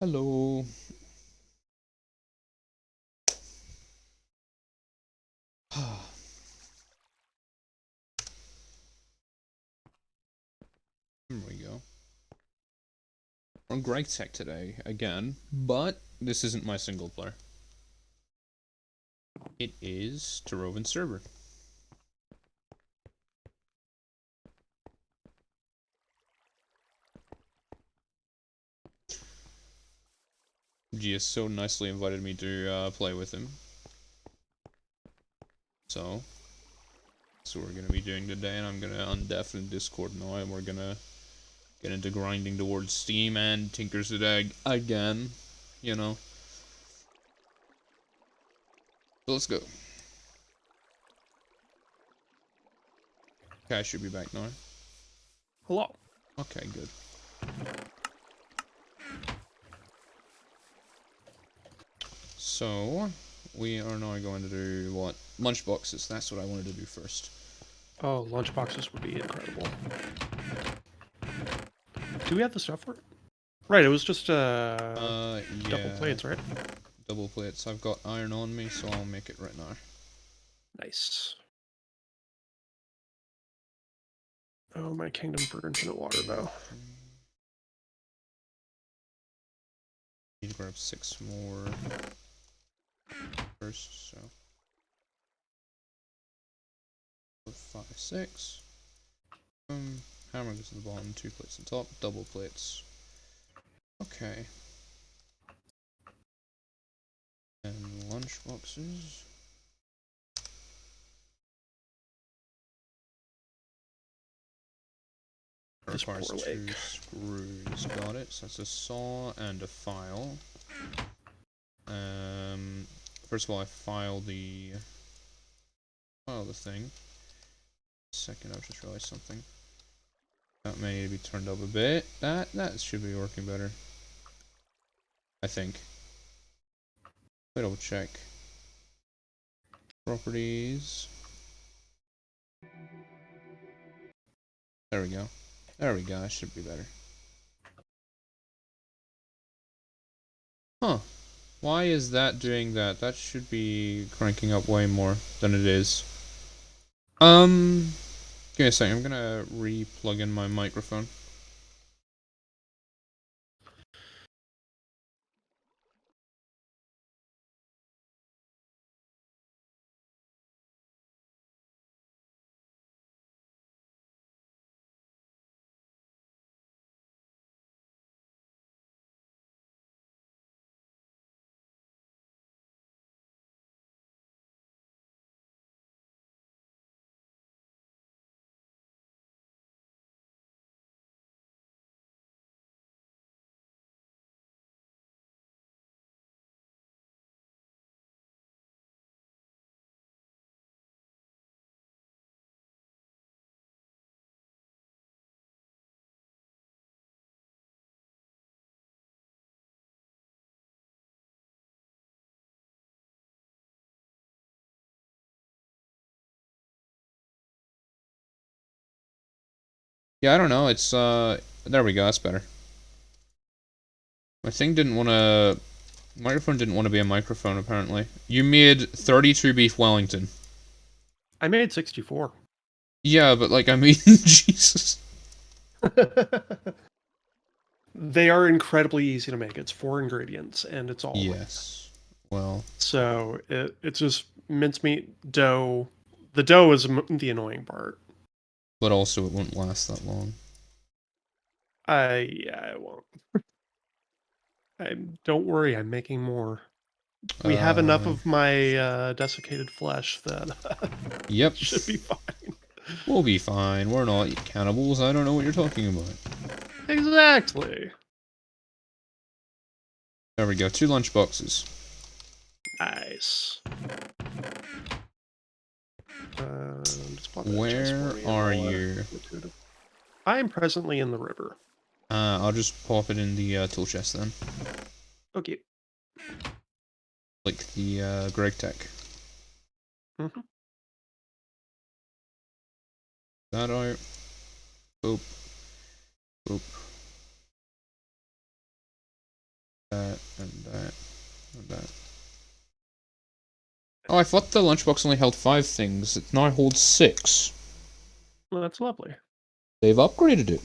Hello. Here we go. On Gregtech today, again, but this isn't my single player. It is Taroven server. G has so nicely invited me to play with him. So, that's what we're gonna be doing today, and I'm gonna undeafen Discord now, and we're gonna get into grinding towards Steam and Tinker's today again, you know. So let's go. Okay, I should be back now. Hello. Okay, good. So, we are now going to do what? Lunchboxes. That's what I wanted to do first. Oh, lunchboxes would be incredible. Do we have the stuff for it? Right, it was just Yeah. double plates, right? Double plates. I've got iron on me, so I'll make it right now. Nice. Oh, my kingdom for infinite water, though. Need to grab 6 more first, so 4, 5, 6. Hammer goes to the bottom, 2 plates on top, double plates. Okay. And lunchboxes. This poor Requires 2 lake. screws. Got it. So that's a saw and a file. First of all, I file the thing. Second, I've just realized something. That may need to be turned up a bit. That should be working better. I think. Double check. Properties. There we go. There we go. That should be better. Huh. Why is that doing that? That should be cranking up way more than it is. Give me a second. I'm gonna re-plug in my microphone. Yeah, I don't know. It's there we go. That's better. My thing didn't want to. Microphone didn't want to be a microphone, apparently. You made 32 beef Wellington. I made 64. Yeah, but like, I mean, Jesus. They are incredibly easy to make. It's 4 ingredients, and it's all. Yes. Well. So it's just mincemeat, dough. The dough is the annoying part. But also, it won't last that long. Yeah, I won't. Don't worry, I'm making more. We have enough of my desiccated flesh that Yep. should be fine. We'll be fine. We're not cannibals. I don't know what you're talking about. Exactly. There we go. 2 lunch boxes. Nice. Just pop that chest for Where me are you? I am presently in the river. I'll just pop it in the tool chest then. Okay. Like the Gregtech. Mm-hmm. That out. Boop. Boop. That, and that, and that. Oh, I thought the lunchbox only held 5 things. It now holds 6. Well, that's lovely. They've upgraded it.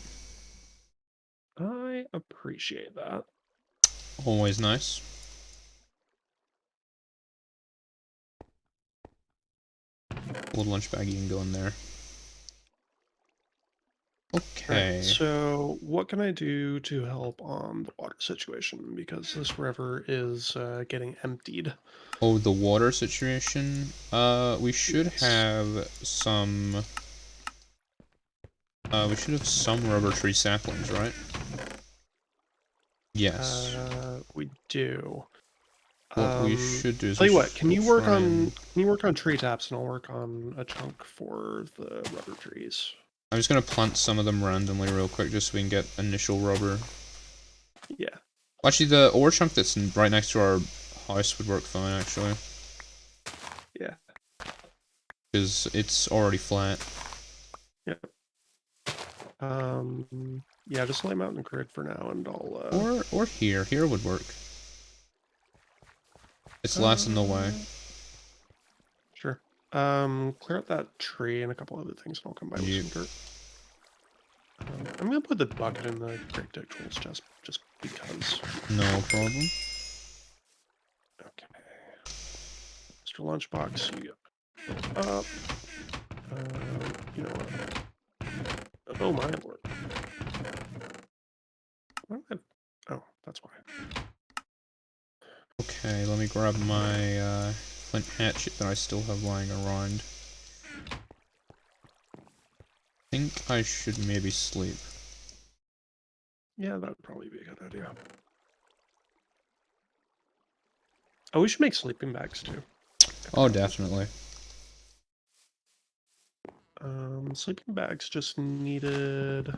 I appreciate that. Always nice. Little lunch bag you can go in there. Okay. Right, so what can I do to help on the water situation? Because this river is getting emptied. Oh, the water situation? We should have some... we should have some rubber tree saplings, right? Yes. We do. What we should do is Tell we you what, can you work try on and... tree taps, and I'll work on a chunk for the rubber trees. I'm just gonna plant some of them randomly real quick just so we can get initial rubber. Yeah. Actually, the ore chunk that's right next to our house would work fine, actually. Yeah. Because it's already flat. Yep. Yeah, just lay them out in the grid for now, and I'll Or here. Here would work. It's less in the way. Sure. Clear out that tree and a couple other things, and I'll come by with some dirt. I'm gonna put the bucket in the Gregtech tools just because. No problem. Okay. Mr. Lunchbox, you go up. You know what? Oh my lord. What am I... Oh, that's why. Okay, let me grab my flint hatchet that I still have lying around. I think I should maybe sleep. Yeah, that would probably be a good idea. Oh, we should make sleeping bags too. Oh, definitely. Sleeping bags just needed...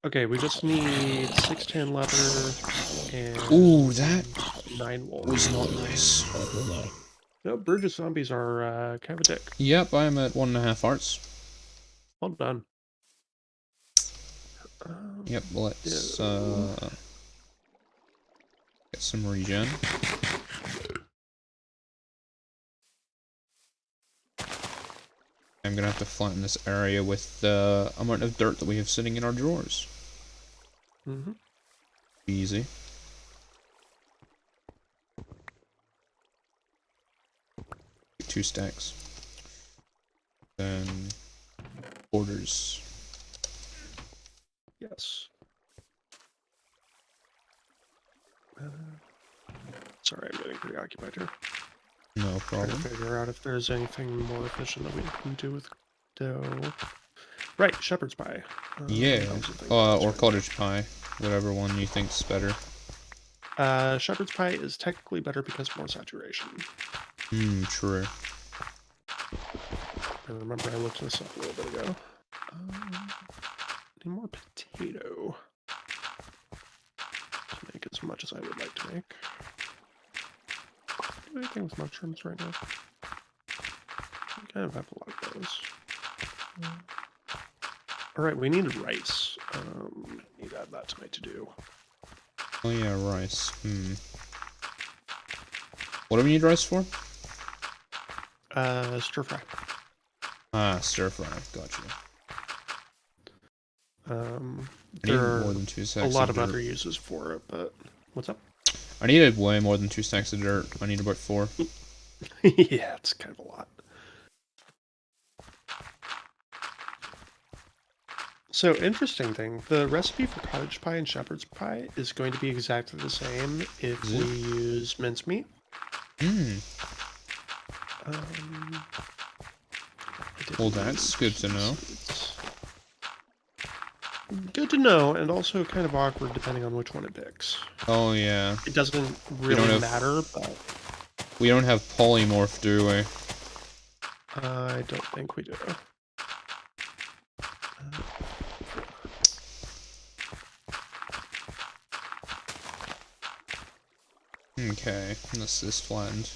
Okay, we just need 6 tan leather and... Ooh, that 9 wool. was not nice. No, Burgess zombies are kind of a dick. Yep, I'm at 1.5 hearts. Well done. Yep, let's get some regen. I'm gonna have to flatten this area with the amount of dirt that we have sitting in our drawers. Mm-hmm. Easy. Two stacks. Then borders. Yes. Sorry, I'm getting preoccupied here. No Trying problem. to figure out if there's anything more efficient that we can do with dough. Right, shepherd's pie. Yeah. Or cottage pie. Whatever one you think's better. Shepherd's pie is technically better because more saturation. True. I remember I looked this up a little bit ago. Need more potato to make as much as I would like to make. Do anything with mushrooms right now? I kind of have a lot of those. Alright, we need rice. Need to add that to my to-do. Oh yeah, rice. What do we need rice for? Stir fry. Ah, stir fry. Gotcha. There are more than 2 a stacks lot of of dirt. other uses for it, but what's up? I needed way more than 2 stacks of dirt. I need about 4. Yeah, it's kind of a lot. So, interesting thing, the recipe for cottage pie and shepherd's pie is going to be exactly the same if we use mincemeat. Well, that's good to know. Good to know, and also kind of awkward depending on which one it picks. Oh yeah. It doesn't really matter, but... We don't have polymorph, do we? I don't think we do. Okay, this is flattened.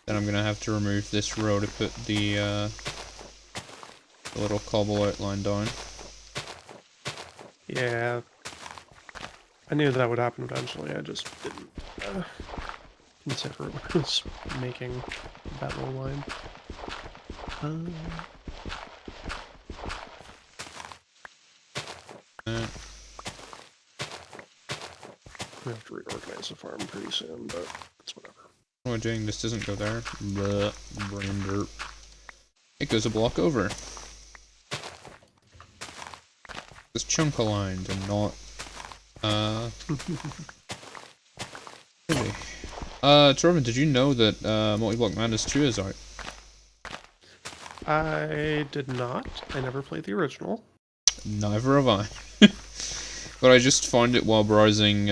Then I'm gonna have to remove this row to put the A little cobble outline down. Yeah. I knew that would happen eventually. I just didn't consider it when I was making that little line. We have to reorganize the farm pretty soon, but it's whatever. Oh, dang, this doesn't go there. Bleh, brain derp. It goes a block over. It's chunk aligned and not, really. Taroven, did you know that, Multi-Block Madness 2 is out? I did not. I never played the original. Neither have I. But I just found it while browsing,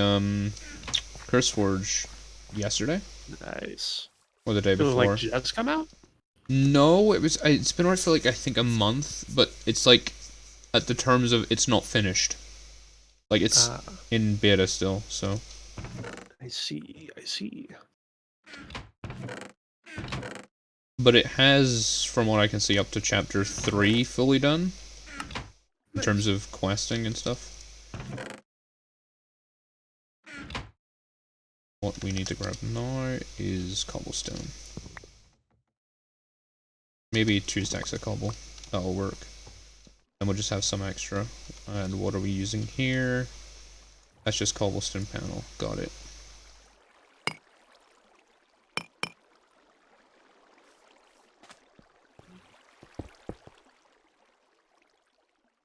CurseForge yesterday? Nice. Or the day It was before. like just come out? No, it's been out for like, I think a month, but it's like, at the terms of it's not finished. Like, it's in beta still, so. I see, I see. But it has, from what I can see, up to chapter 3 fully done. In terms of questing and stuff. What we need to grab now is cobblestone. Maybe 2 stacks of cobble. That'll work. And we'll just have some extra. And what are we using here? That's just cobblestone panel. Got it.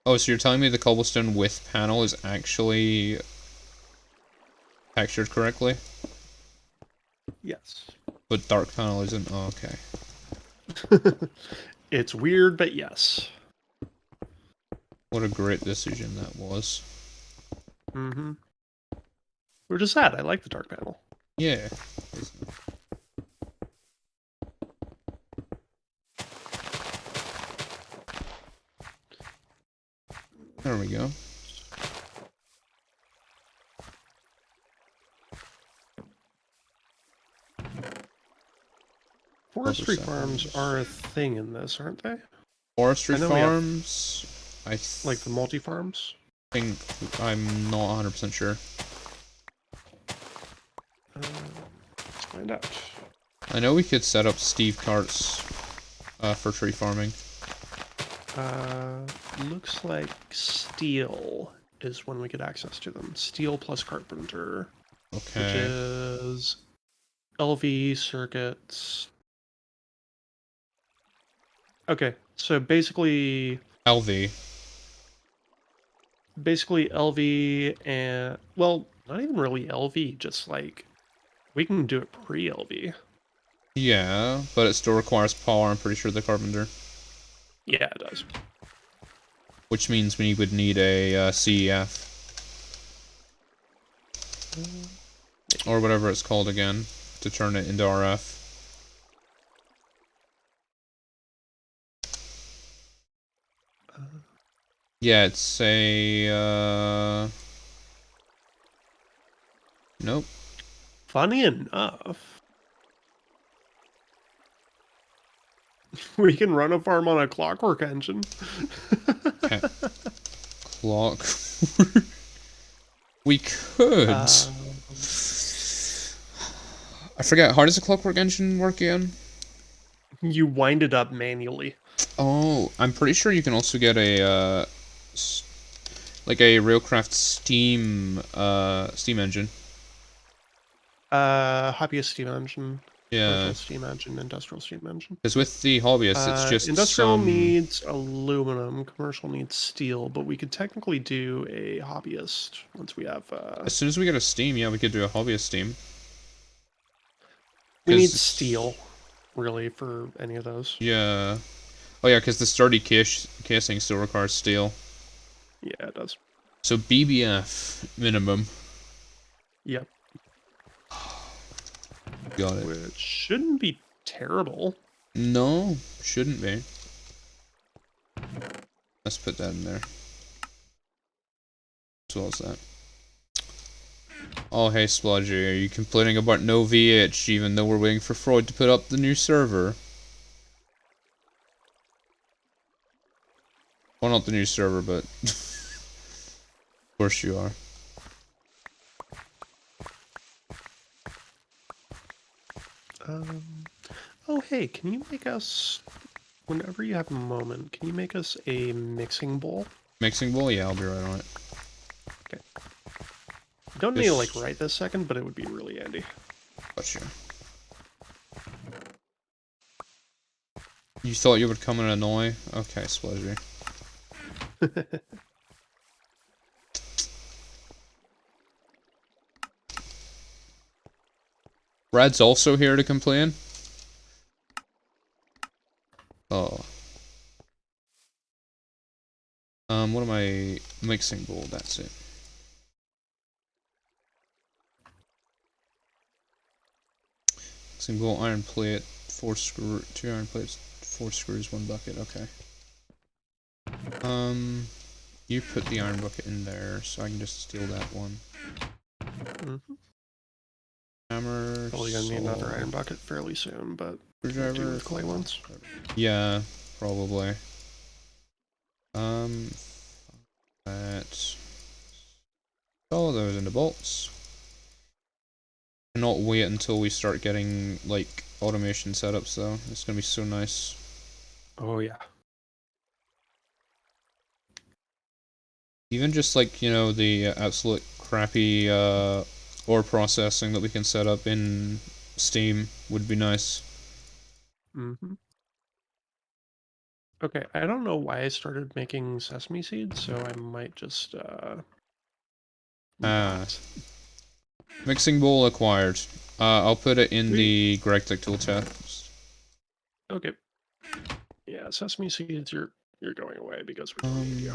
Oh, so you're telling me the cobblestone with panel is actually textured correctly? Yes. But dark panel isn't? Oh, okay. It's weird, but yes. What a great decision that was. Mm-hmm. We're just sad. I like the dark panel. Yeah. There we go. Forestry farms are a thing in this, aren't they? Forestry farms? Like the multi-farms? Think I'm not 100% sure. Let's find out. I know we could set up Steve carts for tree farming. Looks like steel is when we get access to them. Steel plus carpenter. Okay. Which is LV circuits. Okay, so basically LV. Basically LV and, well, not even really LV, just like we can do it pre-LV. Yeah, but it still requires power, I'm pretty sure, the carpenter. Yeah, it does. Which means we would need a CEF. Or whatever it's called again, to turn it into RF. Yeah, it's a, nope. Funny enough, we can run a farm on a clockwork engine. Clock. We could. I forget, how does a clockwork engine work again? You wind it up manually. Oh, I'm pretty sure you can also get a, like a Railcraft steam, steam engine. Hobbyist steam engine. Yeah. Commercial steam engine, industrial steam engine. Because with the hobbyist, it's just industrial needs aluminum, commercial needs steel, but we could technically do a hobbyist once we have. As soon as we get a steam, yeah, we could do a hobbyist steam. We need steel, really, for any of those. Yeah. Oh yeah, because the sturdy casing still requires steel. Yeah, it does. So BBF minimum. Yep. Got it. Which shouldn't be terrible. No, shouldn't be. Let's put that in there. As well as that. Oh, hey Splodgy, are you complaining about no VH even though we're waiting for Freud to put up the new server? not the new server, but of course you are. Oh, hey, can you make us, whenever you have a moment, can you make us a mixing bowl? Mixing bowl? Yeah, I'll be right on it. Okay. Don't need to, like, right this second, but it would be really handy. Gotcha. You thought you would come and annoy? Okay, Spledger. Brad's also here to complain. Oh. What am I mixing bowl? That's it. Mixing bowl, iron plate, 2 iron plates, 4 screws, 1 bucket. Okay. You put the iron bucket in there, so I can just steal that one. Mm-hmm. Hammer. Probably gonna need another iron bucket fairly soon, but Screwdriver. with clay ones. Yeah, probably. That. All those into bolts. Not wait until we start getting like automation setups though. It's gonna be so nice. Oh yeah. Even just like, you know, the absolute crappy ore processing that we can set up in Steam would be nice. Mm-hmm. Okay, I don't know why I started making sesame seeds, so I might just not. Mixing bowl acquired. I'll put it in the Gregtech tool chest. Okay. Yeah, sesame seeds, you're going away because we don't need you.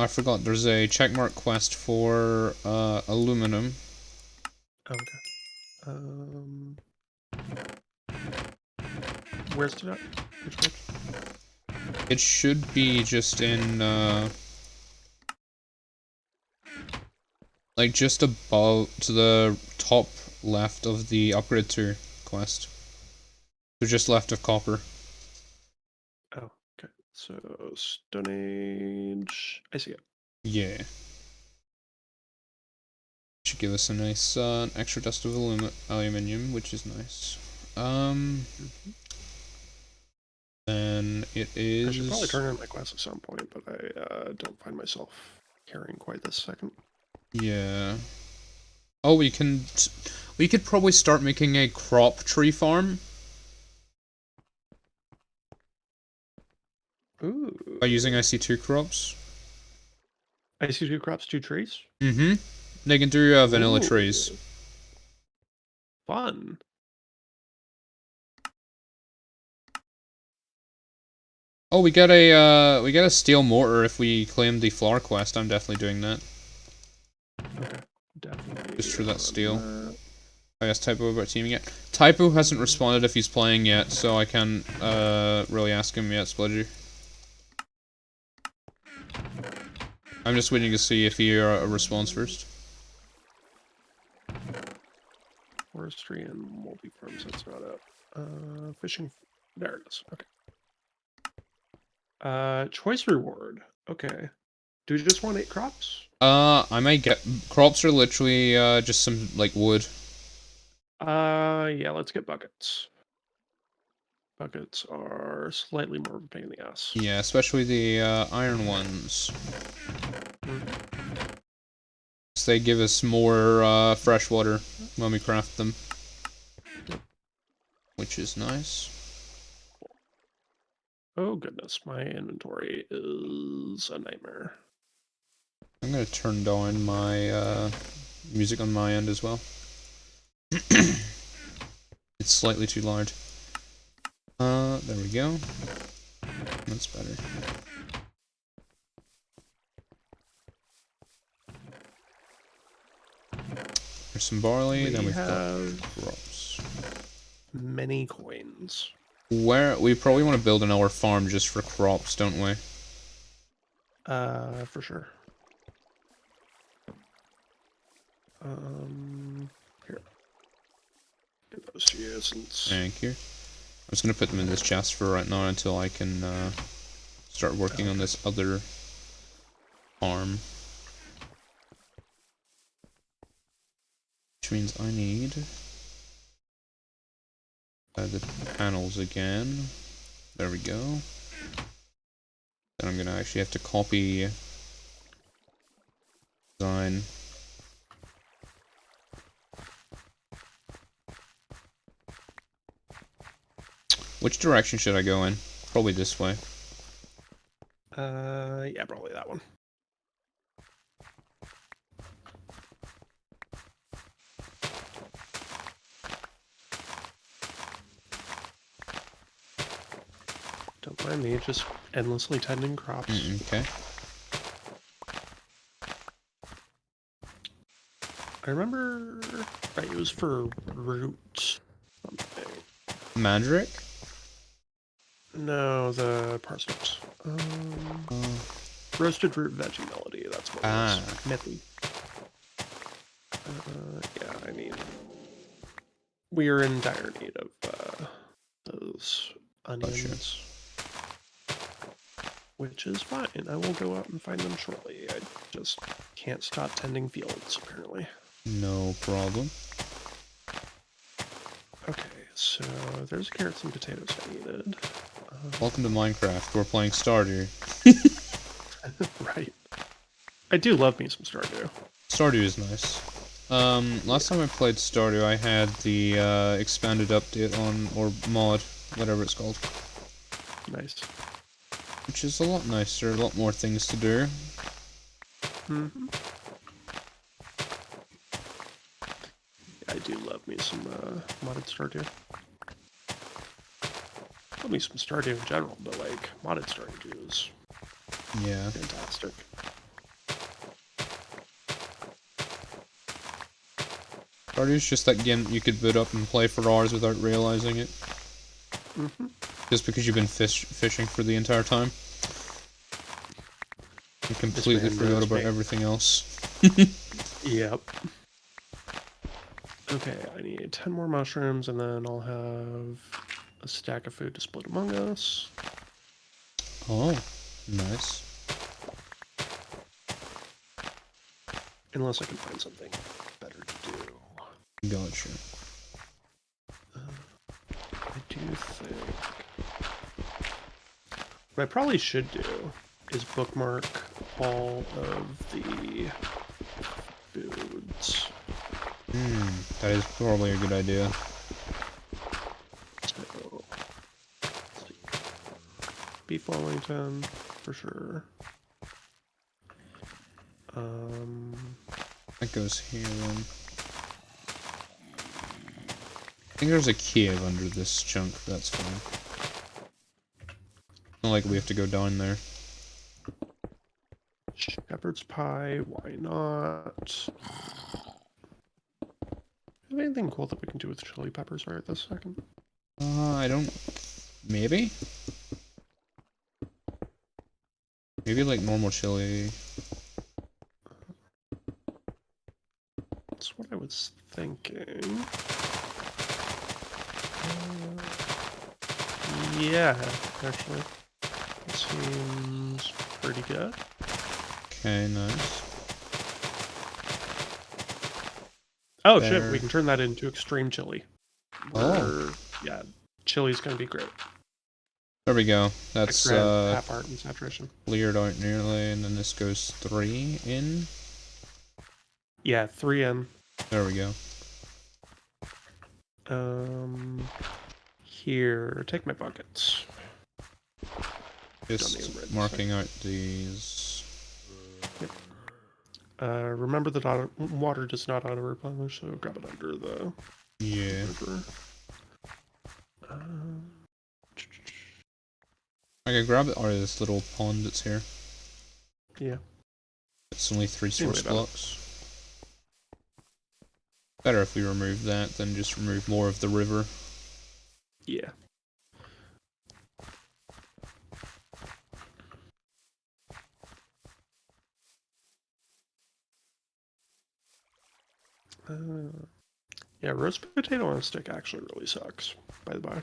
I forgot, there's a checkmark quest for aluminum. Okay. Where's it at? Which page? It should be just in like just above to the top left of the upgrade 2 quest. So just left of copper. Oh, okay. So Stone Age. I see it. Yeah. Should give us a nice extra dust of aluminium, which is nice. Then it is. I should probably turn in my quest at some point, but I don't find myself caring quite this second. Yeah. Oh, we could probably start making a crop tree farm. Ooh. By using IC2 crops. IC2 crops, 2 trees? Mm-hmm. They can do vanilla trees. Fun. Oh, we got a steel mortar if we claim the flower quest. I'm definitely doing that. Okay, definitely. Just for that steel. I guess Typo about teaming yet. Typo hasn't responded if he's playing yet, so I can't really ask him yet, Spludger. I'm just waiting to see if he responds first. Forestry and multi-farms, that's not it. Fishing, there it is, okay. Choice reward, okay. Do we just want 8 crops? I might get... Crops are literally, just some, like, wood. Yeah, let's get buckets. Buckets are slightly more of a pain in the ass. Yeah, especially the, iron ones. So they give us more, fresh water when we craft them. Which is nice. Oh goodness, my inventory is a nightmare. I'm gonna turn down my, music on my end as well. It's slightly too loud. There we go. That's better. There's some barley, then we've got crops. Many coins. We probably want to build another farm just for crops, don't we? For sure. Here. Give those to you since... Thank you. I'm just gonna put them in this chest for right now until I can start working on this other farm. Which means I need the panels again. There we go. Then I'm gonna actually have to copy design. Which direction should I go in? Probably this way. Yeah, probably that one. Don't mind me, just endlessly tending crops. Okay. I remember... Right, it was for root something. Mandrake? No, the parsnips. Roasted root veggie melody, that's what it was. Methy. Yeah, I mean... We are in dire need of those onions. Which is fine. I will go out and find them shortly. I just can't stop tending fields, apparently. No problem. Okay, so there's carrots and potatoes I needed. Welcome to Minecraft. We're playing Stardew. Right. I do love me some Stardew. Stardew is nice. Last time I played Stardew, I had the expanded update on, or mod, whatever it's called. Nice. Which is a lot nicer, a lot more things to do. Mm-hmm. I do love me some modded Stardew. Love me some Stardew in general, but like modded Stardew is fantastic. Stardew's just that game that you could boot up and play for hours without realizing it. Mm-hmm. Just because you've been fishing for the entire time. You completely forgot about everything else. Yep. Okay, I need 10 more mushrooms, and then I'll have a stack of food to split among us. Oh, nice. Unless I can find something better to do. Gotcha. I do think... What I probably should do is bookmark all of the foods. That is probably a good idea. So, let's see. Beef Wellington, for sure. That goes here then. I think there's a cave under this chunk, that's fine. Not like we have to go down there. Shepherd's pie, why not? Have anything cool that we can do with chili peppers right this second? I don't... Maybe? Maybe like normal chili. That's what I was thinking. Yeah, actually. That seems pretty good. Okay, nice. Oh shit, we can turn that into extreme chili. Oh. Yeah, chili's gonna be great. There we go. That's half art and saturation. cleared out nearly, and then this goes 3 in. Yeah, 3 in. There we go. Here, take my buckets. Just marking out these. Yep. Remember that water does not auto-replenish, so grab it under the river. I can grab it out of this little pond that's here. Yeah. It's only 3 source blocks. Better if we remove that than just remove more of the river. Yeah. Yeah, roast potato on a stick actually really sucks, by the by.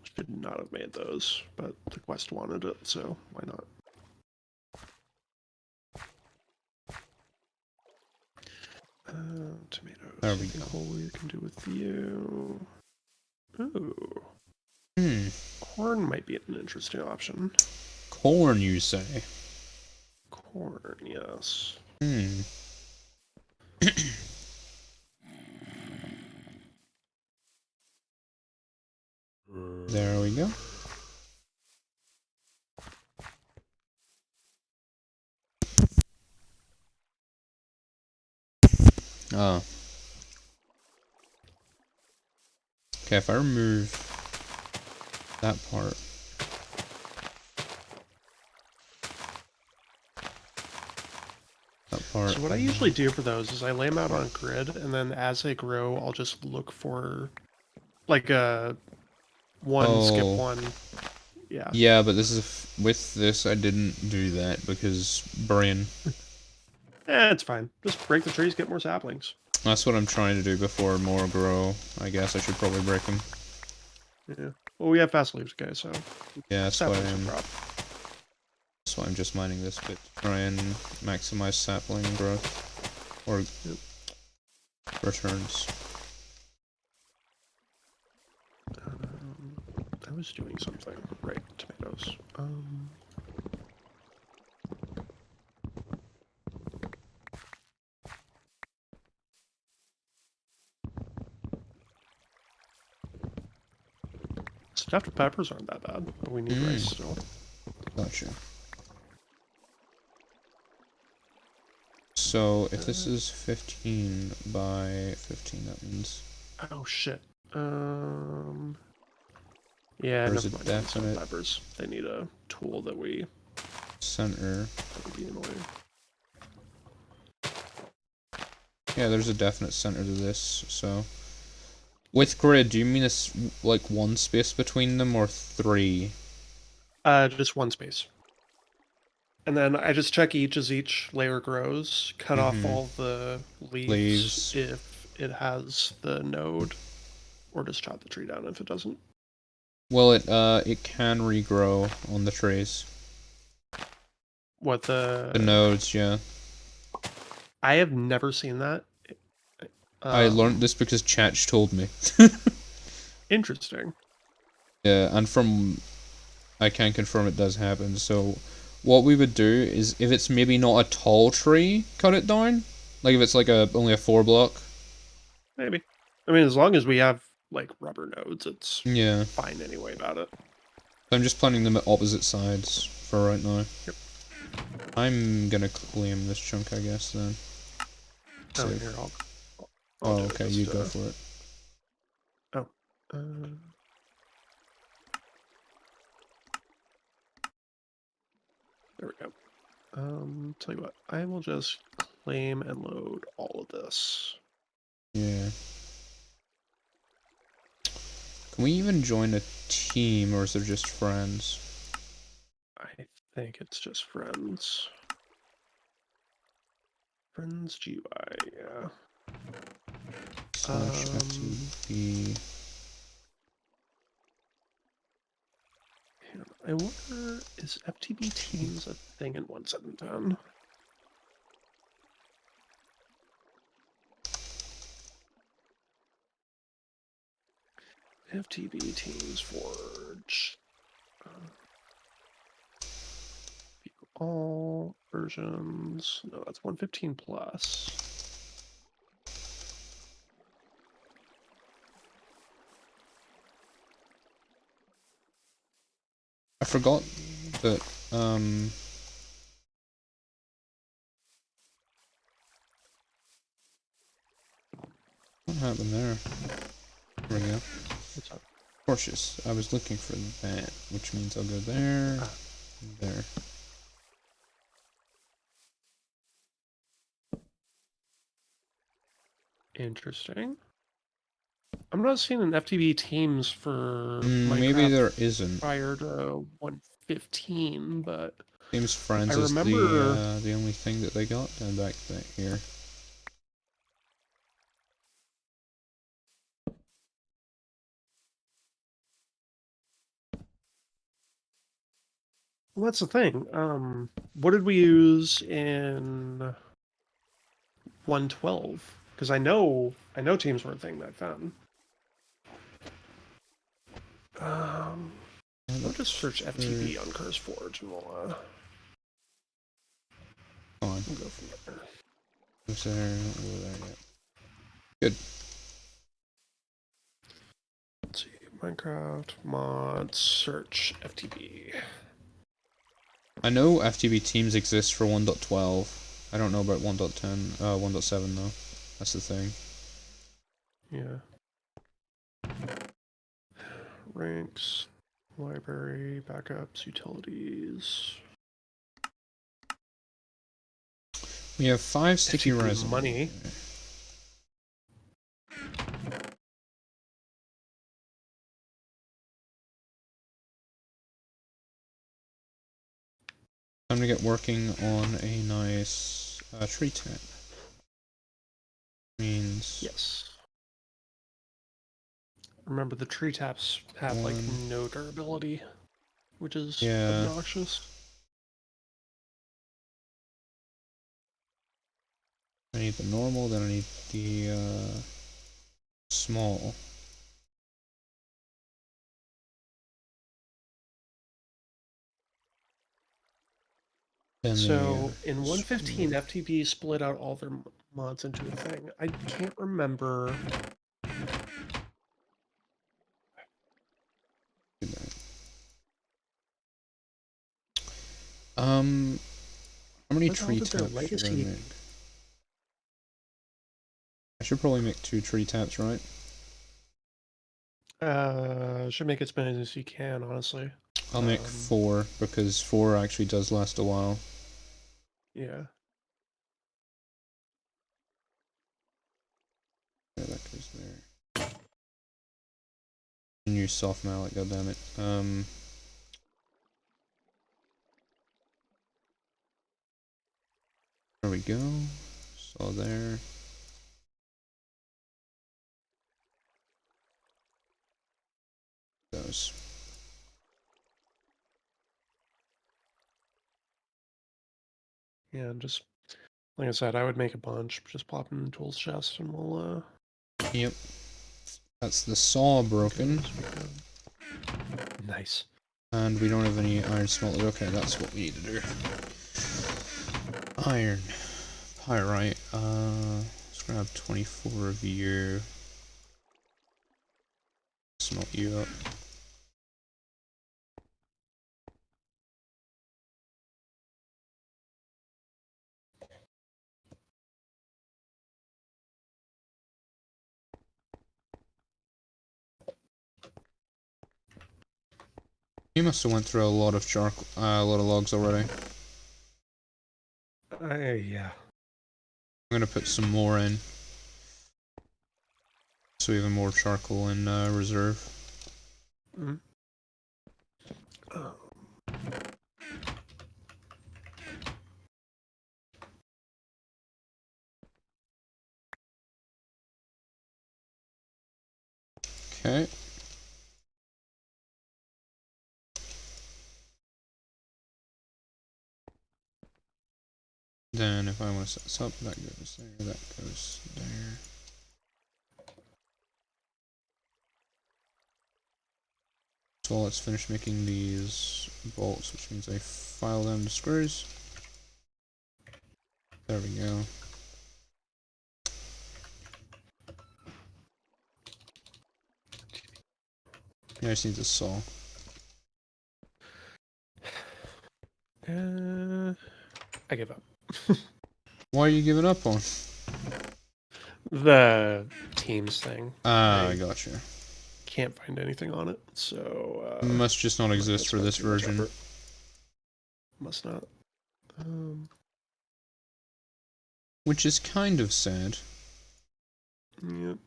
Should not have made those, but the quest wanted it, so why not? Tomatoes. There we go. Cool, we can do with you. Ooh. Hmm. Corn might be an interesting option. Corn, you say? Corn, yes. Hmm. There we go. Oh. Okay, if I remove that part. That part. So what I usually do for those is I lay them out on a grid, and then as they grow, I'll just look for like a one, skip Oh. one. Yeah. Yeah, but this is with this I didn't do that because brain. It's fine. Just break the trees, get more saplings. That's what I'm trying to do before more grow. I guess I should probably break them. Yeah. Well, we have fast leaves, guys, so Yeah, that's why saplings will drop. that's why I'm just mining this bit to try and maximize sapling growth or returns. I was doing something. Right, tomatoes. Stuffed peppers aren't that bad, but we need rice still. Gotcha. So if this is 15 by 15, that means Oh shit. Yeah, there's never a mind. definite Peppers. They need a tool that we. center. That would be annoying. Yeah, there's a definite center to this. So with grid, do you mean it's like one space between them or three? Just one space. And then I just check each as each layer grows, cut off all the leaves if it has the node, or just chop the tree down if it doesn't. Well, it can regrow on the trees. What The nodes, yeah. I have never seen that. I learned this because Chatch told me. Interesting. Yeah, and from I can confirm it does happen. So what we would do is if it's maybe not a tall tree, cut it down. Like if it's like only a 4 block. Maybe. I mean, as long as we have like rubber nodes, it's Yeah. fine anyway about it. I'm just planting them at opposite sides for right now. Yep. I'm gonna claim this chunk, I guess, then. Oh, Save. here, I'll Oh, do okay, it you just, go for it. Oh. There we go. Tell you what, I will just claim and load all of this. Yeah. Can we even join a team, or is there just friends? I think it's just friends. Friends GUI, yeah. Slash FTB. I wonder, is FTB Teams a thing in 1.7.10? FTB Teams Forge. All versions. No, that's 1.15 plus. I forgot that, what happened there? There we go. What's up? Cautious. I was looking for that, which means I'll go there, and there. Interesting. I'm not seeing an FTB Teams for Maybe Minecraft there isn't. prior to 1.15, but Seems friends I is remember the only thing that they got down back here. well, that's the thing. What did we use in 112? Because I know teams were a thing back then. We'll just search FTB on Curse Forge and we'll go from there. Who's there? Over there yet. Good. Let's see. Minecraft mod search FTB. I know FTB teams exist for 1.12. I don't know about 1.10, 1.7 though. That's the thing. Yeah. Ranks, library, backups, utilities. We have 5 sticky FTB resin. money. Time to get working on a nice tree tent. Means Yes. Remember, the tree taps have like no durability, which is obnoxious. I need the normal, then I need the small. Then so in 115, FTB split out all their mods into a thing. I can't remember. How many tree Did their taps should I legacy? make? I should probably make 2 tree taps, right? Should make as many as you can, honestly. I'll make 4 because 4 actually does last a while. Yeah. Yeah, that goes there. New soft mallet, goddammit. There we go. Saw there. Those. Yeah, and just like I said, I would make a bunch. Just plop them in the tools chest, and we'll. Yep. That's the saw broken. Nice. And we don't have any iron smelted. Okay, that's what we need to do. Iron. Pyrite. Let's grab 24 of you. Smelt you up. You must have went through a lot of charcoal, a lot of logs already. Yeah. I'm gonna put some more in, so we have more charcoal in reserve. Mm. Okay. Then if I want to set this up, that goes there, that goes there. So let's finish making these bolts, which means I file them to screws. There we go. Yeah, I just need a saw. I give up. Why are you giving up on? The Teams thing. Ah, I gotcha. Can't find anything on it, so must just not exist for this version. Must not. Which is kind of sad. Yep.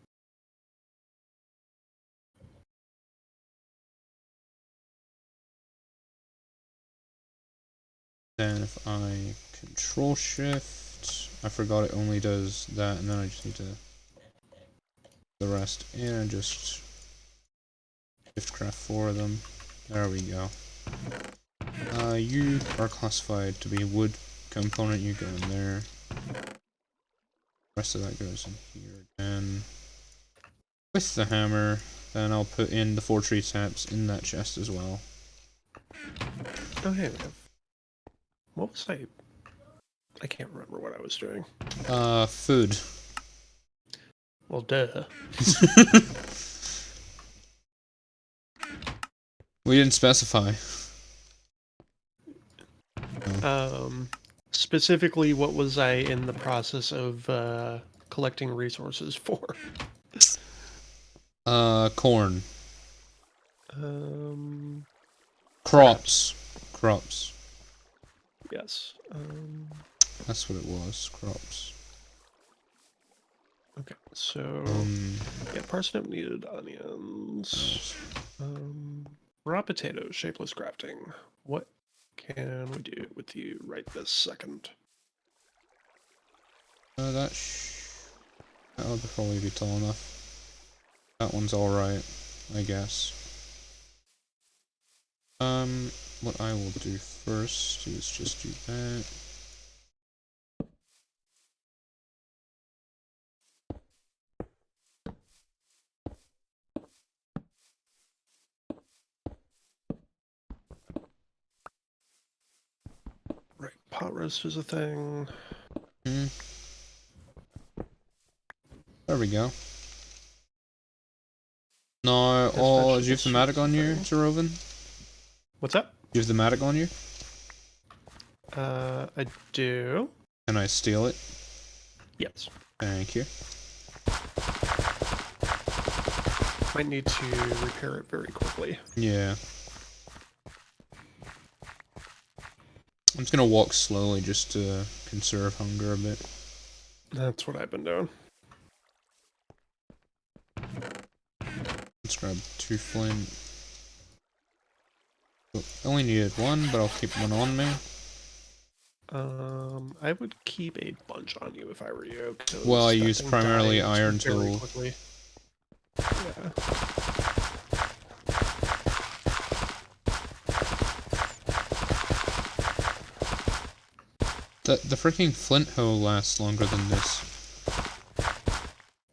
Then if I control shift, I forgot it only does that, and then I just need to the rest and just shift craft 4 of them. There we go. You are classified to be wood component, you go in there. The rest of that goes in here again. With the hammer, then I'll put in the 4 tree taps in that chest as well. Oh, hey, what was I can't remember what I was doing. Food. Well, duh. We didn't specify. Specifically, what was I in the process of collecting resources for? Corn. Perhaps. Crops. Yes. That's what it was. Crops. Okay, so yeah, parsnip needed onions. Raw potatoes, shapeless crafting. What can we do with you right this second? That'll probably be tall enough. That one's alright, I guess. What I will do first is just do that. Right, pot roast is a thing. There we go. No, do you have the matic on you, Taroven? What's that? Do you have the matic on you? I do. Can I steal it? Yes. Thank you. Might need to repair it very quickly. Yeah. I'm just gonna walk slowly just to conserve hunger a bit. That's what I've been doing. Let's grab 2 flint. I only needed 1, but I'll keep 1 on me. I would keep a bunch on you if I were you. Well, I use primarily iron tool. Quickly. Yeah. The freaking flint hoe lasts longer than this.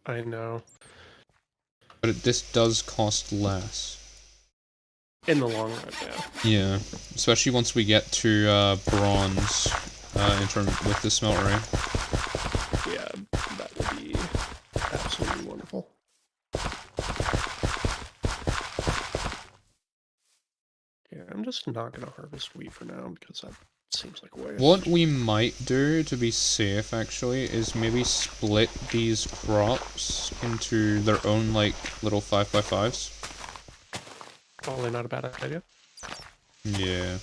I know. But this does cost less. In the long run, yeah. Yeah, especially once we get to bronze with the smeltery. Yeah, that would be absolutely wonderful. Yeah, I'm just not gonna harvest wheat for now because that seems like a waste. What we might do to be safe, actually, is maybe split these crops into their own, like, little 5x5s. Probably not a bad idea. Yeah.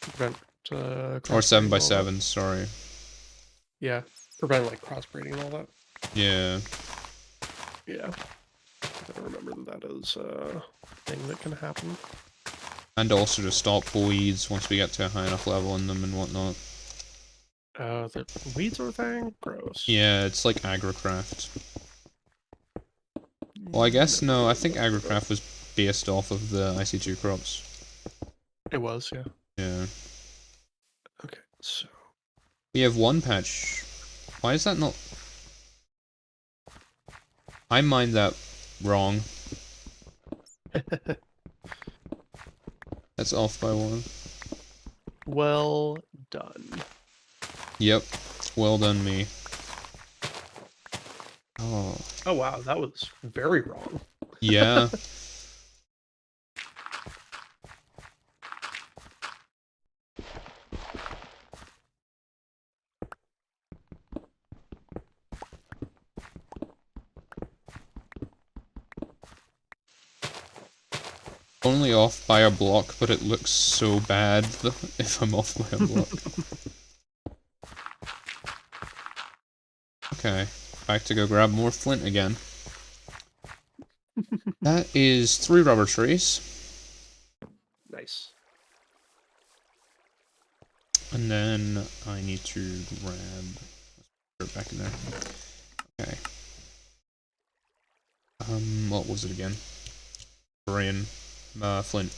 Prevent, Or 7x7s, sorry. Yeah, prevent, like, crossbreeding and all that. Yeah. Yeah. I remember that is a thing that can happen. And also to stop weeds once we get to a high enough level in them and whatnot. The weeds are a thing? Gross. Yeah, it's like agricraft. Well, I guess, no, I think agricraft was based off of the IC2 crops. It was, yeah. Yeah. Okay, so... We have 1 patch. Why is that not... I mined that wrong. That's off by 1. Well done. Yep. Well done, me. Oh. Oh wow, that was very wrong. Yeah. Only off by a block, but it looks so bad if I'm off by a block. Okay, back to go grab more flint again. That is 3 rubber trees. Nice. I need to grab. Let's put it back in there. Okay. What was it again? Korean, flint.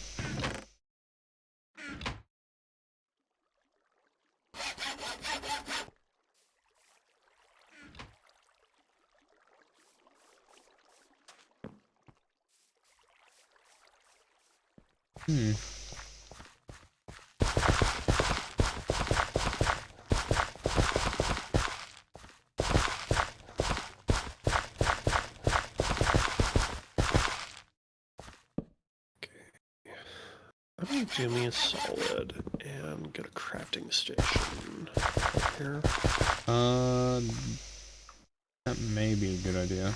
I'm gonna do me a solid and get a crafting station here. That may be a good idea.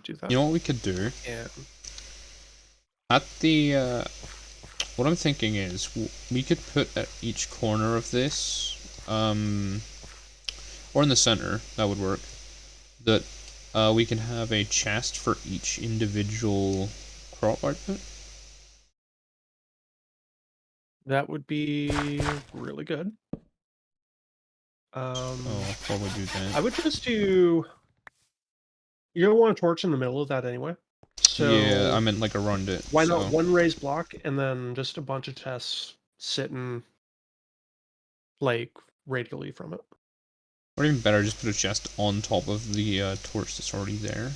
Do that. You know what we could do? Yeah. At the, what I'm thinking is, we could put at each corner of this, or in the center, that would work, that we can have a chest for each individual crop output. That would be really good. What would you do? I would just do... You're going to want a torch in the middle of that anyway. So yeah, I meant like around it. Why not one raised block and then just a bunch of chests sitting like radially from it? Or even better, just put a chest on top of the torch that's already there.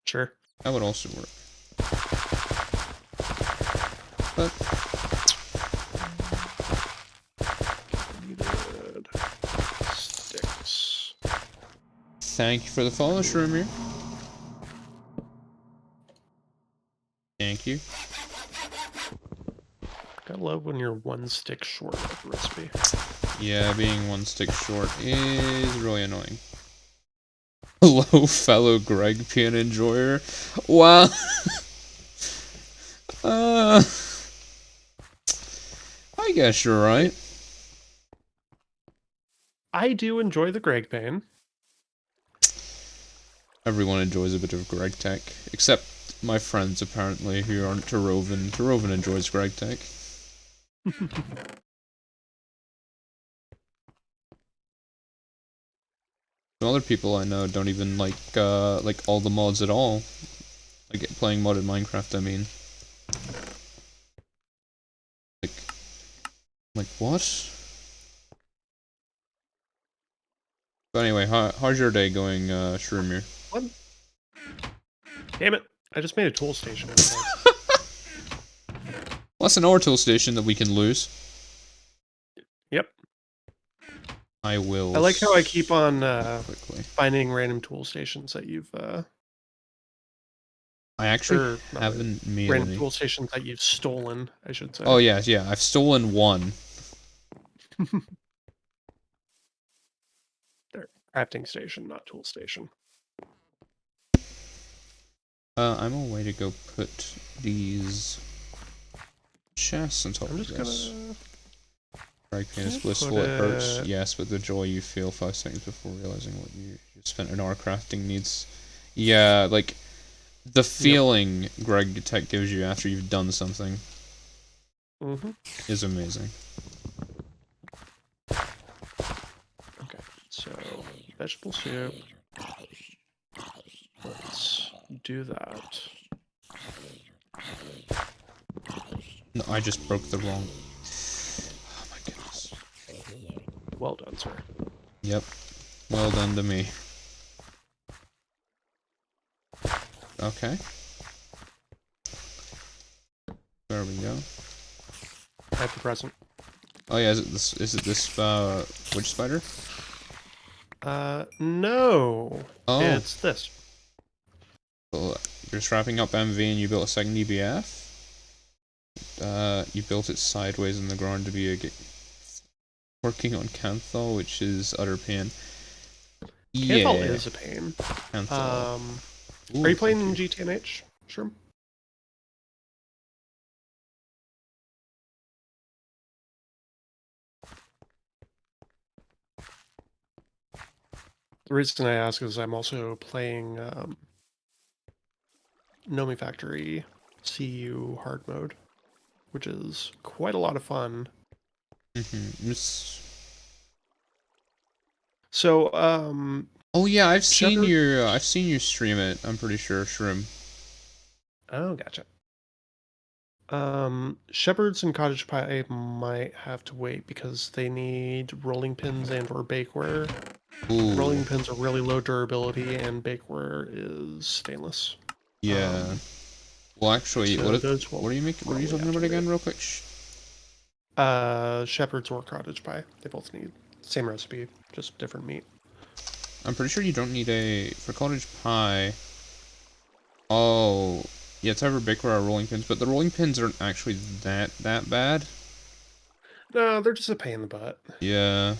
Sure. That would also work. But needed sticks. Thank you for the follow, Shroomer. Thank you. Gotta love when you're one stick short of the recipe. Yeah, being one stick short is really annoying. Hello, fellow Greg Pian enjoyer. Wow. I guess you're right. I do enjoy the Greg Pane. Everyone enjoys a bit of Gregtech, except my friends apparently who aren't Taroven. Taroven enjoys Gregtech. Other people I know don't even like all the mods at all. Like playing modded Minecraft, I mean. Like what? But anyway, how's your day going, Shroomer? What? Damn it! I just made a tool station. Well, that's an ore tool station that we can lose. Yep. I will. I like how I keep on quickly finding random tool stations that you've. I actually haven't made random any. Tool stations that you've stolen, I should say. Oh yeah, yeah. I've stolen one. There, crafting station, not tool station. I'm on way to go put these chests on top of this. Right, penis blissful, it hurts, yes, but the joy you feel 5 seconds before realizing what you spent an hour crafting needs. Yeah, like, the feeling Gregtech gives you after you've done something is amazing. Okay, so, vegetable soup. Let's do that. No, I just broke the wrong... Oh my goodness. Well done, sir. Yep. Well done to me. Okay. There we go. I have the present. Oh yeah, is it this witch spider? No. Oh. It's this. Well, you're just wrapping up MV and you built a second EBF? You built it sideways in the ground to be working on Canthal, which is utter pain. Canthal is a pain. Canthal. Ooh, are you playing GTNH? Sure. The reason I ask is I'm also playing Nomi Factory CU hard mode, which is quite a lot of fun. Mm-hmm. So, oh yeah, I've seen Shepherd. you stream it. I'm pretty sure, Shroom. Oh, gotcha. Shepherds and cottage pie might have to wait because they need rolling pins and or bakeware. Ooh, Rolling pins are really low durability, and bakeware is stainless. yeah. Well, actually, So those will what are you making? What are you probably talking have to about wait. again, real quick? Shepherds or cottage pie. They both need same recipe, just different meat. I'm pretty sure you don't need a for cottage pie. Oh, yeah, it's either bakeware or rolling pins, but the rolling pins aren't actually that bad. No, they're just a pain in the butt. Yeah.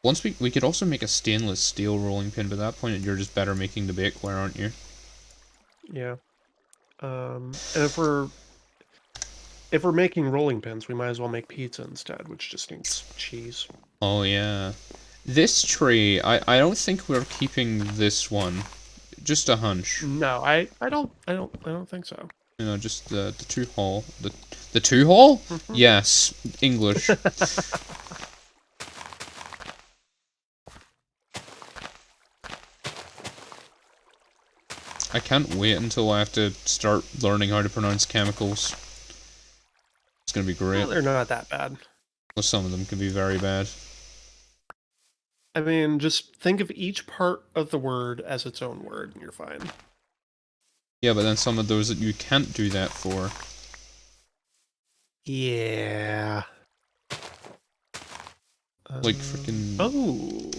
Once we could also make a stainless steel rolling pin, but at that point you're just better making the bakeware, aren't you? Yeah. And if we're making rolling pins, we might as well make pizza instead, which just needs cheese. Oh yeah. This tree, I don't think we're keeping this one. Just a hunch. No, I don't think so. You know, just the two hole. The two hole? Mhm. Yes, English. I can't wait until I have to start learning how to pronounce chemicals. It's gonna be Well, great. they're not that bad. Well, some of them can be very bad. I mean, just think of each part of the word as its own word, and you're fine. Yeah, but then some of those that you can't do that for. Yeah. Like freaking. Oh.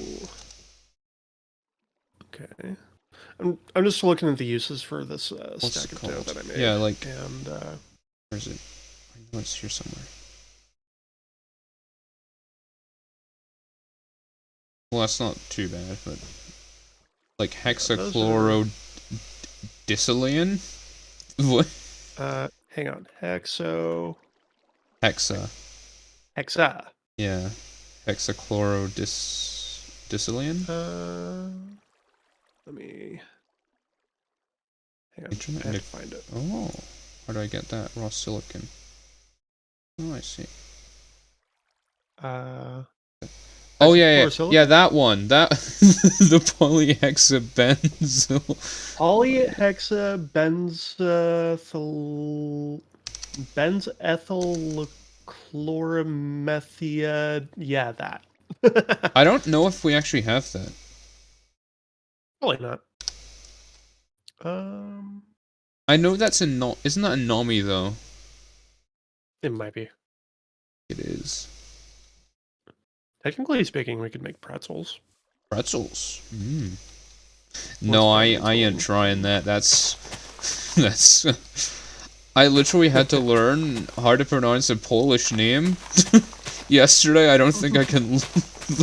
Okay. I'm just looking at the uses for this What's stack it of dough called? that I Yeah, made, like. and Where is it? I know it's here somewhere. Well, that's not too bad, but. Like those are hexachlorodisilane? What? hang on, Hexa. hexa. Yeah. Hexachlorodisilane? Let me hang on. Internet I have to find it. Oh. How do I get that? Raw silicon. Oh, I see. Oh yeah, yeah, yeah. Hexachlorosilicium? That one. That the polyhexabenzyl. Benzethylchloromethia. Yeah, that. I don't know if we actually have that. Probably not. Um, I know that's a no. Isn't that a nomi though? it might be. It is. Technically speaking, we could make pretzels. Pretzels. Mm. Once No, Brandon's I ain't willing. trying that. That's that's. I literally had to learn how to pronounce a Polish name yesterday. I don't think I can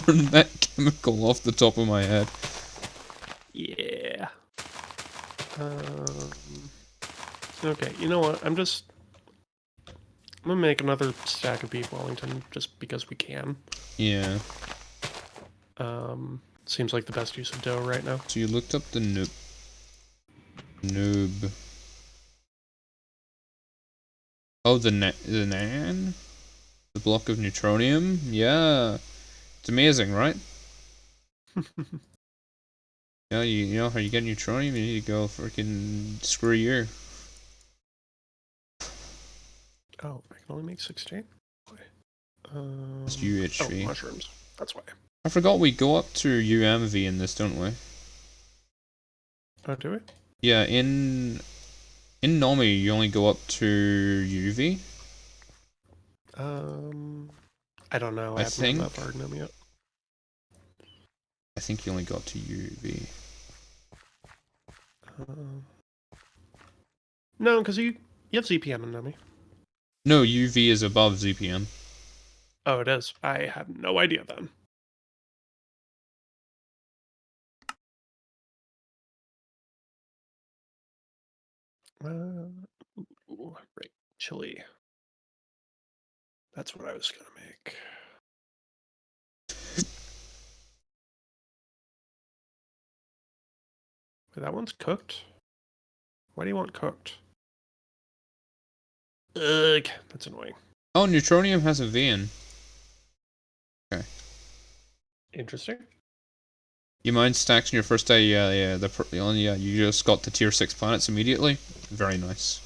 learn that chemical off the top of my head. Yeah. Okay, you know what? I'm gonna make another stack of beef Wellington just because we can. Yeah. Seems like the best use of dough right now. So you looked up the noob. Oh, the nan? The block of neutronium? Yeah. It's amazing, right? Yeah, you know how you get neutronium? You need to go freaking screw you. Oh, I can only make 16? It's Oh, UHV. mushrooms. That's why. I forgot we go up to UMV in this, don't we? Oh, do we? Yeah, in Nomi you only go up to UV. I don't know. I I haven't gotten that think. far in them yet. I think you only go up to UV. No, because you have ZPM in Numi. No, UV is above ZPM. Oh, it is. I had no idea then. Right. Chili. That's what I was gonna make. That one's cooked? Why do you want cooked? Ugh, that's annoying. Oh, neutronium has a vein. Okay. Interesting. You mind stacks in your first day? Yeah, yeah. You just got to tier 6 planets immediately. Very nice.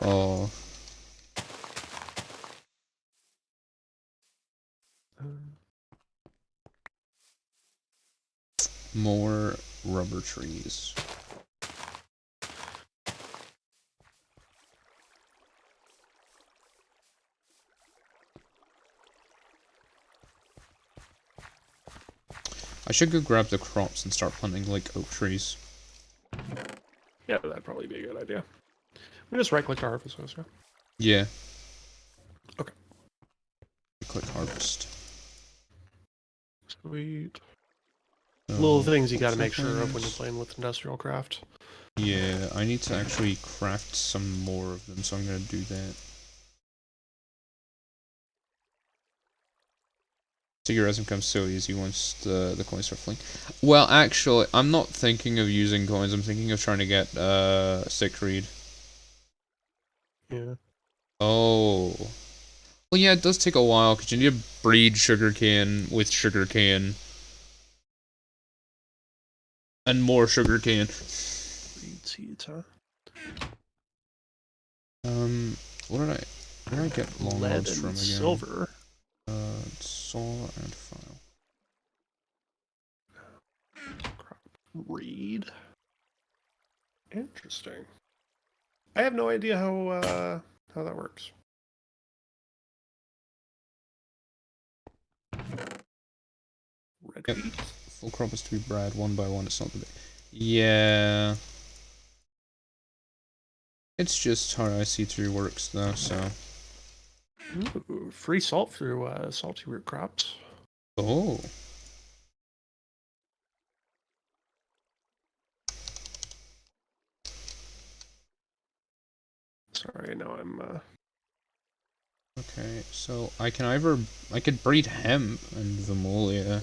Oh. More rubber trees. I should go grab the crops and start planting like oak trees. Yeah, that'd probably be a good idea. We just right click to harvest those, yeah? Yeah. Okay. Click harvest. Sweet. So, Little things you gotta make sure of when you're playing with industrial craft. Yeah, I need to actually craft some more of them, so I'm gonna do that. Secularism comes so easy once the coins start flowing. Well, actually, I'm not thinking of using coins. I'm thinking of trying to get sick read. Yeah. Oh. Well, yeah, it does take a while because you need to breed sugarcane with sugarcane. And more sugarcane. Breed seeds, huh? Where did I get long Lead rods from and again? silver. Saw and file. Read. Interesting. I have no idea how that works. Red Yep. feed. Full crop is to be bred one by one. It's not the big. Yeah. It's just how IC3 works though, so. Ooh, free salt through salty root crops. Oh. Sorry, now I'm Okay, so I could breed hemp and Vimolia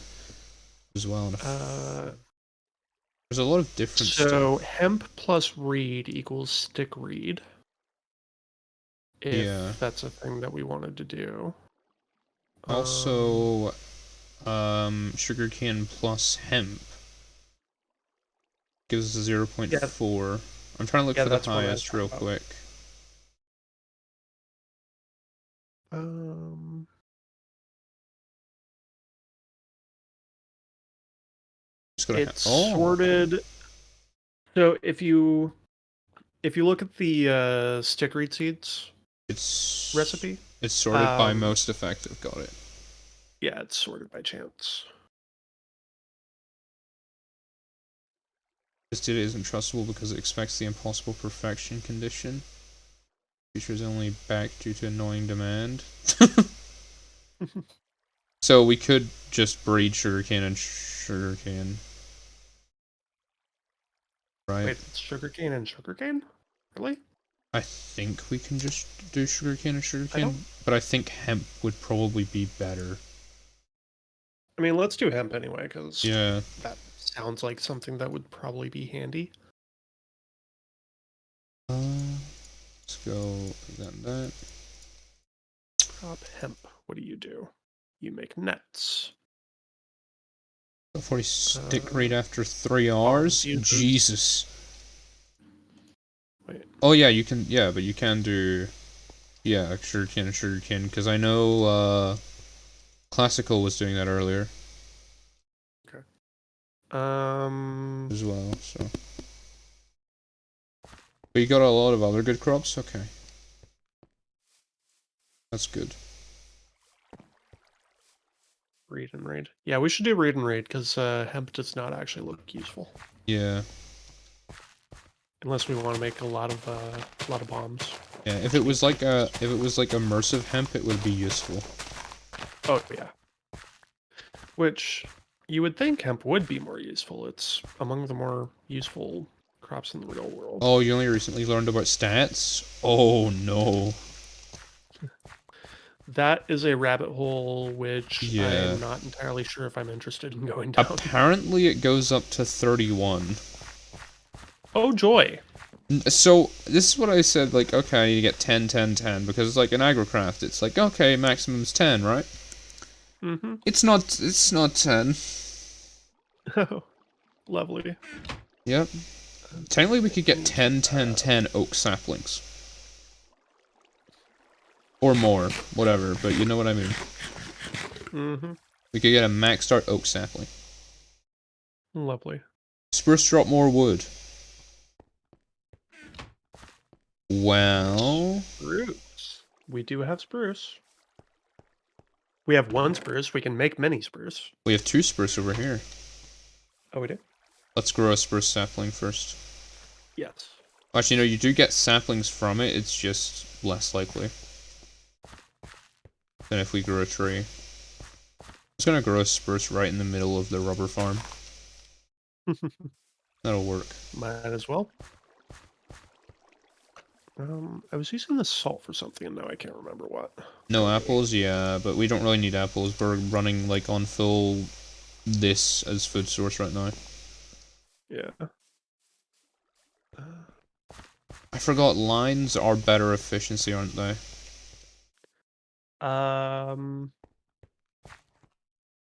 as well. There's a lot of different so stuff. hemp plus reed equals stick reed. If Yeah. that's a thing that we wanted to do. Also, sugarcane plus hemp gives us a 0.4. Yeah, I'm trying to look yeah, for the that's what I was highest talking real about. quick. It's Oh, sorted. So if you look at the stick reed seeds it's recipe, sorted by most effective. Got it. yeah, it's sorted by chance. This data isn't trustable because it expects the impossible perfection condition. Feature is only back due to annoying demand. So we could just breed sugarcane and sugarcane. Right? Wait, it's sugarcane and sugarcane? Really? I think we can just do sugarcane and sugarcane, don't- but I think hemp would probably be better. I mean, let's do hemp anyway, because Yeah. that sounds like something that would probably be handy. Let's go like that and that. Crop hemp. What do? You make nets. 40 stick rate after 3 hours? Jesus. Wait. Oh yeah, you can, yeah, but you can do, yeah, sugarcane and sugarcane, because I know, Classical was doing that earlier. Okay. As well, so. But you got a lot of other good crops? Okay. That's good. Read and raid. Yeah, we should do read and raid, because hemp does not actually look useful. Yeah. Unless we want to make a lot of bombs. Yeah, if it was like immersive hemp, it would be useful. Oh yeah. Which you would think hemp would be more useful. It's among the more useful crops in the real world. Oh, you only recently learned about stats? Oh no. That is a rabbit hole which Yeah. I'm not entirely sure if I'm interested in going down. Apparently it goes up to 31. Oh, joy. So, this is what I said, like, okay, I need to get 10, 10, 10, because, like, in Agrocraft, it's like, okay, maximum's 10, right? Mm-hmm. It's not 10. Oh, lovely. Yep. Technically, we could get need 10, 10, 10 oak saplings. Or more, whatever, but you know what I mean. Mm-hmm. We could get a maxed out oak sapling. Lovely. Spruce drop more wood. Well... Spruce. We do have spruce. We have one spruce. We can make many spruce. We have 2 spruce over here. Oh, we do? Let's grow a spruce sapling first. Yes. Actually, no, you do get saplings from it, it's just less likely than if we grew a tree. I'm just gonna grow a spruce right in the middle of the rubber farm. That'll work. Might as well. I was using the salt for something, and now I can't remember what. No apples, yeah, but we don't really need apples. We're running, like, on full this as food source right now. Yeah. I forgot, lines are better efficiency, aren't they? I don't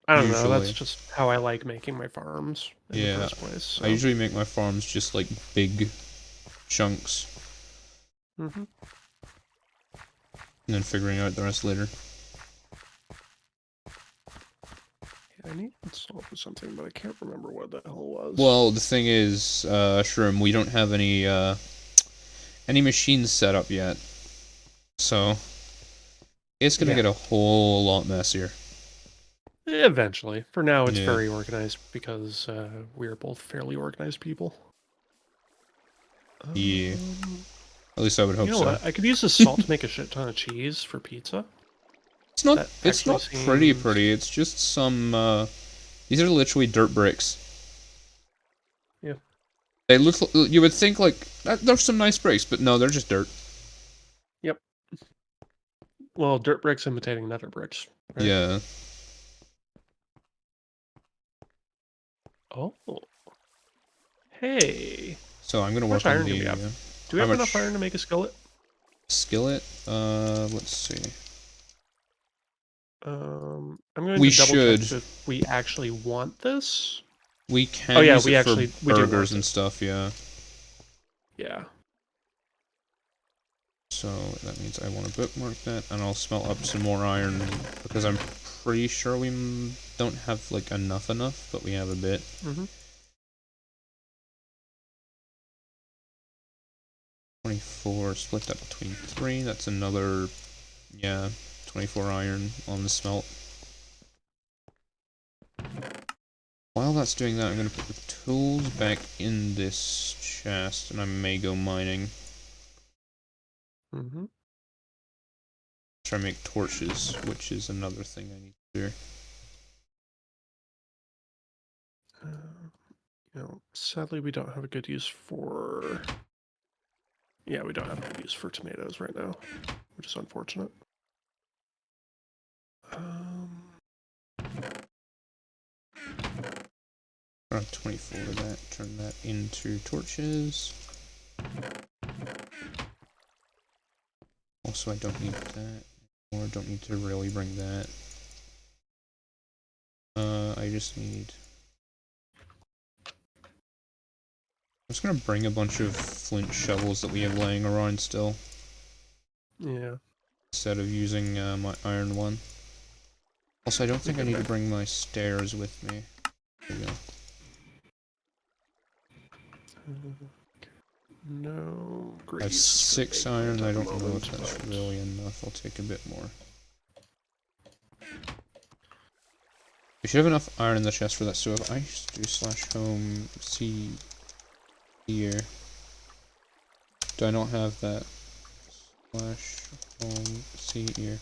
know. That's Usually. just how I like making my farms in the Yeah. first place. So. I usually make my farms just, like, big chunks. Mm-hmm. And then figuring out the rest later. I need salt for something, but I can't remember what the hell it was. Well, the thing is, Shroom, we don't have any machines set up yet. So, it's gonna get a whole lot messier. Eventually. For now, it's Yeah. very organized because we're both fairly organized people. Yeah. At least I would hope You know so. what? I could use the salt to make a shit ton of cheese for pizza. It's not. That It's not actually pretty. seems- Pretty. It's just some. These are literally dirt bricks. Yeah. They look. You would think like there's some nice bricks, but no, they're just dirt. Yep. Well, dirt bricks imitating nether bricks. Right? Yeah. Oh. Hey. So I'm gonna How much work on iron do the. we have? Do we have enough iron to make a skillet? Skillet? Let's see. I'm going We to double should. check if we actually want this. We can Oh yeah, use we it actually for we do burgers want and it. stuff, yeah. Yeah. So that means I want to bookmark that, and I'll smelt up some more iron, because I'm pretty sure we don't have, like, enough, but we have a bit. Mm-hmm. 24, split that between 3, that's another, yeah, 24 iron on the smelt. While that's doing that, I'm going to put the tools back in this chest, and I may go mining. Mm-hmm. Try to make torches, which is another thing I need to do. Sadly, we don't have a good use for... Yeah, we don't have a good use for tomatoes right now, which is unfortunate. Around 24 of that, turn that into torches. Also, I don't need that, or don't need to really bring that. I just need... I'm just gonna bring a bunch of flint shovels that we have laying around still. Yeah. Instead of using my iron one. Also, I don't think I need to bring my stairs with me. There we go. No I have grease. 6 iron, I don't know if that's really enough. I'll take a bit more. We should have enough iron in the chest for that, so if I do /home C here. Do I not have that? /home C here.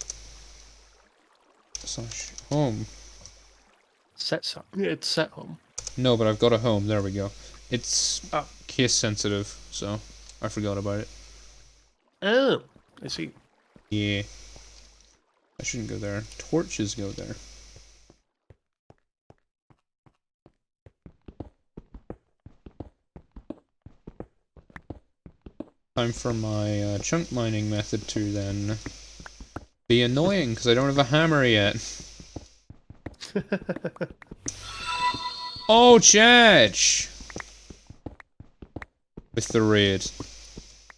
/home. It's set home. No, but I've got a home, there we go. It's Oh. case sensitive, so I forgot about it. Oh, I see. Yeah. I shouldn't go there. Torches go there. Time for my chunk mining method to then be annoying because I don't have a hammer yet. Oh, Chach! With the raid.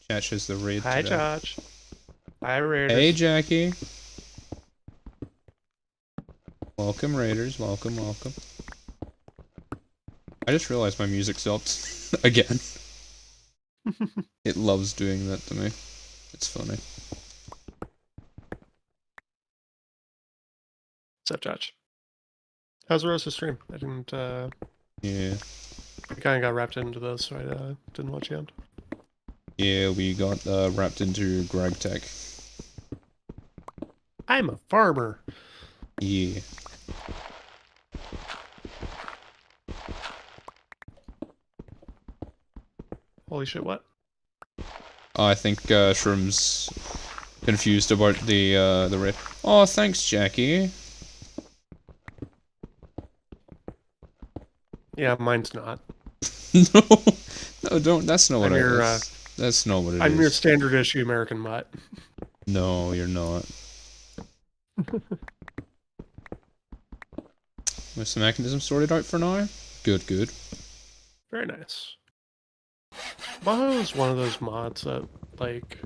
Chach has the raid Hi, today. Josh. Hi, Raiders. Hey, Jackie. Welcome, Raiders. Welcome, welcome. I just realized my music stopped. Again. It loves doing that to me. It's funny. What's up, Josh? How's the rest of the stream? I didn't, Yeah. I kind of got wrapped into this, so I didn't watch the end. Yeah, we got wrapped into Gregtech. I'm a farmer. Yeah. Holy shit, what? I think Shroom's confused about the raid. Oh, thanks, Jackie. Yeah, mine's not. No, no, don't. That's not what I'm your, that's not what it is. I'm your standard issue American mutt. No, you're not. Was the mechanism sorted out for now? Good, good. Very nice. Baho is one of those mods that, like,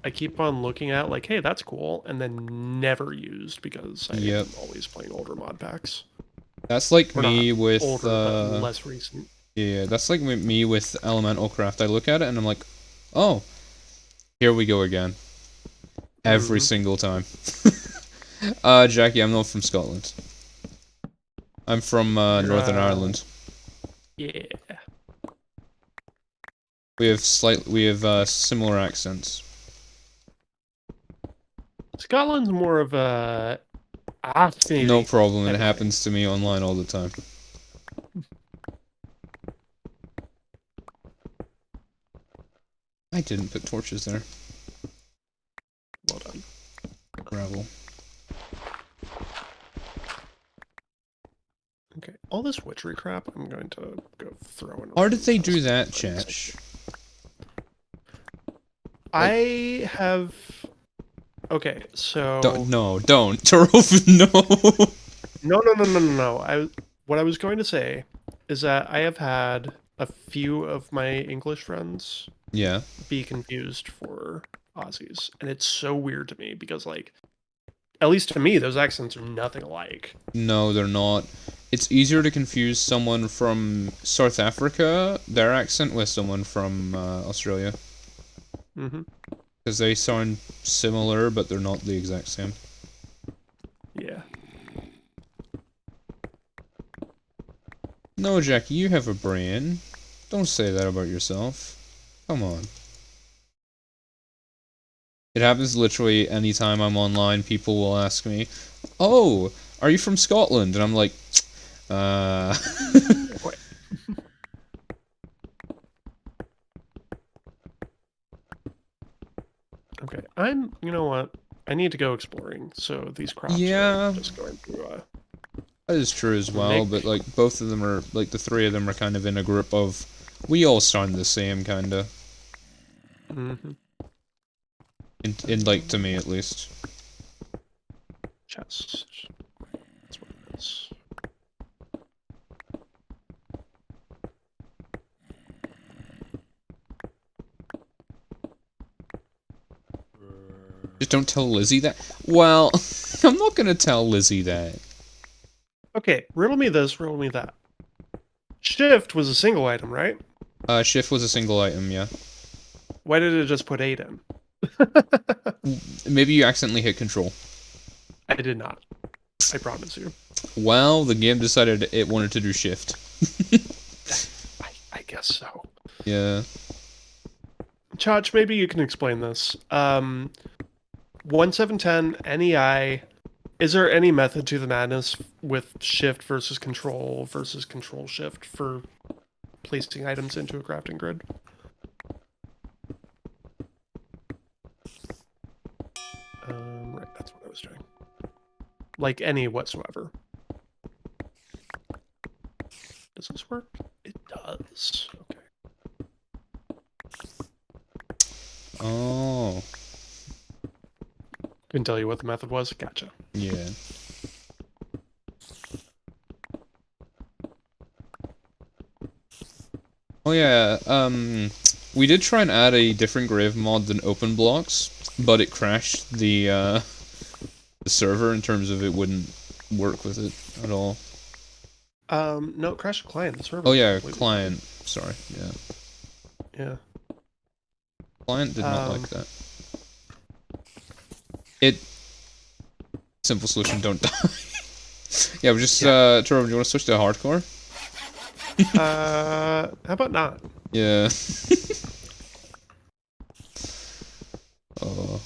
I keep on looking at, like, hey, that's cool, and then never used because I'm always playing older mod packs. That's like Or me not with older, but less recent. Yeah, that's like me with Elemental Craft. I look at it and I'm like, oh, here we go again. Every single time. Jackie, I'm not from Scotland. I'm from Northern Ireland. Yeah. We have similar accents. Scotland's more of a No problem. It happens to me online all the time. I didn't put torches there. Well done. Gravel. Okay, all this witchery crap, I'm going to go throw in. How did they do that, Chatch? I have. Okay, so. Don't. Taroven, no. No. What I was going to say is that I have had a few of my English friends be confused for Aussies, and it's so weird to me because, like, at least to me, those accents are nothing alike. No, they're not. It's easier to confuse someone from South Africa, their accent, with someone from Australia. Because they sound similar, but they're not the exact same. Yeah. No, Jackie, you have a brain. Don't say that about yourself. Come on. It happens literally anytime I'm online, people will ask me, oh, are you from Scotland? And I'm like, Okay, you know what? I need to go exploring, so these crops are just going through, that is true as well, but, like, both of them are, like, the three of them are kind of in a group of, we all sound the same, kinda. In, like, to me, at least. Chest. That's what it is. Just don't tell Lizzie that. Well, I'm not gonna tell Lizzie that. Okay, riddle me this, riddle me that. Shift was a single item, right? Shift was a single item, yeah. Why did it just put 8 in? Maybe you accidentally hit control. I did not. I promise you. Well, the game decided it wanted to do shift. I guess so. Yeah. Chach, maybe you can explain this. 1710 NEI. Is there any method to the madness with shift versus control shift for placing items into a crafting grid? Right, that's what I was doing. Like any whatsoever. Does this work? It does. Okay. Oh. Couldn't tell you what the method was. Gotcha. Yeah. Oh yeah, we did try and add a different grave mod than open blocks, but it crashed the server in terms of it wouldn't work with it at all. No, it crashed the client. The server Oh was yeah, completely client. Sorry, yeah. fine. Yeah. Client did not like that. It... Simple solution, don't die. Yeah, we just, Taroven, do you want to switch to hardcore? How about not? Yeah. Oh.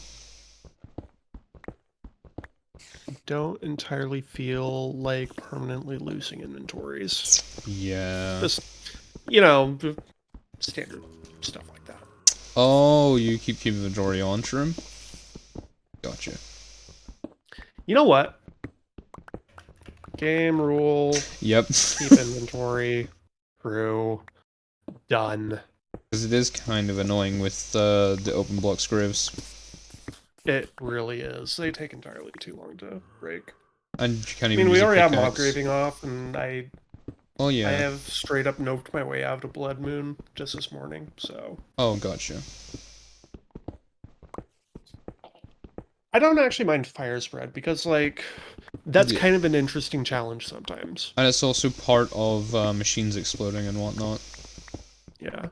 Don't entirely feel like permanently losing inventories. Yeah. Just, you know, standard stuff like that. Oh, you keep inventory on, Shroom? Gotcha. You know what? Game rule. Yep. Keep inventory. True. Done. Because it is kind of annoying with the open block graves. It really is. They take entirely too long to break. And you can't I even mean, use we a already have pickaxe. mob graving off, and I Oh yeah. have straight up noped my way out of Blood Moon just this morning, so... Oh, gotcha. I don't actually mind fire spread, because, like, that's kind of an interesting challenge sometimes. And it's also part of machines exploding and whatnot. Yeah.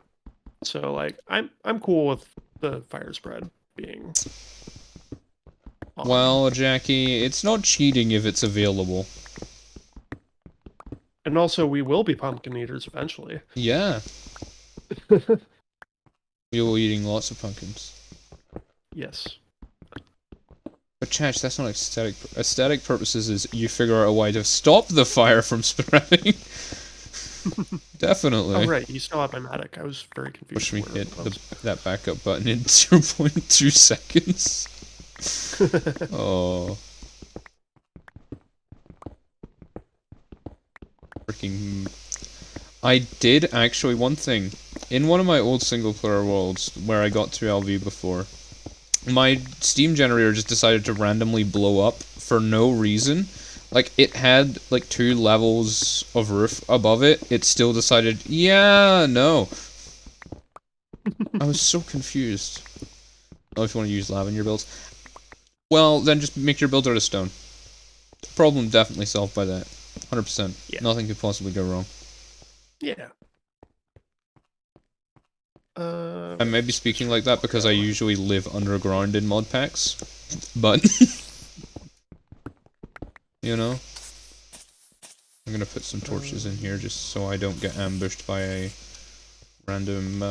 So, like, I'm cool with the fire spread being on. Well, Jackie, it's not cheating if it's available. And also, we will be pumpkin eaters eventually. Yeah. We will be eating lots of pumpkins. Yes. But Chach, that's not aesthetic. Aesthetic purposes is you figure out a way to stop the fire from spreading. Definitely. Oh, right. You still have my Matic. I was very confused. Push me hit that backup button in 2.2 seconds. Oh. Freaking... I did actually, one thing. In one of my old single player worlds, where I got to LV before, my Steam generator just decided to randomly blow up for no reason. Like, it had, like, 2 levels of roof above it. It still decided, yeah, no. I was so confused. Oh, if you want to use lava in your builds. Well, then just make your build out of stone. Problem definitely solved by that. 100%. Yeah. Nothing could possibly go wrong. Yeah. I may be speaking like that because I usually live underground in mod packs, but you know, I'm gonna put some torches in here just so I don't get ambushed by a random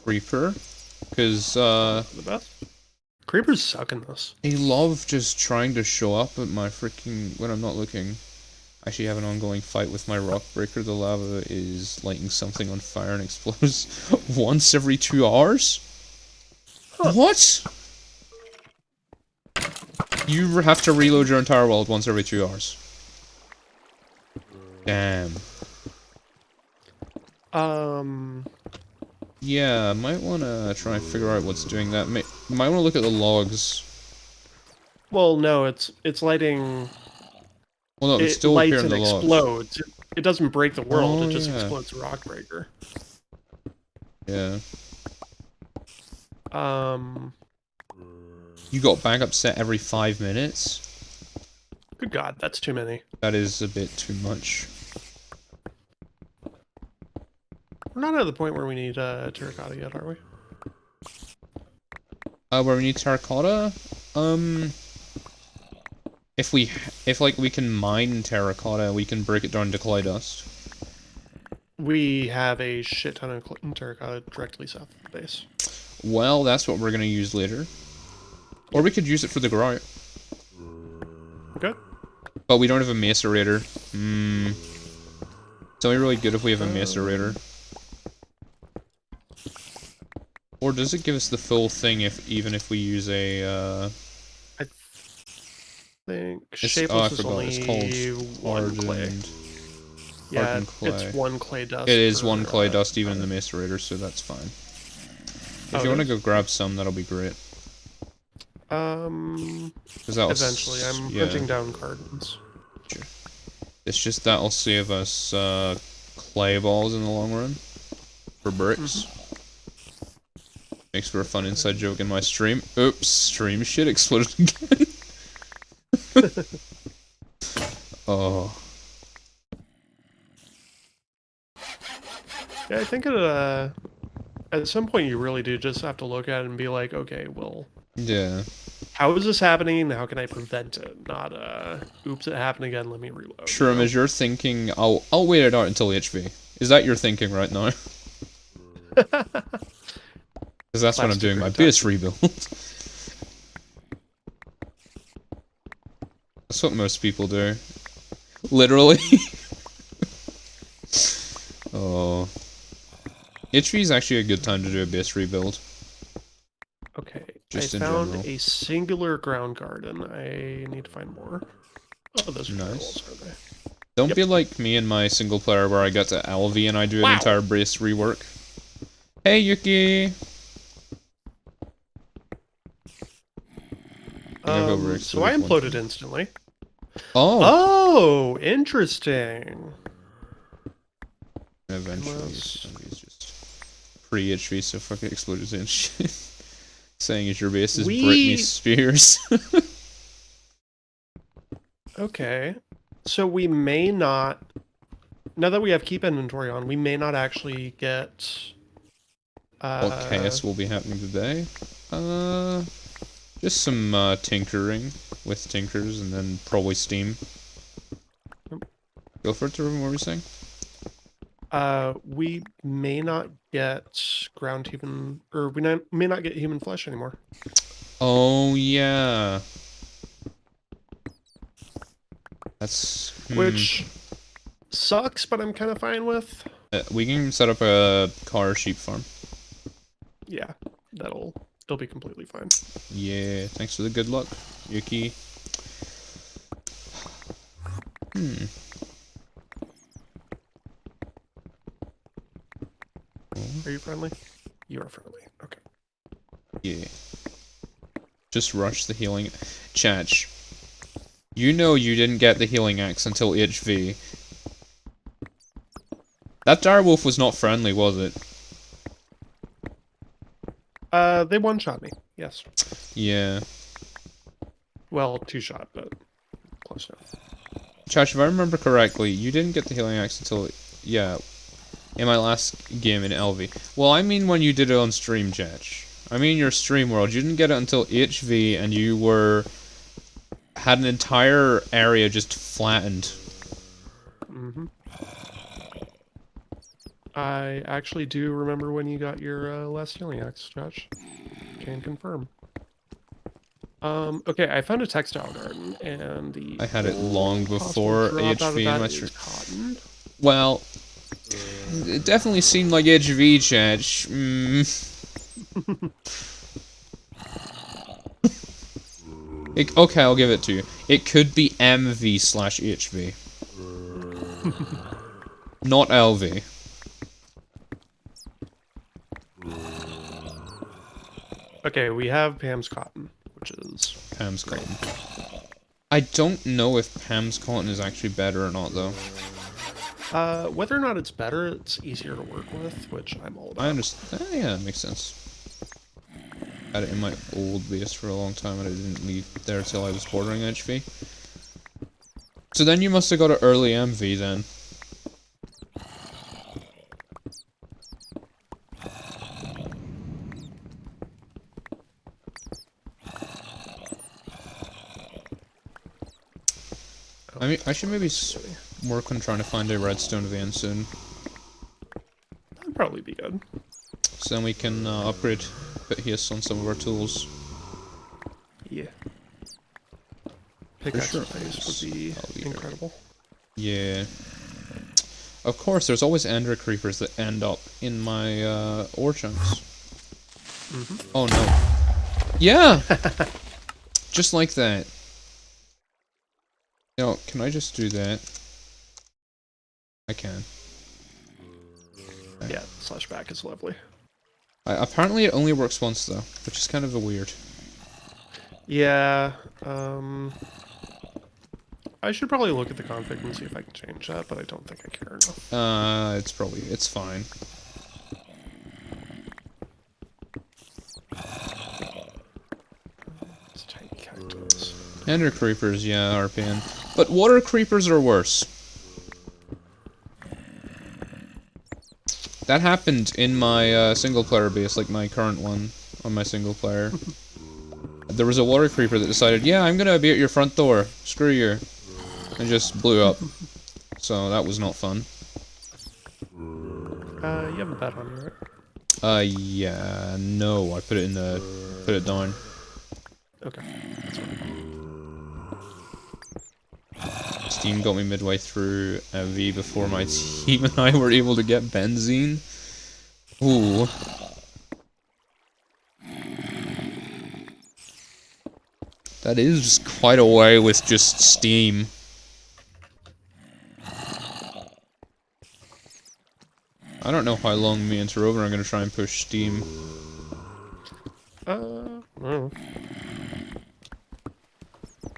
creeper, because the best. Creepers suck in this. they love just trying to show up at my freaking when I'm not looking. I actually have an ongoing fight with my rock breaker. The lava is lighting something on fire and explodes once every 2 hours? Huh. What? You have to reload your entire world once every 2 hours. Damn. Yeah, might wanna try and figure out what's doing that. Might wanna look at the logs. Well, no, it's lighting... Well, no, it's still lights appearing and in the logs. explodes. It doesn't break the world, Oh, it just yeah. explodes the rock breaker. Yeah. You got backup set every 5 minutes? Good God, that's too many. That is a bit too much. We're not at the point where we need terracotta yet, are we? Where we need terracotta? If like we can mine terracotta, we can break it down to clay dust. We have a shit ton of terracotta directly south of the base. Well, that's what we're gonna use later. Or we could use it for the grout. Okay. But we don't have a macerator. It's only really good if we have a macerator. Or does it give us the full thing even if we use a I think I shapeless is forgot. only It's called one clay. hardened. Yeah, Hardened clay. it's one clay dust. It is per, one clay dust even in the macerator, so that's fine. If you want to go grab some, that'll be great. Eventually, I'm hunting down gardens. Sure. It's just that'll save us clay balls in the long run for bricks. Makes for a fun inside joke in my stream. Oops, stream shit exploded again. Oh. Yeah, I think at some point you really do just have to look at it and be like, okay, well, Yeah. how is this happening? How can I prevent it? Not oops, it happened again. Let me reload. Shroom, is your thinking? I'll wait it out until HV. Is that your thinking right now? Because that's when I'm doing my base rebuild. That's what most people do. Literally. Oh. HV is actually a good time to do a base rebuild. Okay, Just I in found general. a singular ground garden. I need to find more. Oh, those are nice. Are they? Don't be like me in my single player where I got to LV and I do an entire base rework. Hey, Yuki! So I imploded instantly. Oh! Oh, interesting. Eventually, it's just pre-HV, so fucking exploded and shit. Saying is your base is Britney Spears. Okay. So we may not... Now that we have keep inventory on, we may not actually get... What chaos will be happening today? Just some tinkering with tinkers and then probably steam. Go for it, Taroven, what were you saying? We may not get ground human... Or we may not get human flesh anymore. Oh, yeah. That's... Which sucks, but I'm kind of fine with. We can set up a car sheep farm. Yeah, it'll be completely fine. Yeah, thanks for the good luck, Yuki. Are you friendly? You are friendly. Okay. Yeah. Just rush the healing... Chach. You know you didn't get the healing axe until HV. That direwolf was not friendly, was it? They one-shot me. Yes. Yeah. Well, two-shot, but close enough. Chach, if I remember correctly, you didn't get the healing axe until... Yeah. In my last game in LV. Well, I mean when you did it on stream, Chach. I mean your stream world. You didn't get it until HV, and you were... had an entire area just flattened. Mm-hmm. I actually do remember when you got your last healing axe, Josh. Can confirm. Okay, I found a textile garden, and the I had it long before HV in my stream. Cotton. Well, it definitely seemed like HV, Chach. Okay, I'll give it to you. It could be MV/HV. Not LV. Okay, we have Pam's cotton, which is... Pam's cotton. I don't know if Pam's cotton is actually better or not, though. Whether or not it's better, it's easier to work with, which I'm all about. I understand. Yeah, that makes sense. Had it in my old base for a long time, and I didn't leave there till I was bordering HV. So then you must have got an early MV then. I mean, I should maybe work on trying to find a redstone vein soon. That'd probably be good. So then we can upgrade his on some of our tools. Yeah. Pickaxe space would be incredible. Yeah. Of course, there's always ender creepers that end up in my ore chunks. Oh no. Yeah! Just like that. You know, can I just do that? I can. Yeah, /back is lovely. Apparently it only works once though, which is kind of a weird. Yeah, I should probably look at the config and see if I can change that, but I don't think I care enough. It's fine. It's tiny cactus. Ender creepers, yeah, are a pain. But water creepers are worse. That happened in my single player base, like my current one on my single player. There was a water creeper that decided, yeah, I'm gonna be at your front door. Screw you. And just blew up. So that was not fun. You have a bed on you, right? Yeah, no, I put it in the, put it down. Okay, that's fine. Steam got me midway through a V before my team and I were able to get benzene. Ooh. That is quite a way with just Steam. I don't know how long me and Taroven are going to try and push Steam. I don't know.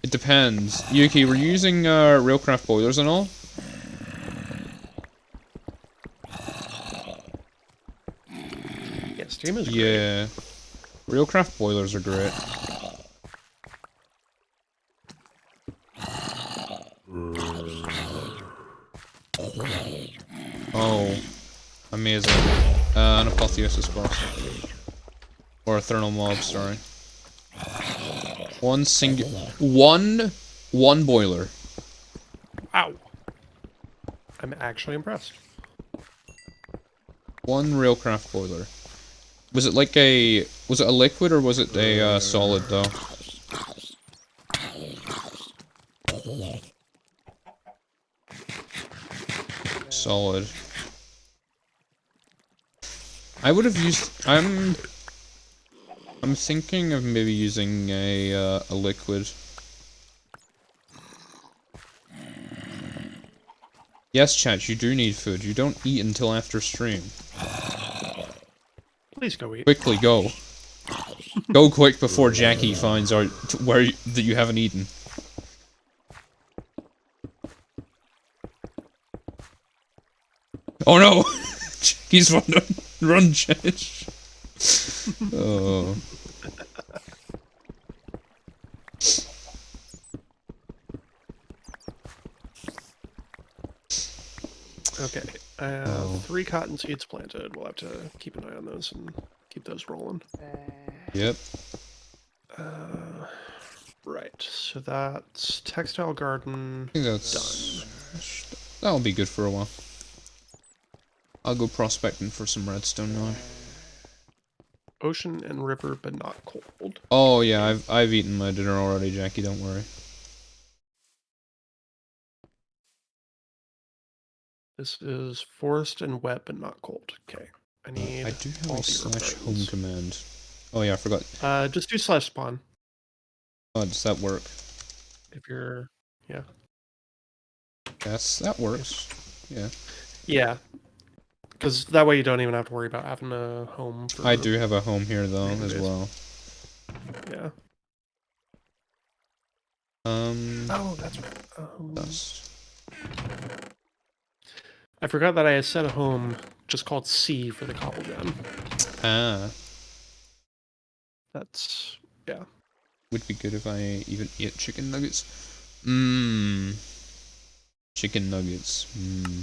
It depends. Yuki, we're using Railcraft boilers and all? Yeah, Steam is great. Yeah. Railcraft boilers are great. Oh. Amazing. An apotheosis boss. Or a thermal mob, sorry. One boiler. Wow. I'm actually impressed. One Railcraft boiler. Was it like a... Was it a liquid or was it a solid, though? Solid. I would have used... I'm thinking of maybe using a liquid. Yes, chat, you do need food. You don't eat until after stream. Please go eat. Quickly, go. Go quick before Jackie finds out that you haven't eaten. Oh no! He's run, chat. Oh. Okay, I have 3 cotton seeds planted. We'll have to keep an eye on those and keep those rolling. Yep. Right, so that's textile garden I think that's done. That'll be good for a while. I'll go prospecting for some redstone now. Ocean and river, but not cold. Oh yeah, I've eaten my dinner already, Jackie. Don't worry. This is forest and wet, but not cold. Okay, I need. I do have all a the herb /home gardens. command. Oh yeah, I forgot. Just do /spawn Oh, does that work? if you're. Yeah. Yes, that works. Yeah. Yeah, because that way you don't even have to worry about having a home. For I do have a home here though, as days. well. Yeah. Oh, that's right. Dust. I forgot that I had set a home just called C for the cobble gen. Ah. That's yeah. Would be good if I even ate chicken nuggets. Mmm. Chicken nuggets. Mmm.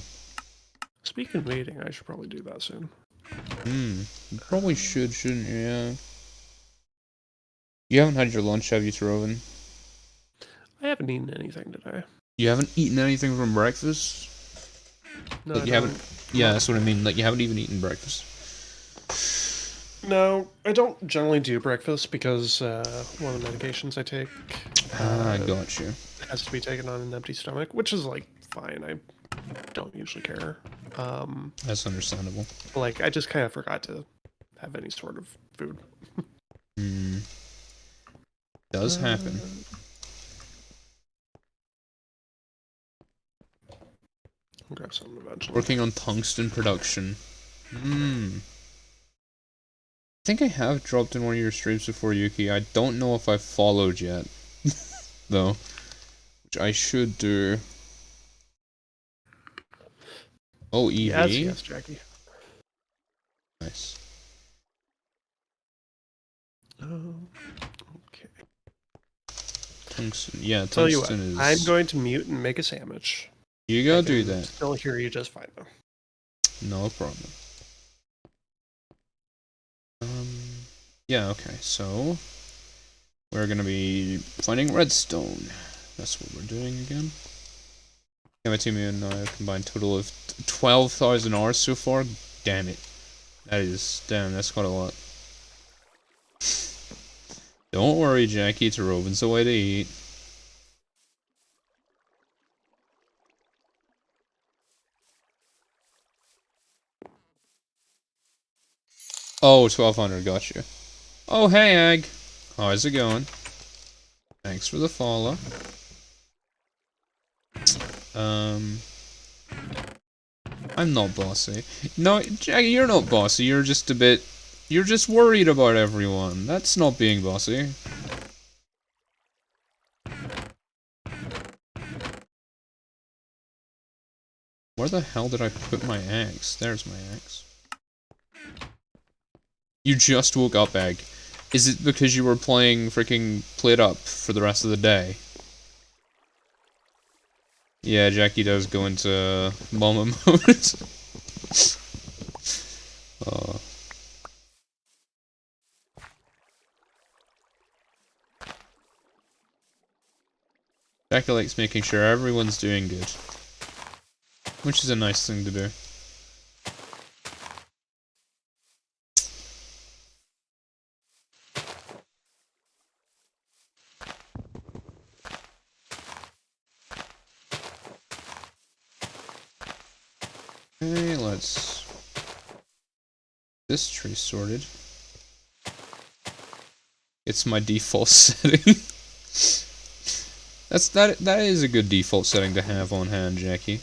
Speaking of eating, I should probably do that soon. Mmm. You probably should, shouldn't you? Yeah. You haven't had your lunch, have you, Taroven? I haven't eaten anything today. You haven't eaten anything from breakfast? No, Like you haven't... Yeah, that's what I mean. Like you haven't even eaten breakfast. No, I don't generally do breakfast because one of the medications I take Got you. has to be taken on an empty stomach, which is like fine. I don't usually care. That's understandable. Like I just kind of forgot to have any sort of food. Hmm. Does happen. I'll grab some eventually. Working on tungsten production. I think I have dropped in one of your streams before, Yuki. I don't know if I've followed yet, though. Which I should do. Oh, EV? Yes, Jackie. Nice. Okay. Tungsten. Yeah, Tell you what, tungsten is... I'm going to mute and make a sandwich. You go do that. Still hear you just fine though. No problem. Yeah, okay, so... We're gonna be finding redstone. That's what we're doing again. Yeah, my team and I have combined total of 12,000 hours so far. Damn it. Damn, that's quite a lot. Don't worry, Jackie, Taroven's the way to eat. Oh, 1200, got you. Oh, hey, Egg. How's it going? Thanks for the follow. I'm not bossy. No, Jackie, you're not bossy. You're just a bit... You're just worried about everyone. That's not being bossy. Where the hell did I put my axe? There's my axe. You just woke up, Egg. Is it because you were playing freaking Played Up for the rest of the day? Yeah, Jackie does go into mama mode. Oh. Jackie likes making sure everyone's doing good. Which is a nice thing to do. Okay, let's... This tree sorted. It's my default setting. That is a good default setting to have on hand, Jackie.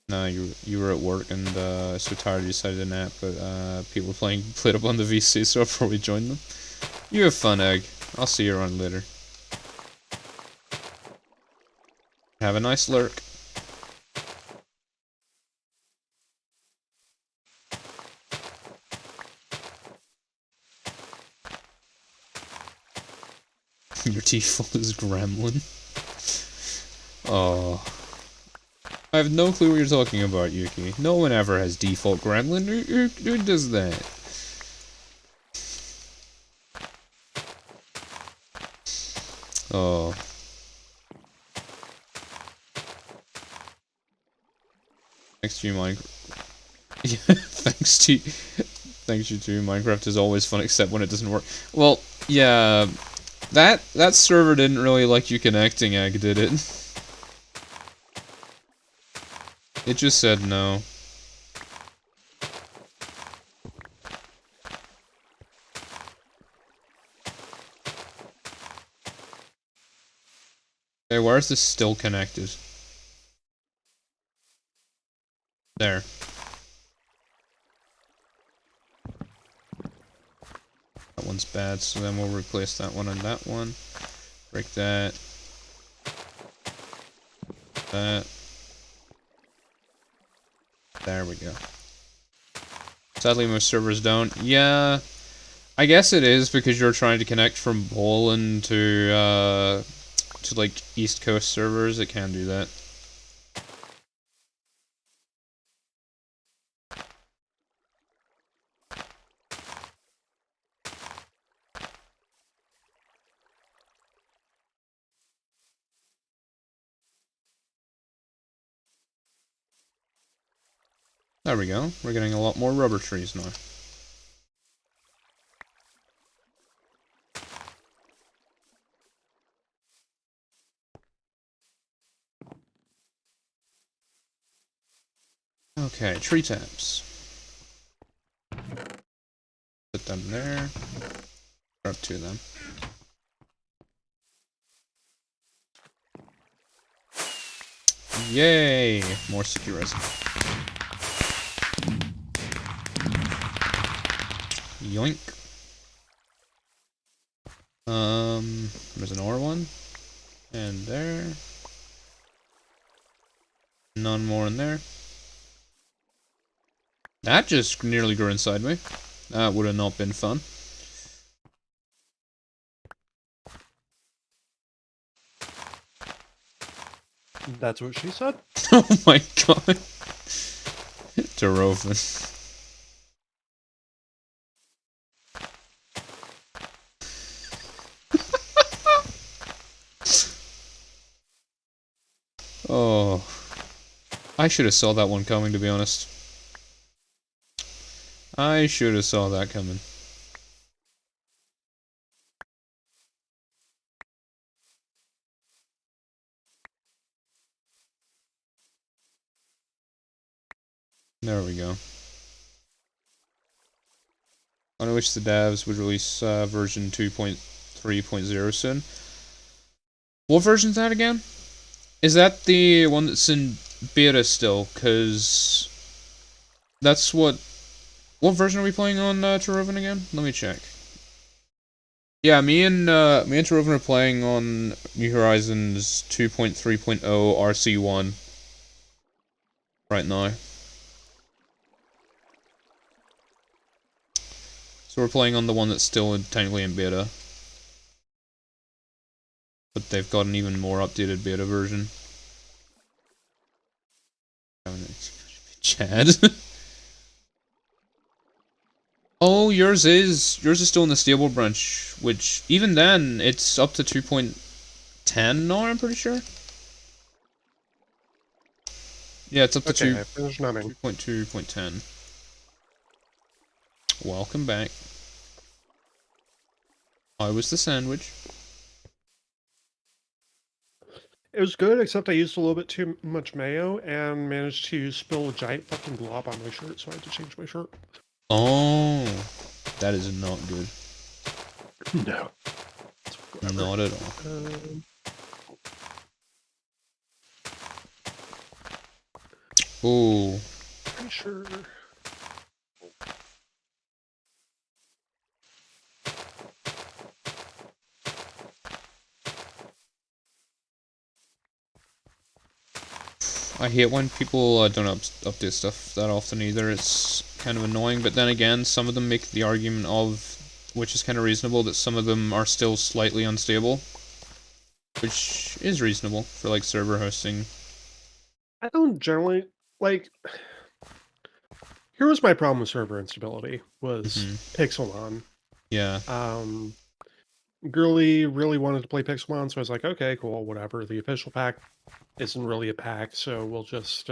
No, you were at work and so tired you decided to nap, but people played up on the VC, so I probably joined them. You have fun, Egg. I'll see you around later. Have a nice lurk. Your default is Gremlin. Oh. I have no clue what you're talking about, Yuki. No one ever has default Gremlin. Who does that? Oh. Thanks to you, Minecraft. Yeah, thanks you too. Minecraft is always fun, except when it doesn't work. Well, yeah, that server didn't really like you connecting, Egg, did it? It just said no. Okay, where is this still connected? There. That one's bad, so then we'll replace that one and that one. Break that. That. There we go. Sadly, most servers don't. Yeah, I guess it is because you're trying to connect from Poland to like East Coast servers. It can do that. There we go. We're getting a lot more rubber trees now. Okay, tree taps. Put them there. Grab two of them. Yay! More sticky resin. Yoink. There's an ore one. And there. None more in there. That just nearly grew inside me. That would have not been fun. That's what she said? Oh my god. Taroven. Oh. I should have saw that one coming, to be honest. I should have saw that coming. There we go. I wish the devs would release version 2.3.0 soon. What version's that again? Is that the one that's in beta still? Cause that's what version are we playing on Taroven again? Let me check. Yeah, me and Taroven are playing on New Horizons 2.3.0 RC1 right now. So we're playing on the one that's still technically in beta. But they've got an even more updated beta version. Chad. Oh, yours is still in the stable branch, which even then it's up to 2.10 now, I'm pretty sure. Yeah, it's up to Okay, I finished numbing. 2.2.10. Welcome back. I was the sandwich. It was good, except I used a little bit too much mayo and managed to spill a giant fucking blob on my shirt, so I had to change my shirt. Oh, that is not good. No. Not at all. Oh. Pretty sure. I hate when people don't update stuff that often either. It's kind of annoying, but then again, some of them make the argument of, which is kind of reasonable, that some of them are still slightly unstable. Which is reasonable for, like, server hosting. I don't generally, like... Here was my problem with server instability, was Pixelmon. Yeah. Girly really wanted to play Pixelmon, so I was like, okay, cool, whatever. The official pack isn't really a pack, so we'll just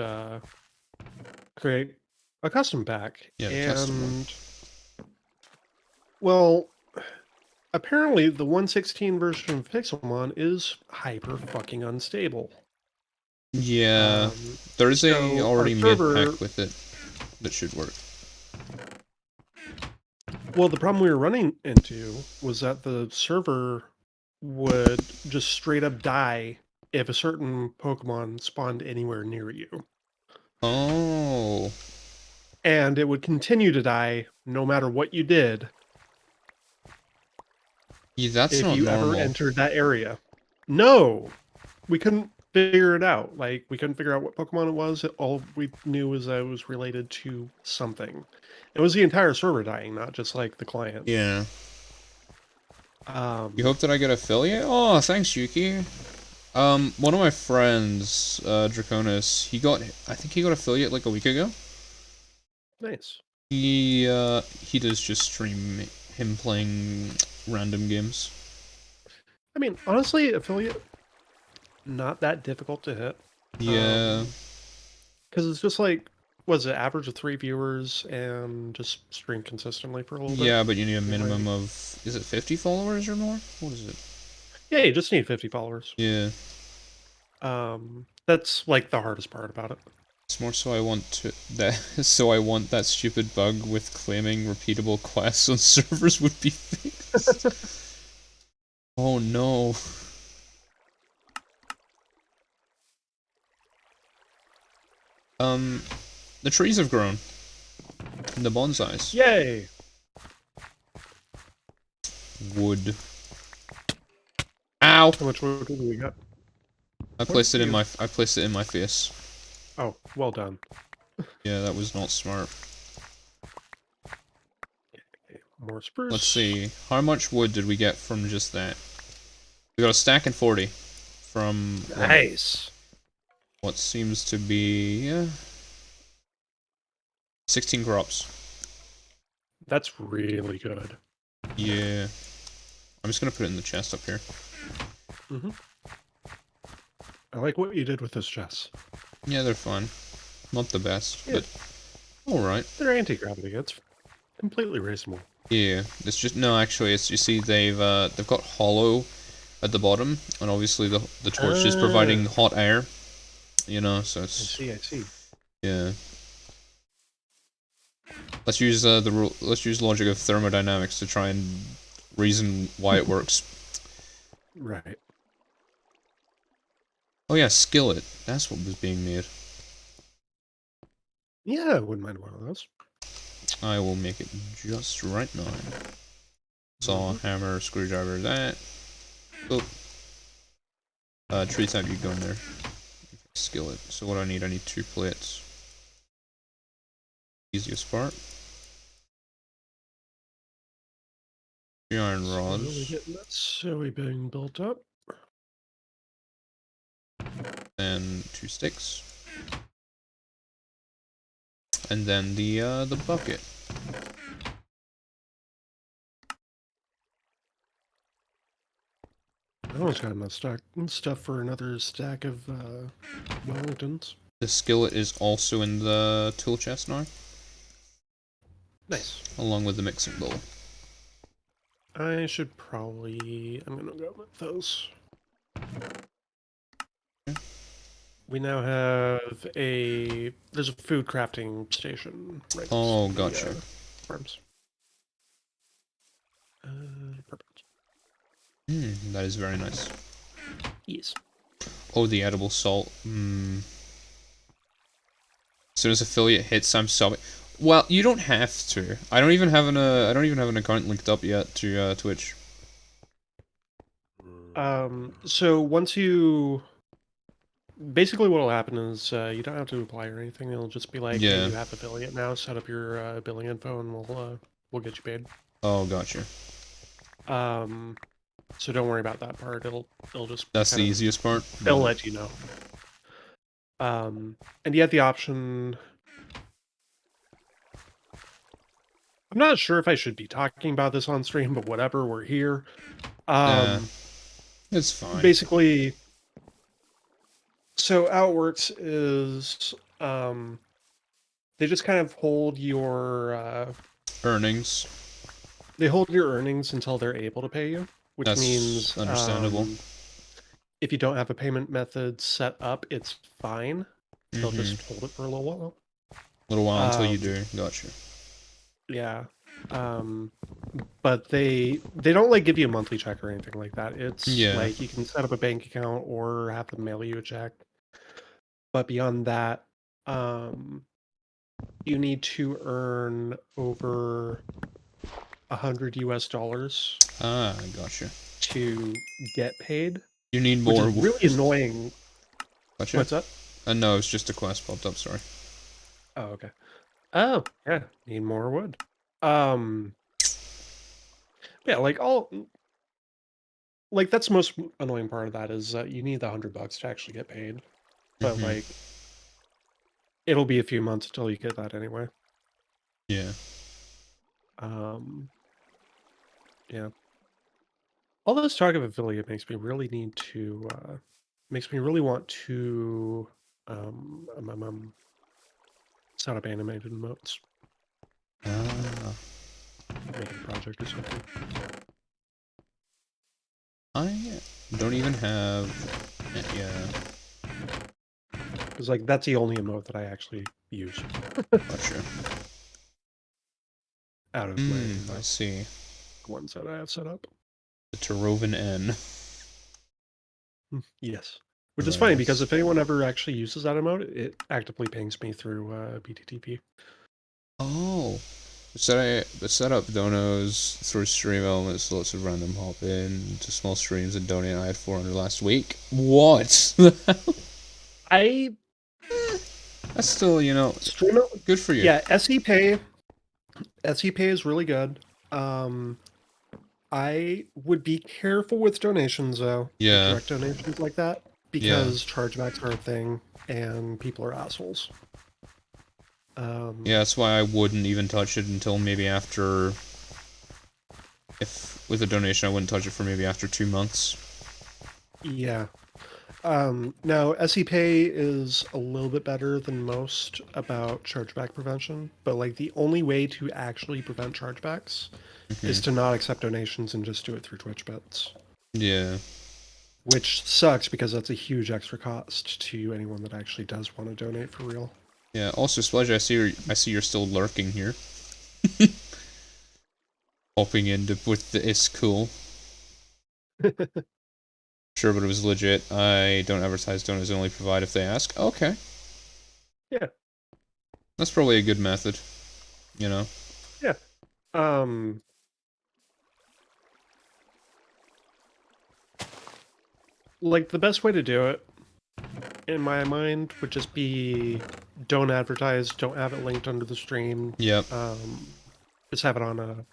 create a custom pack. Yeah, the and custom one. Well, apparently the 1.16 version of Pixelmon is hyper fucking unstable. Yeah. There's a So our already made server, pack with it that should work. well, the problem we were running into was that the server would just straight up die if a certain Pokemon spawned anywhere near you. Oh. And it would continue to die no matter what you did Yeah, that's if not you ever normal. entered that area. No! We couldn't figure it out. Like, we couldn't figure out what Pokemon it was. All we knew was that it was related to something. It was the entire server dying, not just, like, the client. Yeah. You hope that I get affiliate? Oh, thanks, Yuki. One of my friends, Draconis, I think he got affiliate like a week ago. Nice. He does just stream him playing random games. I mean, honestly, affiliate, not that difficult to hit. Yeah. Because it's just like, was it average of 3 viewers and just stream consistently for a little bit? Yeah, but you need a minimum of, is it 50 followers or more? What is it? Yeah, you just need 50 followers. Yeah. That's like the hardest part about it. It's more so I want that stupid bug with claiming repeatable quests on servers would be fixed. Oh no. The trees have grown. And the bonsais. Yay! Wood. Ow! How much wood do we got? I placed it in my face. Oh, well done. Yeah, that was not smart. Okay, more spruce. Let's see. How much wood did we get from just that? We got a stack and 40 from Nice. what seems to be 16 crops. That's really good. Yeah. I'm just gonna put it in the chest up here. Mm-hmm. I like what you did with this chest. Yeah, they're fun. Not the best, Yeah. but alright. They're anti-gravity. It's completely reasonable. Yeah, it's just no. Actually, it's you see they've got hollow at the bottom, and obviously the torch is providing hot air. You know, so it's. I see. Yeah. Let's use let's use logic of thermodynamics to try and reason why it works. Right. Oh yeah, skillet. That's what was being made. Yeah, I wouldn't mind one of those. I will make it just right now. Saw, hammer, screwdriver, that. Oh. Tree type, you go in there. Skillet. So what do I need? I need 2 plates. Easiest part. 3 iron rods. Really getting that silly being built up. Then 2 sticks. And then the bucket. I almost got enough stuff for another stack of Wellingtons. The skillet is also in the tool chest now. Nice. Along with the mixing bowl. I should probably... I'm gonna go with those. Okay. We now have a... There's a food crafting station right Oh, gotcha. farms. Perfect. That is very nice. Yes. Oh, the edible salt. As soon as affiliate hits, I'm subbing. Well, you don't have to. I don't even have an account linked up yet to Twitch. So once you... Basically what will happen is you don't have to apply or anything. It'll just be like, hey, Yeah. you have affiliate now. Set up your billing info and we'll get you paid. Oh, gotcha. So don't worry about that part. It'll just... That's the easiest part. They'll let you know. And you have the option... I'm not sure if I should be talking about this on stream, but whatever, we're here. It's fine. Basically, so how it works is they just kind of hold your earnings. They hold your earnings until they're able to pay you, which That's means understandable. If you don't have a payment method set up, it's fine. They'll just hold it for a little while. Until you do. Gotcha. Yeah. But they don't like give you a monthly check or anything like that. It's like you can set up a bank account or have them mail you a check. But beyond that, you need to earn over $100 Ah, gotcha. to get paid. You need more. Which is really annoying. Gotcha. What's up? No, it's just a quest popped up. Sorry. Oh, okay. Oh, yeah. Need more wood. Yeah, that's the most annoying part of that is you need the $100 to actually get paid, but like it'll be a few months until you get that anyway. Yeah. Yeah. All this talk of affiliate makes me really want to set up animated emotes. Make a project or something. I don't even have... Yeah. Because, like, that's the only emote that I actually use. Gotcha. Out of my I see. ones that I have set up. The Taroven N. Yes. Which is funny because if anyone ever actually uses that emote, it actively pings me through BTTP. Oh. Set up donos through stream elements, lots of random hop in to small streams and donate. I had 400 last week. What? That's still, you know, good for you. Yeah, SEPay is really good. I would be careful with donations though. Yeah. Direct donations like that. Because chargebacks are a thing and people are assholes. Yeah, that's why I wouldn't even touch it until maybe after... If with a donation, I wouldn't touch it for maybe after 2 months. Yeah. Now, SEPay is a little bit better than most about chargeback prevention, but like the only way to actually prevent chargebacks is to not accept donations and just do it through Twitch bits. Yeah. Which sucks because that's a huge extra cost to anyone that actually does want to donate for real. Yeah. Also, Spludge, I see you're still lurking here. Hopping in with the "is cool." Sure, but it was legit. I don't advertise donors, only provide if they ask. Okay. Yeah. That's probably a good method. You know? Yeah. Like, the best way to do it, in my mind, would just be don't advertise, don't have it linked under the stream. Yep. Just have it on a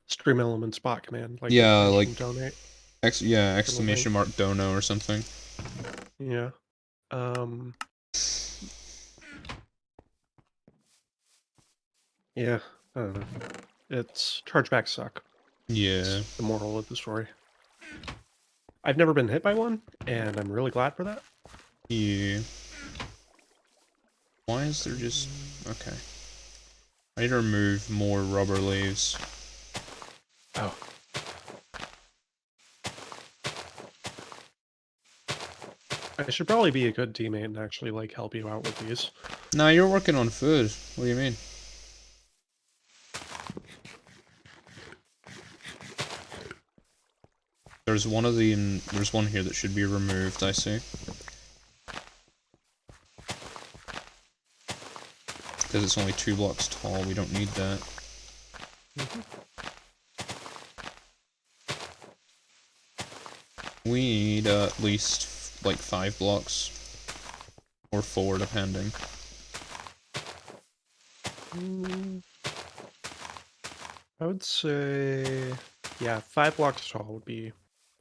stream element spot command. Like yeah, like donate. exclamation mark dono or something. Yeah. Yeah. I don't know. It's chargebacks suck. Yeah. It's the moral of the story. I've never been hit by one, and I'm really glad for that. Yeah. Why is there just... Okay. I need to remove more rubber leaves. Oh. I should probably be a good teammate and actually, like, help you out with these. Nah, you're working on food. What do you mean? There's one there's one here that should be removed, I see. Because it's only 2 blocks tall, we don't need that. We need at least, like, 5 blocks. Or 4, depending. I would say... Yeah, 5 blocks tall would be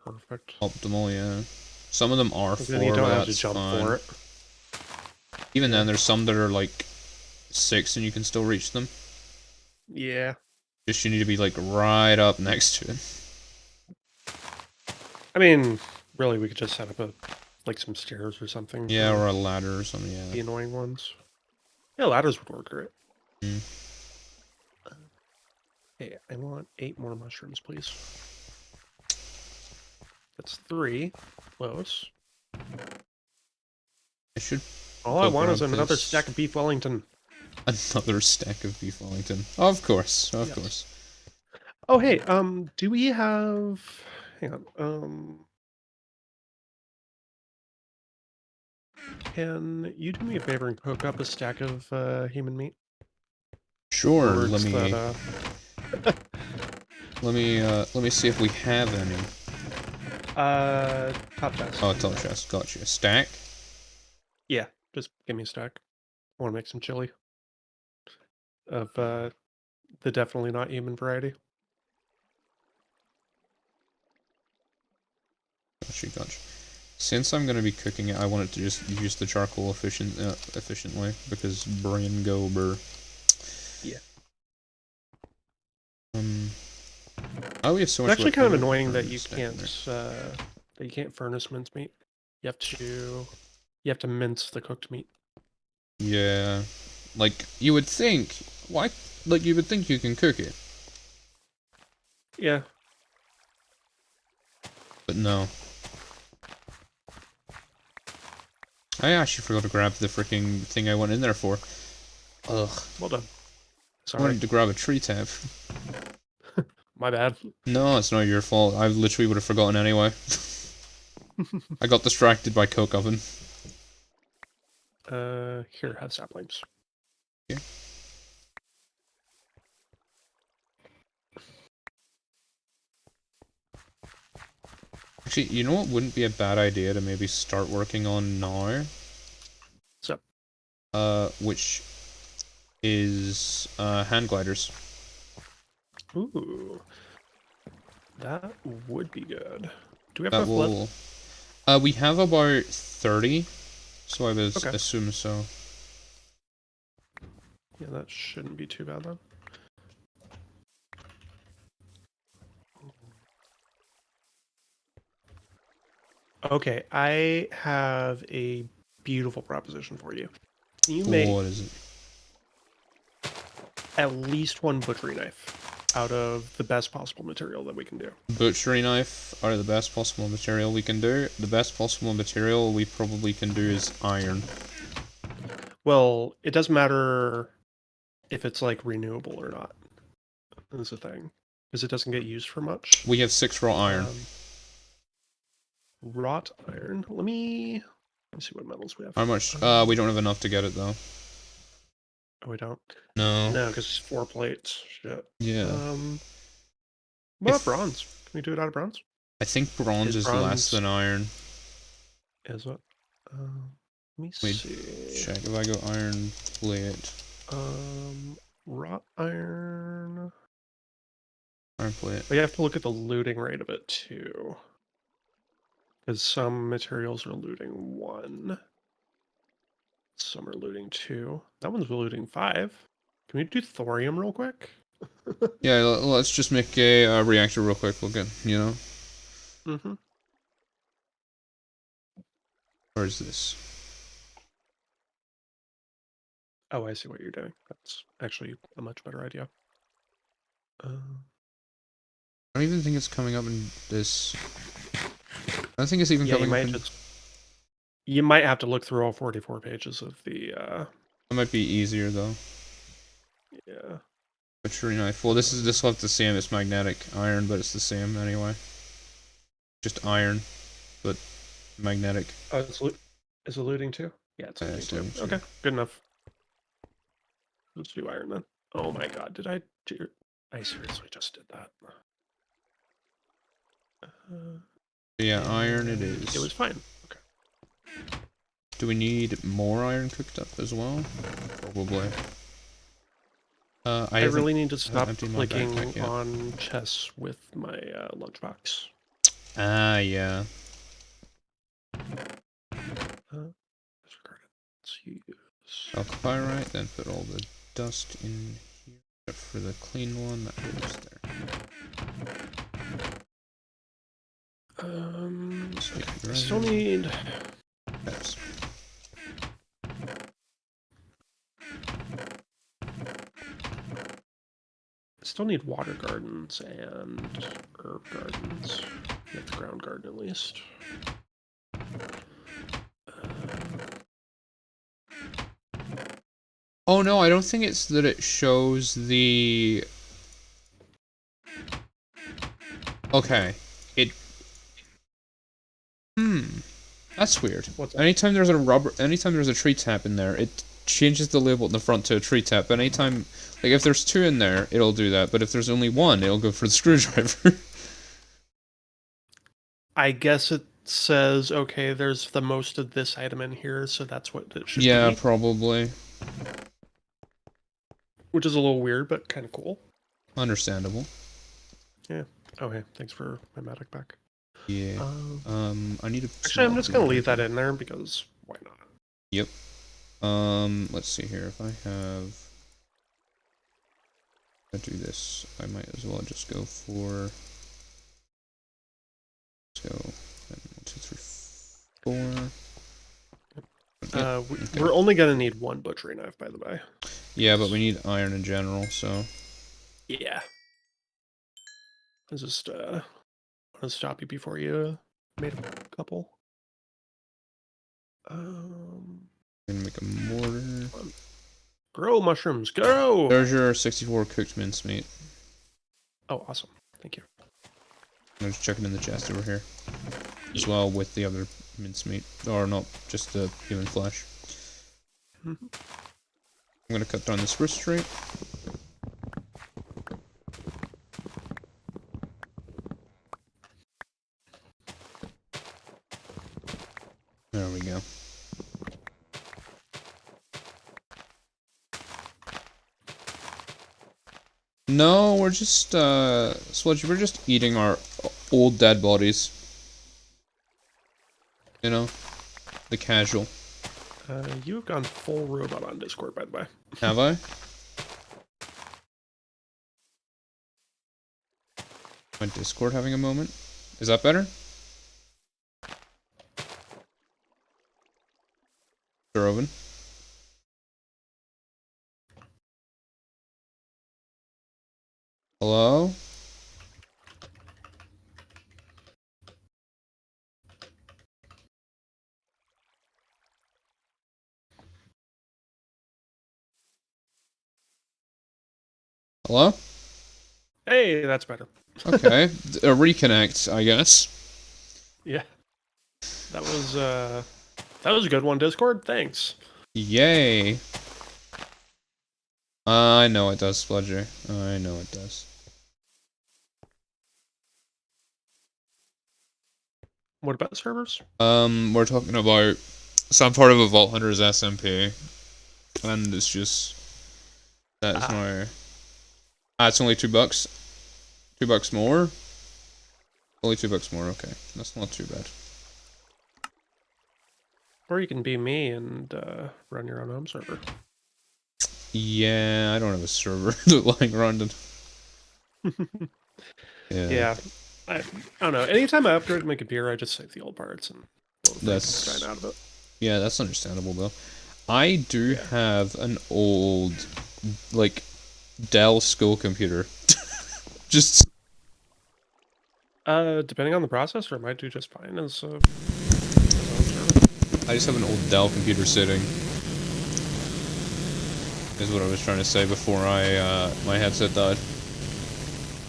perfect. Optimal, yeah. Some of them are 4, you don't but have that's to jump fine. for it. Even then, there's some that are, like, 6 and you can still reach them. Yeah. Just you need to be, like, right up next to it. I mean, really, we could just set up like some stairs or something. Yeah, or a ladder or something, yeah. The annoying ones. Yeah, ladders would work great. Hey, I want 8 more mushrooms, please. That's 3. Close. I should... All I want is another stack of beef Wellington. Another stack of beef Wellington. Of course, of course. Oh, hey, do we have... Hang on, can you do me a favor and cook up a stack of human meat? Sure, let me see if we have any. Top chest. Oh, top chest, gotcha. A stack? Yeah, just give me a stack. I want to make some chili. Of, the definitely not human variety. Gotcha. Since I'm gonna be cooking it, I want it to just use the charcoal efficiently, because brain gober. Yeah. Oh, we have so much. It's actually kind of annoying that you can't furnace mincemeat. You have to mince the cooked meat. Yeah, like you would think. Why? Like you would think you can cook it. Yeah. But no. I actually forgot to grab the freaking thing I went in there for. Ugh. Well done. Sorry. I wanted to grab a tree tab. My bad. No, it's not your fault. I literally would have forgotten anyway. I got distracted by coke oven. Here, have saplings. Yeah. Actually, you know what wouldn't be a bad idea to maybe start working on now? So. Which is hand gliders. Ooh. That would be good. Do we have That enough will. lead? We have about 30, so I would Okay. assume so. Yeah, that shouldn't be too bad then. Okay, I have a beautiful proposition for you. You make What is it? at least one butchery knife out of the best possible material that we can do. Butchery knife are the best possible material we can do. The best possible material we probably can do is iron. Well, it doesn't matter if it's like renewable or not. That's the thing, because it doesn't get used for much. We have 6 raw iron. Wrought iron. Let me see what metals we have. How much? We don't have enough to get it though. Oh, we don't. No. No, because it's 4 plates. Shit. Yeah. What about bronze? Can we do it out of bronze? I think bronze is less than iron. Is what? Let me Wait, see. check if I go iron plate. Wrought iron. Iron plate. But you have to look at the looting rate of it too. Because some materials are looting 1. Some are looting 2. That one's looting 5. Can we do thorium real quick? Yeah, let's just make a reactor real quick. We'll get, you know. Mm-hmm. Where is this? Oh, I see what you're doing. That's actually a much better idea. I don't even think it's coming up in this. I don't think it's even coming up in... You might have to look through all 44 pages of the... That might be easier, though. Yeah. Butchery knife. Well, this will have the same. It's magnetic iron, but it's the same anyway. Just iron, but magnetic. Oh, is it looting too? Yeah, it's looting too. Okay, good enough. Let's do iron then. Oh my god, did I do... I seriously just did that. Yeah, iron it is. It was fine. Okay. Do we need more iron cooked up as well? Probably. I really need to stop clicking yeah. on chess with my lunchbox. Ah, yeah. Let's use Pyrite, then put all the dust in here. Except for the clean one that goes there. I still need... Yes. I still need water gardens and herb gardens. Get the ground garden at least. Oh no, I don't think it's that it shows the... Okay. That's weird. What's that? Anytime there's a tree tap in there, it changes the label in the front to a tree tap. But anytime, like if there's 2 in there, it'll do that. But if there's only 1, it'll go for the screwdriver. I guess it says, okay, there's the most of this item in here, so that's what it should be. Yeah, probably. Which is a little weird, but kind of cool. Understandable. Yeah. Oh, hey, thanks for my magic back. Yeah. I need to... Actually, I'm just going to leave that in there because why not? Yep. Let's see here. If I have... I do this, I might as well just go for... Let's go... 1, 2, 3, 4... Okay. We're only going to need 1 butchery knife, by the way. Yeah, but we need iron in general, so... Yeah. I just want to stop you before you made a couple. Gonna make a mortar. Grow mushrooms, go! There's your 64 cooked mincemeat. Oh, awesome. Thank you. I'm just checking in the chest over here. as well with the other mincemeat, or not just the human flesh. I'm gonna cut down this spruce tree. There we go. No, we're just, Sludgy, we're just eating our old dead bodies. You know? The casual. You've gone full robot on Discord, by the way. Have I? My Discord having a moment? Is that better? Taroven? Hello? Hello? Hey, that's better. Okay. A reconnect, I guess. Yeah. That was a good one, Discord. Thanks. Yay. I know it does, Sludger. I know it does. What about servers? We're talking about some part of a Vault Hunter's SMP. And it's just... That's no... Ah, it's only $2. $2 more? Only $2 more, okay. That's not too bad. Or you can be me and run your own home server. Yeah, I don't have a server lying around it. Yeah. I don't know. Anytime I upgrade my computer, I just save the old parts and build Frankenstein out of it. Yeah, that's understandable though. I do have an old, like, Dell school computer. Just... Depending on the processor, it might do just fine as I just have an old Dell computer sitting. Is what I was trying to say before my headset died.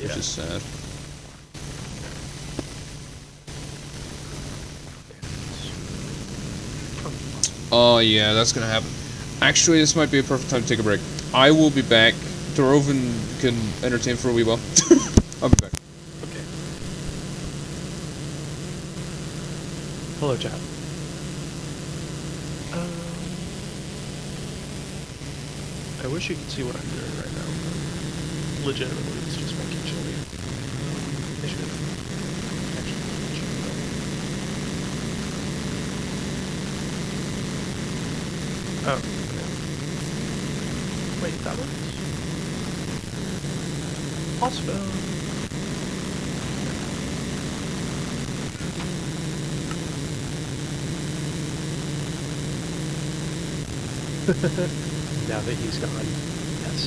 Which is sad. Oh yeah, that's gonna happen. Actually, this might be a perfect time to take a break. I will be back. Taroven can entertain for a wee while. I'll be back. Okay. Hello, chat. I wish you could see what I'm doing right now. Legitimately, it's just making chili. I should Oh, okay. Wait, that works? Possible. Now that he's gone, yes.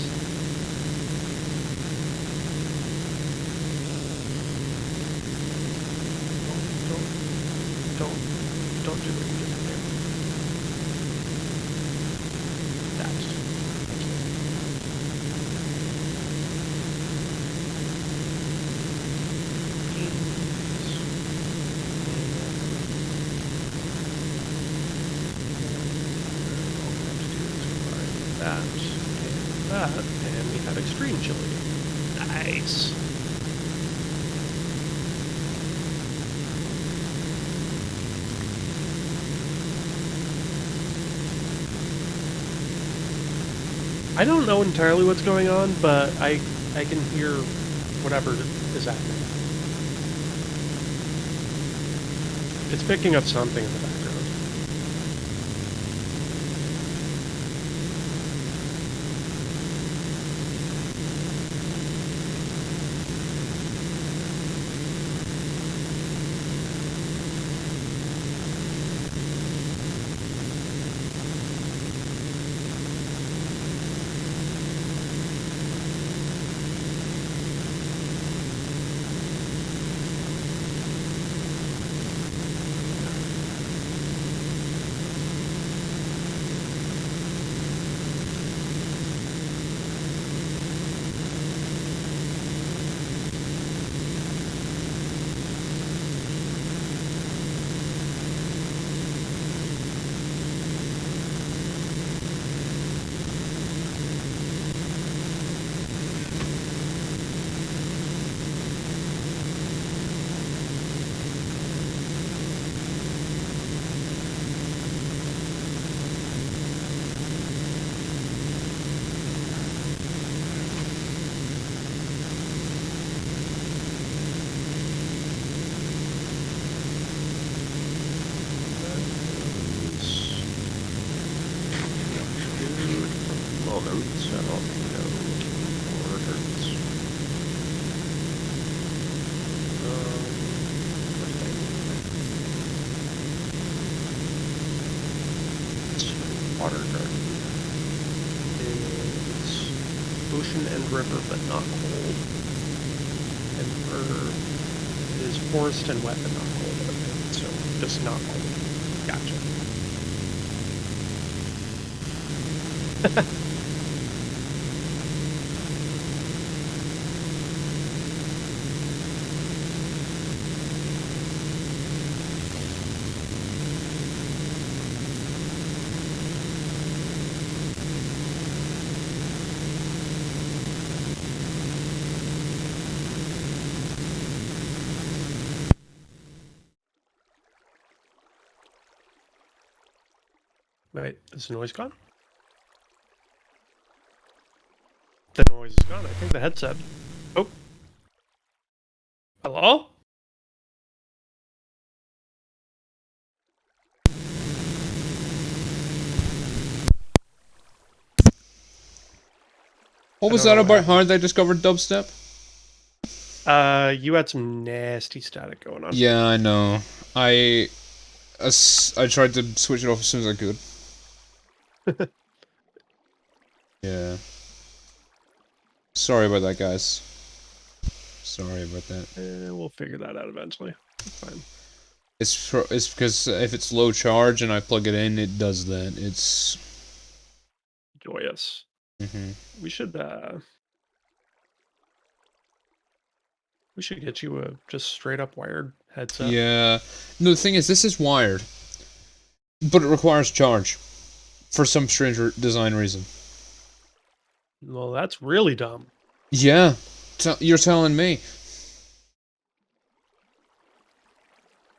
Don't do what you did there. That's... that, and we have extreme chili. Nice. I don't know entirely what's going on, but I can hear whatever is happening. It's picking up something in the background. elements, so no keyboard hurts. Water garden is ocean and river, but not cold. And earth is forest and wet, but not cold. Okay, so just not cold. Gotcha. Wait, is the noise gone? The noise is gone. I think the headset. Oh. Hello? What was that about how they discovered dubstep? You had some nasty static going on. Yeah, I know. I tried to switch it off as soon as I could. Yeah. Sorry about that, guys. Sorry about that. We'll figure that out eventually. It's fine. It's because if it's low charge and I plug it in, it does that. It's Joyous. We should get you a just straight up wired headset. Yeah. No, the thing is, this is wired, but it requires charge for some strange design reason. Well, that's really dumb. Yeah. You're telling me.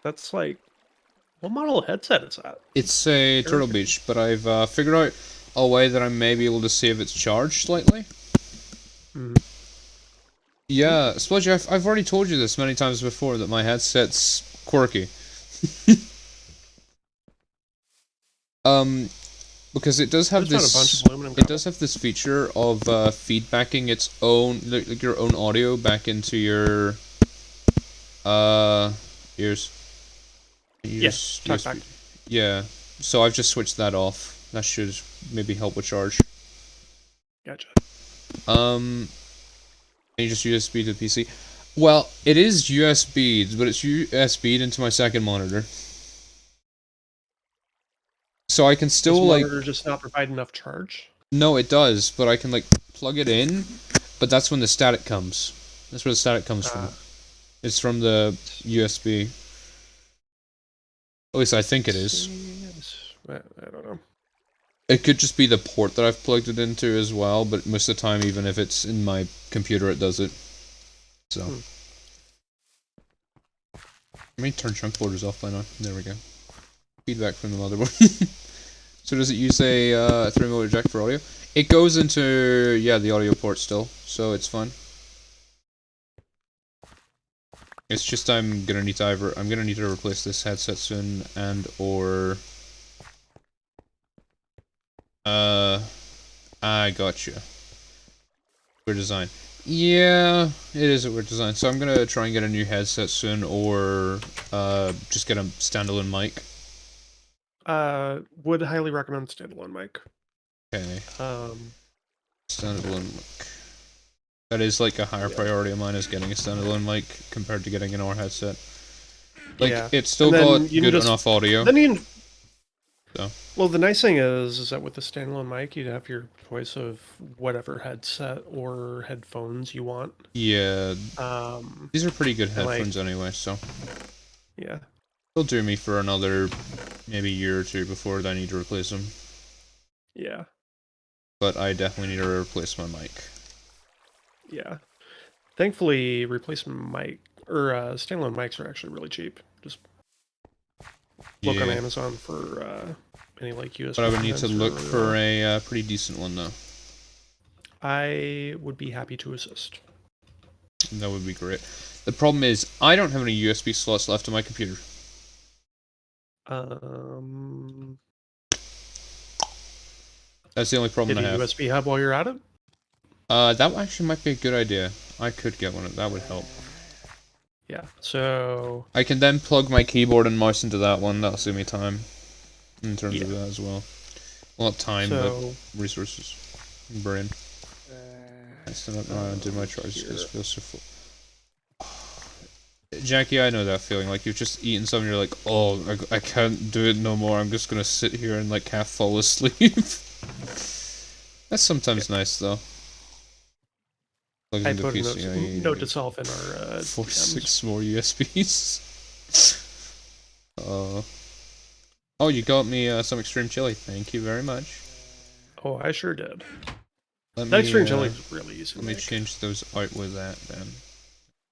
That's like, what model of headset is that? It's a Turtle Beach, but I've figured out a way that I may be able to save its charge slightly. Yeah, Spludge, I've already told you this many times before that my headset's quirky. Because it does have this. It does have this feature of feedbacking its own, like your own audio back into your ears. Yes, talkback. Yeah, so I've just switched that off. That should maybe help with charge. Gotcha. And you just USB to the PC. Well, it is USB, but it's USB'd into my second monitor. So I can still Does monitor just not provide enough charge? No, it does, but I can like plug it in, but that's when the static comes. That's where the static comes from. It's from the USB. At least I think it is. I don't know. It could just be the port that I've plugged it into as well, but most of the time, even if it's in my computer, it does it. So. Let me turn chunk borders off by now. There we go. Feedback from the motherboard. So does it use a 3mm jack for audio? It goes into, yeah, the audio port still, so it's fine. It's just I'm gonna need to replace this headset soon, and or I gotcha. Weird design. Yeah, it is a weird design. So I'm gonna try and get a new headset soon, or just get a standalone mic. Would highly recommend standalone mic. Okay. Standalone mic. That is like a higher priority of mine, is getting a standalone mic compared to getting an R headset. Like, it's still got good enough audio. Then you... So. Well, the nice thing is that with the standalone mic, you'd have your choice of whatever headset or headphones you want. Yeah. These are pretty good headphones anyway, so. Yeah. They'll do me for another maybe year or two before I need to replace them. Yeah. But I definitely need to replace my mic. Yeah. Thankfully, replacement mic or standalone mics are actually really cheap. Just look on Amazon for any like USB. But I would need to look for a pretty decent one though. I would be happy to assist. That would be great. The problem is I don't have any USB slots left on my computer. That's the only problem Get I a have. USB hub while you're at it. That actually might be a good idea. I could get one. That would help. Yeah. So I can then plug my keyboard and mouse into that one. That'll save me time in terms of that as well. Well, not time, but resources. Brain. I still not did my choice because it feels so full. Jackie, I know that feeling. Like you've just eaten something, you're like, oh, I can't do it no more. I'm just gonna sit here and like half fall asleep. That's sometimes nice though. Plugs I into put a PCIe. note to self in our 6 more USBs. Oh, you got me some extreme chili. Thank you very much. Oh, I sure did. Let That me, extreme chili is really easy. Let me change those out with that then.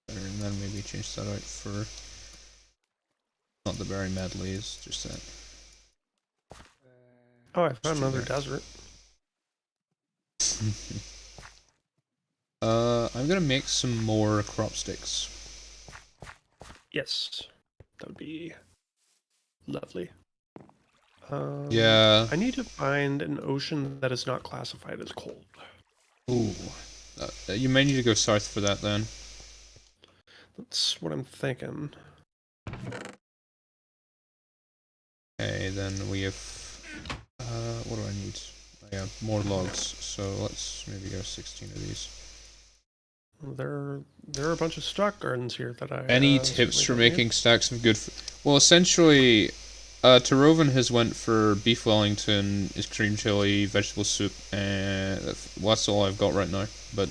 And then maybe change that out for not the berry medleys, just that. Oh, I found another desert. I'm gonna make some more crop sticks. Yes, that would be lovely. Yeah. I need to find an ocean that is not classified as cold. Ooh. You may need to go south for that then. That's what I'm thinking. Okay, then we have... what do I need? Oh, yeah, more logs. So let's maybe go 16 of these. There are a bunch of stock gardens here that I... Any tips for making stacks of good food? Well, essentially, Taroven has went for beef Wellington, extreme chili, vegetable soup, and that's all I've got right now. But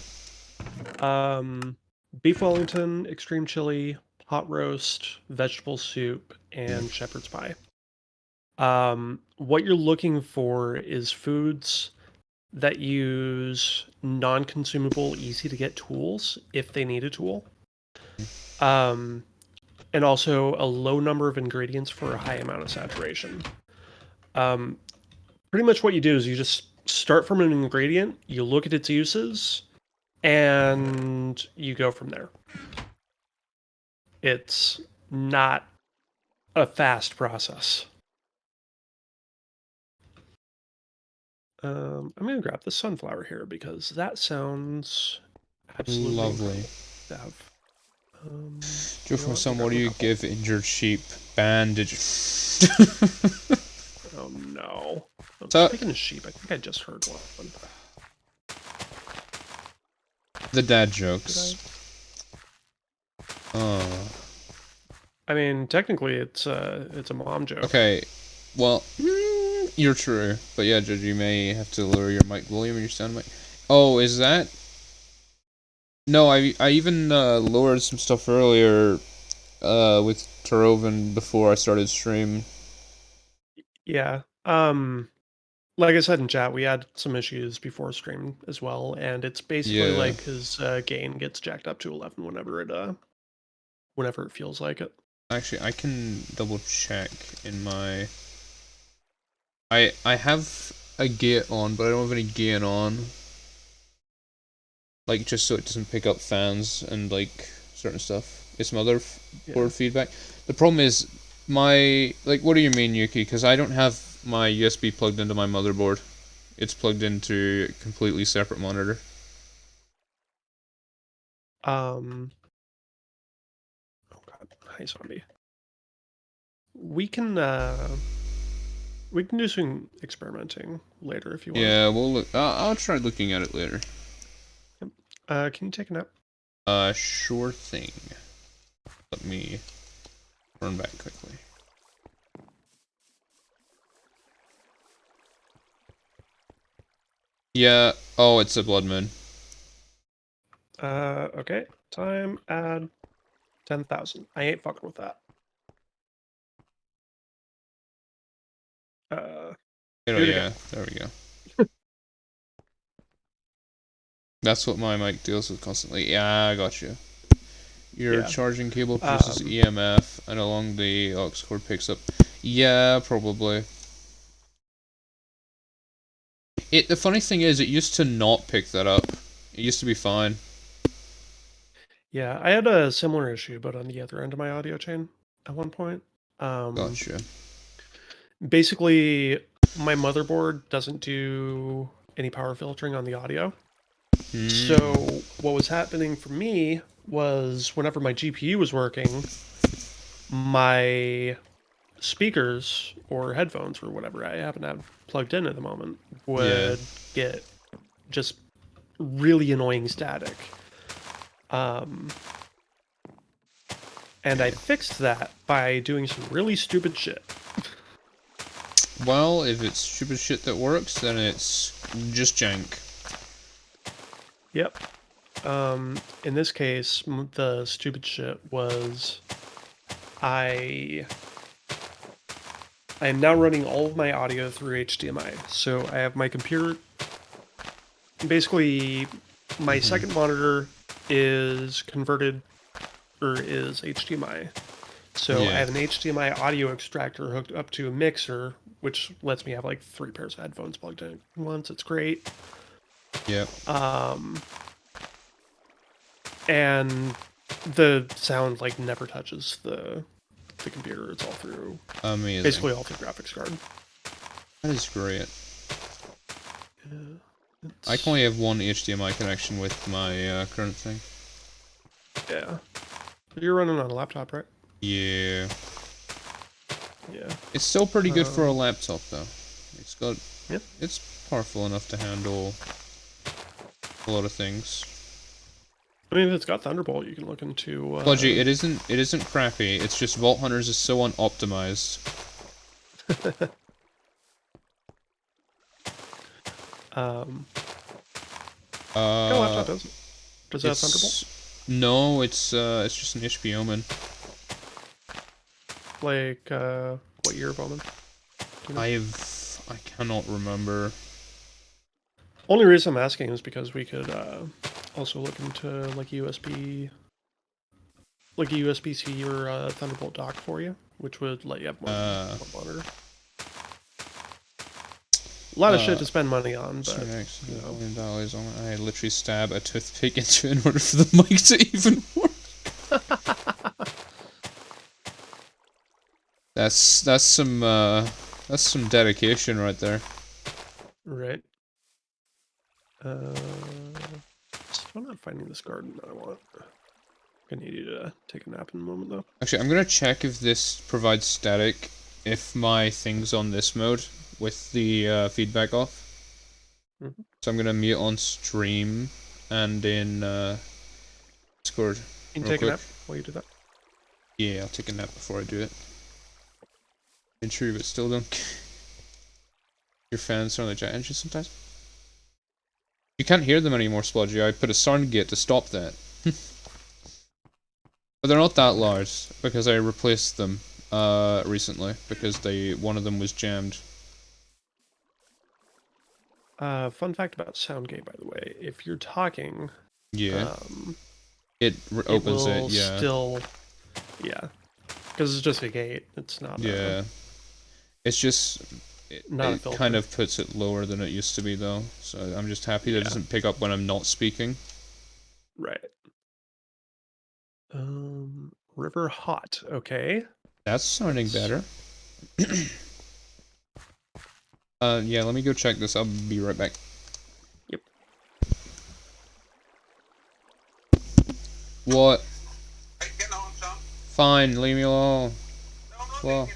beef Wellington, extreme chili, pot roast, vegetable soup, and shepherd's pie. What you're looking for is foods that use non-consumable, easy-to-get tools if they need a tool. And also a low number of ingredients for a high amount of saturation. Pretty much what you do is you just start from an ingredient, you look at its uses, and you go from there. It's not a fast process. I'm going to grab the sunflower here because that sounds absolutely lovely. To have. Joe from some, what do you give injured sheep? Bandage. Oh no. So, speaking of sheep, I think I just heard one. The dad jokes. Oh. I mean, technically, it's a mom joke. Okay, well, you're true, but yeah, Judge, you may have to lower your mic volume and your sound mic. Oh, is that? No, I even lowered some stuff earlier with Taroven before I started stream. Yeah. Like I said in chat, we had some issues before stream as well, and it's basically like his gain gets jacked up to 11 whenever it feels like it. Actually, I can double check in my. I have a gate on, but I don't have any gain on. Like just so it doesn't pick up fans and like certain stuff. It's motherboard feedback. The problem is my what do you mean, Yuki? Because I don't have my USB plugged into my motherboard. It's plugged into a completely separate monitor. Oh god, hi zombie. We can do some experimenting later if you want. Yeah, we'll look. I'll try looking at it later. Yep. Can you take a nap? Sure thing. Let me run back quickly. Yeah. Oh, it's a blood moon. Okay. Time add 10,000. I ain't fucking with that. Yeah, there we go. That's what my mic deals with constantly. Yeah, I got you. Your charging cable produces EMF, and along the aux cord picks up. Yeah, probably. The funny thing is, it used to not pick that up. It used to be fine. Yeah, I had a similar issue, but on the other end of my audio chain at one point. Gotcha. Basically, my motherboard doesn't do any power filtering on the audio. Mm. So what was happening for me was whenever my GPU was working, my speakers or headphones or whatever I happen to have plugged in at the moment Yeah. would get just really annoying static. And I fixed that by doing some really stupid shit. Well, if it's stupid shit that works, then it's just jank. Yep. In this case, the stupid shit was I I am now running all of my audio through HDMI. So I have my computer. Basically, my second monitor is converted or is HDMI. So I Yeah. have an HDMI audio extractor hooked up to a mixer, which lets me have like 3 pairs of headphones plugged in at once. It's great. Yep. And the sound like never touches the computer. It's all through, Amazing. basically all through graphics card. That is great. Yeah, I can only have one HDMI connection with my current thing. yeah. You're running on a laptop, right? Yeah. Yeah. It's still pretty good for a laptop, though. It's got... Yeah. It's powerful enough to handle a lot of things. I mean, if it's got Thunderbolt, you can look into. Sludgy, it isn't crappy. It's just Vault Hunters is so unoptimized. What kind of laptop is it? Does it have Thunderbolt? No, it's just an HP Omen. Like, what year of Omen? Do you know? I cannot remember. Only reason I'm asking is because we could also look into like a USB-C or a Thunderbolt dock for you, which would let you have more than one monitor. A lot of shit to spend money on, but you know. $1 million on it. I literally stab a toothpick into it in order for the mic to even work. That's some dedication right there. Right. Still not finding this garden that I want. I need you to take a nap in a moment, though. Actually, I'm gonna check if this provides static if my thing's on this mode with the feedback off. So I'm gonna mute on stream and in Discord. You can Real take quick. a nap while you do that. Yeah, I'll take a nap before I do it. Been true, but still don't. Your fans are on the giant engine sometimes. You can't hear them anymore, Splodgy. I put a stargate to stop that. But they're not that large because I replaced them recently because one of them was jammed. Fun fact about Soundgate, by the way. If you're talking, Yeah. It opens it, yeah. Still, yeah. Because it's just a gate. It's not. Yeah. It's just it kind of puts it lower than it used to be though. So I'm just happy that it doesn't pick up when I'm not speaking. Right. River Hot. Okay. That's sounding better. Yeah, let me go check this. I'll be right back. Yep. What? Fine, leave me alone. Well.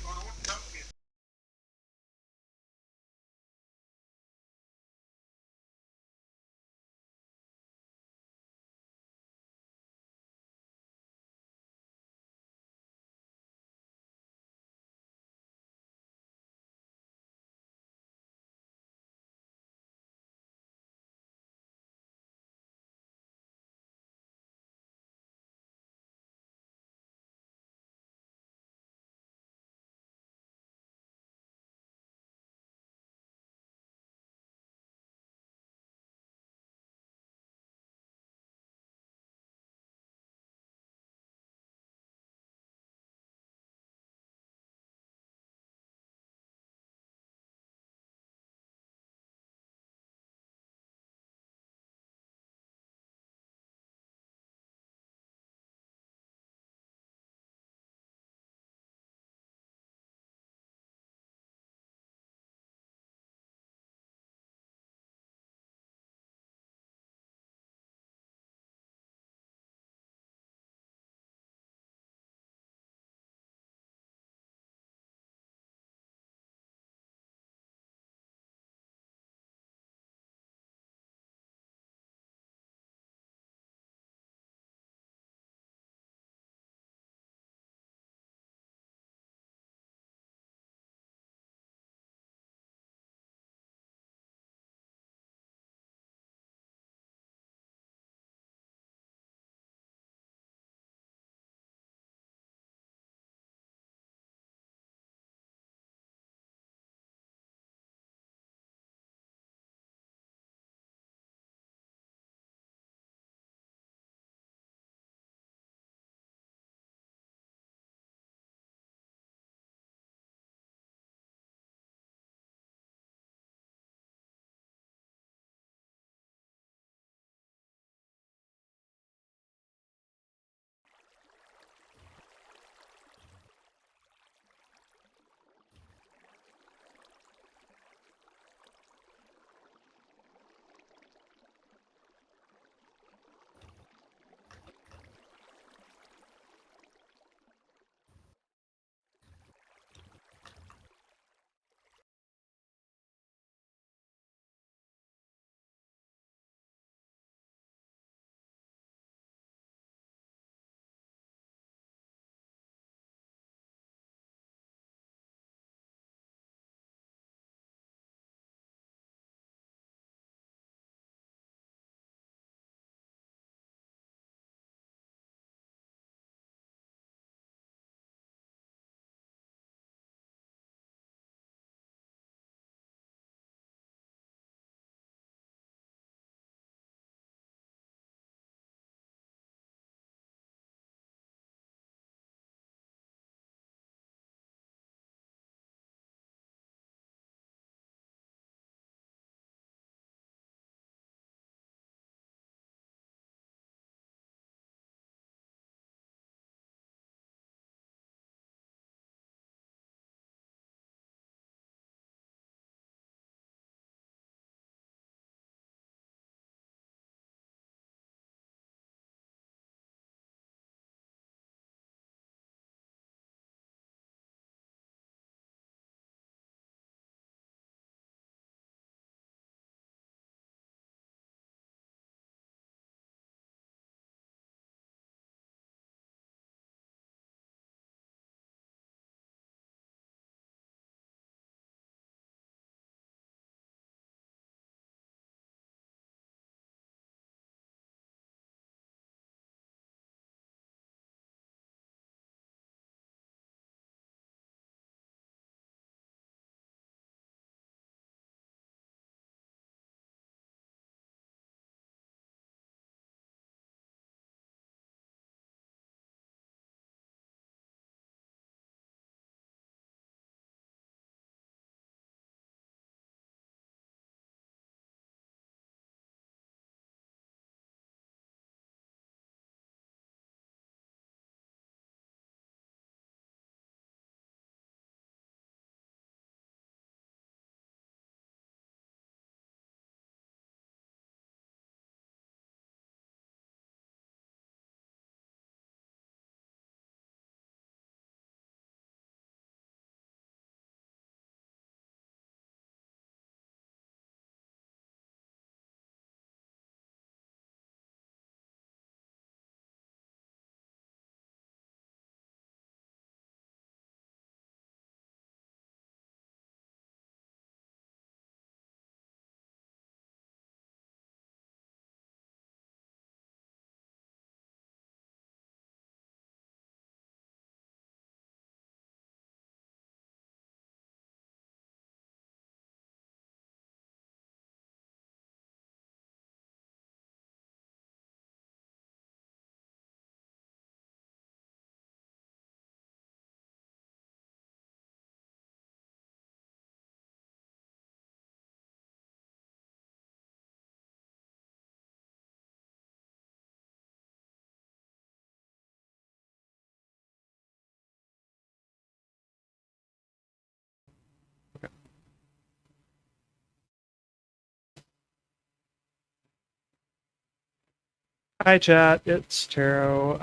Hi, chat. It's Taro.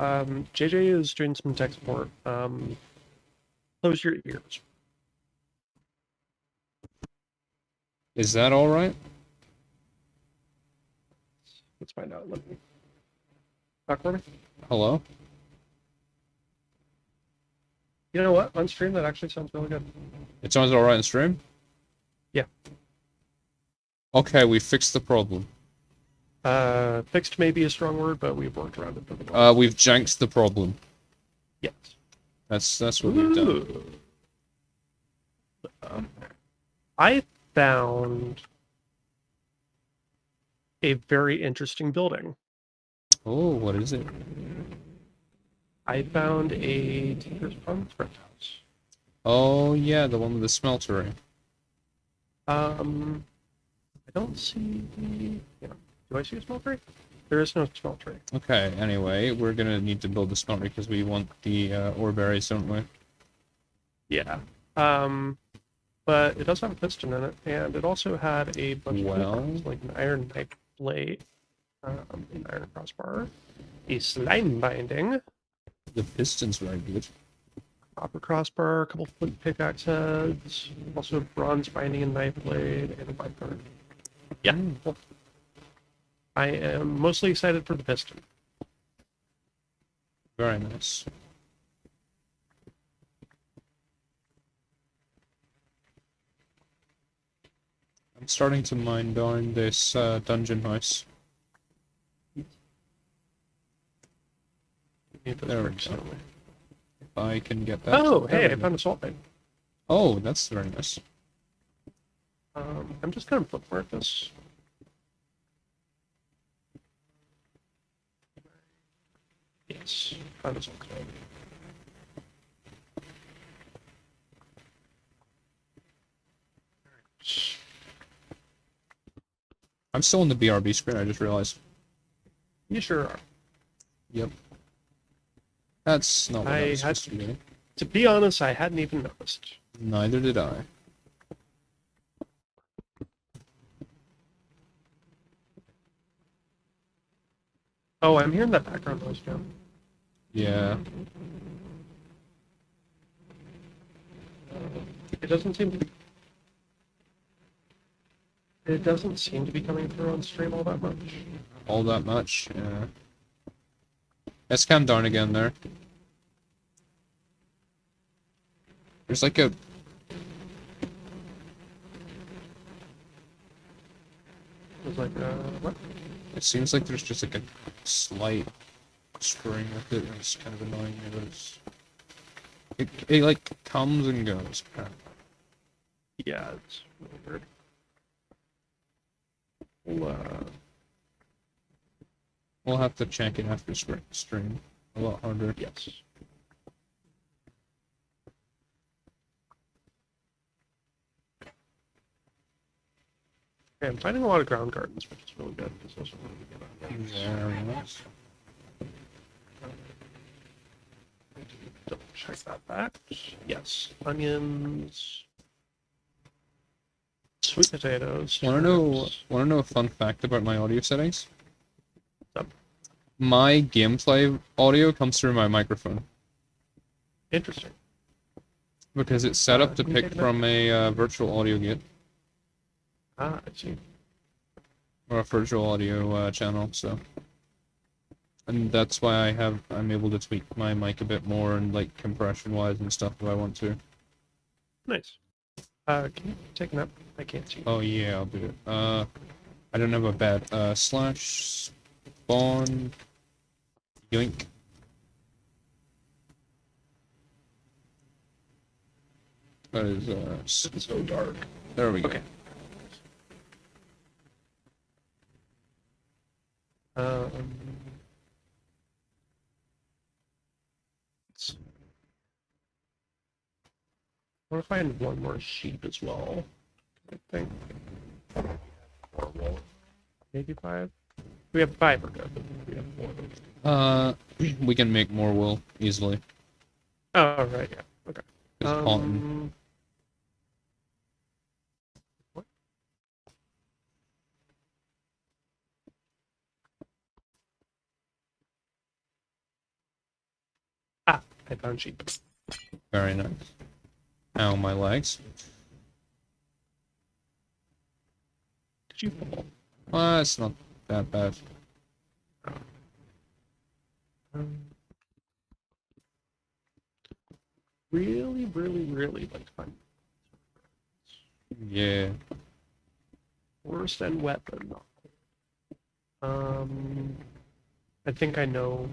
JJ is doing some tech support. Close your ears. Is that all right? Let's find out. Let me talk for me. Hello? You know what? On stream, that actually sounds really good. It sounds all right in stream? Yeah. Okay, we fixed the problem. Fixed may be a strong word, but we've worked around it for the moment. We've janked the problem. Yes. That's what we've done. I found a very interesting building. Oh, what is it? I found a Tinker's Farmscript house. Oh, yeah, the one with the smeltery. I don't see the... Do I see a smeltery? There is no smeltery. Okay, anyway, we're gonna need to build the smeltery because we want the ore berries, don't we? Yeah. But it does have a piston in it, and it also had a bunch of things, like an iron knife blade, an iron crossbar, a slime binding, the piston's very good. copper crossbar, a couple flint pickaxe heads, also bronze binding and knife blade, and a pipe guard. Yeah. Cool. I am mostly excited for the piston. Very nice. I'm starting to mine down this dungeon house. There we go. If I can get that. Oh, hey, I found a salt mine. Oh, that's very nice. I'm just gonna bookmark this. Yes, found a salt mine. I'm still on the BRB screen, I just realized. You sure are. Yep. That's not what I was supposed to be doing. To be honest, I hadn't even noticed. Neither did I. Oh, I'm hearing that background noise now. Yeah. It doesn't seem to be... It doesn't seem to be coming through on stream all that much. All that much? Yeah. Let's calm down again there. There's like a... It's like, what? It seems like there's just like a slight string with it, and it's kind of annoying me, but it's... It like comes and goes, apparently. Yeah, it's really weird. We'll have to check it after stream. A lot harder. Yes. Okay, I'm finding a lot of ground gardens, which is really good. Very nice. Double check that back. Yes. Onions. Sweet potatoes. Wanna know a fun fact about my audio settings? Yep. My gameplay audio comes through my microphone. Interesting. Because it's set up to pick from a virtual audio gate. Ah, I see. Or a virtual audio channel, so. And that's why I'm able to tweak my mic a bit more and like compression-wise and stuff if I want to. Nice. Can you take a nap? I can't see. Oh yeah, I'll do it. I don't have a bed. Slash spawn yoink. That is It's so dark. there we go. Okay. I want to find one more sheep as well. I think. Or wool. Maybe 5. We have 5 or good. We have 4. We can make more wool easily. Oh right, yeah. Okay. It's cotton. What? I found sheep. Very nice. Ow, my legs. Did you fall? Well, it's not that bad. Really, really, really like to find Yeah. worse and wet, but not. I think I know.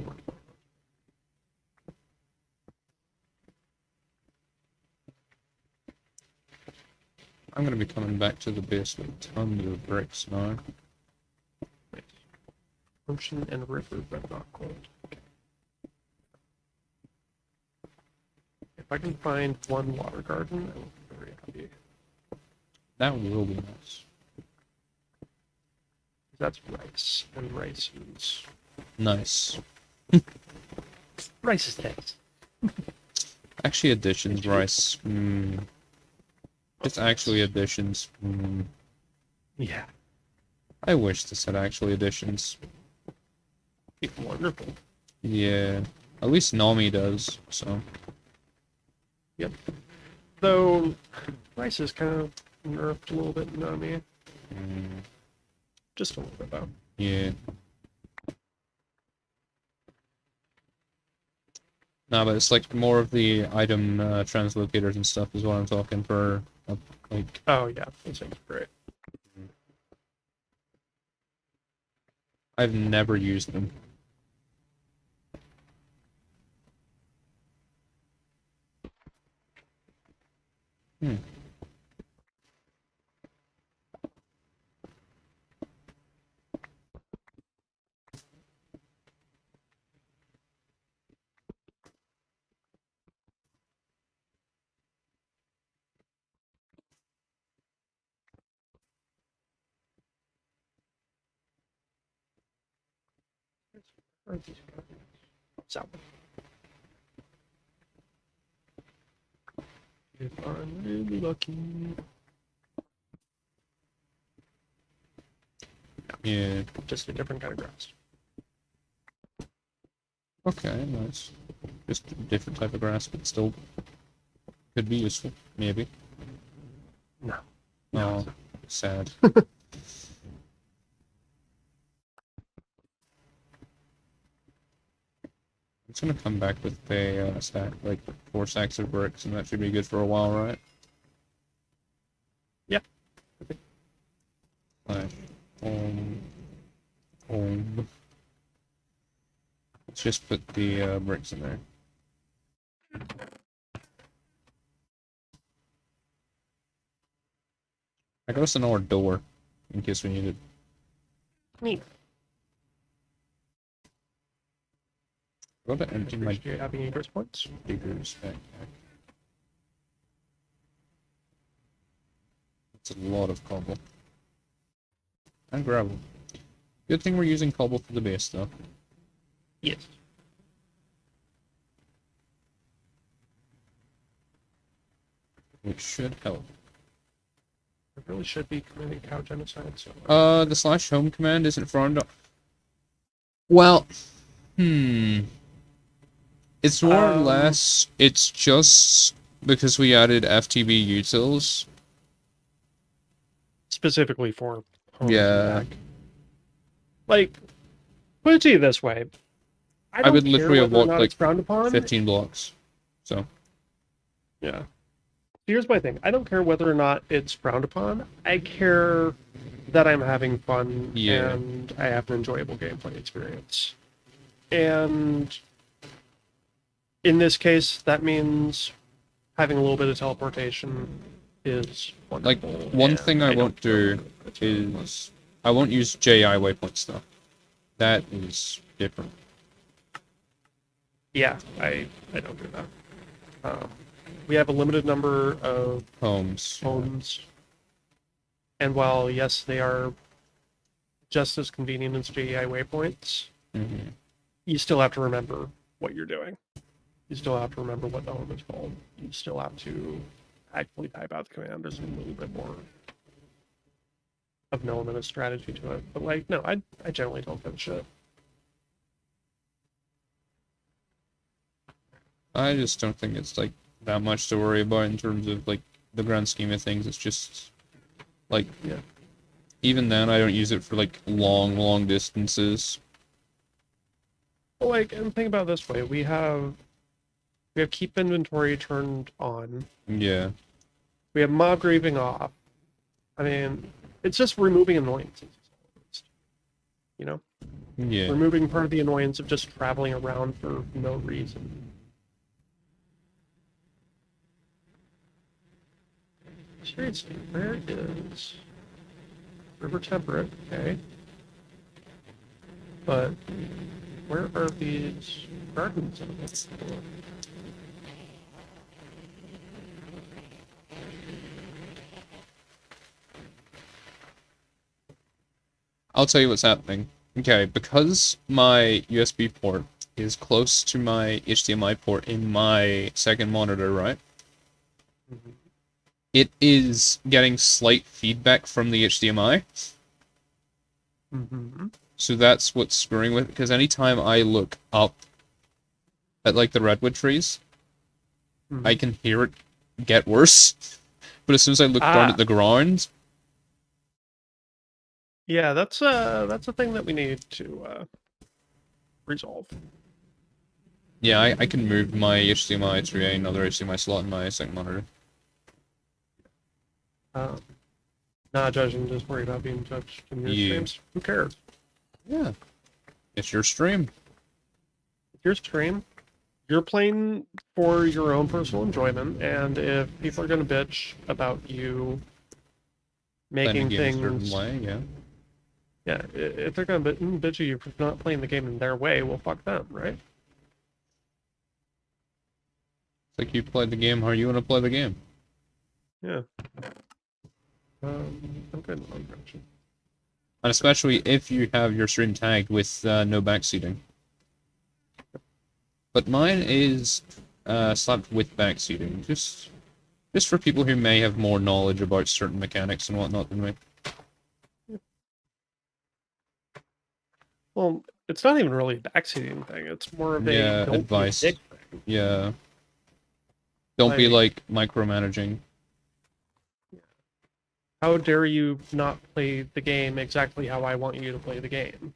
I'm gonna be coming back to the base with tons of bricks now. Ocean and river, but not cold. If I can find one water garden, I will be very happy. That will be nice. That's rice, and rice is... Nice. Rice is nice. Actually, additions, rice. It's actually additions. Yeah. I wish this had actually additions. It's wonderful. Yeah. At least Nami does, so. Yep. Though, rice is kind of nerfed a little bit, you know what I mean? Just a little bit, though. Yeah. No, but it's like more of the item translocators and stuff is what I'm talking for. Like. Oh, yeah. Those things are great. I've never used them. Where are these guys? So. If I'm really lucky... Yeah. Just a different kind of grass. Okay, nice. Just a different type of grass, but still could be useful, maybe. No. Oh, sad. It's gonna come back with a stack, like 4 stacks of bricks, and that should be good for a while, right? Yeah. Like, let's just put the bricks in there. I got us another door, in case we need it. Neat. Go to empty my Appreciate having egress points. diggers backpack. It's a lot of cobble. And gravel. Good thing we're using cobble for the base, though. Yes. Which should help. I really should be committing cow genocide, so... The /home command isn't frowned on. Well, It's more or less, it's just because we added FTB utils. Specifically for home Yeah. and back. Like, put it to you this way. I would don't care literally have whether or walked not like it's frowned upon. 15 blocks. So. Yeah. Here's my thing. I don't care whether or not it's frowned upon. I care that I'm having fun and I have an enjoyable gameplay experience. And in this case, that means having a little bit of teleportation is wonderful. Like, one thing I won't do is I won't use JI waypoint stuff. That is different. Yeah, I don't do that. We have a limited number of homes. And while, yes, they are just as convenient as JEI waypoints, you still have to remember what you're doing. You still have to remember what the home is called. You still have to actually type out the command. There's a little bit more of an element of strategy to it. But, like, no, I generally don't give a shit. I just don't think it's like that much to worry about in terms of like the grand scheme of things. It's just like, Yeah. even then I don't use it for like long distances. Well, like, and think about it this way: we have keep inventory turned on. Yeah. We have mob grieving off. I mean, it's just removing annoyances. You know, Yeah. removing part of the annoyance of just traveling around for no reason. Seriously, where is River Temperate? Okay, but where are these gardens? I'll tell you what's happening. Okay, because my USB port is close to my HDMI port in my second monitor, right? Mm-hmm. It is getting slight feedback from the HDMI. Mm-hmm. So that's what's screwing with it, because anytime I look up at like the redwood trees, Mm-hmm. I can hear it get worse. But as soon as I look down at the ground, yeah, that's a thing that we need to resolve. yeah, I can move my HDMI to another HDMI slot in my second monitor. Not judging, just worried about being judged in your streams. Who cares? Yeah. It's your stream. It's your stream. You're playing for your own personal enjoyment, and if people are going to bitch about you making things, a certain way, yeah. Yeah, if they're going to bitch at you for not playing the game in their way, well, fuck them, right? It's like you played the game how you want to play the game. Yeah. I'm good in one direction. And especially if you have your stream tagged with no backseating. But mine is slapped with backseating, just for people who may have more knowledge about certain mechanics and whatnot than me. Well, it's not even really a backseating thing. It's more of a don't advice. Be a dick thing. Yeah. Don't be like micromanaging. How dare you not play the game exactly how I want you to play the game?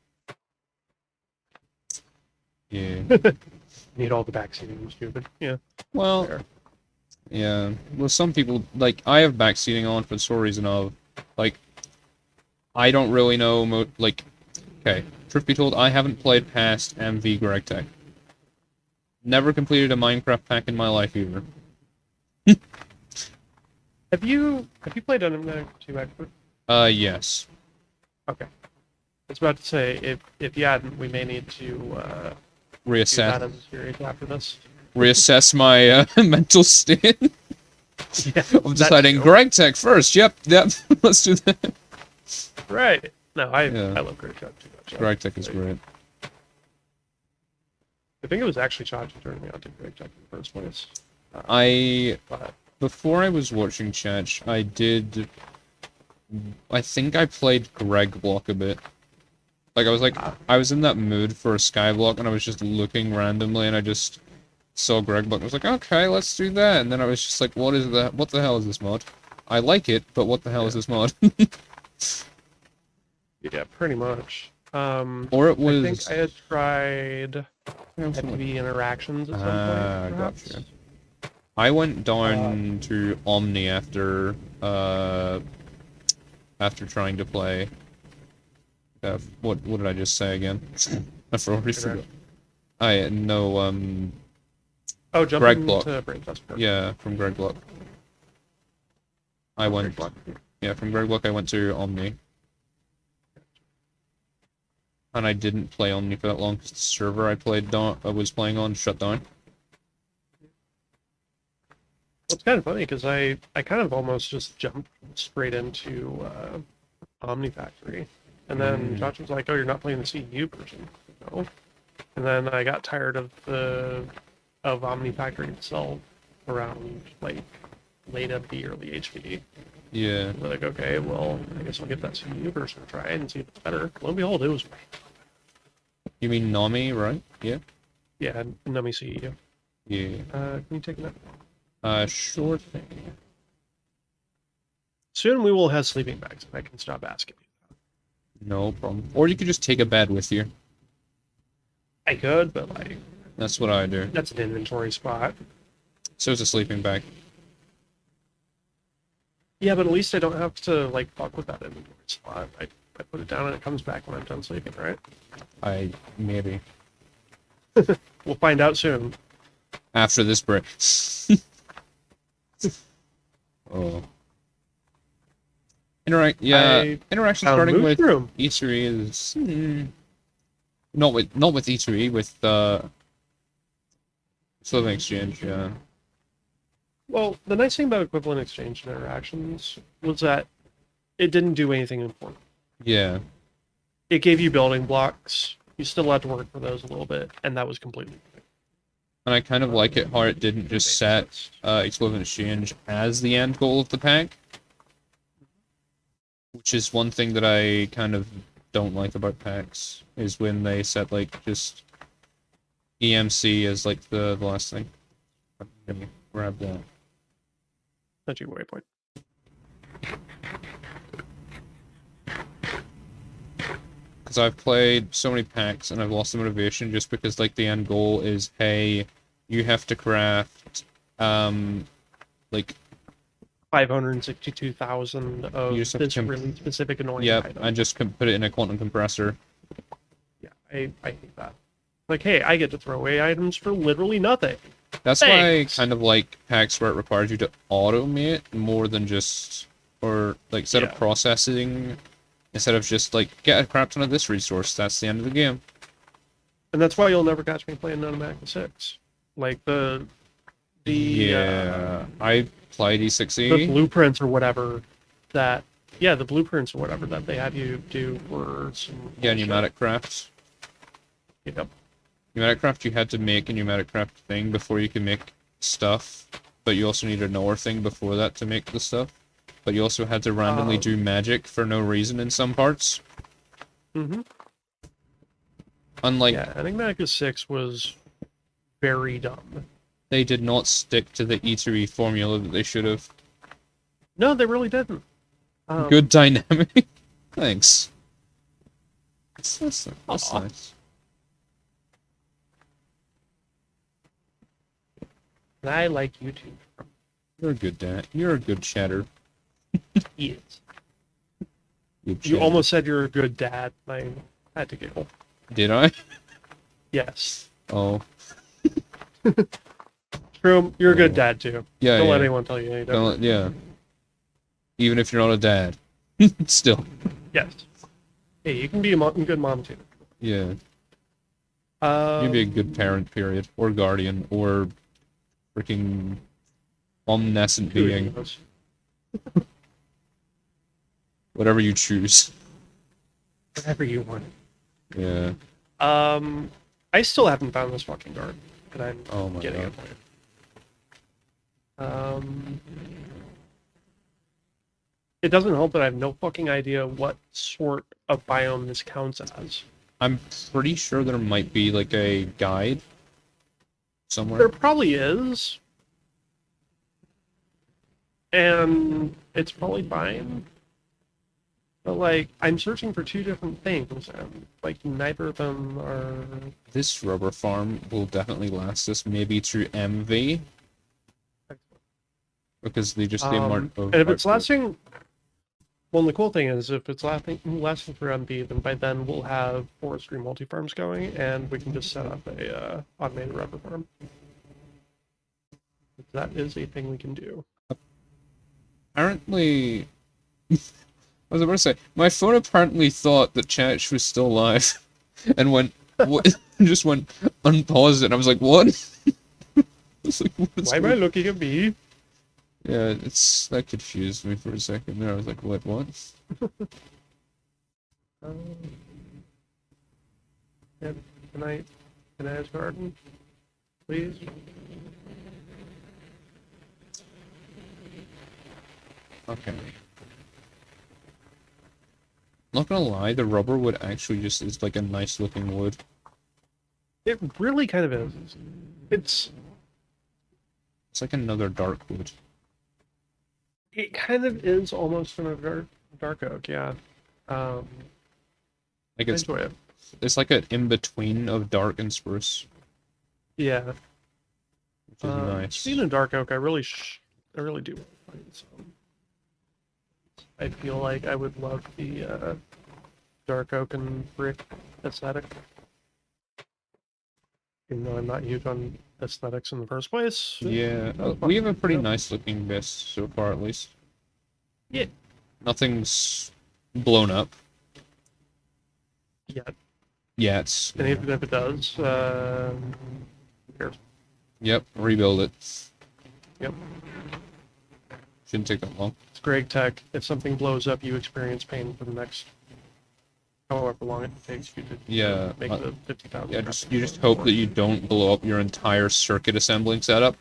Yeah. Need all the backseating, stupid. Yeah. Well, fair. Yeah. Well, some people, like, I have backseating on for the sole reason of, like, I don't really know, like, okay, truth be told, I haven't played past MV Gregtech. Never completed a Minecraft pack in my life either. Have you played Unlimited 2 Expert? Yes. Okay. I was about to say, if you hadn't, we may need to Reassess. do that as a series after this. Reassess my mental state. Yeah, of deciding Gregtech first. Yep. Let's do that. Right. No, I love Gregtech too much. Gregtech is great. I think it was actually Chachi who turned me on to Gregtech in the first place. Before I was watching Chat, I think I played Gregblock a bit. Like, I was in that mood for a Skyblock, and I was just looking randomly, and I just saw Gregblock. I was like, okay, let's do that. And then I was just like, what the hell is this mod? I like it, but what the hell is this mod? Yeah, pretty much. Or it was... I think I had tried FTV interactions at some point, perhaps. Gotcha. I went down to Omni after trying to play... what did I just say again? I forgot. Oh, jumping to Gregblock. Yeah, from Gregblock. From Gregblock I went to Omni. And I didn't play Omni for that long because the server I was playing on shut down. Well, it's kind of funny because I kind of almost just jumped straight into Omni Factory. And then Josh was like, oh, you're not playing the CU version. No. And then I got tired of Omni Factory itself around like late MD, early HVD. Yeah. So like, okay, well, I guess I'll get that CU version to try and see if it's better. Lo and behold, it was. You mean Nami, right? Yeah. Yeah, Nami CU. Yeah. Can you take a nap? Sure thing. Soon we will have sleeping bags, and I can stop asking you. No problem. Or you could just take a bed with you. I could, but like... That's what I do. That's an inventory spot. So it's a sleeping bag. Yeah, but at least I don't have to, like, fuck with that inventory spot. I put it down and it comes back when I'm done sleeping, right? Maybe. We'll find out soon. After this break. Oh. Interaction starting with room. E3 is... not with E3, with, Slipping Exchange, yeah. Well, the nice thing about equivalent exchange and interactions was that it didn't do anything important. Yeah. It gave you building blocks. You still had to work for those a little bit, and that was completely fine. And I kind of like it how it didn't just set equivalent exchange as the end goal of the pack. Which is one thing that I kind of don't like about packs, is when they set, like, just EMC as, like, the last thing. Let me grab that. That's your waypoint. Because I've played so many packs and I've lost the motivation just because, like, the end goal is, hey, you have to craft, like... 562,000 of this really specific annoying item. Yep, I just put it in a quantum compressor. Yeah, I hate that. Like, hey, I get to throw away items for literally nothing. That's why I kind of like packs where it requires you to automate more than just, or like instead of processing, instead of just like get a crap ton of this resource. That's the end of the game. And that's why you'll never catch me playing Nomadic 6. Like the I played E6E. The blueprints or whatever that the blueprints or whatever that they have you do for some pneumatic crafts. Yep. Pneumatic craft, you had to make a pneumatic craft thing before you can make stuff, but you also needed an ore thing before that to make the stuff. But you also had to randomly do magic for no reason in some parts. Mm-hmm. Unlike... Yeah, I think Nomadic 6 was very dumb. They did not stick to the E3 formula that they should have. No, they really didn't. Good dynamic. Thanks. That's nice. And I like YouTube. You're a good dad. You're a good chatter. He is. You almost said you're a good dad. I had to giggle. Did I? Yes. Oh. True, you're a good dad too. Yeah, Don't let anyone tell you any different. Yeah. Even if you're not a dad. Still. Yes. Hey, you can be a good mom too. Yeah. You'd be a good parent, period. Or guardian, or freaking omniscient being. Whatever you choose. Whatever you want. Yeah. I still haven't found this fucking guard, and I'm getting God. it. It doesn't help that I have no fucking idea what sort of biome this counts as. I'm pretty sure there might be like a guide somewhere. There probably is. And it's probably fine. But like, I'm searching for two different things, and like neither of them are... This rubber farm will definitely last us maybe through MV. Because they just the amount of... And if it's lasting... Well, the cool thing is, if it's lasting for MV, then by then we'll have forestry multi-farms going, and we can just set up a automated rubber farm. That is a thing we can do. Apparently... I was about to say, my phone apparently thought that Chatch was still live, and just went unpaused it, and I was like, what? I was like, why am I looking at me? Yeah, that confused me for a second there. I was like, what? Can I ask garden, please? Okay. Not gonna lie, the rubber wood actually just is like a nice looking wood. It really kind of is. It's like another dark wood. It kind of is almost another dark oak, yeah. Um, Like I enjoy it. it's like an in-between of dark and spruce, Yeah. which is nice. Speaking of dark oak, I really do want to find some. I feel like I would love the dark oak and brick aesthetic. Even though I'm not huge on aesthetics in the first place. Yeah, we have a pretty nice looking base so far, at least. Yeah. Nothing's blown up Yeah. yet. And even if it does, Yep, rebuild it. Yep. Shouldn't take that long. It's Gregtech. If something blows up, you experience pain for the next however long it takes you to make the 50,000. Yeah, you just hope that you don't blow up your entire circuit assembling setup.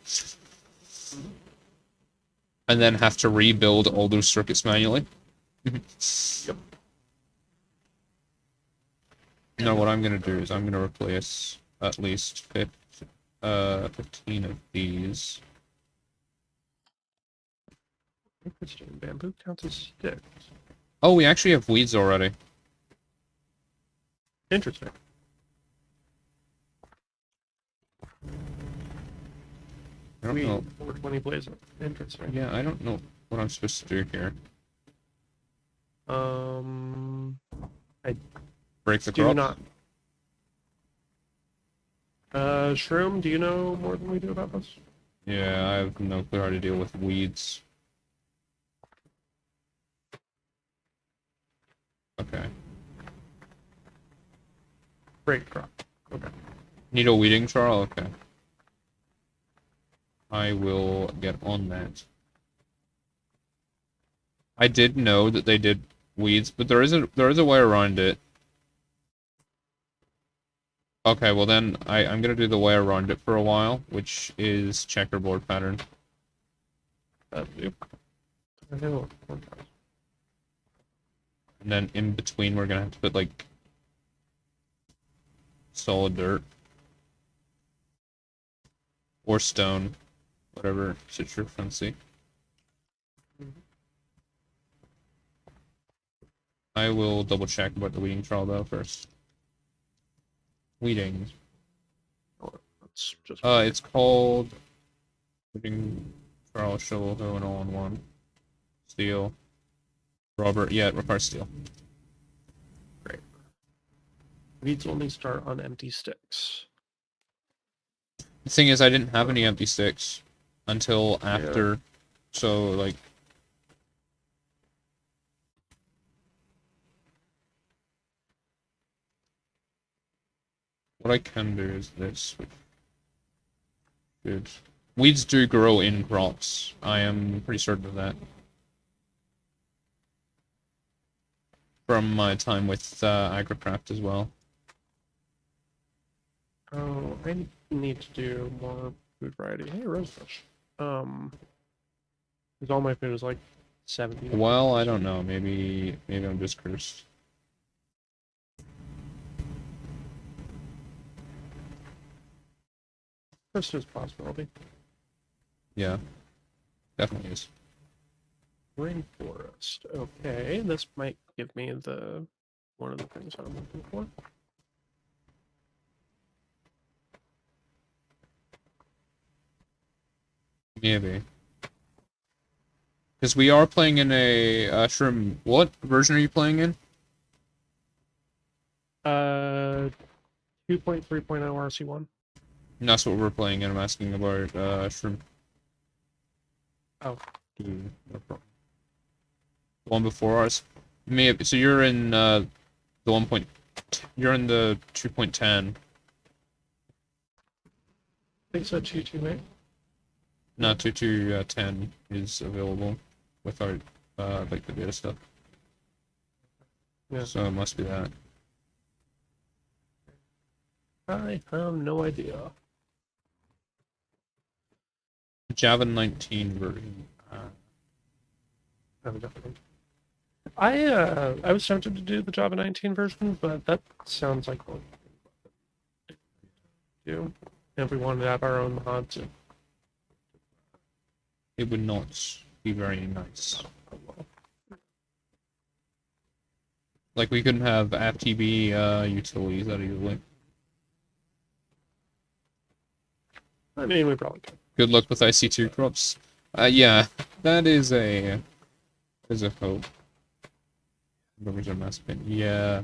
And then have to rebuild all those circuits manually. Yep. Now what I'm gonna do is I'm gonna replace at least 15 of these. Interesting. Bamboo counts as sticks. Oh, we actually have weeds already. Interesting. I don't know. 420 blaze. Interesting. Yeah, I don't know what I'm supposed to do here. I Break the do crops? not. Shroom, do you know more than we do about this? Yeah, I have no clue how to deal with weeds. Okay. Break crop. Okay. Need a weeding trial? Okay. I will get on that. I did know that they did weeds, but there is a way around it. Okay, well then I'm gonna do the way around it for a while, which is checkerboard pattern. And then in between we're gonna have to put like solid dirt. Or stone. Whatever suits your fancy. I will double check about the weeding trial though first. Weeding. It's called weeding trial shovel hoe and all in one. Steel. Rubber. Yeah, it requires steel. Great. Weeds only start on empty sticks. The thing is, I didn't have any empty sticks until after, yeah. So like. What I can do is this. Good. Weeds do grow in crops. I am pretty certain of that. From my time with AgriCraft as well. Oh, I need to do more food variety. Hey, rosebush. Because all my food is like 70. Well, I don't know. Maybe I'm just cursed. That's just a possibility. Yeah, definitely is. Rainforest. Okay, this might give me the one of the things I'm looking for. Maybe. Because we are playing in a Shroom. What version are you playing in? 2.3.0 RC1. And that's what we're playing in. I'm asking about Shroom. Oh. Dude, no problem. The one before ours. Maybe. So you're in the 1. You're in the 2.10. I think so. 2.2, No, 2.10 is available without like the data stuff. Yeah. So it must be that. I have no idea. Java 19 version. I was tempted to do the Java 19 version, but that sounds like what we do. If we wanted to have our own mods. it would not be very nice. Like, we couldn't have FTB utilities that easily. I mean, we probably could. Good luck with IC2 crops. Yeah, that is a hope. Numbers are mass pin. Yeah,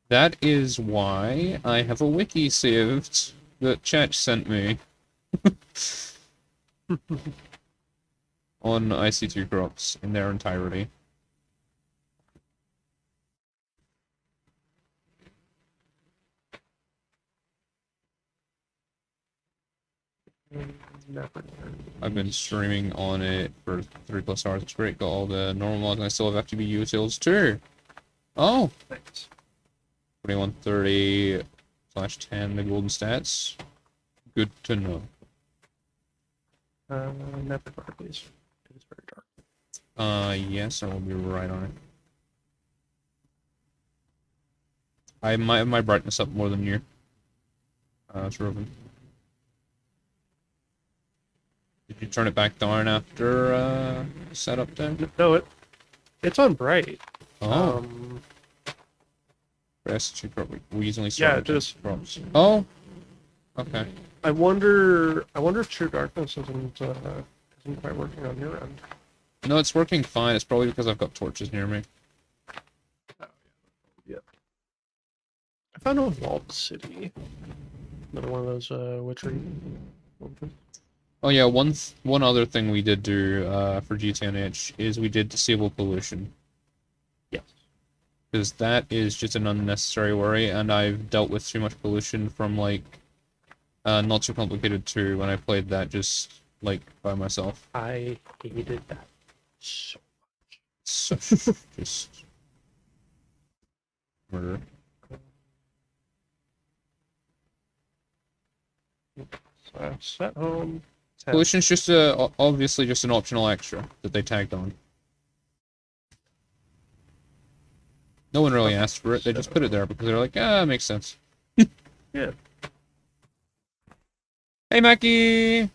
that is why I have a wiki saved that chat sent me on IC2 crops in their entirety. I've been streaming on it for 3+ hours. It's great. Got all the normal mods, and I still have FTB utils too. Oh! Thanks. 2130/10, the golden stats. Good to know. Never dark, please. It is very dark. Yes, I will be right on it. I might have my brightness up more than you. Taroven. Did you turn it back down after setup then? No, it's on bright. Oh. We usually yeah, just crops. Oh. Okay. I wonder if True Darkness isn't quite working on your end. No, it's working fine. It's probably because I've got torches near me. Oh, yeah. I found a walled city. Another one of those witchery. Oh yeah, one other thing we did do for GTNH is we did disable pollution. Yes. Because that is just an unnecessary worry, and I've dealt with too much pollution from like Not So Complicated 2 when I played that just like by myself. I hated that so Such just murder. So set home. Pollution's just obviously just an optional extra that they tagged on. No one really asked for it. They just put it there because they're like, ah, it makes sense. Yeah. Hey, Mackie!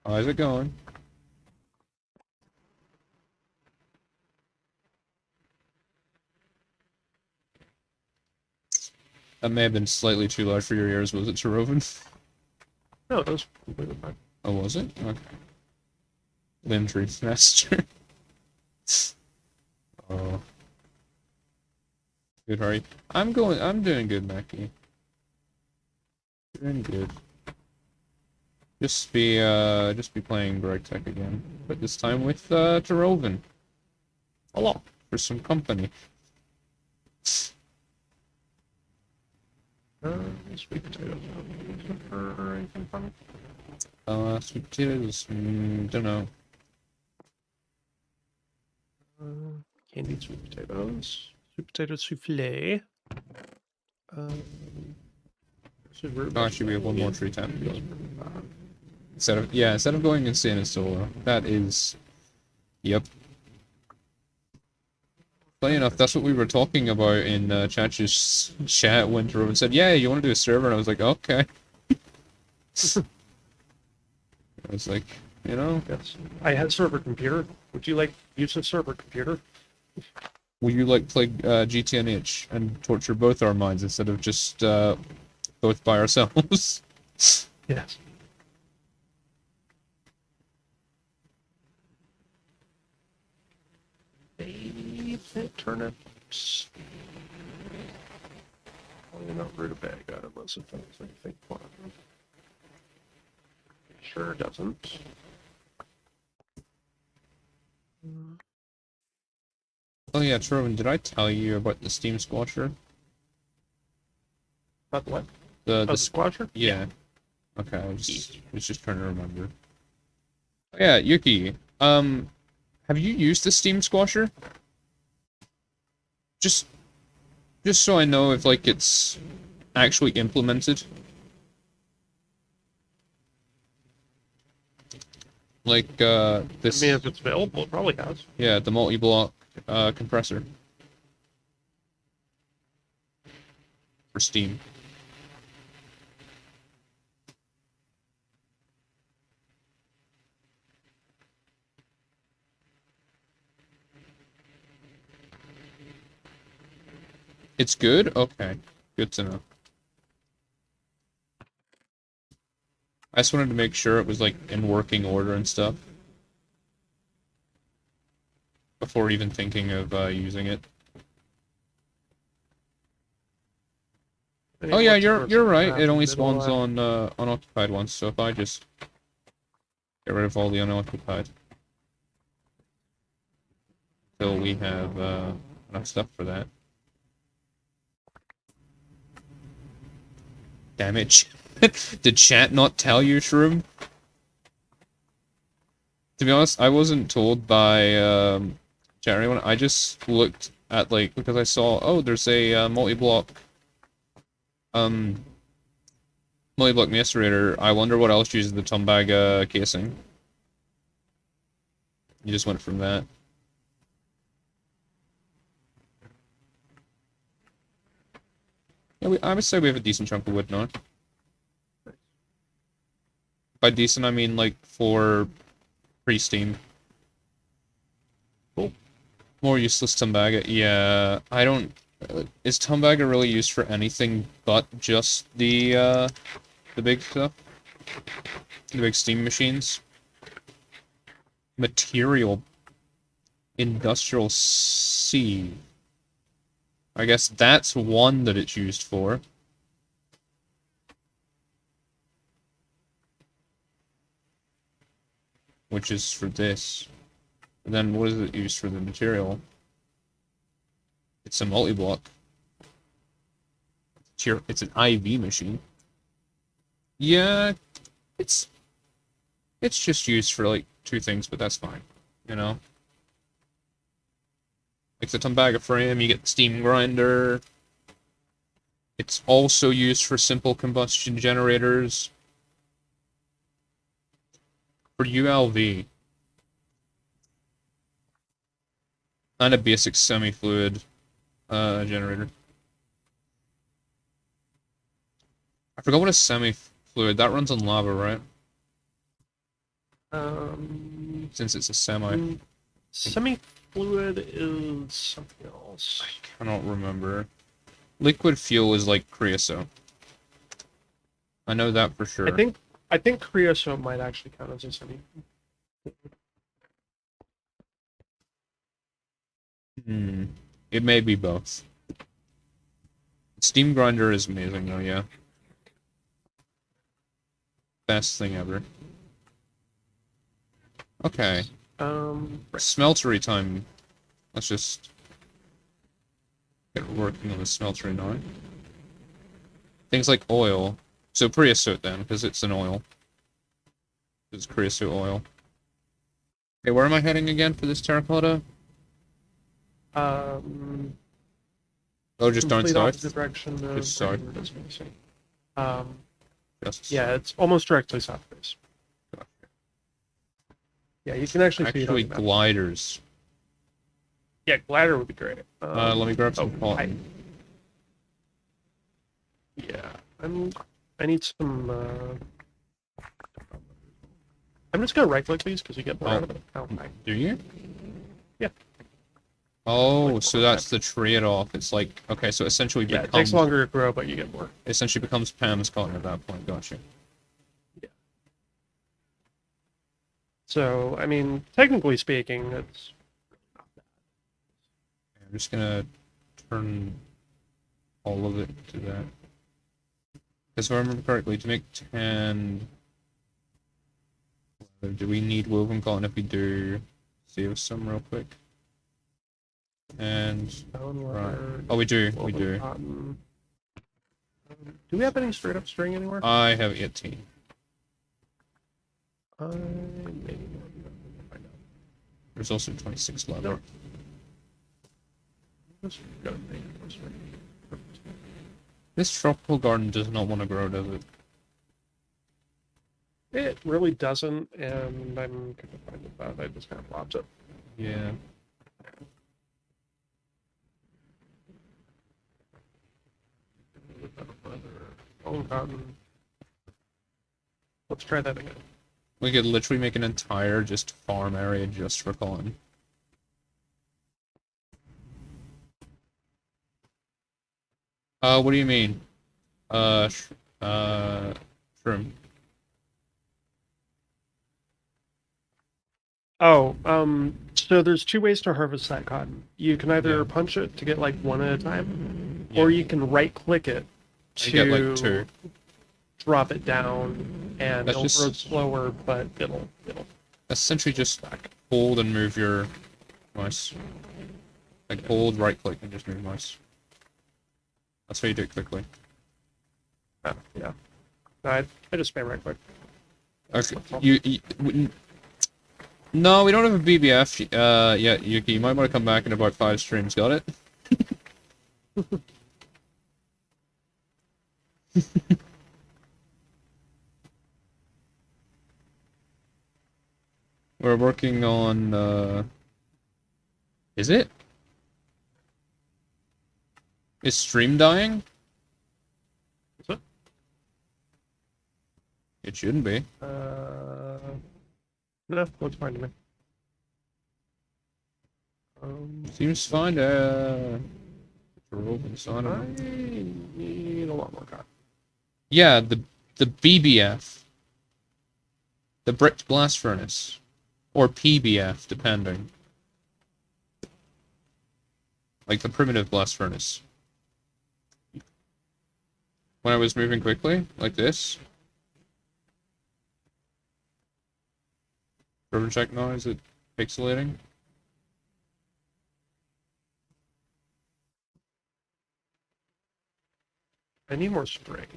How's it going? That may have been slightly too loud for your ears, was it, Taroven? No, it was completely fine. Oh, was it? Okay. Lindry Master. Oh. Good, how are you? I'm doing good, Mackie. Doing good. Just be playing Gregtech again, but this time with Taroven. Hello, for some company. Sweet potatoes. For anything funny? Sweet potatoes. Don't know. Candied sweet potatoes. Sweet potato souffle. Actually, we have one more tree tap to go. Instead of going insane in solo, that is, yep. Funny enough, that's what we were talking about in Chatch's chat when Taroven said, "Yeah, you want to do a server?" And I was like, "Okay." I was like, you know, Yes. I had server computer. Would you like use a server computer? will you like play GTNH and torture both our minds instead of just both by ourselves? Yes. Turnips. Probably not rutabaga unless it does anything fun. Sure doesn't. Oh yeah, Taroven, did I tell you about the Steam Squasher? About what? The squasher? Yeah. Okay, I was just trying to remember. Oh, yeah, Yuki. Have you used the Steam Squasher? Just so I know if like it's actually implemented. Like this. I mean, if it's available, it probably has. Yeah, the multi-block compressor for Steam. It's good? Okay. Good to know. I just wanted to make sure it was, like, in working order and stuff. Before even thinking of using it. Oh yeah, you're right. It only spawns on unoccupied ones, so if I just get rid of all the unoccupied. Till we have enough stuff for that. Damn it. Did chat not tell you, Shroom? To be honest, I wasn't told by chat or anyone. I just looked at, like, because I saw, oh, there's a multi-block macerator. I wonder what else uses the Tumbaga casing. You just went from that. Yeah, I would say we have a decent chunk of wood now. By decent, I mean, like, for pre-steam. Cool. More useless Tumbaga. Yeah, I don't... is Tumbaga really used for anything but just the big stuff? The big steam machines? Material. Industrial C. I guess that's one that it's used for. Which is for this. And then what is it used for the material? It's a multi-block. It's an IV machine. Yeah, it's just used for like two things, but that's fine. You know? Like the Tumbaga frame, you get the steam grinder. It's also used for simple combustion generators. For ULV. And a basic semi-fluid generator. I forgot what a semi-fluid, that runs on lava, right? Since it's a semi. Semi-fluid is something else. I cannot remember. Liquid fuel is like creosote. I know that for sure. I think creosote might actually count as a semi. It may be both. Steam grinder is amazing though, yeah. Best thing ever. Okay. Smeltery time. Let's just get working on the smeltery now. Things like oil. So creosote then, because it's an oil. It's creosote oil. Okay, where am I heading again for this terracotta? Oh, just darn south? Direction just south. Yeah, it's almost directly south face. Gotcha. Yeah, you can actually see it gliders. Yeah, glider would be great. Let me grab some cotton. Yeah, I need some. I'm just gonna right-click these because you get more out of it. Oh, do you? Yeah. Oh, like so that's the trade-off. It's like, okay, so essentially it takes longer to grow, but you get more. Essentially becomes Pam's cotton at that point. Gotcha. Yeah. So, I mean, technically speaking, it's not bad. I'm just gonna turn all of it to that. Because if I remember correctly, to make 10... Do we need woven cotton? If we do, save some real quick. And right. Oh, we do. We do. Do we have any straight up string anywhere? I have 18. Maybe. There's also 26 leather. This tropical garden does not want to grow, does it? It really doesn't, and I'm kind of fine with that. I just kind of flopped it. Yeah. Let's try that again. We could literally make an entire just farm area just for cotton. 'Cause, I mean, I don't know if What do you mean? Shroom. Oh, so there's two ways to harvest that cotton. You can either Yeah. punch it to get like one at a time, Yeah. or you can right click it I get like to 2. drop it down, and That's it'll grow just slower, but it'll essentially just hold and move your mouse. Like hold, right click, and just move mouse. That's how you do it quickly. yeah. I just spam right click. Okay. No, we don't have a BBF yet, Yuki. You might want to come back in about 5 streams. Got it? We're working on, Is it? Is stream dying? Is it? It shouldn't be. No, looks fine to me. Seems fine, Taroven, so I don't know. I need a lot more cotton. Yeah, the BBF. The brick blast furnace. Or PBF, depending. Like the primitive blast furnace. When I was moving quickly, like this. River check now, is it pixelating? I need more spring.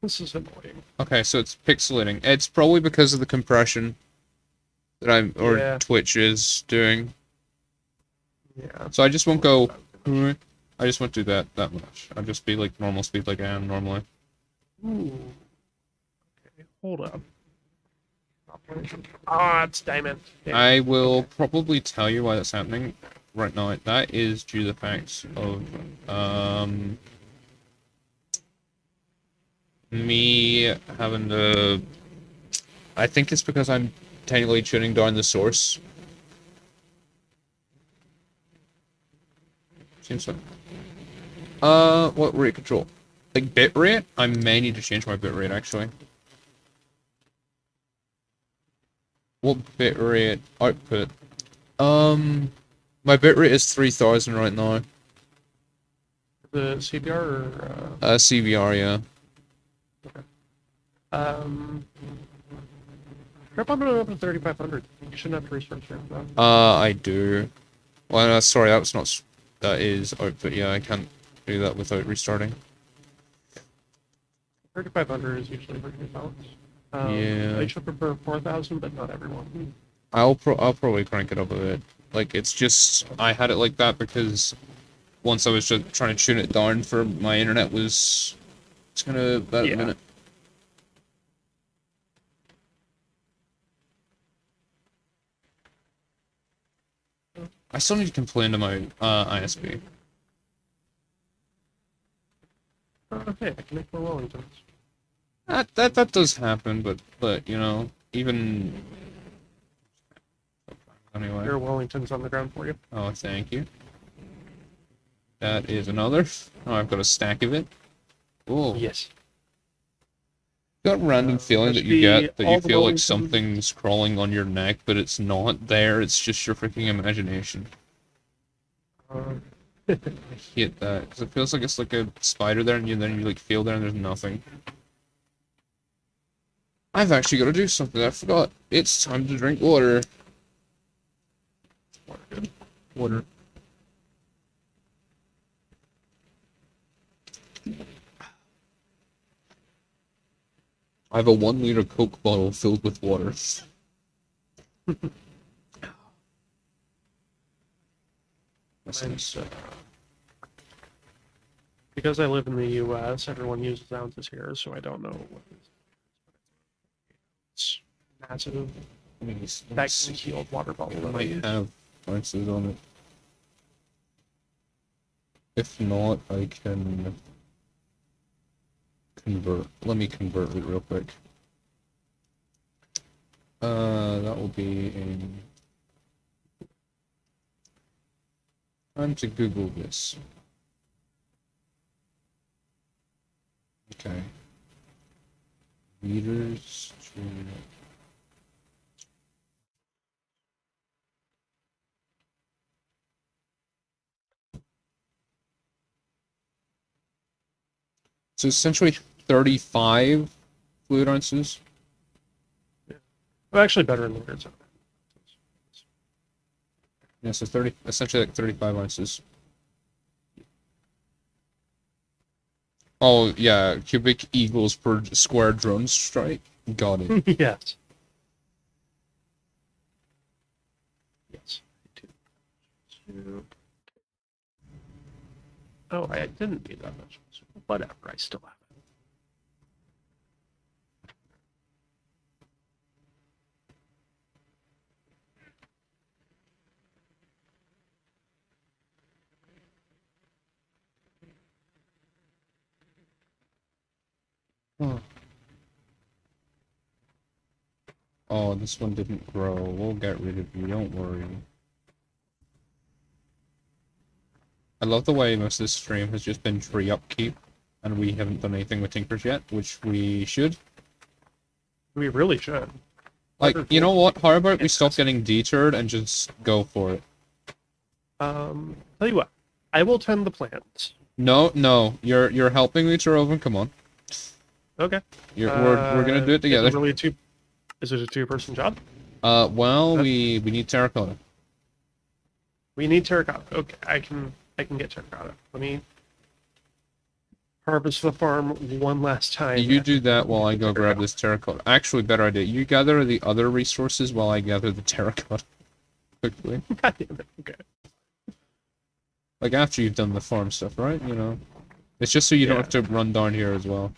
This is annoying. Okay, so it's pixelating. It's probably because of the compression that Yeah. Twitch is doing. Yeah. So I just won't go. I just won't do that much. I'll just be like normal speed like I am normally. Ooh. Okay, hold up. Ah, it's diamond. Damn. I will probably tell you why that's happening right now. That is due to the fact of me having to. I think it's because I'm technically tuning down the source. Seems like. What rate control? Like bit rate? I may need to change my bit rate actually. What bit rate output? My bit rate is 3000 right now. The CBR or CVR, yeah. okay. Try bumping it up to 3500. You shouldn't have to restart here. I do. Well, no, sorry, that was not. That is output. Yeah, I can't do that without restarting. 3500 is usually pretty good balance. Yeah. I should prefer 4000, but not everyone. I'll probably crank it up a bit. Like it's just I had it like that because once I was just trying to tune it down for my internet was it's gonna about a minute. I still need to complain to my ISP. Okay, I can make more Wellingtons. That does happen, but you know, even anyway. There are Wellingtons on the ground for you. Oh, thank you. That is another. Oh, I've got a stack of it. Oh. Yes. Got a random feeling that you get that you feel like something's crawling on your neck, but it's not there. It's just your freaking imagination. I hate that because it feels like it's like a spider there, and then you like feel there, and there's nothing. I've actually got to do something. I forgot. It's time to drink water. Water. I have a 1-liter Coke bottle filled with water. Because I live in the U.S., everyone uses ounces here, so I don't know what it's massive. Vacuum-sealed water bottle that I use. Have ounces on it. If not, I can convert. Let me convert it real quick. That will be in. Time to Google this. Okay. Meters to... So essentially 35 fluid ounces. Well, actually, better in the weird zone. Yeah, so 30, essentially like 35 ounces. Oh, yeah, cubic eagles per square drone strike. Got it. Yes. Yes. Oh, I didn't need that much. Whatever, I still have it. Oh. Oh, this one didn't grow. We'll get rid of you, don't worry. I love the way most of this stream has just been tree upkeep, and we haven't done anything with tinkers yet, which we should. We really should. Like, you know what? How about we stop getting deterred and just go for it? Tell you what, I will tend the plants. No, no, you're helping me, Taroven. Come on. Okay. We're gonna do it together. Is it a two-person job? Well, we need terracotta. We need terracotta. Okay, I can get terracotta. Let me harvest the farm one last time. You do that while I go grab this terracotta. Actually, better idea. You gather the other resources while I gather the terracotta. Quickly. God damn it. Okay. Like after you've done the farm stuff, right? You know, it's just so you don't have to run down here as well.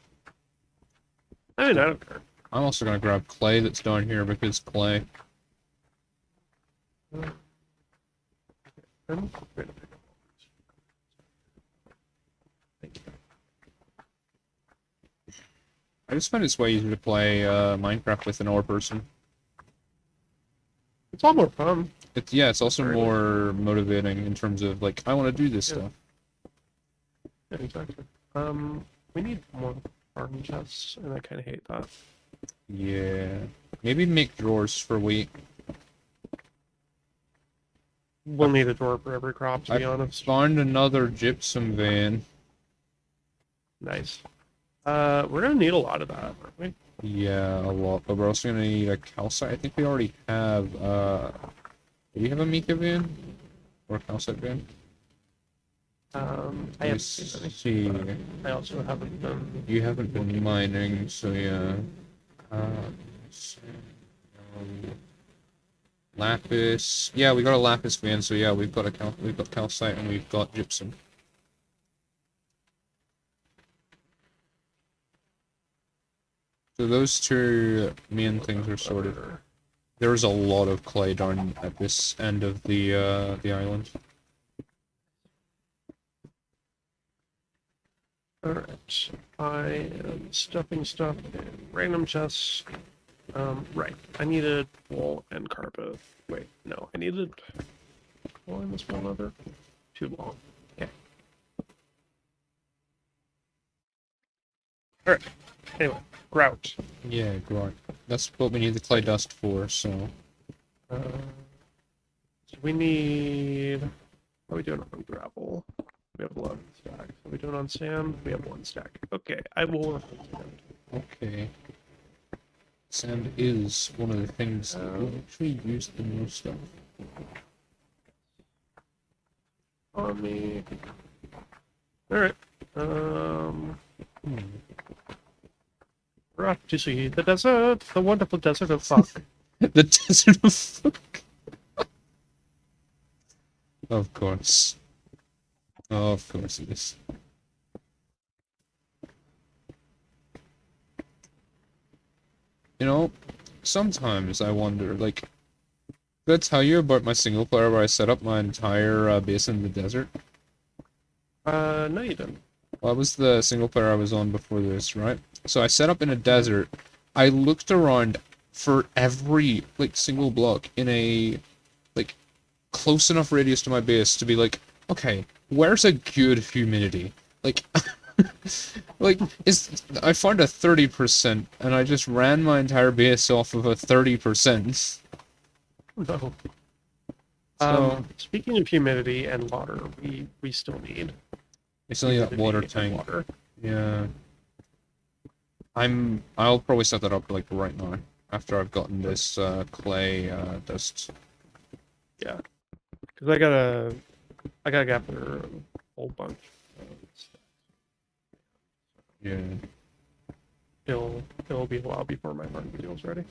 I mean, I don't care. I'm also gonna grab clay that's down here because clay. Thank you. I just find it's way easier to play Minecraft with an ore person. It's all more fun. It's also more motivating in terms of like I want to do this stuff. Yeah, exactly. We need more farm chests, and I kind of hate that. Yeah, maybe make drawers for wheat. We'll need a drawer for every crop, to be honest. Found another gypsum vein. Nice. We're gonna need a lot of that, aren't we? Yeah, a lot, but we're also gonna need a calcite. I think we already have, do you have a mica vein? Or a calcite vein? I have see. I also haven't been... You haven't been mining, so yeah. Lapis. Yeah, we got a lapis vein, so yeah, we've got calcite and we've got gypsum. So those two main things are sorted. There's a lot of clay down at this end of the island. Alright. I am stuffing stuff in random chests. Right. I needed wool and carpet. Wait, no, I needed wool and this one other. Too long. Okay. Alright. Anyway, grout. Yeah, grout. That's what we need the clay dust for, so... So we need... How are we doing on gravel? We have 11 stacks. Are we doing on sand? We have 1 stack. Okay, I will work on sand. Okay. Sand is one of the things that we actually use the most of. On me. Alright. We're off to see the desert, the wonderful desert of fuck. The desert of fuck. Of course. Oh, of course it is. You know, sometimes I wonder, like, did I tell you about my single player where I set up my entire base in the desert? No you didn't. Well, that was the single player I was on before this, right? So I set up in a desert. I looked around for every, like, single block in a, like, close enough radius to my base to be like, okay, where's a good humidity? Like, Like, I found a 30%, and I just ran my entire base off of a 30%. No. So, Speaking of humidity and water, we still need it's only that water humidity and tank. water. Yeah. I'll probably set that up, like, right now, after I've gotten this, clay, dust. Yeah. Because I gotta gather a whole bunch of stuff. Yeah. It'll be a while before my farm video's ready.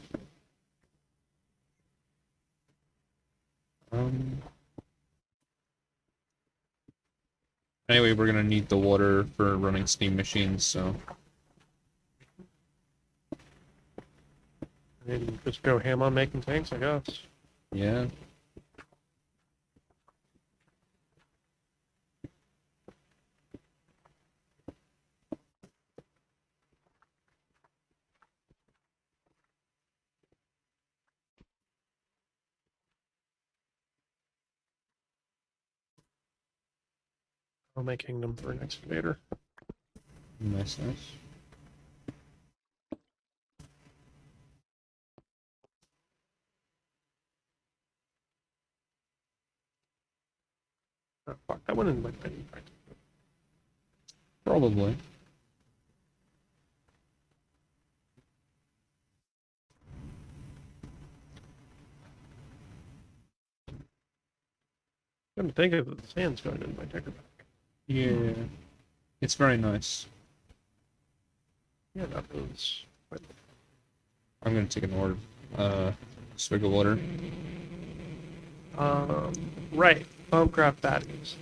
Anyway, we're gonna need the water for running steam machines, so... And just go ham on making tanks, I guess. Yeah. I'll make kingdom for an excavator. Nice, nice. Oh, fuck, that went in my thing. Probably. I'm gonna think of the sand's going in my ticker pack. Yeah. It's very nice. Yeah, that was. I'm gonna take an order. Swig of water. Right. Thumbcraft baddies.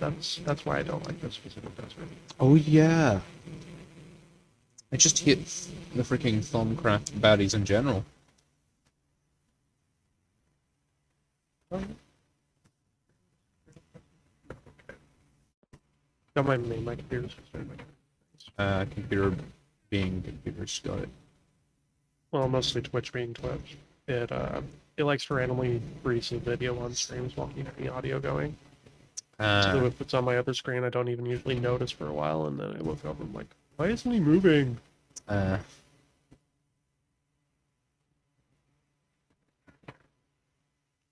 That's why I don't like this specific desert. Oh yeah. I just hit the freaking Thumbcraft baddies in general. Got my name, my computer's Computer being computers, got it. well, mostly Twitch being Twitch. It likes to randomly freeze the video on streams while keeping the audio going. So if it's on my other screen, I don't even usually notice for a while, and then I look over and I'm like, why isn't he moving?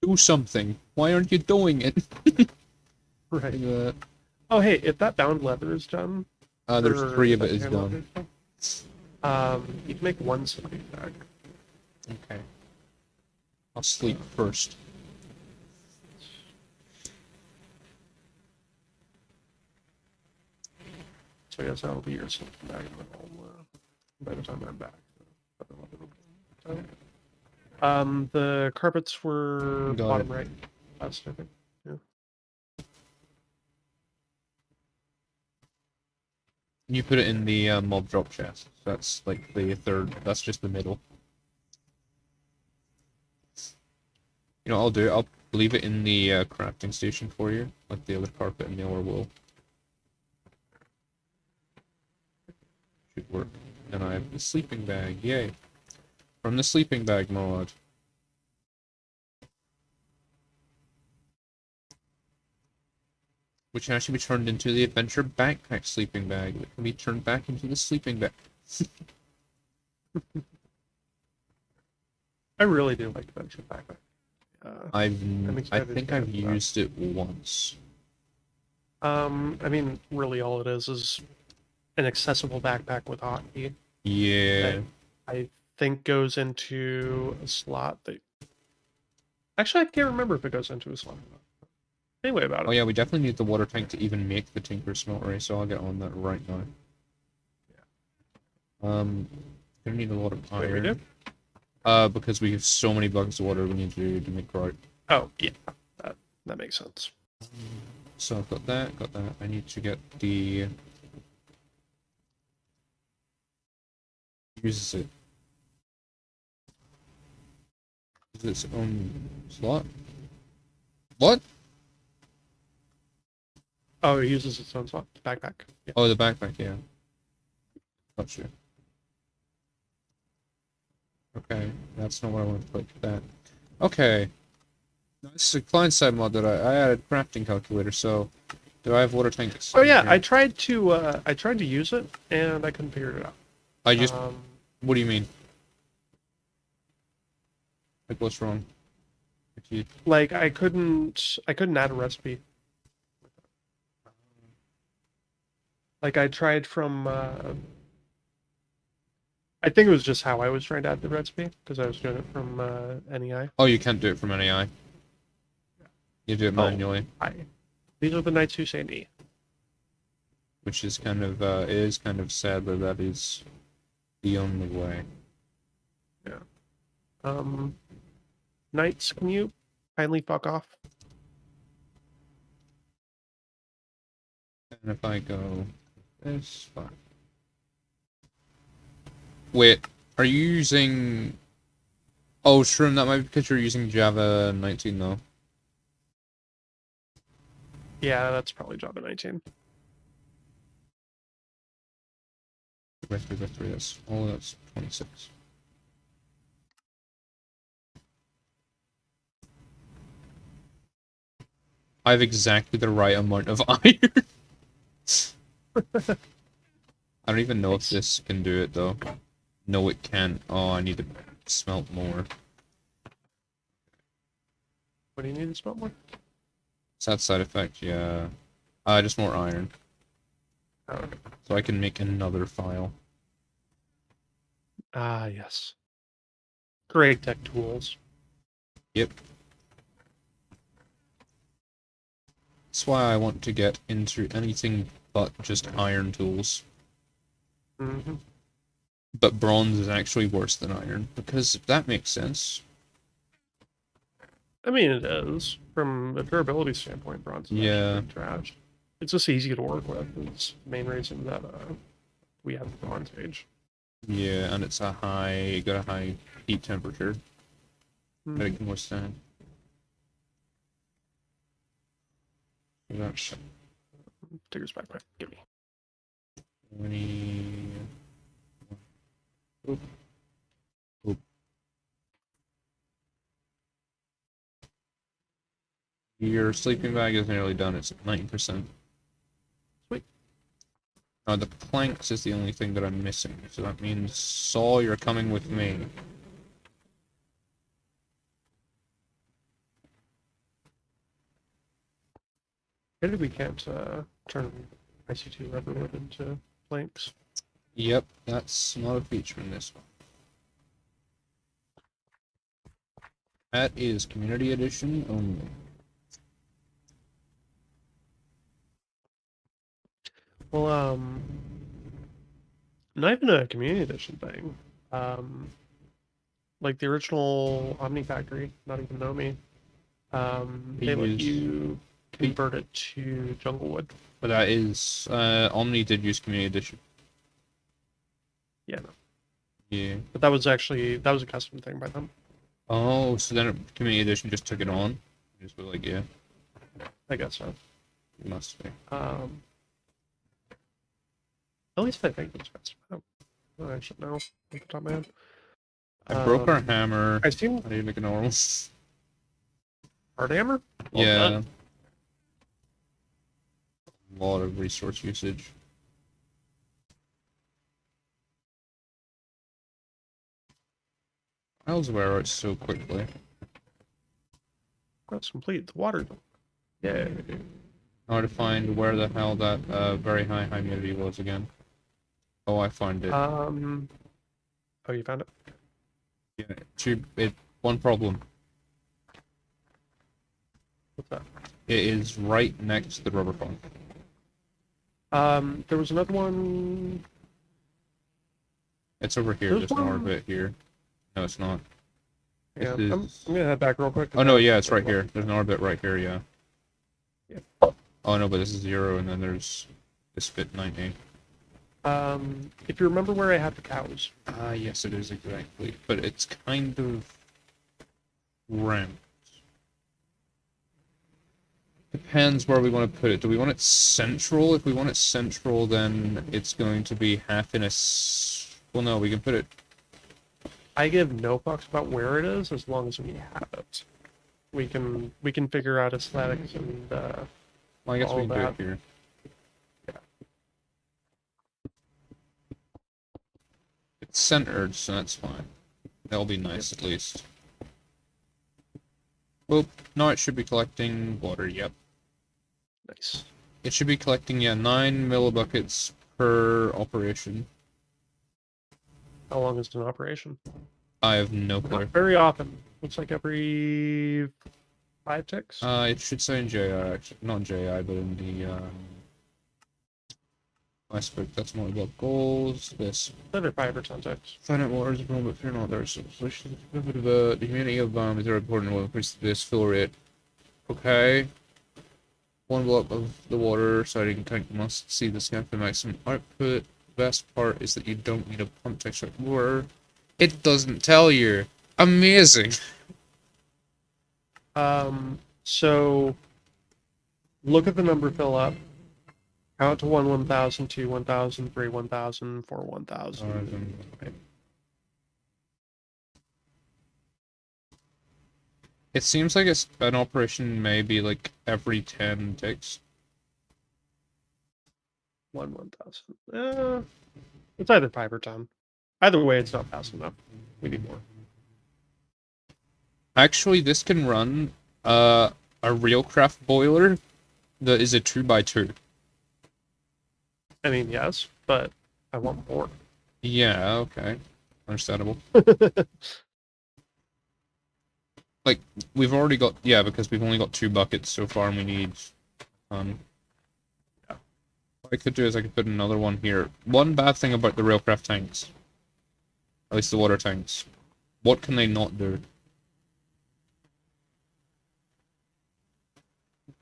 Do something. Why aren't you doing it? Right. Oh, hey, if that bound leather is done... there's 3 of it is done. You can make 1 sleeping bag. Okay. I'll sleep first. So I guess that'll be your sleeping bag by the time I'm back. The carpets were Got bottom it. right last, I think. Yeah. You put it in the mob drop chest. That's like the third. That's just the middle. You know, I'll do it. I'll leave it in the crafting station for you, like the other carpet and the other wool. Should work. And I have the sleeping bag. Yay! From the sleeping bag mod. Which can actually be turned into the adventure backpack sleeping bag. That can be turned back into the sleeping bag. I really do like adventure backpack. I think I've used it once. I mean, really all it is an accessible backpack with hotkey. Yeah. I think goes into a slot that... Actually, I can't remember if it goes into a slot or not. Anyway, about it. Oh yeah, we definitely need the water tank to even make the Tinker Smeltery, so I'll get on that right now. Gonna need a lot of iron. Wait, we do? Because we have so many buckets of water we need to make right. Oh, yeah. That makes sense. So I've got that. I need to get the... Uses it. Is its own slot? What? Oh, it uses its own slot. Backpack. Yeah. Oh, the backpack, yeah. Gotcha. Okay, that's not what I want to put that. Okay. Now, this is a client-side mod that I added crafting calculator, so Do I have water tanks? Oh yeah, Here? I tried to use it and I couldn't figure it out. I just. What do you mean? Like, what's wrong? If you. Like I couldn't add a recipe. Like I tried from I think it was just how I was trying to add the recipe because I was doing it from NEI. Oh, you can't do it from NAI. You do it manually, These are the knights who say me. which is kind of it is kind of sad, but that is the only way. Yeah. Knights, can you kindly fuck off? And if I go this far. Wait, are you using? Oh, Shroom, that might be because you're using Java 19 though. Yeah, that's probably Java 19. Yes. Oh, that's 26. I have exactly the right amount of iron. I don't even know if this can do it though. No, it can't. Oh, I need to smelt more. What do you need to smelt more? It's that side effect, yeah. Just more iron. Oh, okay. So I can make another file. Ah, yes. Gregtech tools. Yep. That's why I want to get into anything but just iron tools. Mm-hmm. But bronze is actually worse than iron, because that makes sense. I mean, it is. From a durability standpoint, bronze is actually pretty trash. It's just easy to work with. It's the main reason that we have the Bronze Age. Yeah, and it's got a high heat temperature that it can withstand. That's Digger's backpack, give me. 20. Oop. Oop. Your sleeping bag is nearly done. It's at 90%. Sweet. The planks is the only thing that I'm missing. So that means, Saul, you're coming with me. Maybe we can't turn IC2 Everwood into planks. Yep, that's not a feature in this one. That is Community Edition only. Well, not even a Community Edition thing. Like the original Omni Factory, not even Nomi. They let you convert it to Junglewood. But that is Omni did use Community Edition. Yeah, no. Yeah. But that was a custom thing by them. Oh, so then Community Edition just took it on? Just was like, yeah. I guess so. It must be. At least I think it's best. I should know off the top of my head. I broke our hammer. I seem. I need to make a normal. Hard hammer? Well, yeah. A lot of resource usage. How's wear out so quickly? Quest complete. The water. Yeah. Hard to find where the hell that very high humidity was again. Oh, I found it. Oh, you found it? Yeah, one problem. What's that? It is right next to the rubber pump. There was another one. It's over here. There's an orbit here. No, it's not. Yeah, I'm gonna head back real quick. Oh no, yeah, it's right here. There's an orbit right here, yeah. Yeah. Oh no, but this is 0, and then there's this bit 90. If you remember where I had the cows. Yes, it is exactly. But it's kind of ramped. Depends where we want to put it. Do we want it central? If we want it central, then it's going to be half in a... Well, no, we can put it... I give no fucks about where it is as long as we have it. We can figure out aesthetics and Well, I guess we all can do it that. here. It's centered, so that's fine. That'll be nice at least. Well, no, it should be collecting water, yep. Nice. It should be collecting, yeah, 9 millibuckets per operation. How long is it in operation? I have no clue. Not very often. Looks like every 5 ticks. It should say in JI, actually. Not in JI, but in the, I suppose that's more about goals. This. Every 5 or 10 ticks. Finite waters of but fear not, there are solutions. The community of is very important will increase this fill rate. Okay. One block of the water siding tank must see the scan for maximum output. The best part is that you don't need a pump to extract water. It doesn't tell you. Amazing. So look at the number fill up. Count to 1, 1,000, 2, 1,000, 3, 1,000, 4, 1,000. It seems like it's an operation maybe like every 10 ticks. 1, 1,000. It's either 5 or 10. Either way, it's not fast enough. We need more. Actually, this can run a Realcraft boiler that is a 2x2. I mean, yes, but I want more. Yeah, okay. Understandable. Like, we've already got, yeah, because we've only got 2 buckets so far, and we need, yeah. What I could do is I could put another one here. One bad thing about the Railcraft tanks, at least the water tanks, what can they not do?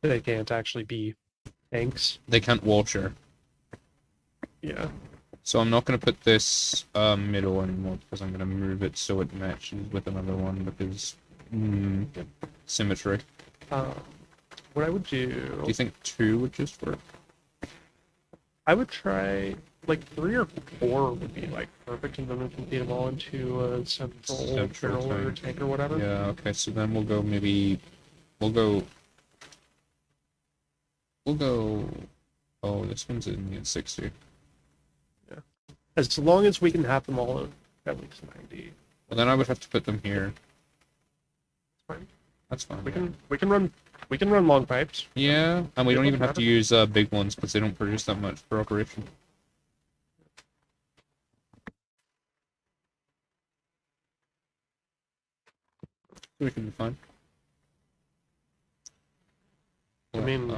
They can't actually be tanks. They can't water. Yeah. So I'm not going to put this middle anymore, because I'm going to move it so it matches with another one, because symmetry. What I would do... Do you think 2 would just work? I would try, like, 3 or 4 would be, like, perfect, and then we can feed them all into a central barrel or tank or whatever. Yeah, okay, so then we'll go maybe... We'll go... Oh, this one's in 60. Yeah. As long as we can have them all at least 90. Well, then I would have to put them here. Fine. That's fine. We can run long pipes. Yeah, and we don't even have to use big ones because they don't produce that much per operation. So we can be fine. I mean,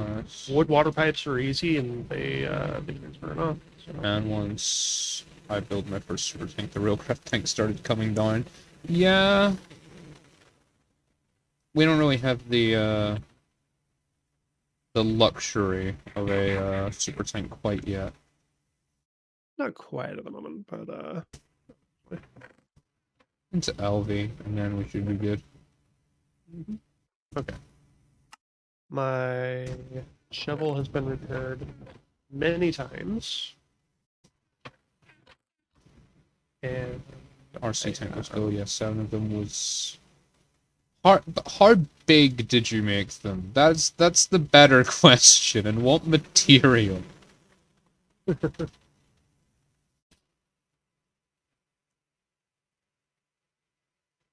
wood water pipes are easy and they can turn off. So. And once I build my first super tank, the Railcraft tank started coming down. Yeah. We don't really have the luxury of a super tank quite yet. Not quite at the moment, but Into LV, and then we should be good. Okay. My shovel has been repaired many times. And RC tank was cool, yeah, 7 of them was... How big did you make them? That's the better question, and what material?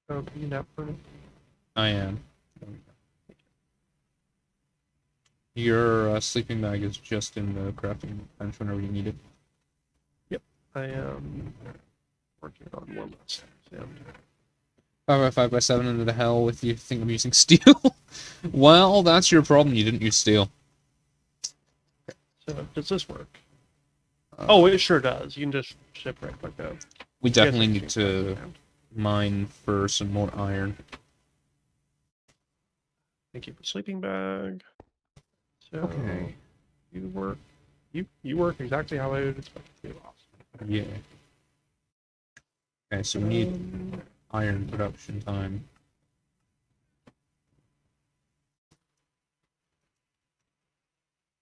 Oh, can you nap for me? I am. Your sleeping bag is just in the crafting bench whenever you need it. Yep, I am working on one last thing. 5x5x7 into the hell with you think I'm using steel? Well, that's your problem, you didn't use steel. So, does this work? Oh, it sure does. You can just ship right click that. We definitely need to mine for some more iron. Thank you for sleeping bag. So, Okay. You work exactly how I would expect it to be. Awesome. Yeah. Okay, so we need iron production time.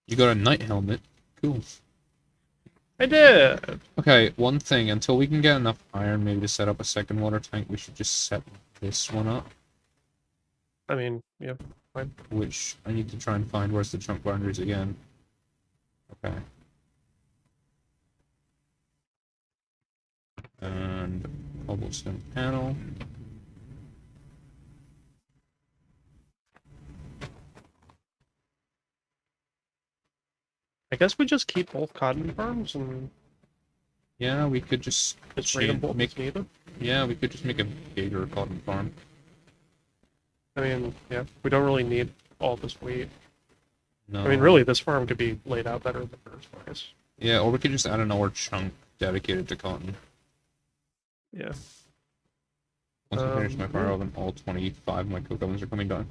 You got a night helmet. Cool. I did! Okay, one thing. Until we can get enough iron maybe to set up a second water tank, we should just set this one up. I mean, yeah. fine. Which I need to try and find where's the chunk boundaries again. Okay. And cobblestone panel. I guess we just keep both cotton farms and Yeah, we could just rate them both as needed. Yeah, we could just make a bigger cotton farm. I mean, yeah, we don't really need all this wheat. No. I mean, really, this farm could be laid out better in the first place. Yeah, or we could just add another chunk dedicated to cotton. Yeah. Once I finish my fire oven, all 25 of my coke ovens are coming down.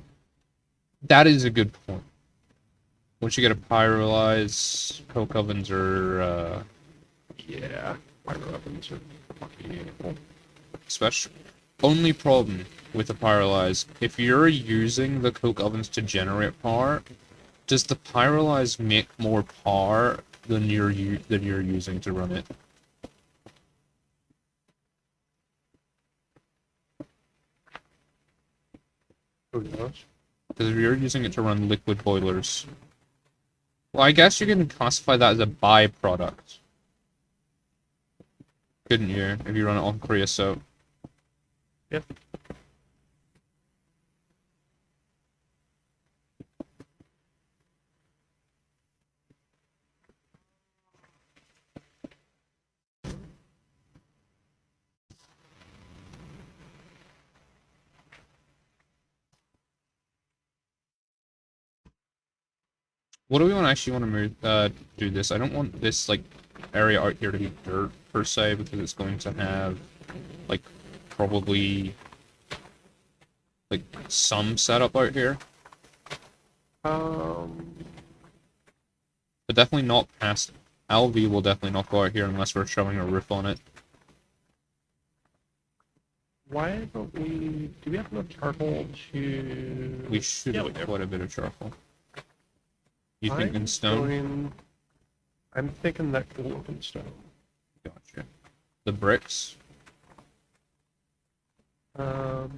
That is a good point. Once you get a pyrolyze, coke ovens are, Yeah, pyro ovens are fucking cool. Especially, only problem with the pyrolyze, if you're using the coke ovens to generate power, does the pyrolyze make more power than you're using to run it? Who knows? Because if you're using it to run liquid boilers, well, I guess you can classify that as a byproduct, couldn't you? If you run it on creosote. Yep. What do we actually want to move, do this? I don't want this, like, area out here to be dirt, per se, because it's going to have, like, probably, like, some setup out here. But definitely not past... LV will definitely not go out here unless we're showing a roof on it. Why don't we... Do we have enough charcoal to... We should have quite a bit of charcoal. You think in stone? I'm thinking that could look in stone. Gotcha. The bricks? I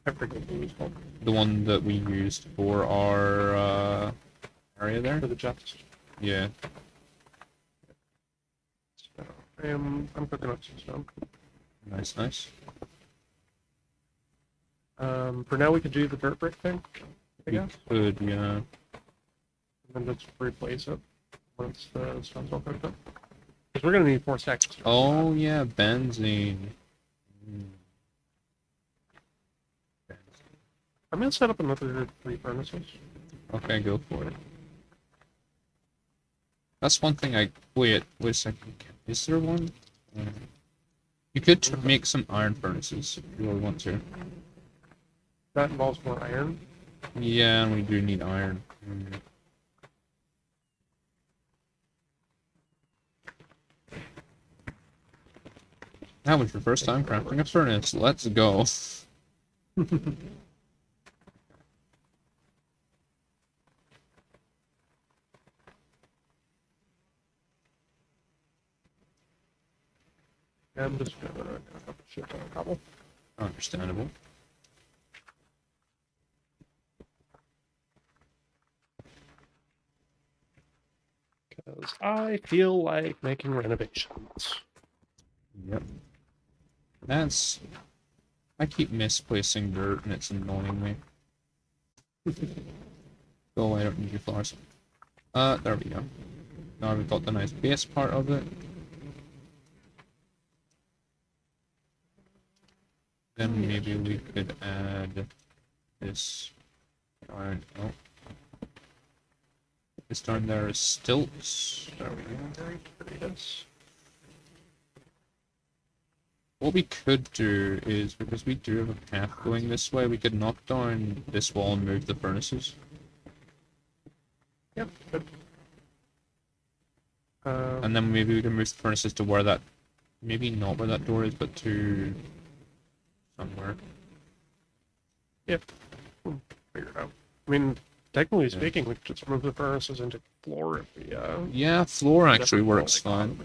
forget what it was called. The one that we used for our area there? For the chest. Yeah. So, I'm cooking up some stone. Nice, nice. For now we could do the dirt brick thing. We could, yeah. And then just replace it once the stone's all cooked up. Because we're gonna need 4 stacks. Oh yeah, benzene. I'm gonna set up another 3 furnaces. Okay, go for it. That's one thing I... Wait a second. Is there one? You could make some iron furnaces if you really want to. That involves more iron. Yeah, and we do need iron. That was your first time crafting a furnace. Let's go. I'm just gonna cook up a shit ton of cobble. Understandable. Because I feel like making renovations. Yep. That's... I keep misplacing dirt and it's annoying me. Go away, I don't need your flowers. There we go. Now we've got the nice base part of it. Then maybe we could add this iron. Oh. This down there is stilts. There we go. What we could do is, because we do have a path going this way, we could knock down this wall and move the furnaces. Yep, good. And then maybe we can move the furnaces to where that... Maybe not where that door is, but to... somewhere. Yep. We'll figure it out. I mean, technically speaking, we could just move the furnaces into floor if we, Yeah, floor actually works fine.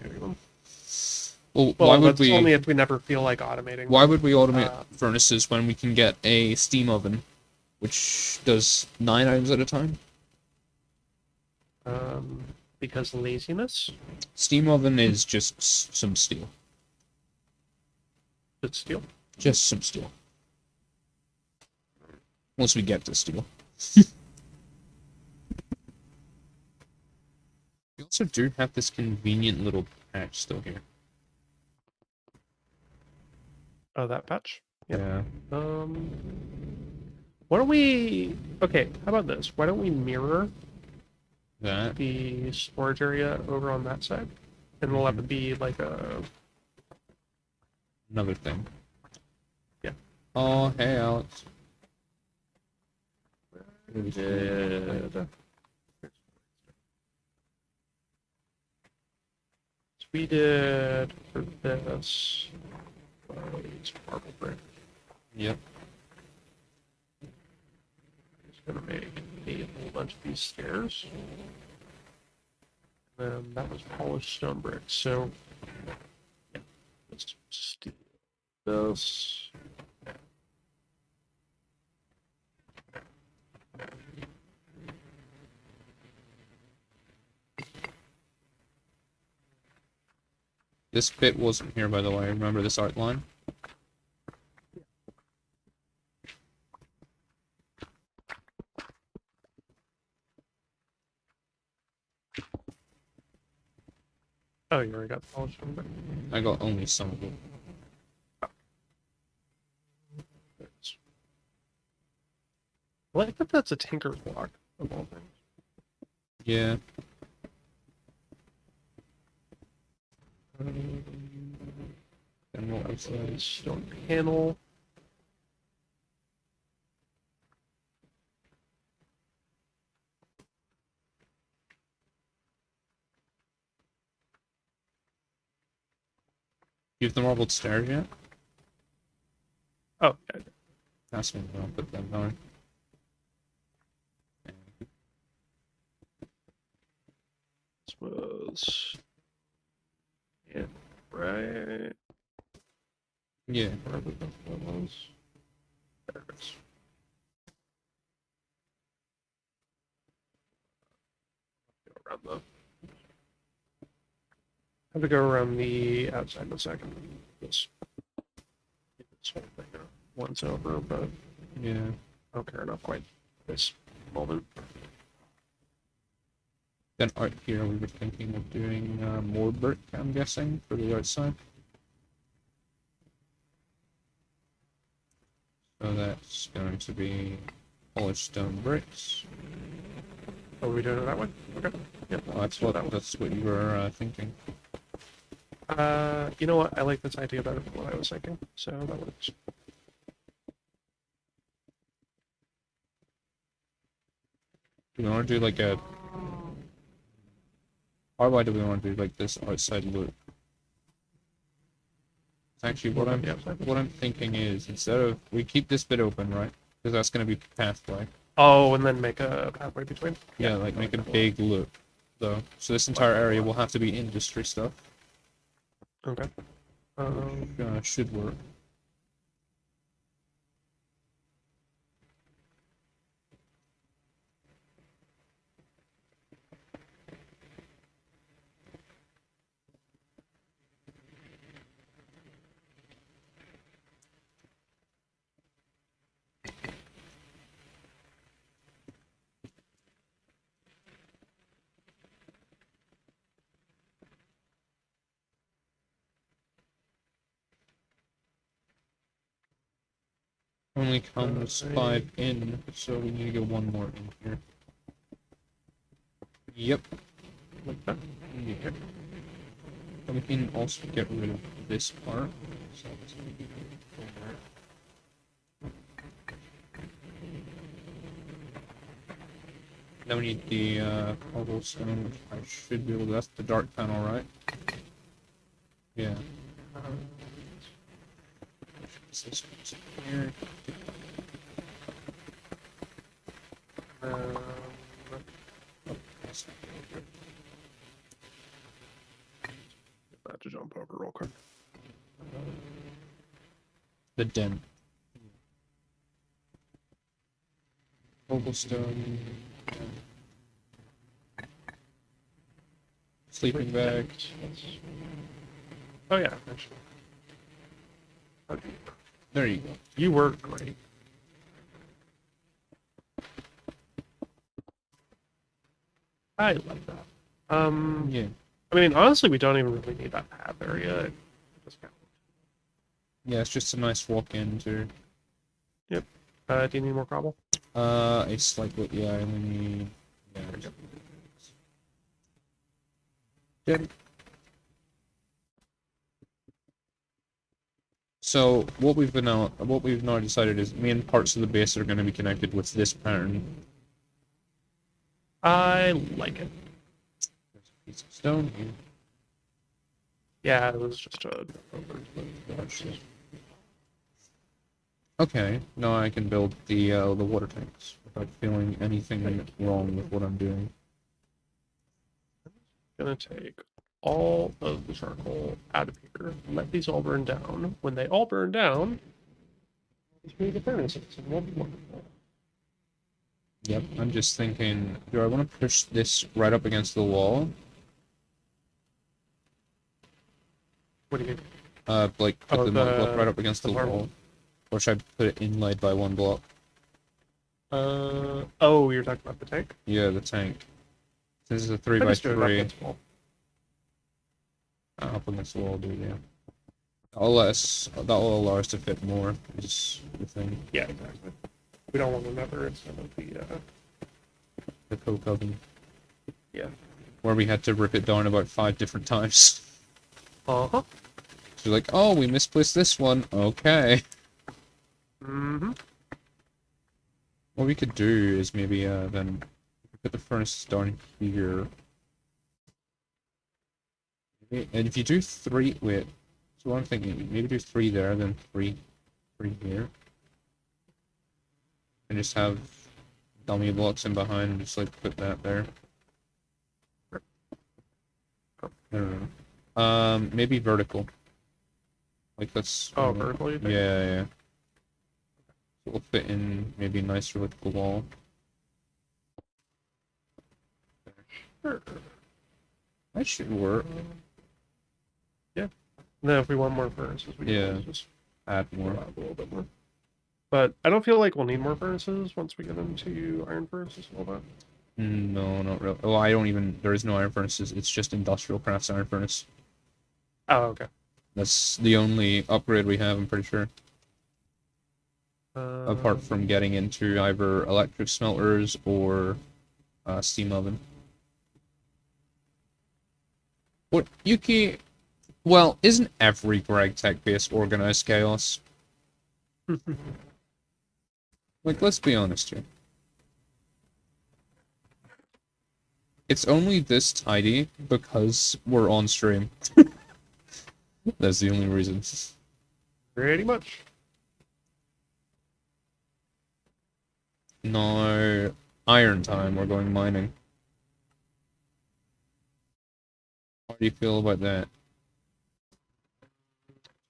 Well, why Well, would that's we? only if we never feel like automating Why them. would we automate furnaces when we can get a steam oven, which does 9 items at a time? Because laziness. Steam oven is just some steel. It's steel. Just some steel. Once we get to steel. We also do have this convenient little patch still here. Oh, that patch? Yep. Yeah. Why don't we... Okay, how about this? Why don't we mirror That. the storage area over on that side? And we'll have it be like a... Another thing. Yeah. Oh, hey, Alex. We did for this was marble brick. Yep. I'm just gonna make a whole bunch of these stairs. That was polished stone brick. So yeah, let's just do this. This bit wasn't here, by the way. Remember this art line? Oh, you already got the polished stone brick. I got only some of it. I like that that's a tinker's block of all things. Yeah. And what else? Stone panel. You have the marbled stairs yet? Oh, yeah. That's one. I'll put them on. This was. Yeah, right. Yeah. Wherever that was. There it is. Go around the. Have to go around the outside in a second. This whole thing once over, but Yeah. I don't care enough quite this moment. Then art here, we were thinking of doing more brick, I'm guessing, for the outside. So that's going to be polished stone bricks. Oh, are we doing it that way? Okay. Yeah, Oh, that's what you were thinking. You know what? I like this idea better than what I was thinking, so that works. Do we want to do like a... Or why do we want to do like this outside loop? Actually, what I'm thinking is, instead of... We keep this bit open, right? Because that's going to be pathway. Oh, and then make a pathway between? Yeah, like make a big loop, though. So this entire area will have to be industry stuff. Okay. Should work. Only comes 5 in, so we need to get one more in here. Yep. Yeah. And we can also get rid of this part. So then we need the cobblestone, which I should be able to. That's the dark panel, right? Yeah. This one's here. to jump over real quick. The den. Cobblestone. Sleeping bag. Oh yeah, actually. Okay. There you go. You were great. I like that. Yeah. I mean, honestly, we don't even really need that path area. Yeah, it's just a nice walk into. Yep. Do you need more cobble? A slight bit, yeah, I only need. Yeah. Good. So what we've now decided is main parts of the base are going to be connected with this pattern. I like it. There's a piece of stone here. Yeah, it was just a. Okay, now I can build the water tanks without feeling anything wrong with what I'm doing. Gonna take all of the charcoal out of here. Let these all burn down. When they all burn down, let's move the furnaces, and we'll be wonderful. Yep, I'm just thinking, do I want to push this right up against the wall? What do you mean? Like put Oh, the mud block right up against the marble. wall, or should I put it inlaid by one block? Oh, you're talking about the tank? Yeah, the tank. This is a I 3 by just do it up 3. against the wall. Up against the wall, dude. Yeah. That'll allow us to fit more. Is the thing. Yeah, exactly. We don't want another instead of The coke oven. Yeah. Where we had to rip it down about 5 different times. Uh-huh. So like, oh, we misplaced this one. Okay. Mm-hmm. What we could do is maybe then put the furnace down here. And if you do 3, wait. So what I'm thinking, maybe do 3 there, then 3 here. And just have dummy blocks in behind and just like put that there. I don't know. Maybe vertical. Like that's. Oh, vertical, you think? Yeah, yeah. So it'll fit in maybe nicer with the wall. Sure. That should work. Yeah. And then if we want more furnaces, we can just Add more. add a little bit more. But I don't feel like we'll need more furnaces once we get into iron furnaces a little bit. No, not really. Well, I don't even. There is no iron furnaces. It's just industrial crafts iron furnace. Oh, okay. That's the only upgrade we have. I'm pretty sure. Apart from getting into either electric smelters or steam oven. What Yuki? Well, isn't every Gregtech base organized chaos? Like, let's be honest here. It's only this tidy because we're on stream. That's the only reason. Pretty much. No, iron time, we're going mining. How do you feel about that?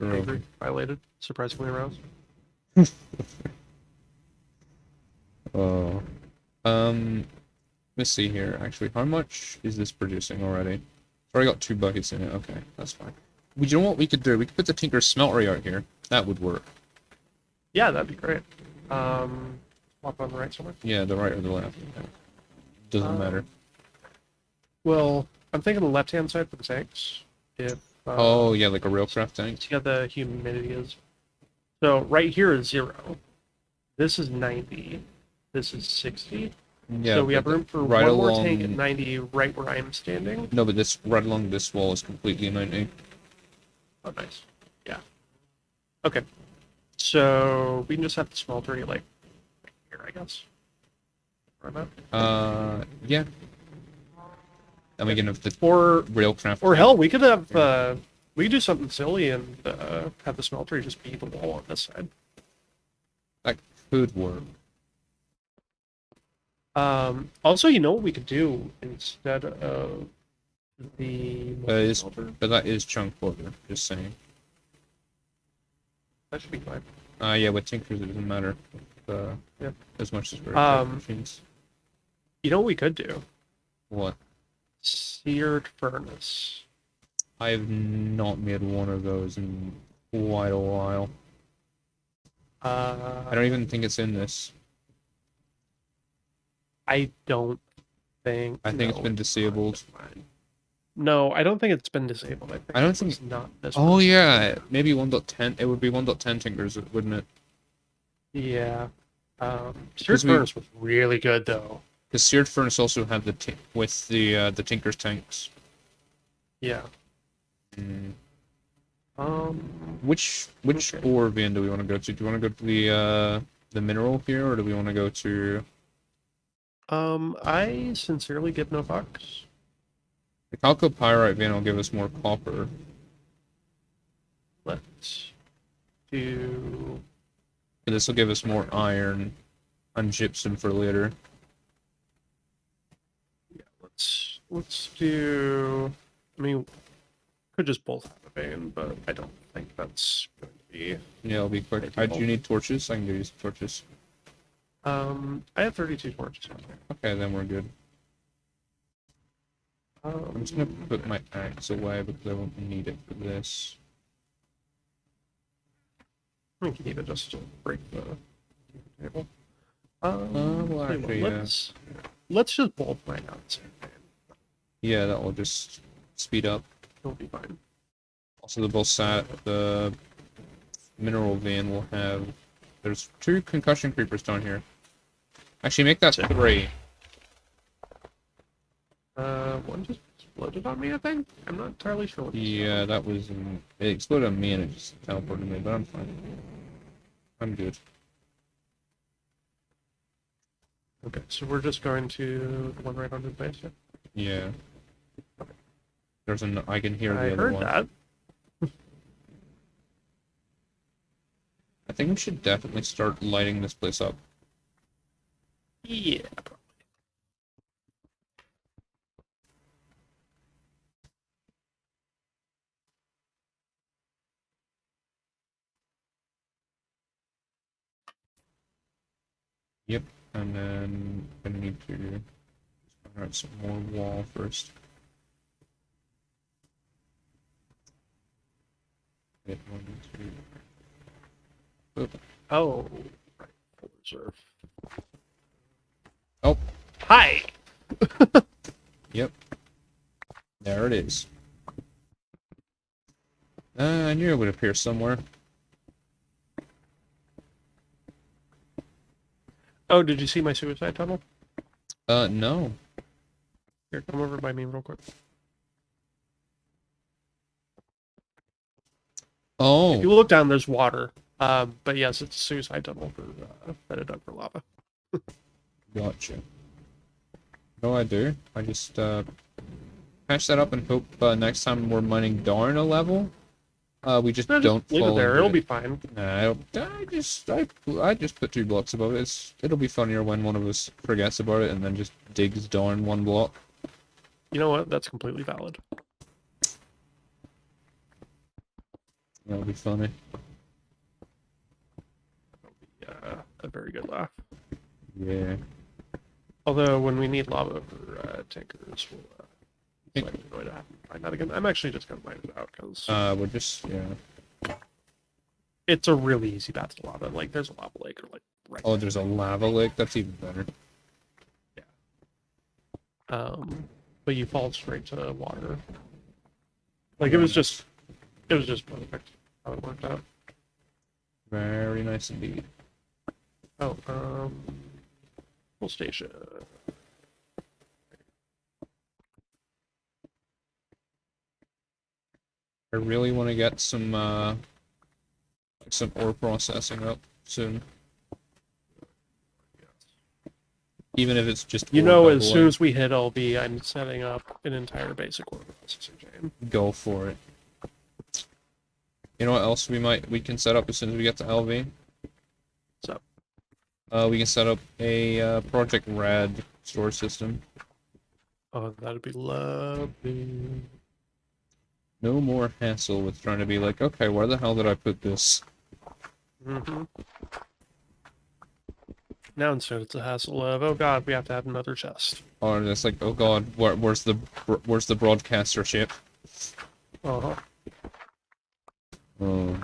Angry, violated, surprisingly aroused. Oh. Let's see here, actually. How much is this producing already? It's already got 2 buckets in it. Okay, that's fine. You know what we could do? We could put the Tinker's smeltery out here. That would work. Yeah, that'd be great. Walk on the right somewhere? Yeah, the right or the left. Doesn't matter. Well, I'm thinking the left-hand side for the tanks. If oh, yeah, like a real craft tank? see how the humidity is. So right here is 0. This is 90. This is 60. Yeah, so we have room for right one more along... tank at 90 right where I'm standing. No, but this right along this wall is completely 90. Oh, nice. Yeah. Okay. So we can just have the smeltery like here, I guess. Right about. Yeah. And we can have the or real craft. Or hell, we could have we could do something silly and have the smeltery just be the wall on this side. That could work. Also, you know what we could do instead of The but that is chunk border, just saying. That should be fine. Yeah, with Tinkers it doesn't matter. Yep. As much as Gregtech machines. You know what we could do? What? Seared furnace. I have not made one of those in quite a while. I don't even think it's in this. I don't think. I think it's been disabled. No, I don't think it's been disabled. I don't think it's not this. Oh yeah, maybe 1.10. It would be 1.10 Tinkers, wouldn't it? Yeah. Seared furnace was really good though. The seared furnace also had the with the Tinker's tanks. Yeah. Mm. Which ore vein do we want to go to? Do we want to go to the mineral here, or do we want to go to? I sincerely give no fucks. The chalcopyrite vein will give us more copper. Let's do. But this will give us more iron and gypsum for later. Yeah, let's do. I mean, could just both have a vein, but I don't think that's going to be. Yeah, it'll be quick. Do you need torches? I can give you some torches. I have 32 torches. Okay, then we're good. I'm just gonna put my axe away because I won't need it for this. I think you need it just to break the table. Well, actually, let's just bolt mine out. Yeah, that will just speed up. It'll be fine. Also, the mineral vein will have. There's 2 concussion creepers down here. Actually, make that 3. One just exploded on me, I think. I'm not entirely sure what. Yeah, that was. It exploded on me and it just teleported me, but I'm fine. I'm good. Okay, so we're just going to the one right under the base, yeah? Yeah. There's an. I can hear the I other heard one. that. I think we should definitely start lighting this place up. Yeah. Yep, and then I'm gonna need to find out some more wall first. Get 1, 2. Oop. Oh, right. Full reserve. Oh. Hi. Yep. There it is. I knew it would appear somewhere. Oh, did you see my suicide tunnel? No. Here, come over by me real quick. Oh. If you look down, there's water. But yes, it's a suicide tunnel for that I dug for lava. Gotcha. No, I do. I just patch that up and hope next time we're mining down a level, we just don't leave fall it there. into It'll be fine. Nah, I just put 2 blocks above it. It'll be funnier when one of us forgets about it and then just digs down 1 block. You know what? That's completely valid. That'll be funny. That'll be a very good laugh. Yeah. Although when we need lava for tankers, we'll going to have to find that again. I'm actually just gonna mine it out because we're just it's a really easy path to lava. Like there's a lava lake or like right. Oh, there's a lava lake. That's even better. Yeah. But you fall straight to water. Like it was just perfect how it worked out. Very nice indeed. Oh, full station. I really want to get some ore processing up soon. Even if it's just You know, as soon as we hit LV, I'm setting up an entire basic ore processing chain. Go for it. You know what else we can set up as soon as we get to LV? What's up? We can set up a Project Rad store system. Oh, that'd be lovely. No more hassle with trying to be like, okay, where the hell did I put this? Mm-hmm. Now instead it's a hassle of, oh god, we have to add another chest. Or it's like, oh god, where's the broadcaster ship? Uh-huh. Oh.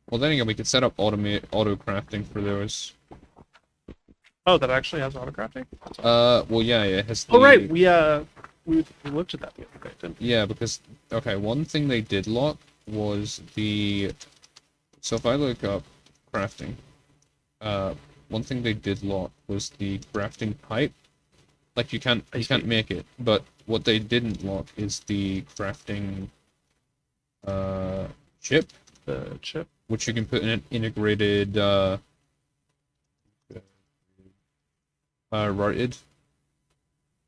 Well, then again, we could set up auto crafting for those. Oh, that actually has autocrafting? Well, yeah, it has the... Oh, right, we looked at that the other day, didn't we? Yeah, because, okay, one thing they did lock was the... So if I look up crafting, one thing they did lock was the crafting pipe. Like, you can't make it, but what they didn't lock is the crafting, chip. The chip? Which you can put in an integrated, routed.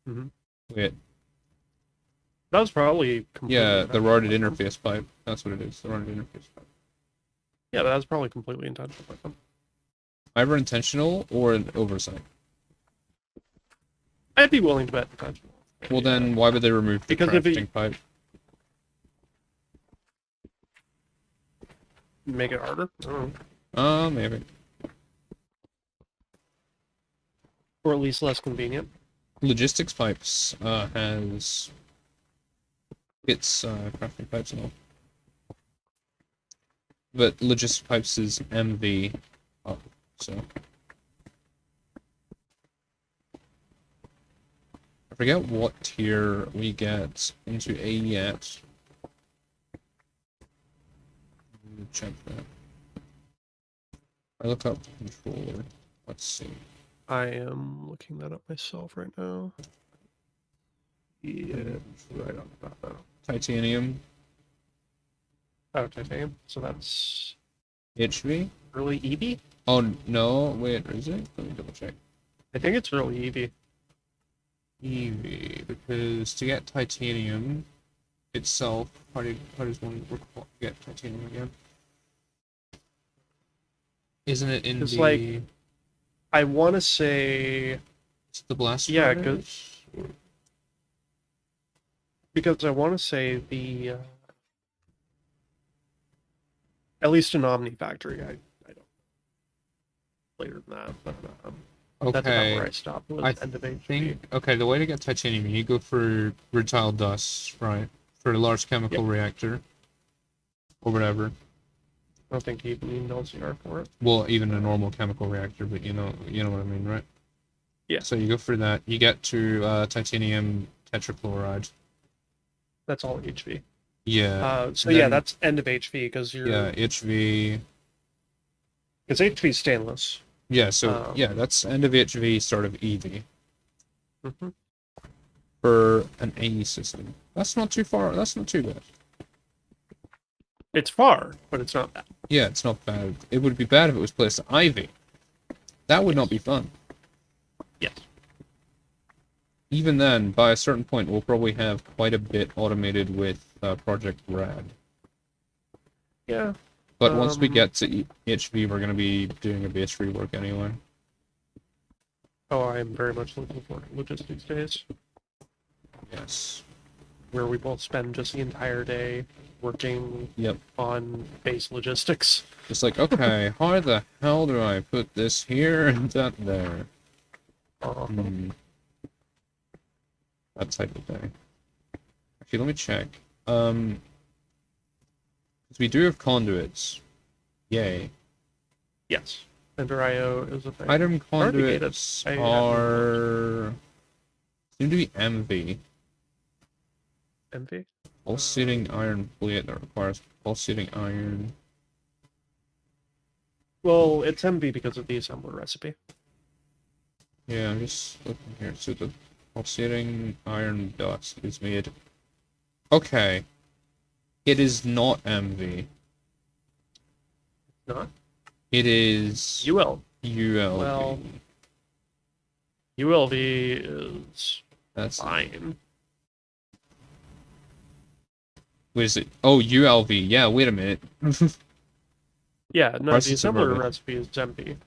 Mm-hmm. Wait. That was probably Yeah, the routed interface pipe. That's what it is, the routed interface pipe. Yeah, that was probably completely intentional by them. Either intentional or an oversight. I'd be willing to bet intentional. Well, then why would they remove the crafting pipe? Make it harder? I don't know. Maybe. Or at least less convenient. Logistics pipes, has its, crafting pipes and all. But logistics pipes is MV up, so. I forget what tier we get into A yet. Check that. I look up controller. Let's see. I am looking that up myself right now. Yeah, right on about that. Titanium. Oh, titanium. So that's HV? early EV? Oh, no. Wait, is it? Let me double check. I think it's early EV. EV, because to get titanium itself, how does one get titanium again? Isn't it in the... like, I want to say... It's the blast yeah, furnace? because I want to say the... at least an Omni factory, I don't... later than that, but... okay. That's about where I stopped. Was end of HP. Okay, the way to get titanium, you go for rutile dust, right? For a large chemical reactor. Or whatever. I don't think you even need an LCR for it. Well, even a normal chemical reactor, but you know what I mean, right? Yeah. So you go for that. You get to titanium tetrachloride. That's all HV. Yeah. So yeah, that's end of HV because you're... Yeah, HV. Because HV is stainless. Yeah, so yeah, that's end of HV, start of EV. Mm-hmm. For an AE system. That's not too far. That's not too bad. It's far, but it's not bad. Yeah, it's not bad. It would be bad if it was placed at Ivy. That would not be fun. Yes. Even then, by a certain point, we'll probably have quite a bit automated with Project Rad. Yeah. But once we get to HV, we're going to be doing a base rework anyway. Oh, I'm very much looking forward to logistics days. Yes. Where we both spend just the entire day working on base logistics. It's like, okay, how the hell do I put this here and that there? That type of thing. Actually, let me check. Because we do have conduits. Yay. Yes. Ender IO is a thing. Item conduits are... seem to be MV. MV? Pulsating iron plate that requires pulsating iron. Well, it's MV because of the assembler recipe. Yeah, I'm just looking here. So the pulsating iron dust is made... Okay. It is not MV. Not? It is... UL. ULV. Well, ULV is... That's fine. What is it? Oh, ULV. Yeah, wait a minute. Yeah, no, the assembler recipe is MV.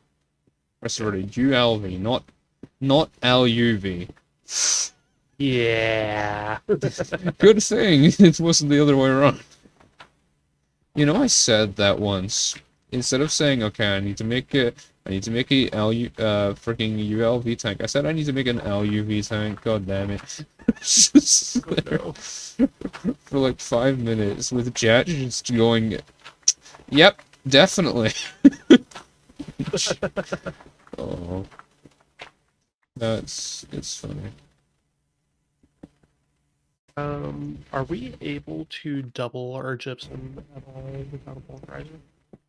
Rest of it, ULV, not LUV. Yeah. Good thing it wasn't the other way around. You know, I said that once. Instead of saying, okay, I need to make a freaking ULV tank. I said I need to make an LUV tank. God damn it. Just Oh, there no. for like 5 minutes with chat just going, yep, definitely. Oh, it's funny. Are we able to double our gypsum at all without a pulverizer?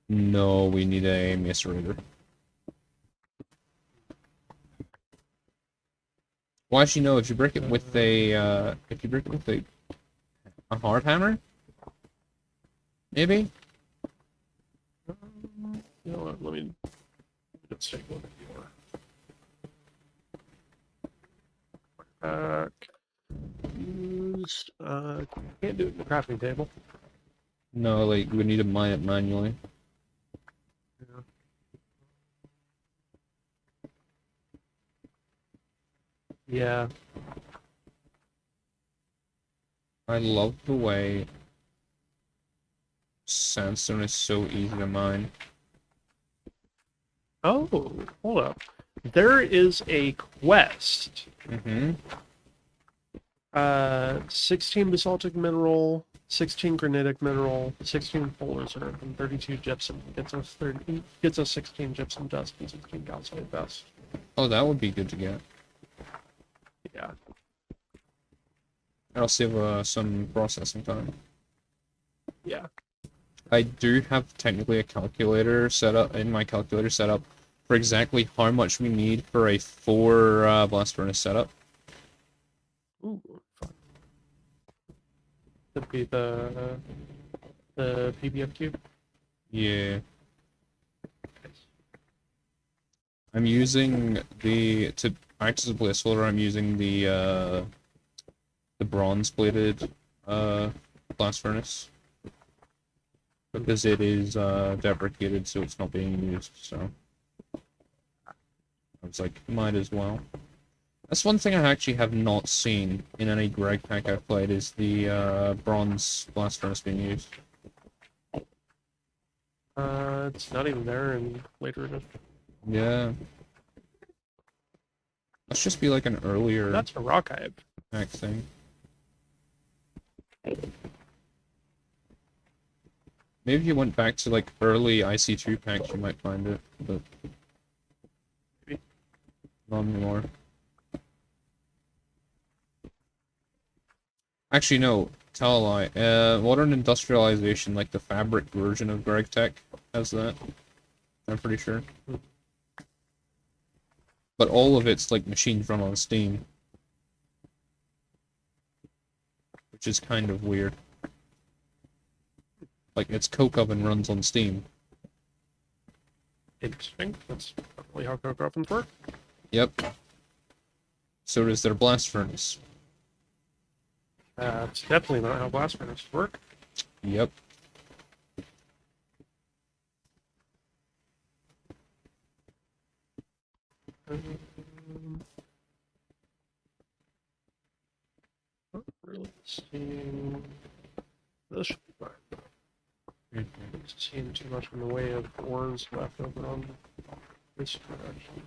No, we need a macerator. Well, actually, no. If you break it with if you break it with a hard hammer, maybe. You know what? Let me just take a look at your used. Can't do it in the crafting table. No, like we need to mine it manually. Yeah. Yeah. I love the way sandstone is so easy to mine. Oh, hold up. There is a quest. Mm-hmm. 16 basaltic mineral, 16 granitic mineral, 16 full reserve, and 32 gypsum. Gets us 16 gypsum dust and 16 calcite dust. Oh, that would be good to get. Yeah. That'll save some processing time. Yeah. I do have technically a calculator set up in my calculator setup for exactly how much we need for a 4 blast furnace setup. Ooh, fun. That'd be the PBF cube. Yeah. I'm using to act as a placeholder, I'm using the bronze plated blast furnace. Because it is deprecated, so it's not being used, so I was like, might as well. That's one thing I actually have not seen in any Gregtech I've played, is the bronze blast furnace being used. It's not even there in later edition. Yeah. Must just be like an earlier That's a rock hive. pack thing. Maybe if you went back to like early IC2 packs, you might find it, but Maybe. not anymore. Actually, no, tell a lie. Modern industrialization, like the fabric version of Gregtech, has that. I'm pretty sure. But all of it's like machines run on Steam. Which is kind of weird. Like, its coke oven runs on Steam. Interesting. That's probably how coke ovens work. Yep. So does their blast furnace. It's definitely not how blast furnaces work. Yep. Not really seeing. This should be fine. Mhm. Not seeing too much in the way of ores left over on this direction.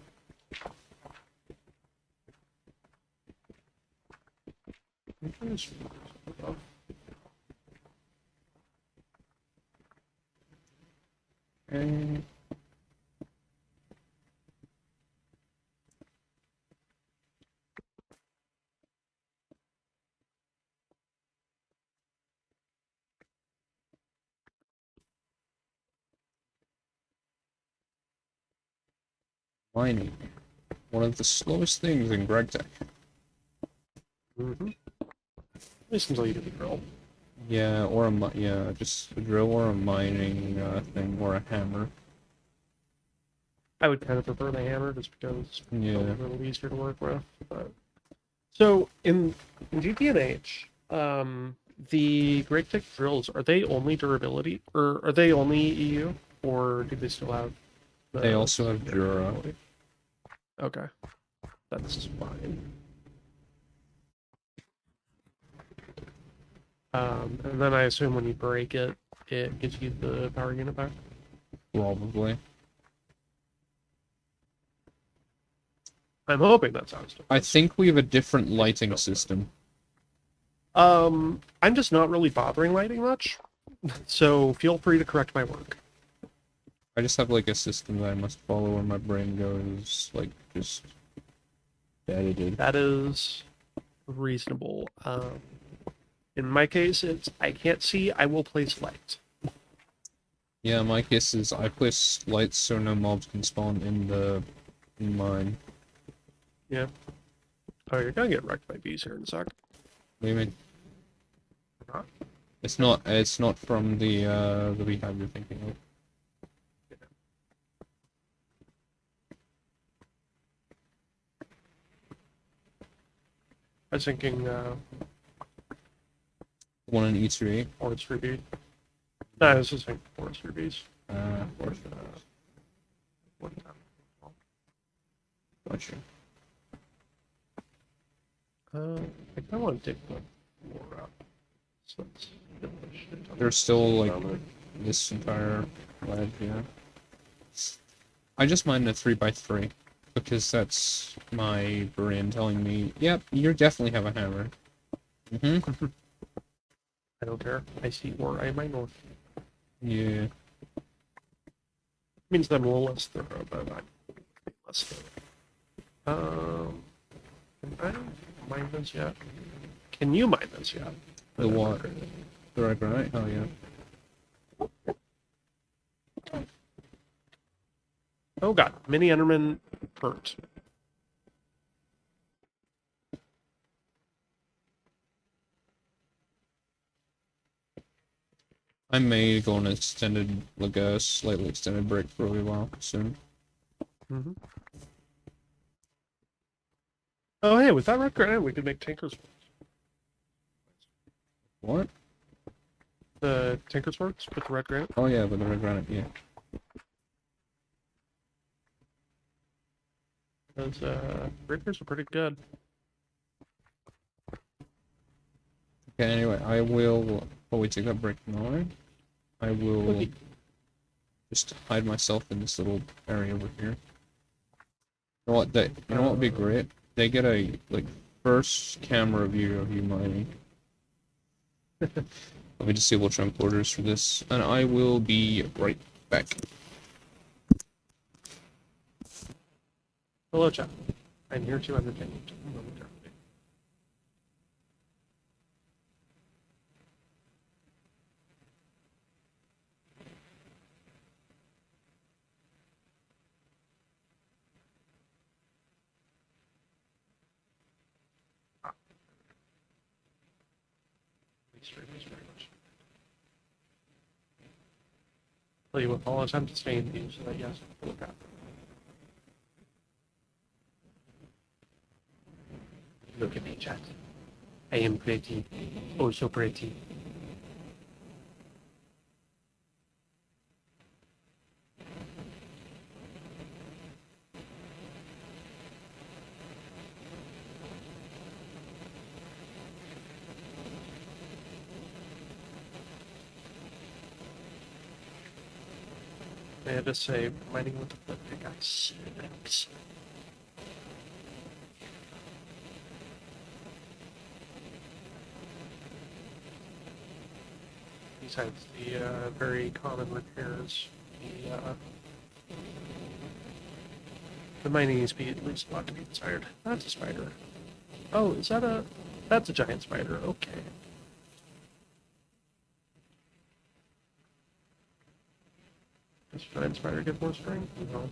Okay. Mining. One of the slowest things in Gregtech. Mm-hmm. At least until you get the drill. Yeah, or yeah, just a drill or a mining thing, or a hammer. I would kind of prefer the hammer just because it's Yeah. a little easier to work with. But... So in GTNH, the Gregtech drills, are they only durability, or are they only EU, or do they still have? They also have Dura. durability? Okay, that's fine. And then I assume when you break it, it gives you the power unit back. Probably. I'm hoping that's how it's done. I think we have a different lighting system. I'm just not really bothering lighting much, so feel free to correct my work. I just have like a system that I must follow where my brain goes, like, just edited. That is reasonable. In my case, it's I can't see, I will place light. Yeah, my case is I place lights so no mobs can spawn in mine. Yeah. Oh, you're gonna get wrecked by bees here in a sec. What do you mean? Not? It's not from the beehive you're thinking of. I was thinking One in E3. forestry bee. No, I was just thinking forestry bees. Forestry. One time. Gotcha. I kind of want to dig one more up. So let's get this shit done. There's still like this entire ledge, yeah. I just mined a 3x3 because that's my brain telling me, yep, you definitely have a hammer. Mm-hmm. I don't care. I see ore, I mine north. Yeah. Means I'm a little less thorough, but I'm less thorough. Can I mine this yet? Can you mine this yet? The what? The red granite? Oh yeah. Oh god, mini Enderman burnt. I may go on an extended, like a slightly extended break for a while soon. Mm-hmm. Oh hey, with that red granite, we could make Tinker's What? the Tinker's Works with the red granite. Oh yeah, with the red granite, yeah. Those breakers are pretty good. Okay, anyway, I will, while we take that break now, I will Okay. just hide myself in this little area over here. You know what, you know what would be great? They get a, like, first camera view of you mining. Let me disable transporters for this, and I will be right back. Hello, chat. I'm here to entertain you. Play with all attempt to stay in view so that yes, look at. Look at me, chat. I am pretty. Oh, so pretty. May I just say, mining with the flip pick, I sucks. Besides the very common repairs, the mining speed leaves a lot to be desired. That's a spider. Oh, is that a... That's a giant spider, okay. Does giant spider get more strength? No.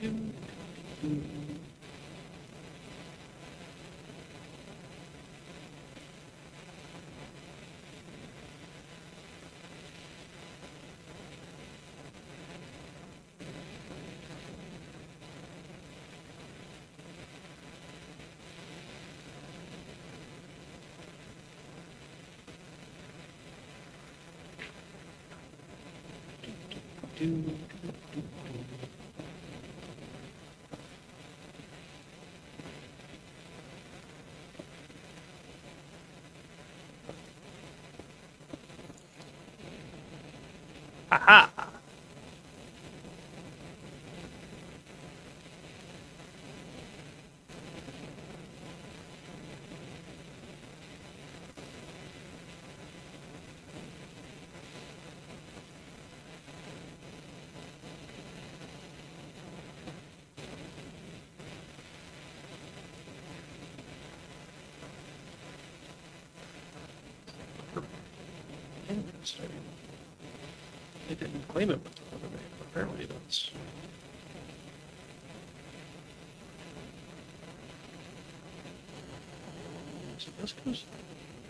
Aha! Interesting. They didn't claim it with the other name, but apparently it does. So this goes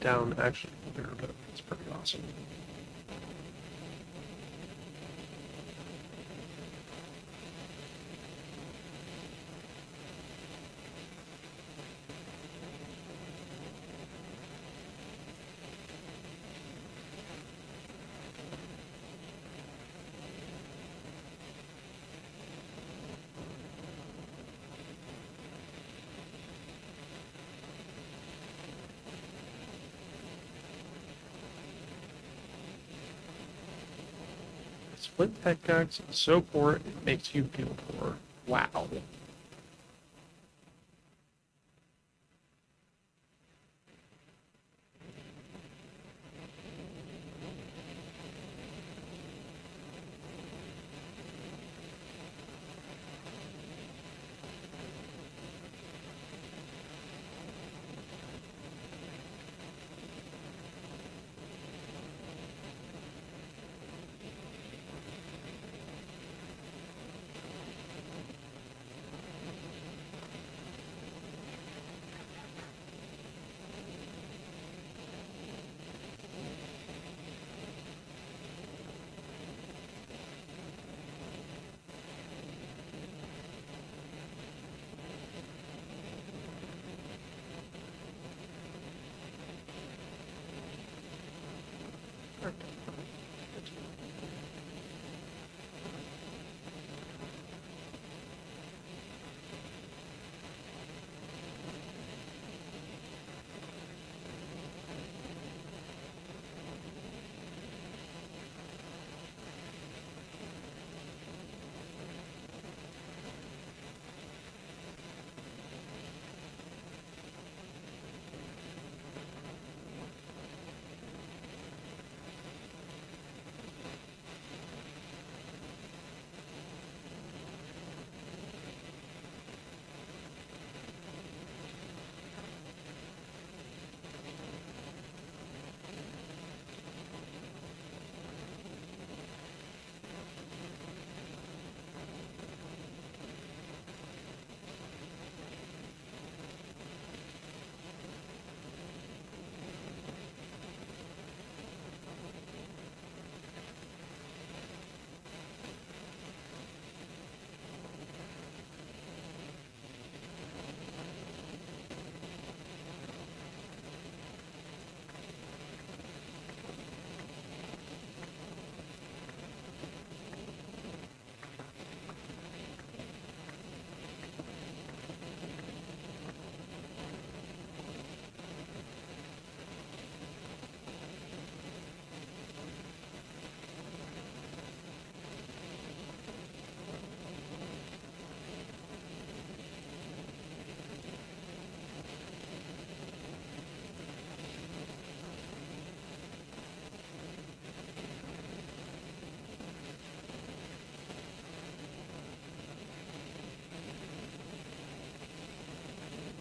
down actually a fair bit. It's pretty awesome. Split pickaxe is so poor it makes you feel poor. Wow.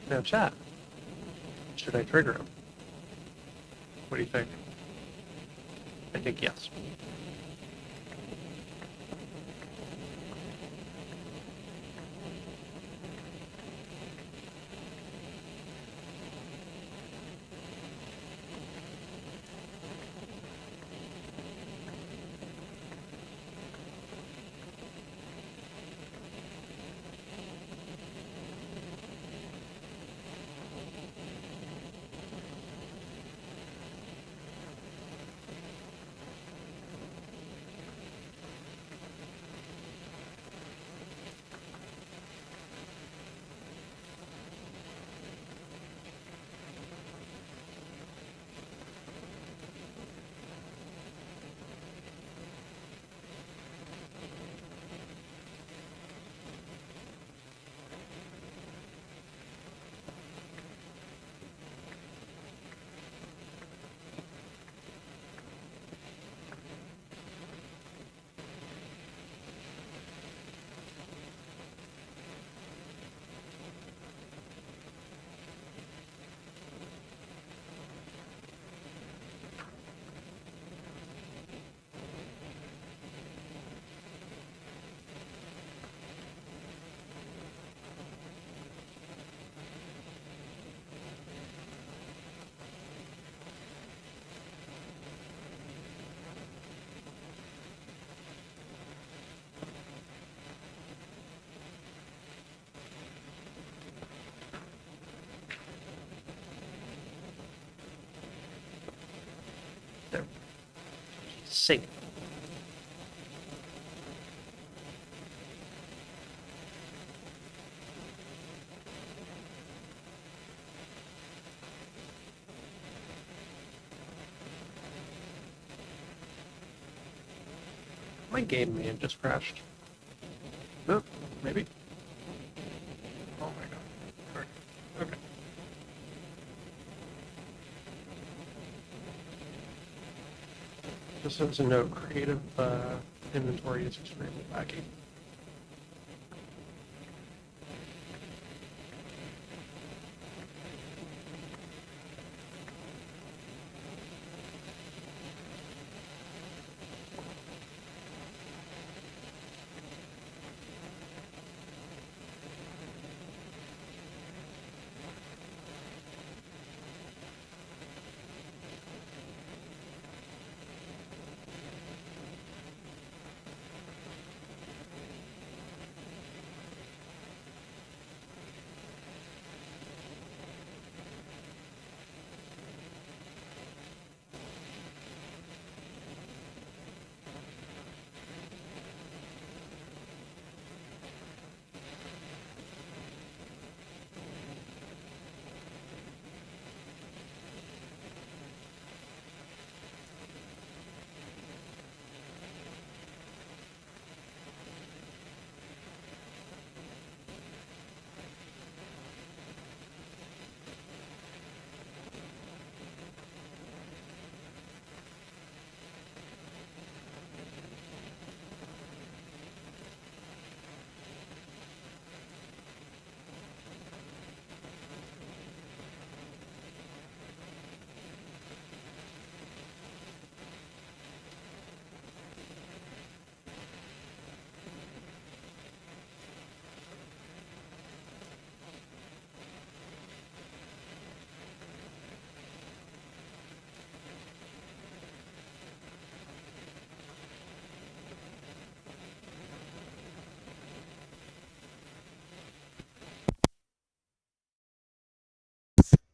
Now, chat. Should I trigger him? What do you think? I think yes. safe. My game may have just crashed. No, maybe. Oh my god. Okay. Just as a note, creative inventory is extremely laggy.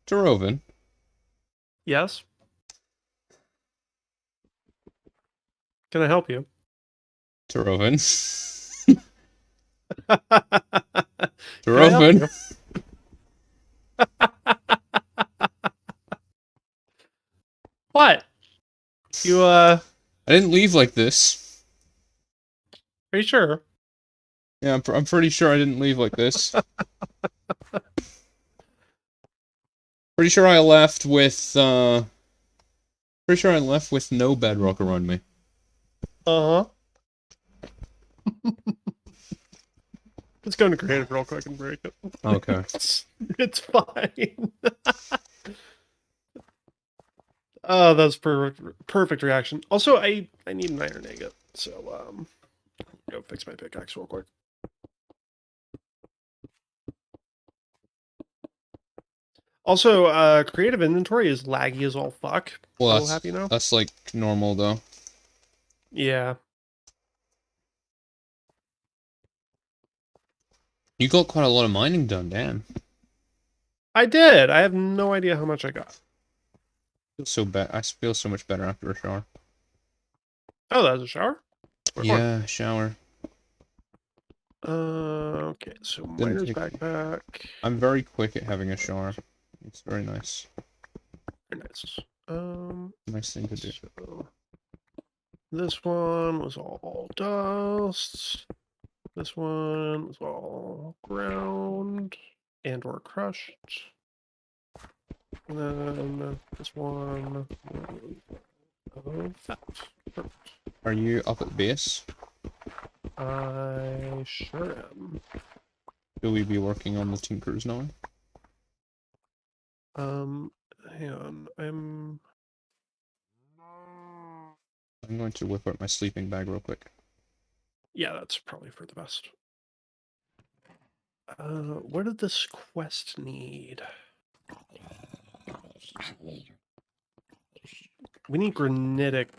Taroven. Yes? Can I help you? Taroven. Can I help Taroven. you? What? You, I didn't leave like this. are you sure? Yeah, I'm pretty sure I didn't leave like this. Pretty sure I left with, pretty sure I left with no bedrock around me. Uh-huh. Let's go into creative real quick and break it. Okay. It's fine. Oh, that's perfect reaction. Also, I need an iron agate, so go fix my pickaxe real quick. Also, creative inventory is laggy as all fuck. Well, I will have you know. that's like normal though. Yeah. You got quite a lot of mining done, damn. I did. I have no idea how much I got. I feel so much better after a shower. Oh, that was a shower? Yeah, shower. Okay, so Didn't miner's take. backpack. I'm very quick at having a shower. It's very nice. Very nice. Nice thing to do. So this one was all dust. This one was all ground and or crushed. And then this one was that. Perfect. Are you up at base? I sure am. Will we be working on the Tinkers now? Hang on. I'm going to whip out my sleeping bag real quick. Yeah, that's probably for the best. What did this quest need? We need granitic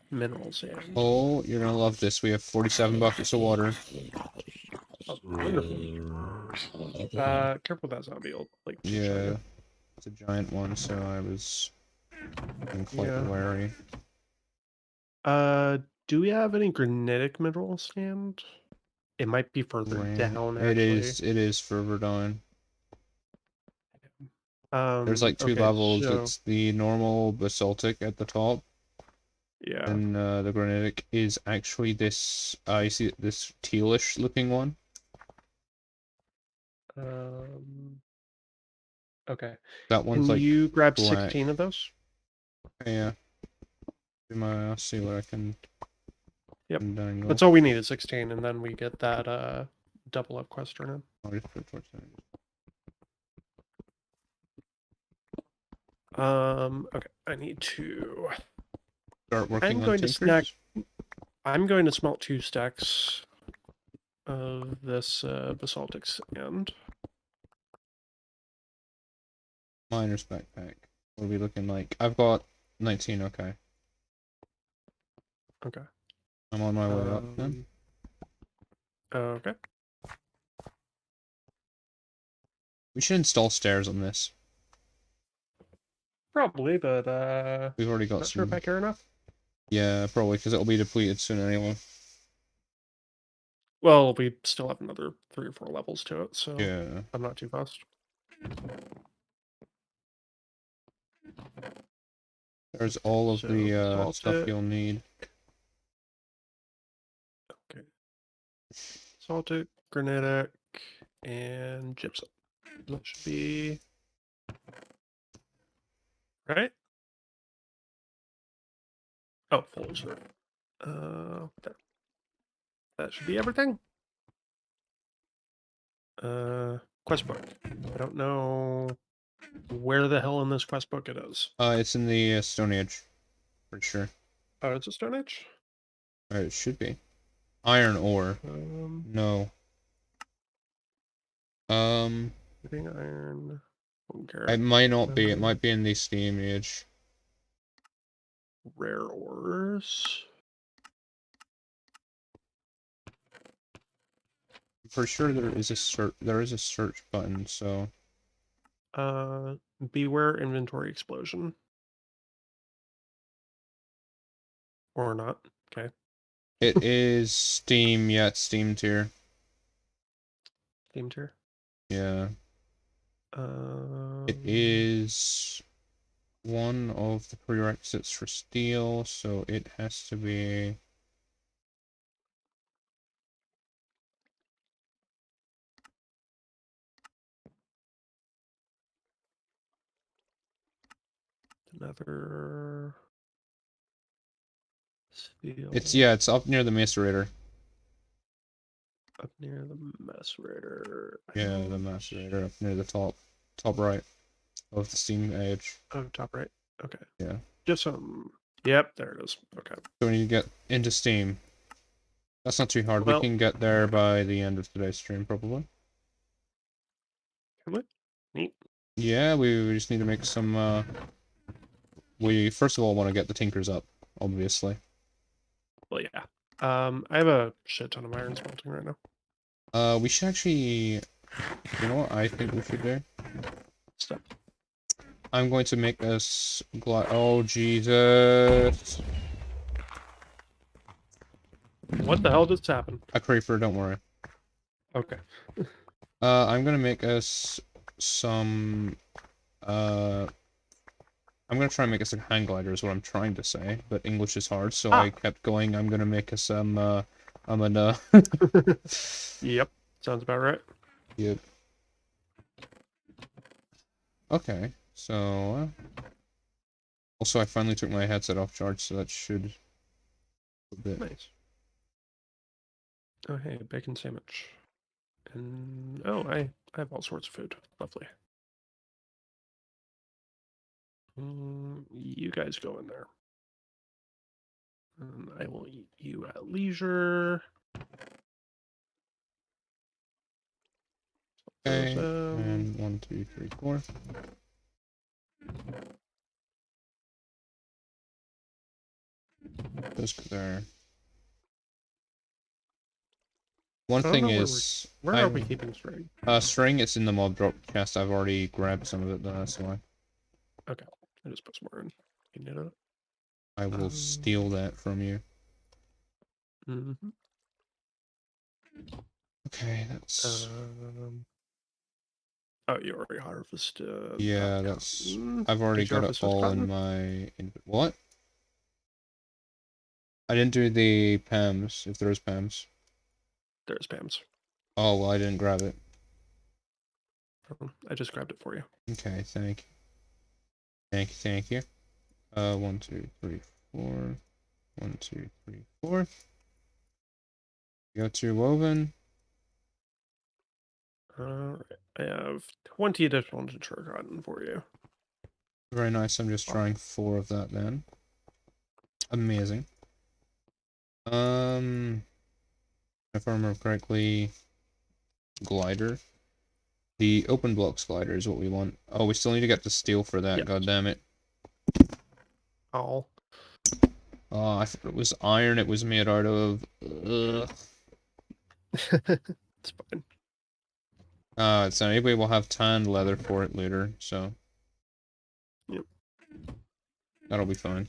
minerals in. Oh, you're gonna love this. We have 47 buckets of water. Oh, wonderful. Careful with that zombie. It'll, like, Yeah, it's a giant one, so I was quite wary. Do we have any granitic mineral stand? It might be further down, It actually. is further down. There's like two Okay, levels. so It's the normal basaltic at the top, yeah. and the granitic is actually this. You see this tealish looking one. Okay. That Can one's like you grab black. 16 of those? Yeah. I'll see what I can Yep. dangle. That's all we need is 16, and then we get that double up quest turn in. I'll just put it towards there. Okay. I need to. Start working I'm on going to snack. tinkers. I'm going to smelt 2 stacks of this basaltic sand. Miner's backpack. What are we looking like? I've got 19. Okay. Okay. I'm on my way up then. Okay. We should install stairs on this. Probably, but We've already got not some. sure if I care enough. Yeah, probably because it'll be depleted soon anyway. Well, we still have another 3 or 4 levels to it, so Yeah. I'm not too fussed. There's all of So the salt stuff it. you'll need. Okay. Salted, granitic, and gypsum. That should be right. Oh, full reserve. There. That should be everything. Quest book. I don't know where the hell in this quest book it is. It's in the Stone Age, for sure. Oh, it's a Stone Age? It should be. Iron ore. No. Getting iron. It might not be. It Um, might be in the Steam Age. Rare ores. For sure, there is a search. There is a search button. So. Beware inventory explosion. Or not. Okay. It is Steam. Yeah, it's Steam tier. Steam tier. Yeah. It is one of the prerequisites for steel, so it has to be. Another steel. It's up near the macerator. Up near the macerator. Yeah, the macerator up near the top right of the Steam Age. Oh, top right. Okay. Yeah. Just some. Yep, there it is. Okay. So we need to get into Steam. That's not too hard. We Well, can get there by the end of today's stream, probably. can we? Neat. Yeah, we just need to make some. We first of all want to get the Tinkers up, obviously. Well, yeah. I have a shit ton of iron smelting right now. We should actually. You know what I think we should do? Step. I'm going to make us oh Jesus! What the hell just happened? A creeper, don't worry. Okay. I'm gonna make us some. I'm gonna try and make us a hang glider is what I'm trying to say, but English is hard, so I kept going. I'm gonna make us some. I'm gonna. Yep. Sounds about right. Yep. Okay, so. Also, I finally took my headset off charge, so that should. A bit. Nice. Oh, hey, bacon sandwich. And oh, I have all sorts of food. Lovely. You guys go in there. And I will eat you at leisure. Okay, and 1, 2, 3, 4. Those go there. One thing is, where are we keeping string? String, it's in the mob drop chest. I've already grabbed some of it, though, that's why. Okay, I just put some more in. You need it. I will steal that from you. Mm-hmm. Okay, that's... Oh, you already harvested yeah, that that's... cotton. I've already Did you got it harvest all in cotton? my... What? I didn't do the PAMs, if there's PAMs. There's Pam's. Oh, well, I didn't grab it. I just grabbed it for you. Okay, thank you. Thank you. 1, 2, 3, 4. 1, 2, 3, 4. Go to woven. Alright, I have 20 additional mature cotton for you. Very nice. I'm just trying 4 of that then. Amazing. If I remember correctly, glider. The open blocks glider is what we want. Oh, we still need to get the steel for that. Yes. God damn it. Oh. Oh, I thought it was iron it was made out of. Ugh. It's fine. So anyway, we'll have tanned leather for it later, so. Yep. That'll be fine.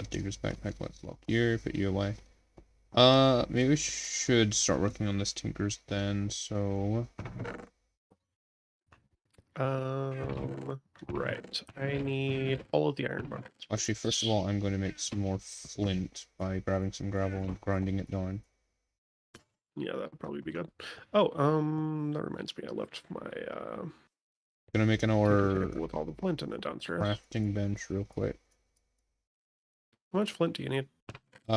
Digger's backpack, let's lock you, put you away. Maybe we should start working on this Tinkers then, so... Right. I need all of the iron buckets. Actually, first of all, I'm going to make some more flint by grabbing some gravel and grinding it down. Yeah, that would probably be good. Oh, that reminds me, I left my, Gonna make an tinker ore table with all the flint in it downstairs. crafting bench real quick. How much flint do you need?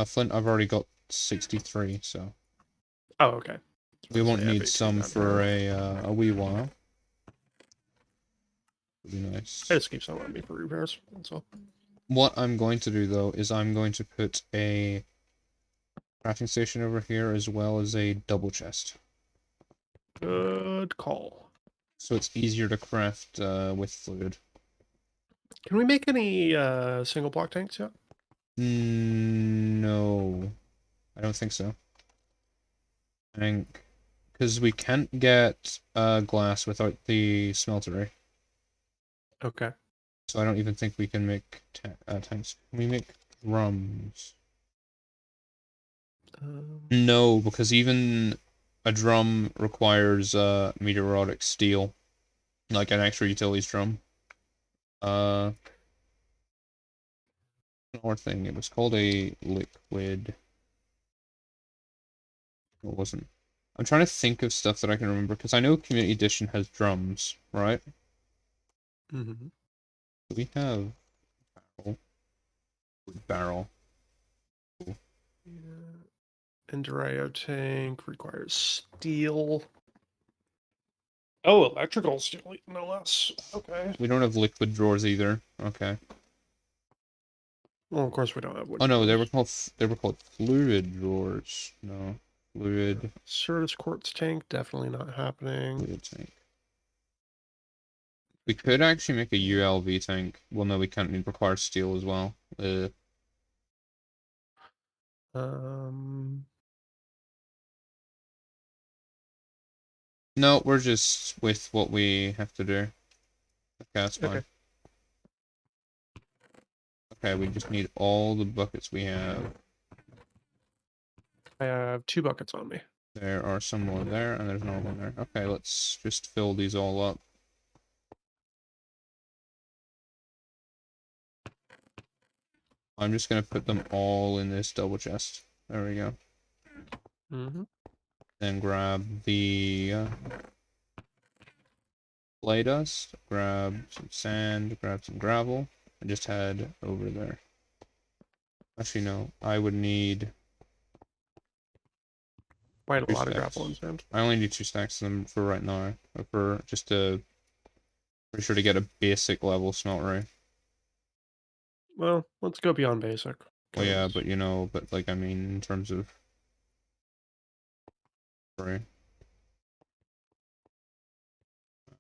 Flint, I've already got 63, so... Oh, okay. We won't I have need 18 some down for here. a wee while. Would be nice. I just keep some on me for repairs, that's all. What I'm going to do, though, is I'm going to put a crafting station over here as well as a double chest. Good call. So it's easier to craft with fluid. Can we make any single block tanks yet? No, I don't think so. I think because we can't get glass without the smeltery. Okay. So I don't even think we can make tanks. Can we make drums? No, because even a drum requires meteoric steel, like an extra utilities drum. Or thing. It was called a liquid. It wasn't. I'm trying to think of stuff that I can remember because I know Community Edition has drums, right? Mm-hmm. We have barrel. Cool. Yeah. Endurio tank requires steel. Oh, electrical steel, no less. Okay. We don't have liquid drawers either. Okay. Well, of course we don't have wood Oh no, drawers. they were called fluid drawers. No, fluid. Certus quartz tank, definitely not happening. Fluid tank. We could actually make a ULV tank. Well, no, we can't. It requires steel as well. Um, No, we're just with what we have to do. Okay, that's fine. okay. Okay, we just need all the buckets we have. I have 2 buckets on me. There are some more there, and there's another one there. Okay, let's just fill these all up. I'm just gonna put them all in this double chest. There we go. Mm-hmm. Then grab the clay dust, grab some sand, grab some gravel, and just head over there. Actually, no, I would need Quite a 2 lot of gravel stacks. and sand. I only need 2 stacks of them for right now, for just to, pretty sure to get a basic level smeltery. Well, let's go beyond basic. Well, yeah, but you know, like, I mean, in terms of, right,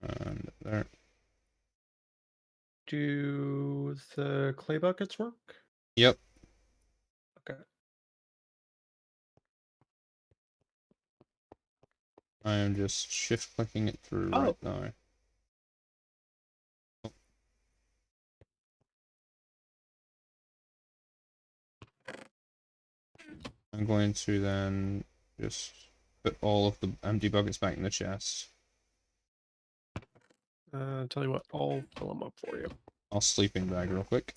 and there. Do the clay buckets work? Yep. Okay. I am just shift clicking it through right now. I'm going to then just put all of the empty buckets back in the chest. Tell you what, I'll fill them up for you. I'll sleeping bag real quick.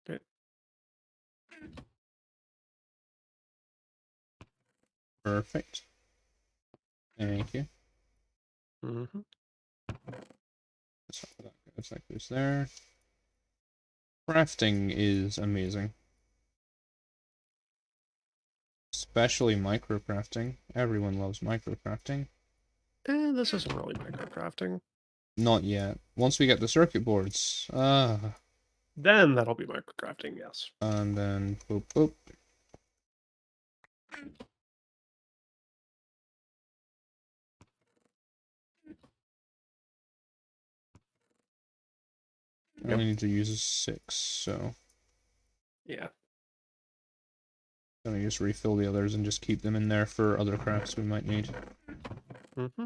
Okay. Perfect. Thank you. Mm-hmm. That's like this there. Crafting is amazing. Especially microcrafting. Everyone loves microcrafting. This isn't really microcrafting. Not yet. Once we get the circuit boards. Then that'll be microcrafting, yes. And then boop boop. I only need to use 6, so Yeah. I'm gonna just refill the others and just keep them in there for other crafts we might need. Mm-hmm.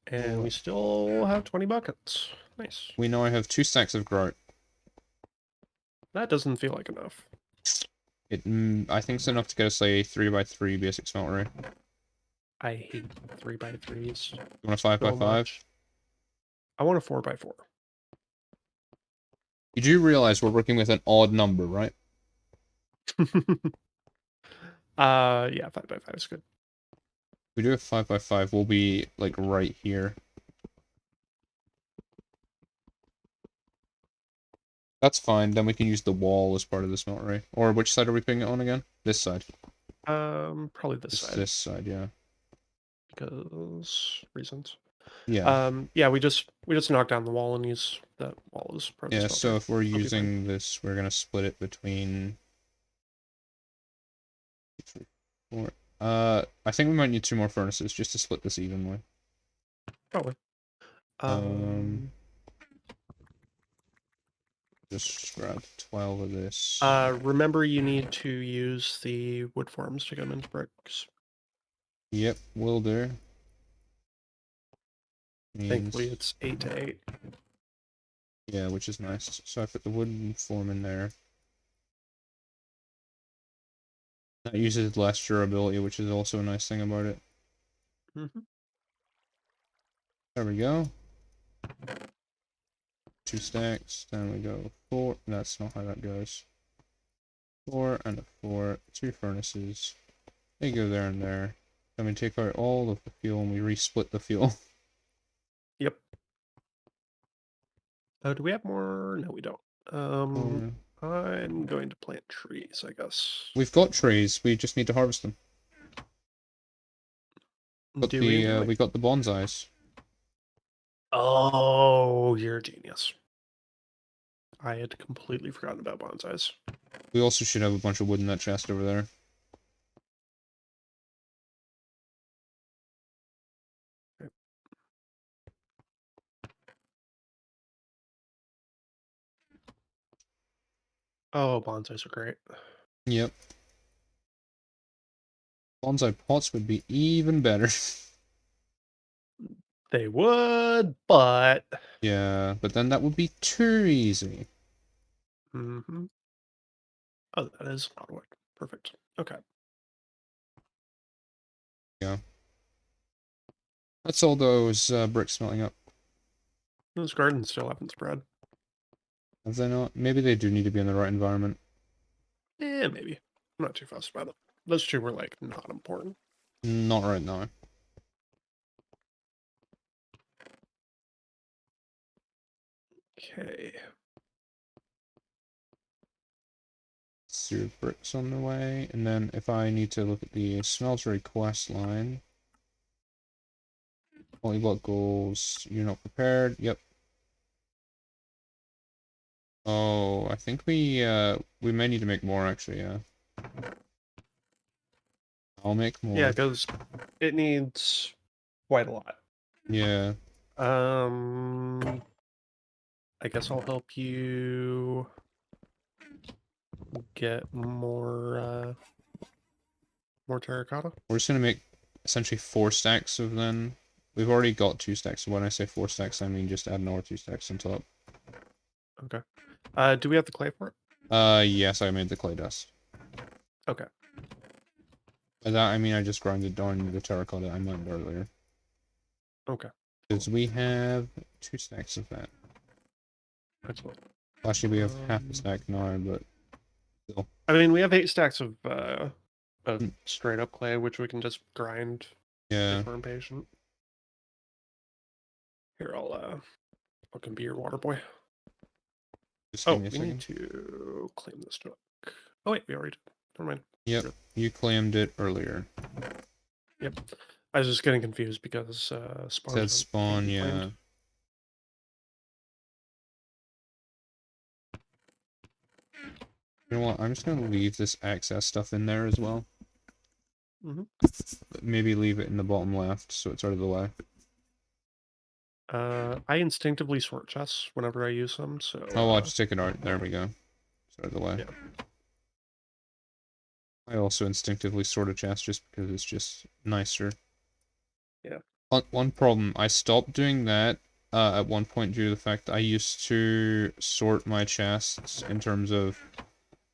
And we still have 20 buckets. Nice. We know I have 2 stacks of grout. That doesn't feel like enough. I think it's enough to get us a 3x3 basic smeltery. I hate 3x3s. You want a 5x5? I want a 4x4. You do realize we're working with an odd number, right? Yeah, 5x5 is good. If we do a 5x5, we'll be, like, right here. That's fine, then we can use the wall as part of the smeltery. Or which side are we putting it on again? This side. Probably this side. This side, yeah. Because reasons. Yeah. Yeah, we just knock down the wall and use that wall as part of the smelter. So if we're using this, we're gonna split it between... I think we might need 2 more furnaces just to split this evenly. Probably. Just grab 12 of this. Remember you need to use the wood forms to get them into bricks. Yep, will do. Thankfully it's 8 to 8. Yeah, which is nice. So I put the wooden form in there. That uses less durability, which is also a nice thing about it. Mm-hmm. There we go. 2 stacks, then we go 4. That's not how that goes. 4 and a 4. 2 furnaces. They go there and there. Then we take out all of the fuel and we resplit the fuel. Yep. Do we have more? No, we don't. I'm going to plant trees, I guess. We've got trees, we just need to harvest them. Do we? We got the bonsais. Oh, you're a genius. I had completely forgotten about bonsais. We also should have a bunch of wood in that chest over there. Okay. Oh, bonsais are great. Yep. Bonsai pots would be even better. They would, but... Yeah, but then that would be too easy. Mm-hmm. Oh, that is a lot of wood. Perfect. Okay. Yeah. That's all those bricks smelting up. Those gardens still haven't spread. Have they not? Maybe they do need to be in the right environment. Yeah, maybe. I'm not too fussed about it. Those two were, like, not important. Not right now. Okay. Zero bricks on the way. And then if I need to look at the smeltery quest line. Polyblock goals. You're not prepared. Yep. Oh, I think we may need to make more actually, yeah. I'll make more. Yeah, because it needs quite a lot. Yeah. I guess I'll help you get more terracotta. We're just gonna make essentially 4 stacks of them. We've already got 2 stacks, so when I say 4 stacks, I mean just add another 2 stacks on top. Okay. Do we have the clay for it? Yes, I made the clay dust. Okay. By that I mean I just grinded down the terracotta I mined earlier. Okay. Because we have 2 stacks of that. Excellent. Actually, we have half a stack now, but still. I mean, we have 8 stacks of Mm. straight up clay, which we can just grind Yeah. if we're impatient. Here, I can be your water boy. Just give Oh, me a we second. need to claim this truck. Oh wait, we already did. Never mind. Yep, you claimed it earlier. Yep. I was just getting confused because spawn. Said spawn, yeah. Claimed. You know what? I'm just gonna leave this access stuff in there as well. Mm-hmm. Maybe leave it in the bottom left so it's out of the way. I instinctively sort chests whenever I use them, so. Oh, I'll just take it out. There we go. It's out of the way. Yeah. I also instinctively sort a chest just because it's just nicer. Yeah. One problem, I stopped doing that at one point due to the fact that I used to sort my chests in terms of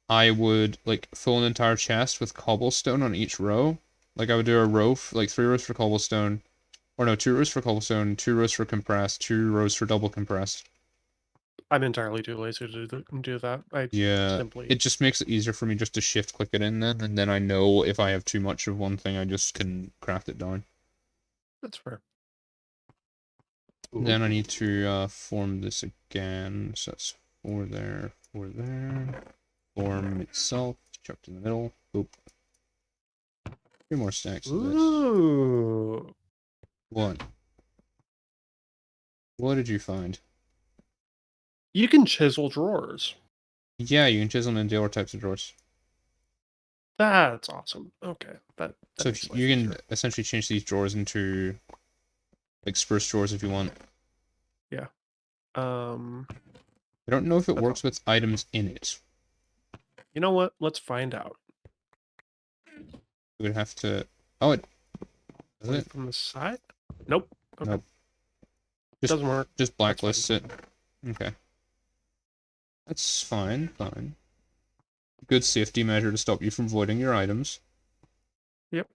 I would like fill an entire chest with cobblestone on each row. Like I would do a row, like 3 rows for cobblestone, or no, 2 rows for cobblestone, 2 rows for compressed, 2 rows for double compressed. I'm entirely too lazy to do that. I Yeah, simply. it just makes it easier for me just to shift click it in then, and then I know if I have too much of one thing, I just can craft it down. That's fair. Then I need to form this again, so that's 4 there, 4 there. Form itself, chucked in the middle. Oop. 3 more stacks of this. Ooh. What? What did you find? You can chisel drawers. Yeah, you can chisel and deal types of drawers. That's awesome. Okay, that So makes if life you can easier. essentially change these drawers into like spruce drawers if you want. Yeah. I don't know if it works awesome. with items in it. You know what? Let's find out. We would have to. Oh, it does Play it? from the side? Nope. Okay. Nope. Just Doesn't work. just That's fine. blacklists it. Okay. That's fine. Fine. Good safety measure to stop you from voiding your items. Yep.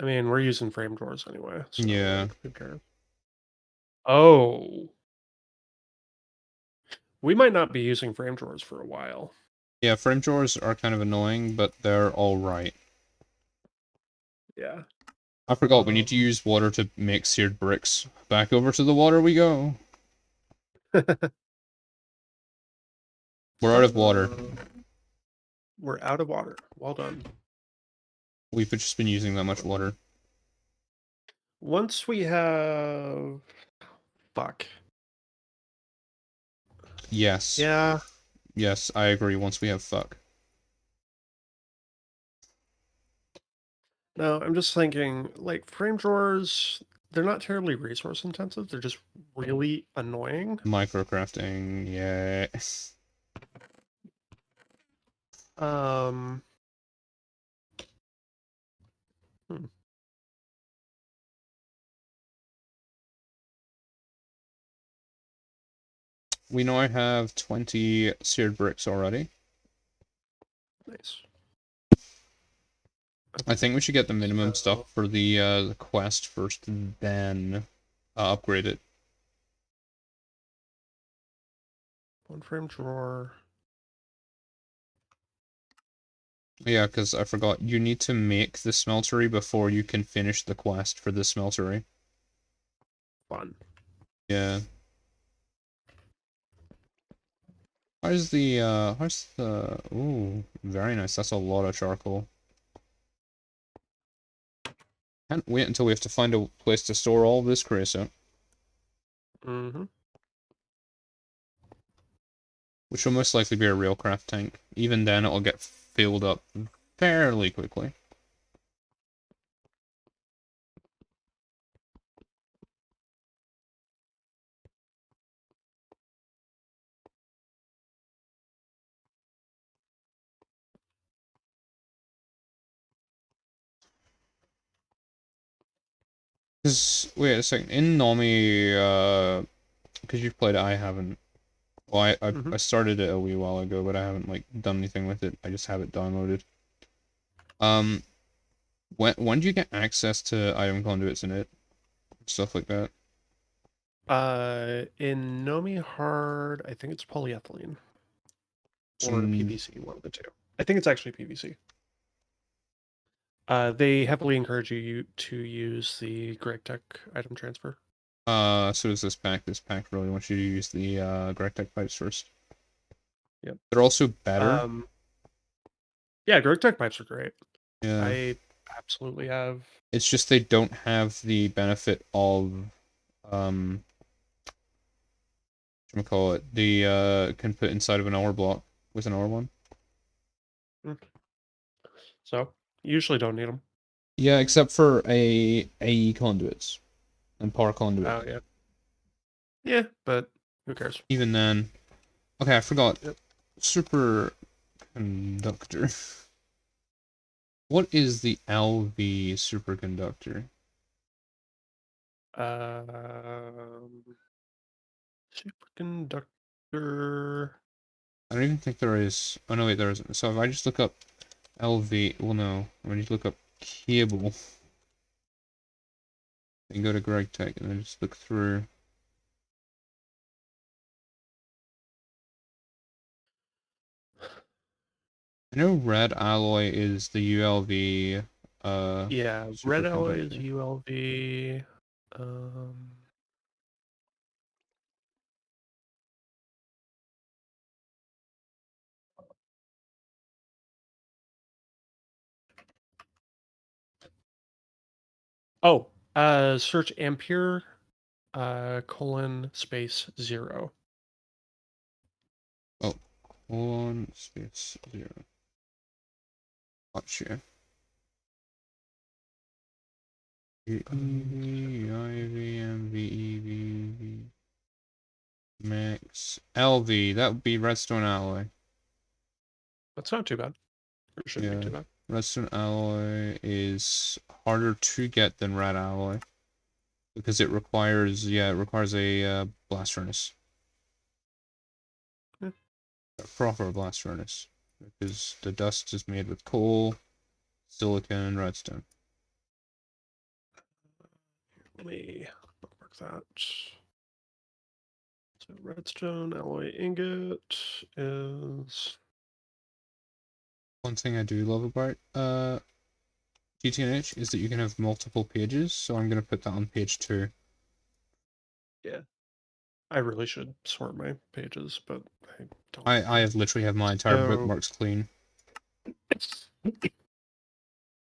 I mean, we're using frame drawers anyway, so Yeah. like, who cares? Oh. We might not be using frame drawers for a while. Yeah, frame drawers are kind of annoying, but they're alright. Yeah. I forgot, we need to use water to make seared bricks. Back over to the water we go. We're out of water. We're out of water. Well done. We've just been using that much water. Once we have... Fuck. Yes. Yeah. Yes, I agree, once we have fuck. No, I'm just thinking, like, frame drawers, they're not terribly resource intensive. They're just really annoying. Microcrafting, yeah. Hmm. We know I have 20 seared bricks already. Nice. I think we should get the minimum So- stuff for the quest first, and then upgrade it. One frame drawer. Yeah, because I forgot, you need to make the smeltery before you can finish the quest for the smeltery. Fun. Yeah. How's the, ooh, very nice, that's a lot of charcoal. Can't wait until we have to find a place to store all this creosote. Mm-hmm. Which will most likely be a real craft tank. Even then, it'll get filled up fairly quickly. Cause, wait a second, in Nami, because you've played it, I haven't. Well, I Mm-hmm. I started it a wee while ago, but I haven't like done anything with it. I just have it downloaded. Um, when do you get access to item conduits in it? Stuff like that. In Nomi Hard, I think it's polyethylene or Some PVC, one of the two. I think it's actually PVC. They heavily encourage you to use the Gregtech item transfer. so does this pack. This pack really wants you to use the Gregtech pipes first. Yep. They're also better. Um, yeah, Gregtech pipes are great. Yeah. I absolutely have. It's just they don't have the benefit of call it the can put inside of an hour block with an hour one. Mm. So, usually don't need them. Yeah, except for a AE conduits and power conduit. Oh, yeah. Yeah, but who cares? Even then, okay, I forgot. Yep. Superconductor. What is the LV superconductor? Um, Superconductor. I don't even think there is. Oh no, wait, there isn't. So if I just look up LV, well no, I need to look up cable and go to Gregtech and then just look through. I know red alloy is the ULV Yeah, red alloy is superconductor. ULV. Um, oh, search ampere, colon, space, 0. Oh, hold on, space 0. Gotcha. EV, IV, MV, Max, LV, that would be redstone alloy. That's not too bad. It shouldn't be Yeah, too bad. redstone alloy is harder to get than red alloy because it requires, yeah, it requires a blast furnace. Yeah. A proper blast furnace because the dust is made with coal, silicon, and redstone. Let me mark that. So redstone alloy ingot is One thing I do love about GTNH is that you can have multiple pages, so I'm going to put that on page 2. yeah. I really should sort my pages, but I don't. I have literally have my entire So bookmarks clean.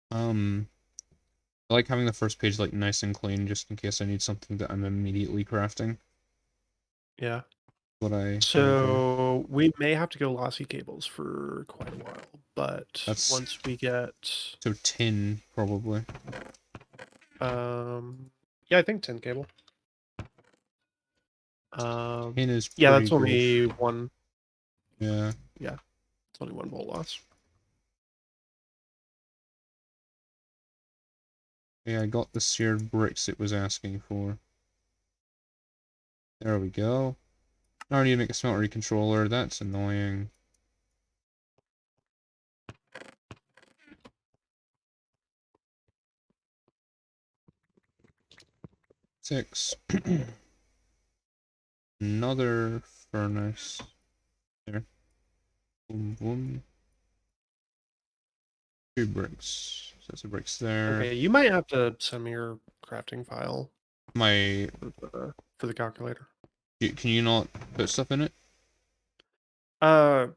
Um, I like having the first page like nice and clean just in case I need something that I'm immediately crafting. yeah. What I do. So we may have to go lossy cables for quite a while, but That's once we get so tin probably. yeah, I think 10 cable. Tin is Yeah, pretty that's good. only one. Yeah. Yeah, it's only one volt loss. Yeah, I got the seared bricks it was asking for. There we go. Now I need to make a smeltery controller. That's annoying. 6. Another furnace. There. Boom, boom. 2 bricks. So that's the bricks there. Okay, you might have to send me your crafting file My... for the calculator. Can you not put stuff in it?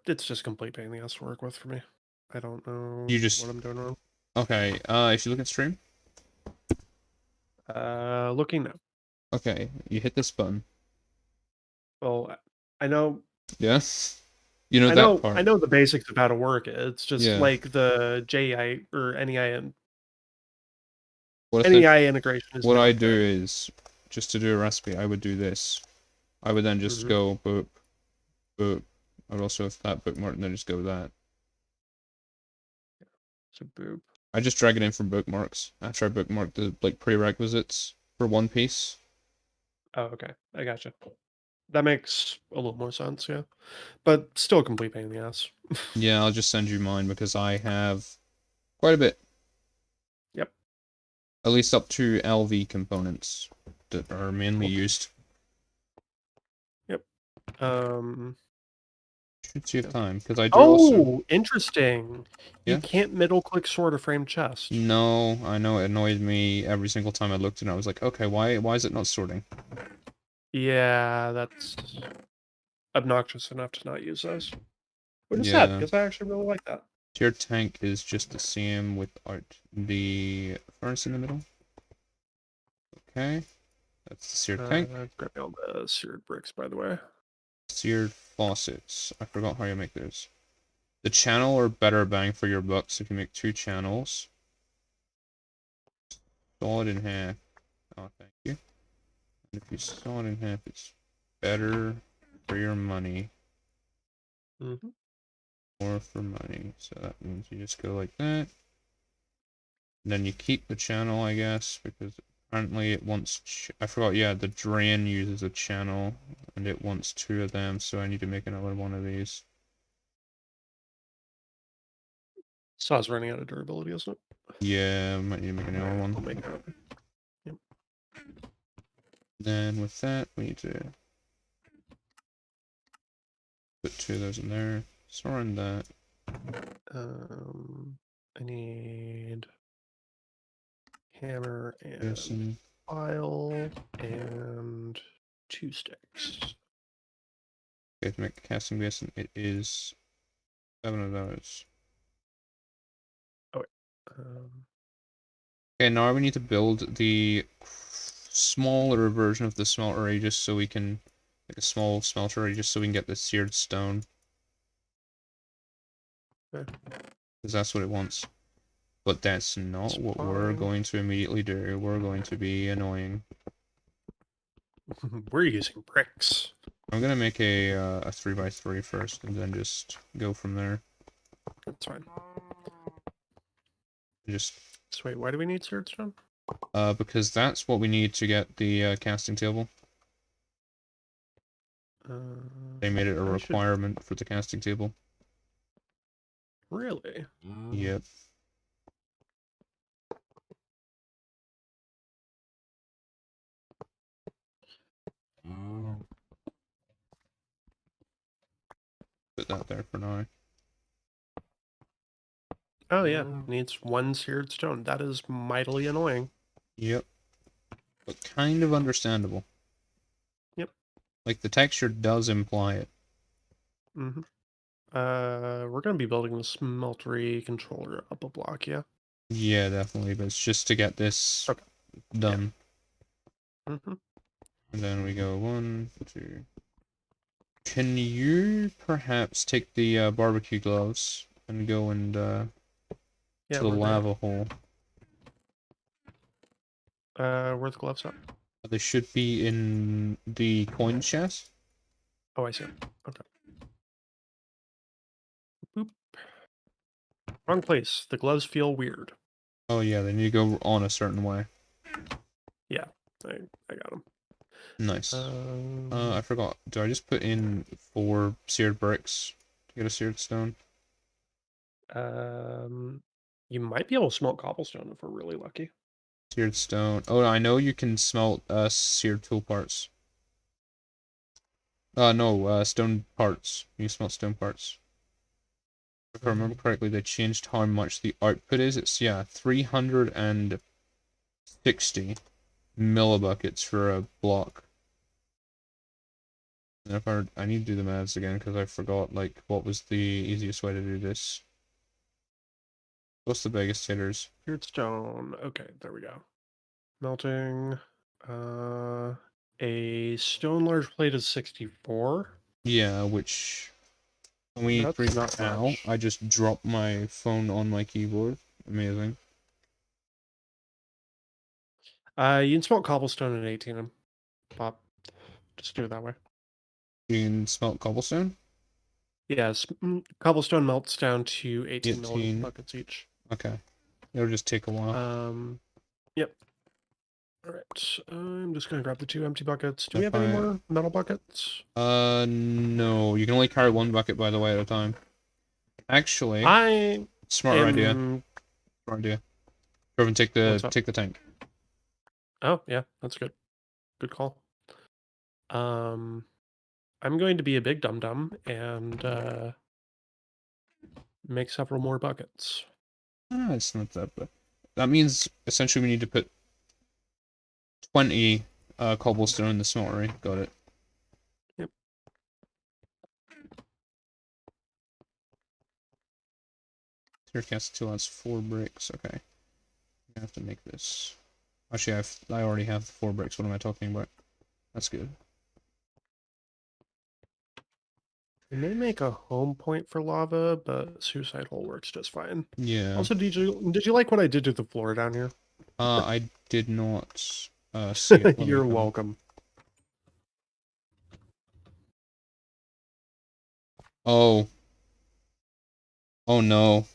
It's just complete pain in the ass to work with for me. I don't know You just... what I'm doing wrong. Okay, if you look at stream. Looking now. Okay, you hit this button. Well, I know Yeah? You know that I part. know the basics of how to work it. It's just Yeah. like the JI or What if NEI integration is what I not do there. is, just to do a recipe, I would do this. I would then just Mm-hmm. go boop, boop. I would also have that bookmark and then just go with that. So boop. I just drag it in from bookmarks after I bookmark the like prerequisites for One Piece. Oh, okay. I gotcha. That makes a little more sense, yeah. But still a complete pain in the ass. Yeah, I'll just send you mine because I have quite a bit. Yep. At least up to LV components that are mainly Cool. used. Yep. Should see if Yeah. time, because I do also... Oh, interesting. You Yeah? can't middle click sword or frame chest. No, I know it annoyed me every single time I looked and I was like, okay, why is it not sorting? Yeah, that's obnoxious enough to not use those. Which is sad, Yeah. because I actually really like that. Tier tank is just the same without the furnace in the middle. Okay. That's the seared tank. Grab all the seared bricks, by the way. Seared faucets. I forgot how you make those. The channel are better bang for your bucks if you make 2 channels. Saw it in half. Oh, thank you. And if you saw it in half, it's better for your money. Mm-hmm. More for money. So that means you just go like that. And then you keep the channel, I guess, because apparently it wants... I forgot, yeah, the drain uses a channel, and it wants 2 of them, so I need to make another one of these. Saw's running out of durability, isn't it? Yeah, I might need to make another one. I'll make it. Yep. Then with that, we need to put 2 of those in there. Storing that. I need hammer This and and file and 2 sticks. okay, to make a casting basin, it is 7 of those. Oh wait. Okay, now we need to build the smaller version of the smelter just so we can... like a small smelter just so we can get the seared stone. Okay. Because that's what it wants. But that's not what we're going to immediately do. We're going to be annoying. We're using bricks. I'm gonna make a 3x3 first, and then just go from there. That's fine. Just So wait, why do we need seared stone? because that's what we need to get the casting table. They made it a requirement for the casting table. Really? Yep. Put that there for now. Oh yeah, needs 1 seared stone. That is mightily annoying. Yep. But kind of understandable. Yep. Like, the texture does imply it. Mm-hmm. We're gonna be building the smeltery controller up a block, yeah? Yeah, definitely, but it's just to get this done. Yeah. Mm-hmm. And then we go 1, 2... Can you perhaps take the barbecue gloves and go and to the lava hole? Where the gloves at? They should be in the coin chest. Oh, I see. Okay. Boop. Wrong place. The gloves feel weird. Oh yeah, they need to go on a certain way. Yeah, I got them. Nice. I forgot. Do I just put in 4 seared bricks to get a seared stone? You might be able to smelt cobblestone if we're really lucky. Seared stone. Oh, I know you can smelt seared tool parts. No, stone parts. You can smelt stone parts. If I remember correctly, they changed how much the output is. It's, yeah, 360 millibuckets for a block. And if I need to do the maths again because I forgot, like, what was the easiest way to do this. What's the biggest hitters? Seared stone. Okay, there we go. Melting. A stone large plate is 64. Yeah, which when we That's freeze not out, much. I just dropped my phone on my keyboard. Amazing. You can smelt cobblestone at 18 and pop. Just do it that way. You can smelt cobblestone? Yes, cobblestone melts down to 18 18. millibuckets each. Okay. It'll just take a while. Yep. Alright, I'm just gonna grab the 2 empty buckets. Do we have If any I- more metal buckets? No. You can only carry 1 bucket, by the way, at a time. Actually, I smarter idea. am... Smart idea. Taroven, What's up? take the tank. Oh, yeah, that's good. Good call. I'm going to be a big dum-dum and make several more buckets. Ah, it's not that bad. That means, essentially, we need to put 20 cobblestone in the smeltery. Got it. Yep. Staircase 2 has 4 bricks. Okay. I have to make this. Actually, I already have the 4 bricks. What am I talking about? That's good. We may make a home point for lava, but suicide hole works just fine. Yeah. Also, did you like what I did to the floor down here? I did not see it. You're welcome. Oh. Oh no.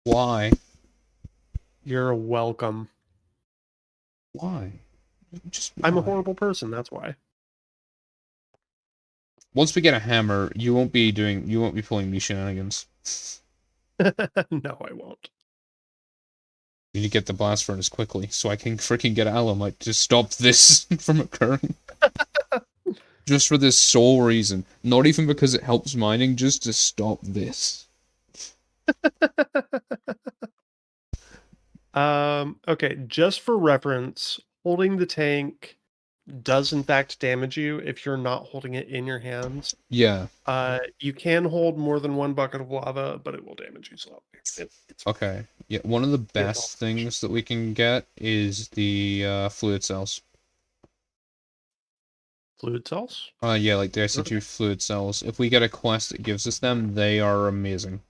Why? You're welcome. Why? Just why? I'm a horrible person, that's why. Once we get a hammer, you won't be pulling these shenanigans. No, I won't. You need to get the blast furnace quickly, so I can freaking get Alamite to stop this from occurring. Just for this sole reason. Not even because it helps mining, just to stop this. Okay, just for reference, holding the tank does in fact damage you if you're not holding it in your hands. Yeah. You can hold more than 1 bucket of lava, but it will damage you slowly. Okay. Yeah, one of the best things that we can get is the fluid cells. Fluid cells? Yeah, like the IC2 fluid cells. If we get a quest that gives us them, they are amazing.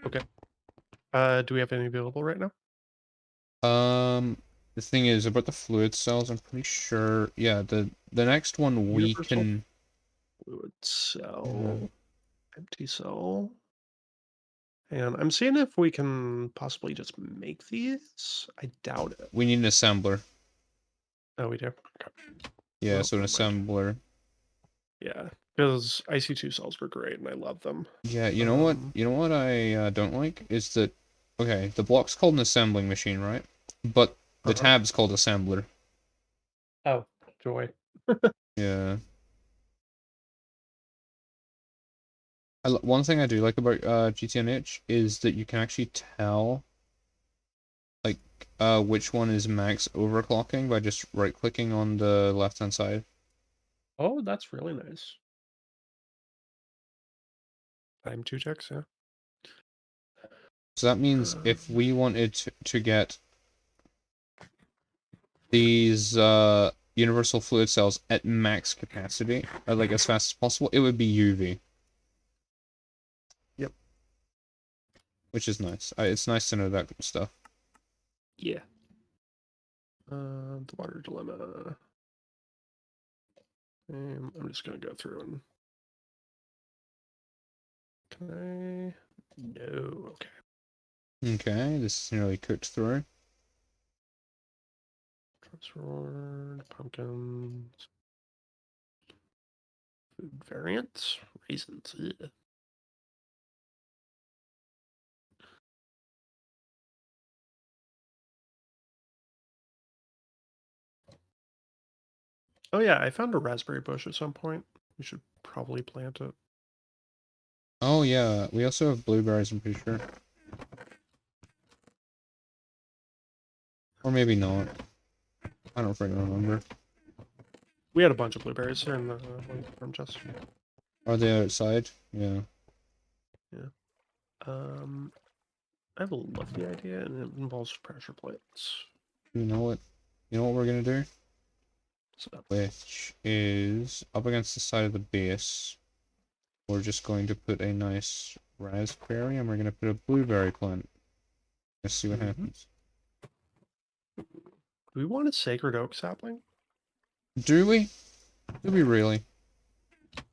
Okay. Do we have any available right now? The thing is about the fluid cells, I'm pretty sure. Yeah, the next one we Universal can. fluid cell, empty cell. And I'm seeing if we can possibly just make these. I doubt it. We need an assembler. Oh, we do. Okay. Yeah, Well, so an never mind. assembler. Yeah, because IC2 cells were great and I love them. Yeah, you know what? You know what I don't like is that. Okay, the block's called an assembling machine, right? But the tab's called assembler. Oh, joy. Yeah. One thing I do like about GTNH is that you can actually tell like which one is max overclocking by just right clicking on the left hand side. Oh, that's really nice. I'm 2 checks, yeah. So that means if we wanted to get these universal fluid cells at max capacity, or like as fast as possible, it would be UV. Yep. Which is nice. It's nice to know that kind of stuff. Yeah. The water dilemma. I'm just gonna go through and. Can I? No. Okay. Okay, this is nearly cooked through. Transformed pumpkins. Food variants. Raisins. Ugh. Oh yeah, I found a raspberry bush at some point. We should probably plant it. Oh yeah, we also have blueberries, I'm pretty sure. Or maybe not. I don't freaking remember. We had a bunch of blueberries here in the farm chest. Are they outside? Yeah. Yeah. I have a lovely idea, and it involves pressure plates. You know what? You know what we're gonna do? So, Which is up against the side of the base. We're just going to put a nice raspberry, and we're gonna put a blueberry plant. Let's see what happens. do we want a sacred oak sapling? Do we? Do we really? Sure.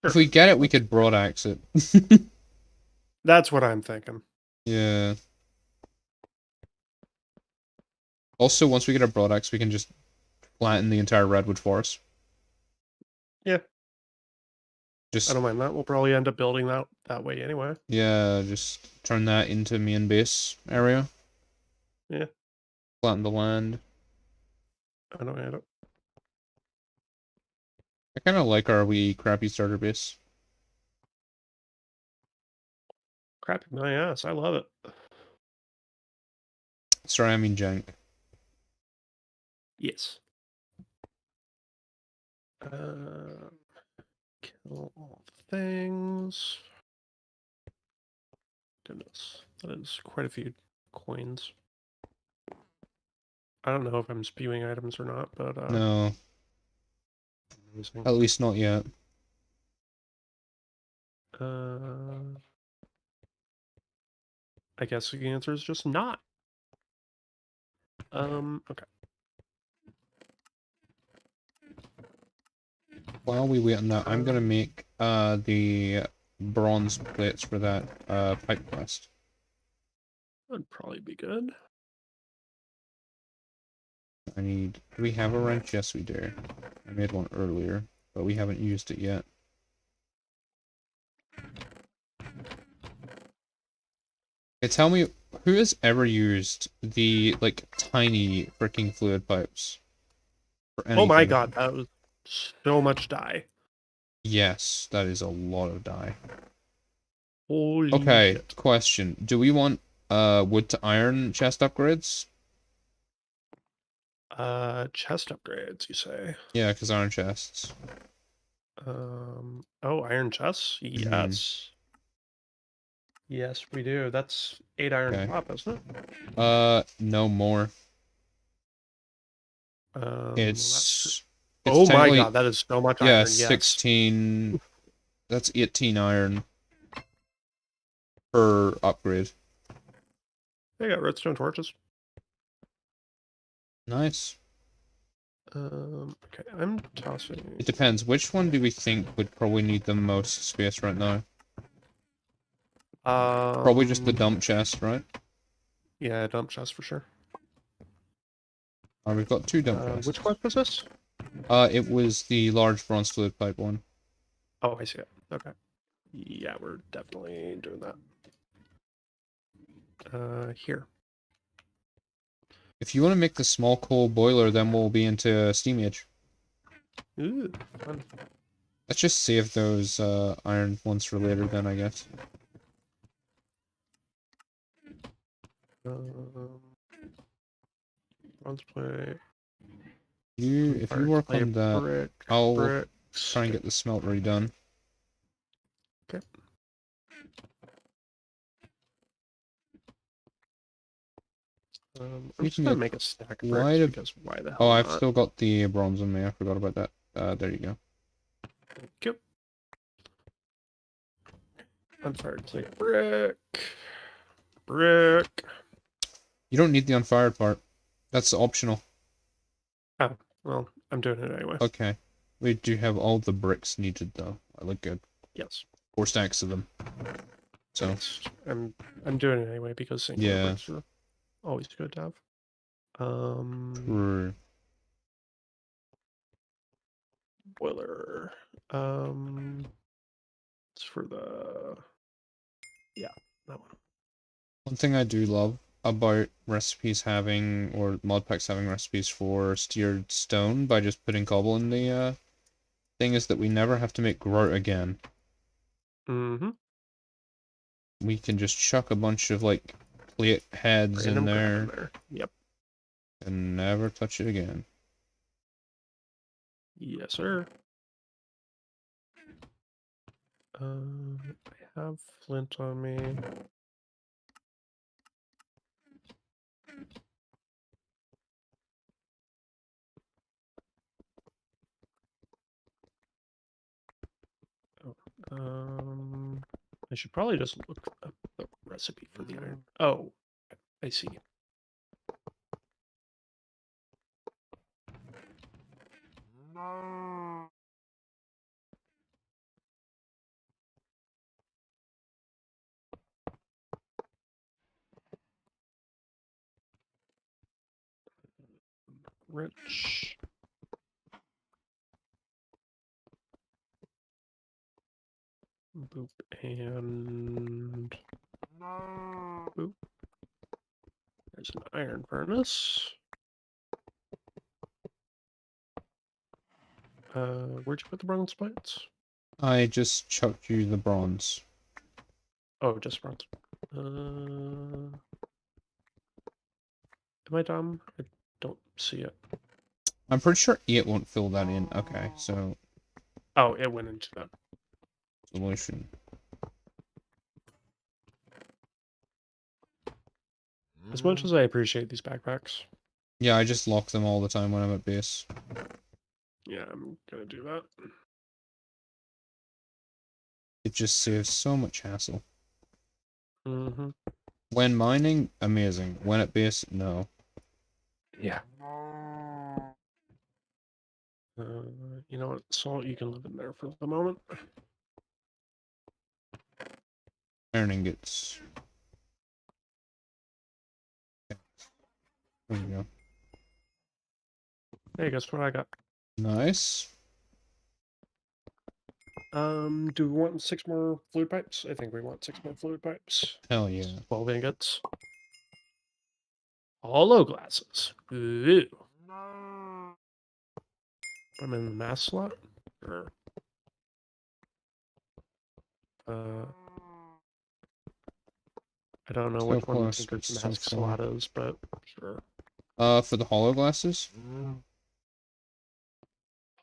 If we get it, we could broad axe it. That's what I'm thinking. Yeah. Also, once we get our broad axe, we can just flatten the entire redwood forest. Yeah. I Just don't mind that. We'll probably end up building that way anyway. yeah, just turn that into main base area. Yeah. Flatten the land. I don't. I kind of like our wee crappy starter base. Crappy my ass. I love it. Sorry, I mean jank. Yes. Kill all things. Goodness, that is quite a few coins. I don't know if I'm spewing items or not, but No, amazing. at least not yet. I guess the answer is just not. Okay. While we wait on that, I'm gonna make the bronze plates for that pipe quest. That'd probably be good. I need. Do we have a wrench? Yes, we do. I made one earlier, but we haven't used it yet. Okay, tell me, who has ever used the like tiny freaking fluid pipes for Oh my anything? god, that was so much dye. Yes, that is a lot of dye. Holy Okay, shit. question. Do we want wood to iron chest upgrades? Chest upgrades, you say? Yeah, because iron chests. Oh, iron chests? Mm-hmm. Yes. Yes, we do. That's 8 iron Okay. top, isn't No more. it? Well, that's... It's Oh my technically, god, that is so much yeah, iron, yes. 16. That's 18 iron per upgrade. They got redstone torches. Nice. Okay, I'm tossing... It depends. Which one do we think would probably need the most space right now? Probably just the dump chest, right? Yeah, dump chest for sure. We've got 2 dump Which chests. quest was this? It was the large bronze fluid pipe one. Oh, I see it. Okay. Yeah, we're definitely doing that. Here. If you want to make the small coal boiler, then we'll be into steam age. Ooh, fun. Let's just save those iron ones for later then, I guess. Bronze plate. If you work on that, Brick. I'll Bricks. try and get the smeltery done. Okay. I'm You just can gonna get make a stack of bricks quite a... because why the Oh, hell I've not? still got the bronze on me. I forgot about that. There you go. Thank you. Unfired plate. Brick. Brick. You don't need the unfired part. That's optional. Oh, well, I'm doing it anyway. Okay. We do have all the bricks needed though. I look good. Yes. 4 stacks of them. So Yes. I'm doing it anyway because singular yeah. bricks are always good to have. True. Boiler. It's for the that one. One thing I do love about recipes having, or mod packs having recipes for steered stone by just putting cobble in the thing is that we never have to make grout again. Mm-hmm. We can just chuck a bunch of like plate heads in Random crap in there there. Yep. and never touch it again. Yes, sir. I have flint on me. Oh, I should probably just look up the recipe for the iron. Oh, I see. rich. Boop and boop. There's an iron furnace. Where'd you put the bronze plates? I just chucked you the bronze. Oh, just bronze. Am I dumb? I don't see it. I'm pretty sure it won't fill that in. Okay, so Oh, it went into that. solution. As much as I appreciate these backpacks. Yeah, I just lock them all the time when I'm at base. Yeah, I'm gonna do that. It just saves so much hassle. Mm-hmm. When mining, amazing. When at base, no. Yeah. You know what, Salt, you can live in there for the moment. Iron ingots. There you go. Hey, guess what I got? Nice. Do we want 6 more fluid pipes? I think we want 6 more fluid pipes. Hell yeah. 12 ingots. Hollow glasses. Ooh. I'm in the mass slot. Sure. I don't know So which one close, but Tinker's so mask far. slot is, but sure. For the hollow glasses?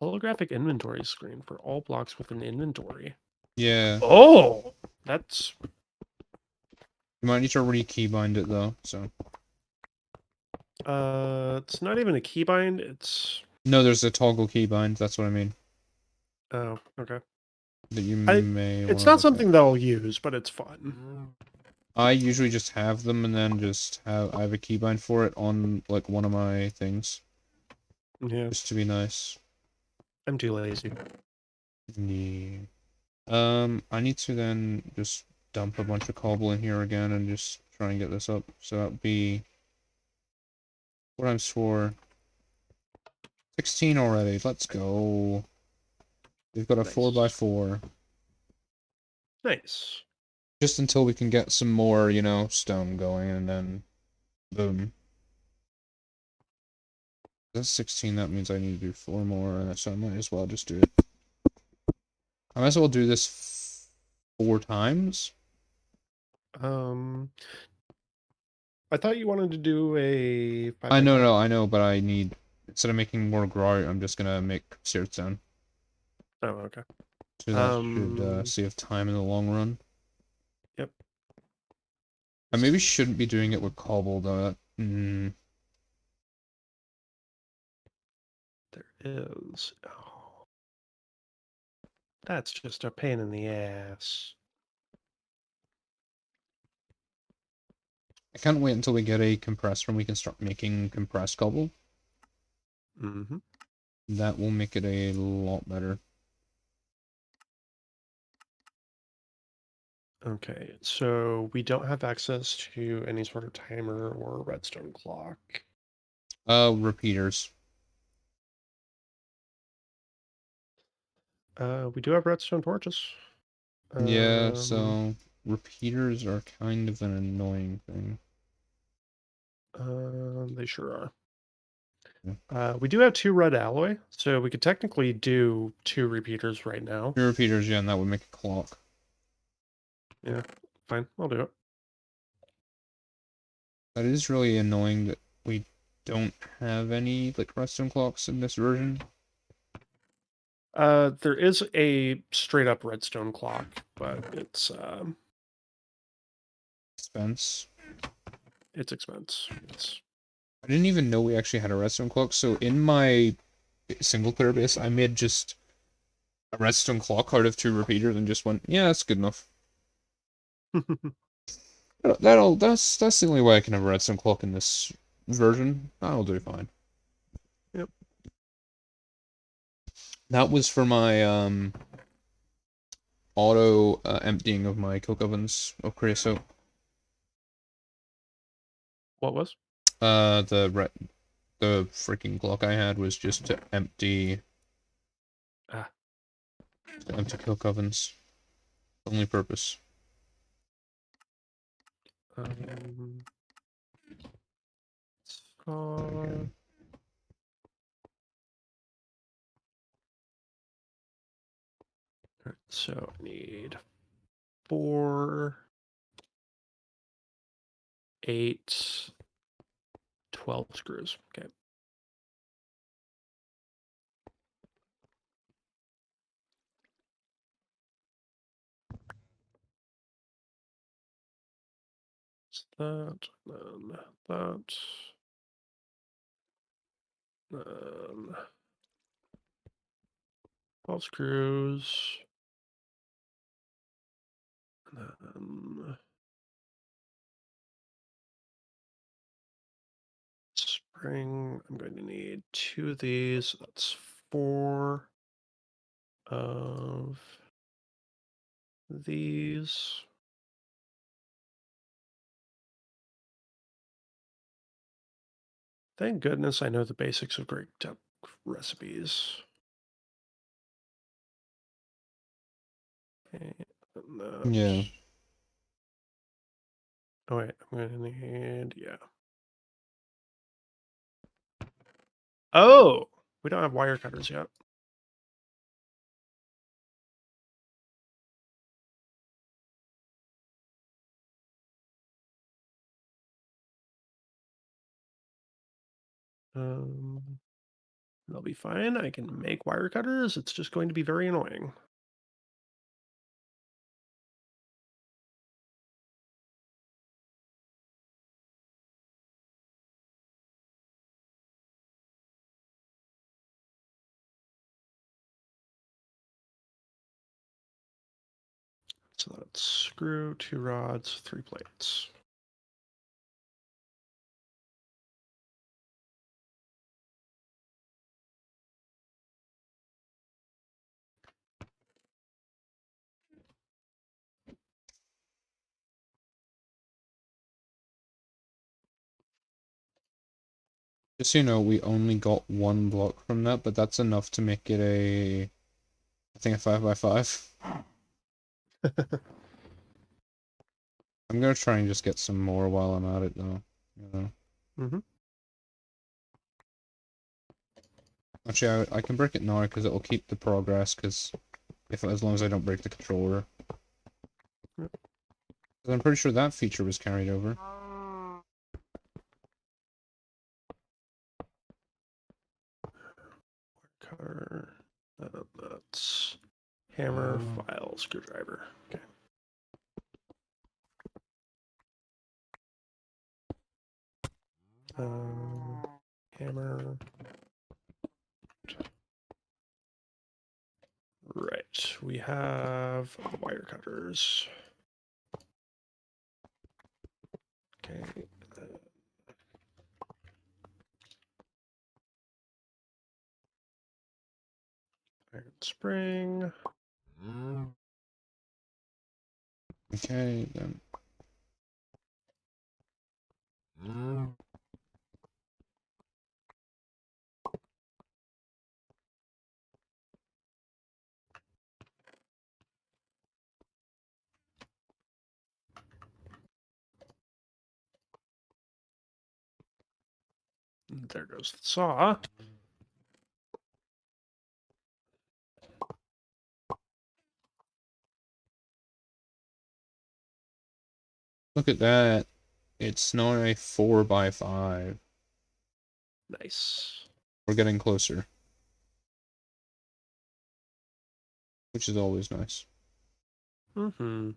Holographic inventory screen for all blocks with an inventory. Yeah. Oh, that's You might need to re-keybind it though, so. it's not even a keybind. It's No, there's a toggle keybind, that's what I mean. oh, okay. That you may want It's to not look something at. that I'll use, but it's fun. I usually just have them and then I have a keybind for it on like one of my things. Yeah, Just to be nice. I'm too lazy. Yeah. I need to then just dump a bunch of cobble in here again and just try and get this up. So that'd be 4 times 4. 16 already. Let's go. We've got a Nice. 4x4. Nice. Just until we can get some more, you know, stone going, and then boom. That's 16, that means I need to do 4 more, and so I might as well just do it. I might as well do this 4 times. I thought you wanted to do a 5 I by know, 5. no, I know, but I need, instead of making more grout, I'm just gonna make stone. Oh, okay. So that should save time in the long run. Yep. I maybe shouldn't be doing it with cobble, though. There is. Oh, that's just a pain in the ass. I can't wait until we get a compressor and we can start making compressed cobble. Mm-hmm. That will make it a lot better. Okay, so we don't have access to any sort of timer or redstone clock. Repeaters. We do have redstone torches. Yeah, so repeaters are kind of an annoying thing. They sure are. Yeah. We do have 2 red alloy, so we could technically do 2 repeaters right now. 2 repeaters, yeah, and that would make a clock. Yeah, fine, I'll do it. That is really annoying that we don't have any, like, redstone clocks in this version. There is a straight up redstone clock, but it's Expense. expense. I didn't even know we actually had a redstone clock, so in my single player base, I made just a redstone clock out of 2 repeaters and just went, yeah, that's good enough. That's the only way I can have a redstone clock in this version. That'll do fine. Yep. That was for my auto emptying of my coke ovens of creosote. What was? The the freaking clock I had was just to empty kill covens. Only purpose. So I need 4, 8, 12 screws. Okay. That, then that, then 12 screws, and then spring. I'm going to need 2 of these. That's 4 of these. Thank goodness I know the basics of Gregtech recipes. Okay, and that. Yeah. Oh wait, I'm gonna need, yeah. Oh, we don't have wire cutters yet. They'll be fine. I can make wire cutters. It's just going to be very annoying. So that's screw, 2 rods, 3 plates. Just so you know, we only got 1 block from that, but that's enough to make it a, I think, a 5x5. I'm gonna try and just get some more while I'm at it, though. You know. Actually, I can break it now because it'll keep the progress. Because as long as I don't break the controller, because I'm pretty sure that feature was carried over. Cutter. That's hammer, file, screwdriver. Okay. Hammer. Right. We have wire cutters. Okay. Iron spring. Okay, then. There goes the saw. Look at that. It's now a 4x5. Nice. We're getting closer. Which is always nice. Mm-hmm.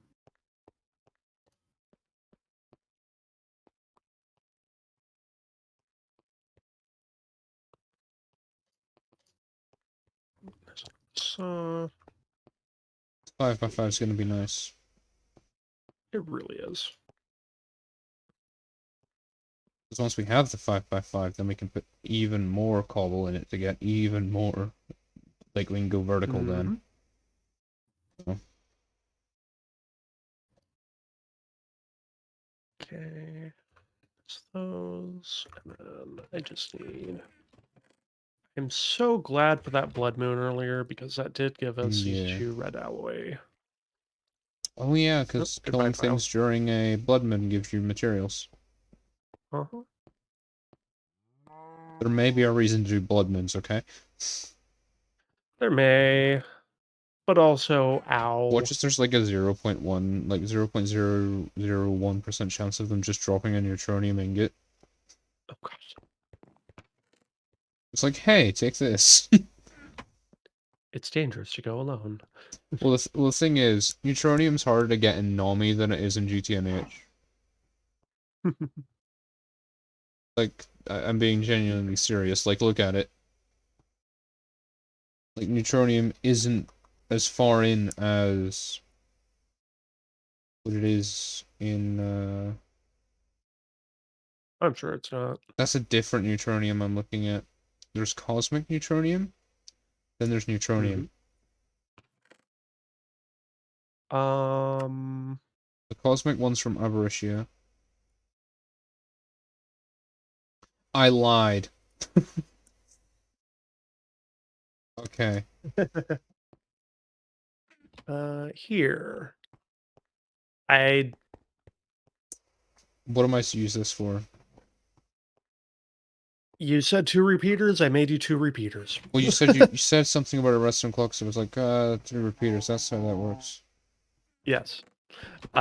So 5x5 is gonna be nice. it really is. Because once we have the 5x5, then we can put even more cobble in it to get even more. Like, we can go vertical then. So. Okay. those, and then I just need... I'm so glad for that blood moon earlier, because that did give us these Yeah. 2 red alloy. Oh yeah, Oh, because goodbye, killing pile. things during a blood moon gives you materials. Uh-huh. There may be a reason to do blood moons, okay? There may, but also, ow. Watch as there's like a 0.1, like 0.001% chance of them just dropping a neutronium ingot. Oh gosh. It's like, hey, take this. It's dangerous to go alone. Well, the thing is, neutronium's harder to get in NAMI than it is in GTNH. Like, I'm being genuinely serious. Like, look at it. Like, neutronium isn't as far in as what it is in, I'm sure it's not. That's a different neutronium I'm looking at. There's cosmic neutronium, then there's neutronium. The cosmic one's from Avariccia. I lied. Okay. Here. I... What am I to use this for? You said 2 repeaters, I made you 2 repeaters. Well, you said something about a redstone clock, so it was like, 2 repeaters, that's how that works. Yes. We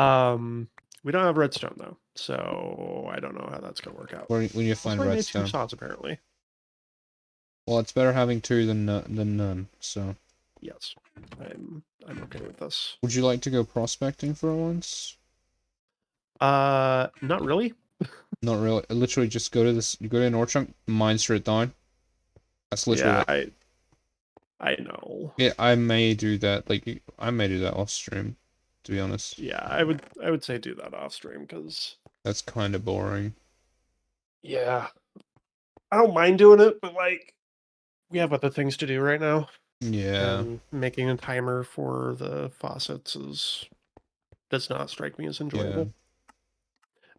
don't have redstone though, so I don't know how that's gonna work out. When you find Also, I made 2 redstone. saws apparently. Well, it's better having 2 than none, so. Yes. I'm okay with this. Would you like to go prospecting for once? Not really. Not really. Literally just go to this, you go to an ore chunk, mine straight down. That's literally Yeah, it. I know. Yeah, I may do that, like, I may do that off stream, to be honest. Yeah, I would say do that off stream because That's kind of boring. yeah, I don't mind doing it, but like we have other things to do right now, Yeah. and making a timer for the faucets does not strike me as Yeah. enjoyable.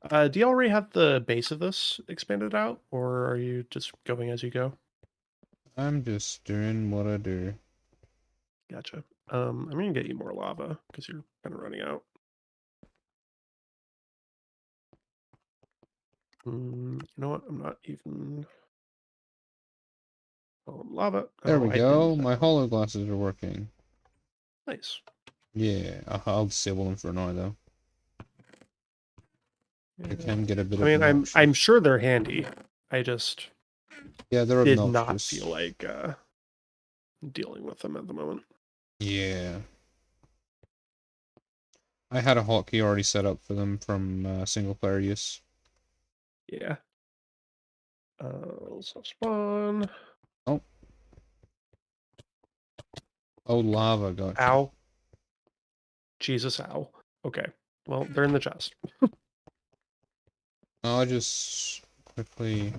Do you already have the base of this expanded out, or are you just going as you go? I'm just doing what I do. Gotcha. I'm gonna get you more lava because you're kind of running out. You know what? I'm not even. Oh, lava. There Oh, we I dimmed go. that My one. hollow glasses are working. Nice. Yeah, I'll disable them for now though. Yeah. They can get a bit I mean, I'm obnoxious. sure they're handy. I just Yeah, they're did not obnoxious. feel like dealing with them at the moment. Yeah. I had a hotkey already set up for them from single player use. Yeah. So spawn. Oh. Oh, lava, gotcha. Ow. Jesus, ow. Okay. Well, they're in the chest. I'll just quickly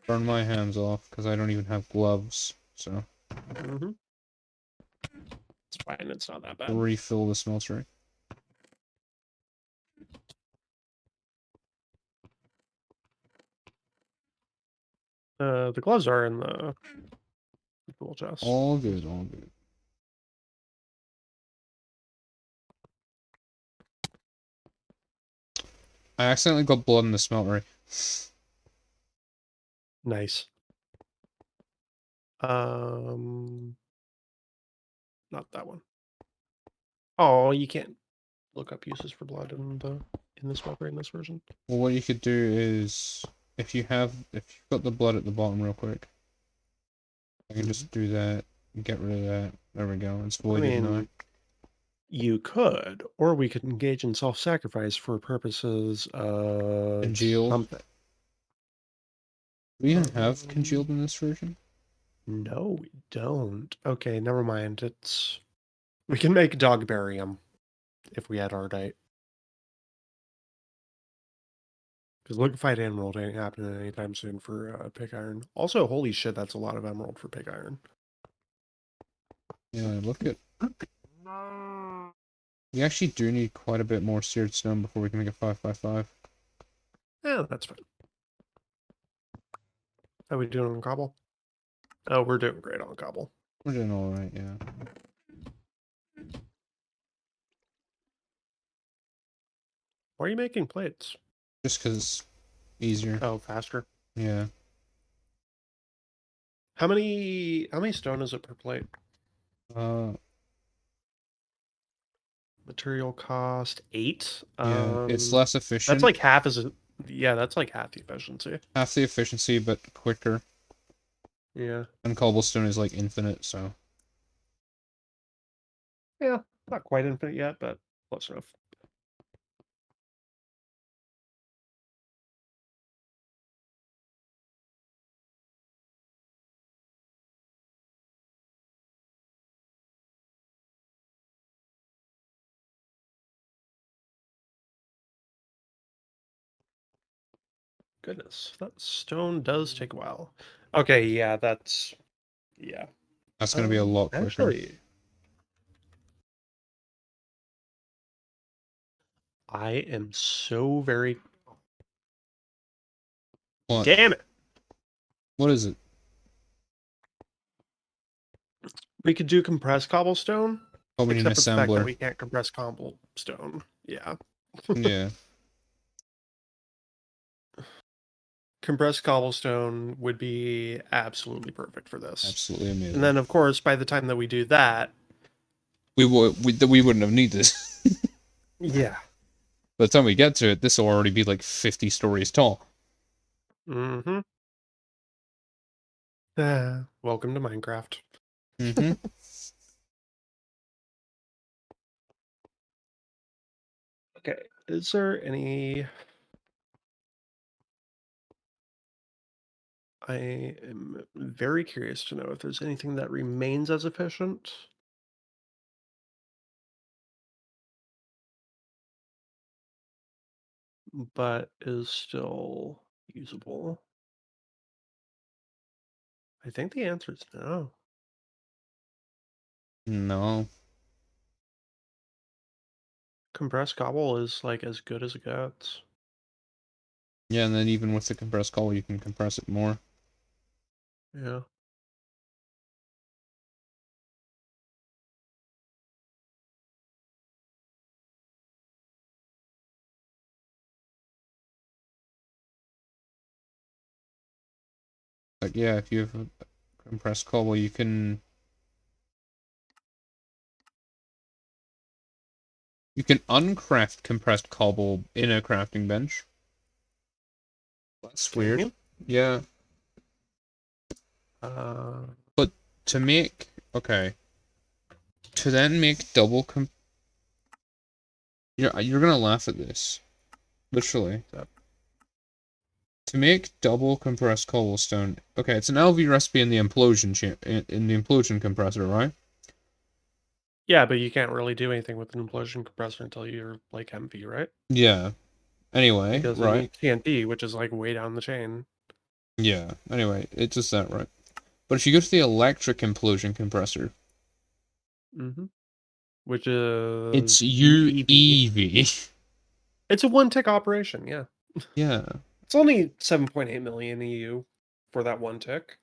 burn my hands off because I don't even have gloves. So. It's fine. It's not that bad. Refill the smeltery. The gloves are in the tool chest. All good, all good. I accidentally got blood in the smeltery. Nice. Not that one. Oh, you can't look up uses for blood in the smoker in this version. Well, what you could do is, if you've got the blood at the bottom real quick, I can just do that, get rid of that. There we go, it's voided now. You could, or we could engage in self-sacrifice for purposes of Congealed. something. Do we even have congealed in this version? No, we don't. Okay, never mind. We can make dog barium if we had Ardite. Because liquefied emerald ain't happening anytime soon for pig iron. Also, holy shit, that's a lot of emerald for pig iron. Yeah, look at... We actually do need quite a bit more seared stone before we can make a 5x5. Yeah, that's fine. How we doing on cobble? Oh, we're doing great on cobble. We're doing all right, yeah. Why are you making plates? Just because easier. Oh, faster. Yeah. How many stone is it per plate? Uh, Material cost 8. yeah. It's less That's efficient. like half as yeah, that's like half the efficiency. Half the efficiency, but quicker. Yeah. And cobblestone is like infinite, so. Yeah, not quite infinite yet, but close enough. Goodness, that stone does take a while. Okay, yeah, that's yeah. That's gonna be a lot quicker. Actually, I am so very What? damn it. What is it? We could do compressed cobblestone, Oh, we need an except for the fact that assembler. we can't compress cobblestone. Yeah. Yeah. Compressed cobblestone would be absolutely perfect for this. Absolutely amazing. And then, of course, by the time that we do that, we wouldn't have needed this. yeah. By the time we get to it, this will already be like 50 stories tall. Mm-hmm. Welcome to Minecraft. Mm-hmm. Okay, is there any... I am very curious to know if there's anything that remains as efficient. But is still usable. I think the answer is no. No. Compressed cobble is like as good as it gets. Yeah, and then even with the compressed cobble, you can compress it more. Yeah. Like, yeah, if you have a compressed cobble, you can uncraft compressed cobble in a crafting bench. That's Can weird. you? Yeah. Uh, But to make to then make double you're gonna laugh at this. Literally. To make double compressed cobblestone. Okay, it's an LV recipe in the implosion in the implosion compressor, right? yeah, but you can't really do anything with an implosion compressor until you're like MV, right? Yeah. Anyway, Because it right. needs TNT, which is like way down the chain. Yeah. Anyway, it's just that, right? But if you go to the electric implosion compressor, Mm-hmm. Which is it's UEV. UEV. It's a one-tick operation, yeah. Yeah. It's only 7.8 million EU for that one tick.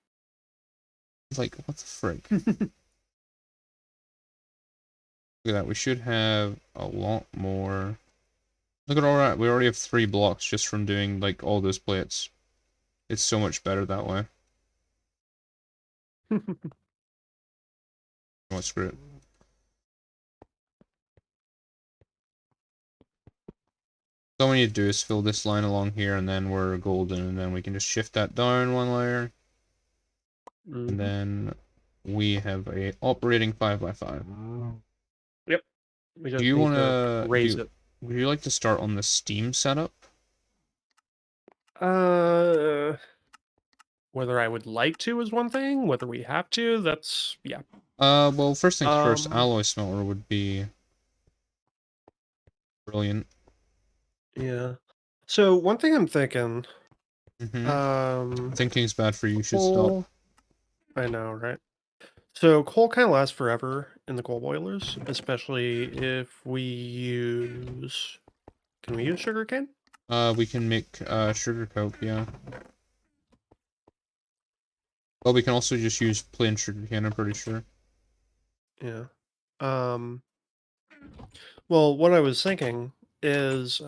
It's like, what the frick? Look at that. We should have a lot more. Look at all that. We already have 3 blocks just from doing like all those plates. It's so much better that way. Oh, screw it. So all we need to do is fill this line along here, and then we're golden, and then we can just shift that down 1 layer, and then we have a operating 5x5. Yep. We Do just you need want to to raise do? it. Would you like to start on the Steam setup? Uh, whether I would like to is one thing. Whether we have to, that's yeah. Well, first things first, Um, alloy smelter would be brilliant. yeah. So one thing I'm thinking, Mm-hmm. Thinking's bad for you. You should stop. coal. I know, right? So coal kind of lasts forever in the coal boilers, especially if we use. Can we use sugarcane? We can make sugar coke, yeah. Well, we can also just use plain sugar cane, I'm pretty sure. Yeah. Well, what I was thinking is,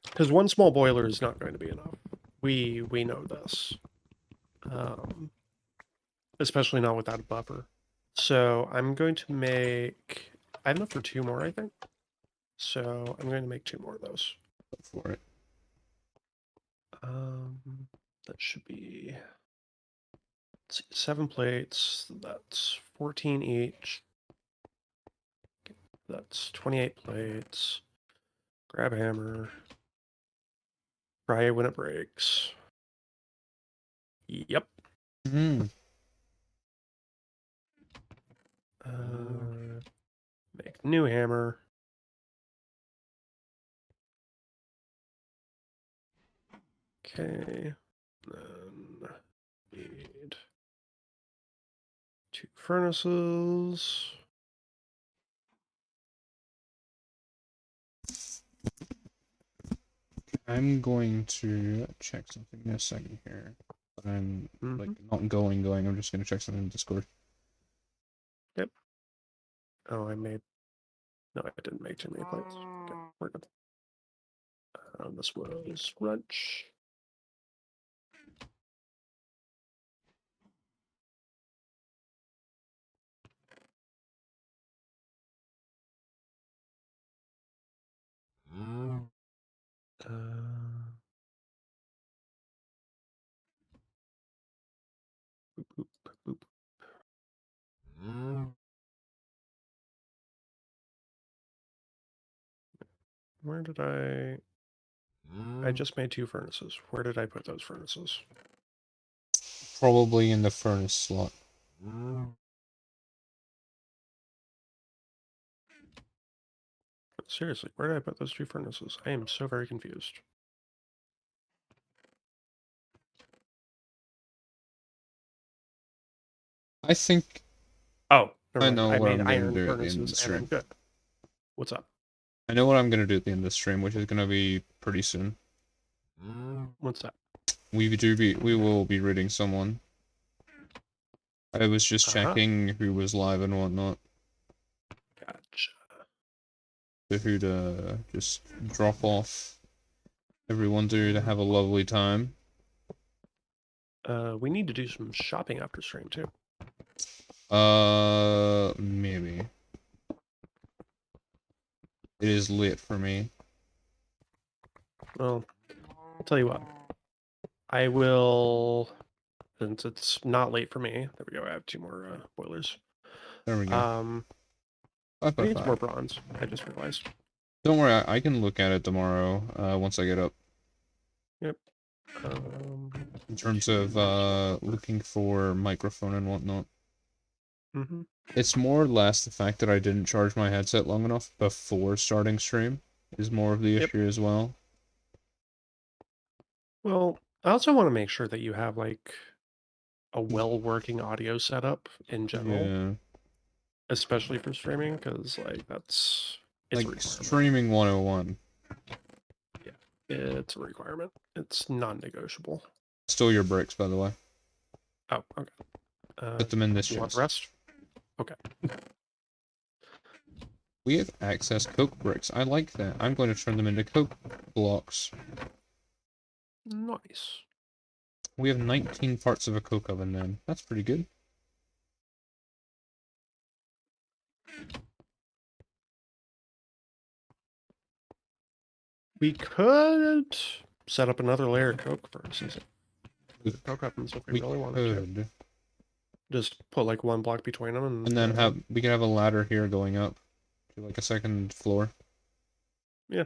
because one small boiler is not going to be enough. We know this. Especially not without a buffer. So I'm going to make... I have enough for 2 more, I think. So I'm going to make 2 more of those. Go for it. That should be... Let's see, 7 plates. That's 14 each. That's 28 plates. Grab hammer. Fry it when it breaks. Yep. Mm. Make new hammer. Okay. Then need 2 furnaces. I'm going to check something in a second here. But I'm like not going. I'm just gonna check something in Discord. Yep. Oh, I made... No, I didn't make too many plates. Okay, we're good. This was wrench. Boop, boop, boop. Where did I just made 2 furnaces. Where did I put those furnaces? Probably in the furnace slot. Seriously, where did I put those 2 furnaces? I am so very confused. I think Oh, never I mind. know I what made I'm gonna iron do at the end of the furnaces and I'm stream. good. What's up? I know what I'm gonna do at the end of the stream, which is gonna be pretty soon. What's that? We will be reading someone. I was just checking who was live and whatnot. Gotcha. So who to just drop off everyone to have a lovely time. We need to do some shopping after stream too. Maybe. It is lit for me. Well, I'll tell you what. I will, since it's not late for me. There we go. I have 2 more boilers. There we go. 5 I by need some more 5. bronze. I just realized. Don't worry, I can look at it tomorrow, once I get up. Yep. In terms of, looking for microphone and whatnot. It's more or less the fact that I didn't charge my headset long enough before starting stream is more of the issue as well. Well, I also want to make sure that you have, like, a well-working audio setup in general. Yeah. Especially for streaming, because, like, it's a Like, requirement. streaming 101. Yeah, it's a requirement. It's non-negotiable. Stole your bricks, by the way. Oh, okay. Put them in this You want chest. the rest? Okay. We have access coke bricks. I like that. I'm going to turn them into coke blocks. Nice. We have 19 parts of a coke oven then. That's pretty good. We could set up another layer of coke furnaces. Coke ovens if we really wanted to. Just put like 1 block between them and then we can have a ladder here going up to like a second floor. Yeah.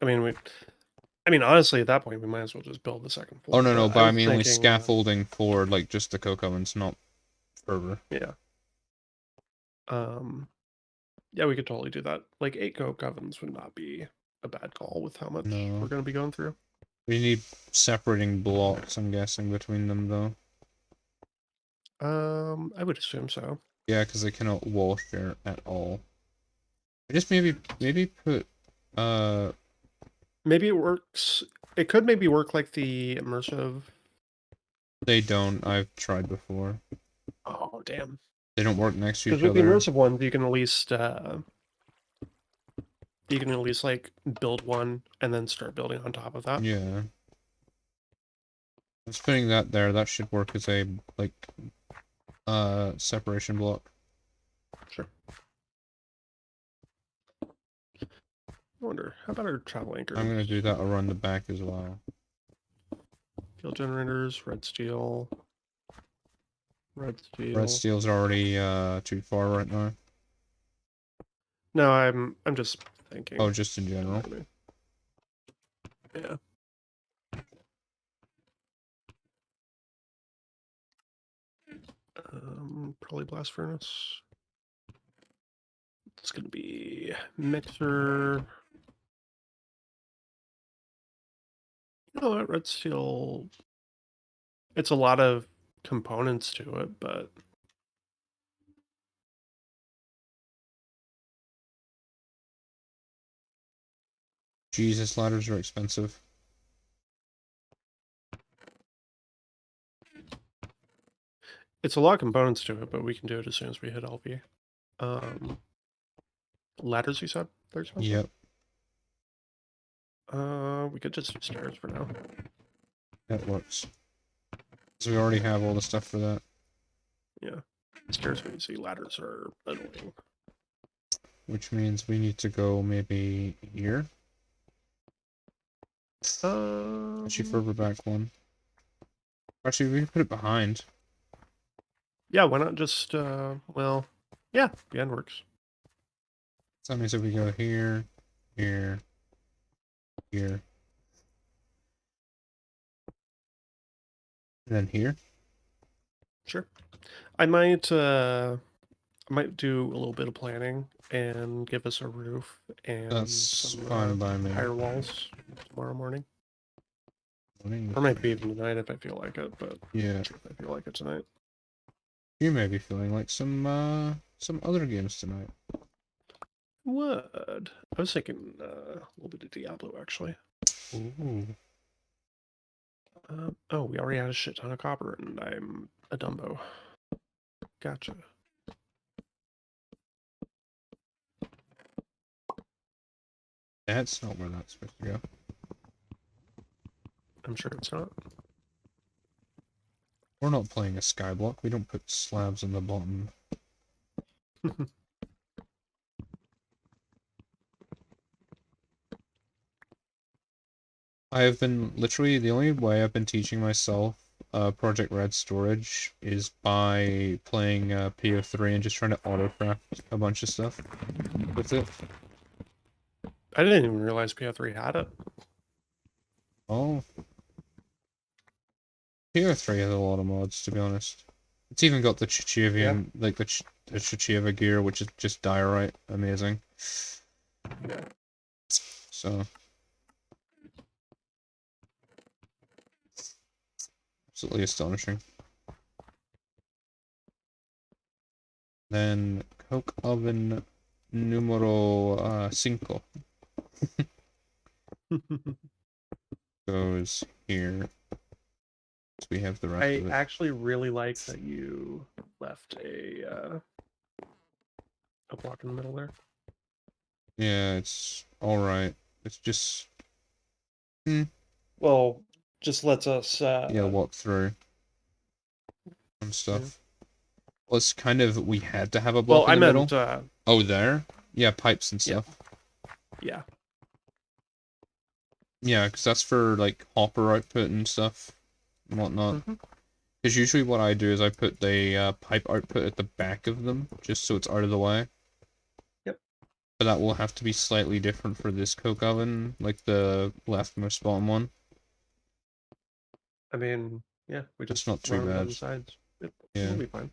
I mean, honestly, at that point, we might as well just build the second floor. Oh, no, but I mean only thinking, scaffolding for, like, just the coke ovens, not further. Yeah. Yeah, we could totally do that. Like, 8 coke ovens would not be a bad call with how much we're going to be going through. We need separating blocks, I'm guessing, between them, though. I would assume so. Yeah, because they cannot wall share at all. Just maybe put Maybe it works. It could maybe work like the immersive. they don't. I've tried before. Oh damn! They don't work next to Because each with the other. immersive ones, you can at least like build one and then start building on top of that. Yeah. Just putting that there, that should work as a like separation block. Sure. I wonder, how about our travel anchors? I'm gonna do that around the back as well. Fuel generators, red steel. Red steel. Red steel's already too far right now. No, I'm just thinking. Oh, just in general. Yeah. Probably blast furnace. It's gonna be mixer. You know what, red steel. It's a lot of components to it, but Jesus, ladders are expensive. it's a lot of components to it, but we can do it as soon as we hit LV. Ladders, you said? They're expensive? Yep. We could just do stairs for now. That works. So we already have all the stuff for that. Yeah. Stairs are easy, ladders are annoying. Which means we need to go maybe here. Actually, further back one. Actually, we can put it behind. Yeah, why not just, well, yeah, the end works. So that means if we go here, here, here, and then here. Sure. I might do a little bit of planning and give us a roof and That's some fine by me. higher walls tomorrow morning. Morning. Or maybe even tonight if I feel like it, but Yeah. I'm sure if I feel like it tonight. You may be feeling like some other games tonight. Would. I was thinking a little bit of Diablo actually. Ooh. Oh, we already had a shit ton of copper and I'm a Dumbo. Gotcha. That's not where that's supposed to go. I'm sure it's not. We're not playing a skyblock. We don't put slabs on the bottom. I have been literally the only way I've been teaching myself Project Red storage is by playing PO3 and just trying to autocraft a bunch of stuff with it. I didn't even realize PO3 had it. Oh. PO3 has a lot of mods, to be honest. It's even got the Chichevian, like the Chicheva gear, which is just diorite. Amazing. Yeah. So. Absolutely astonishing. Then Coke Oven numero 5 goes here. So we have the rest of it. I actually really like that you left a block in the middle there. Yeah, it's alright. It's just... Well, just lets us... yeah, walk through some stuff. Well, it's kind of... we had to have a block in the middle. Oh, there? Yeah, pipes and stuff. Yeah. Yeah, because that's for, like, hopper output and stuff and whatnot. Because usually what I do is I put the pipe output at the back of them, just so it's out of the way. Yep. But that will have to be slightly different for this coke oven, like the leftmost bottom one. I mean, yeah, we just not too bad. On the sides. It'll be fine.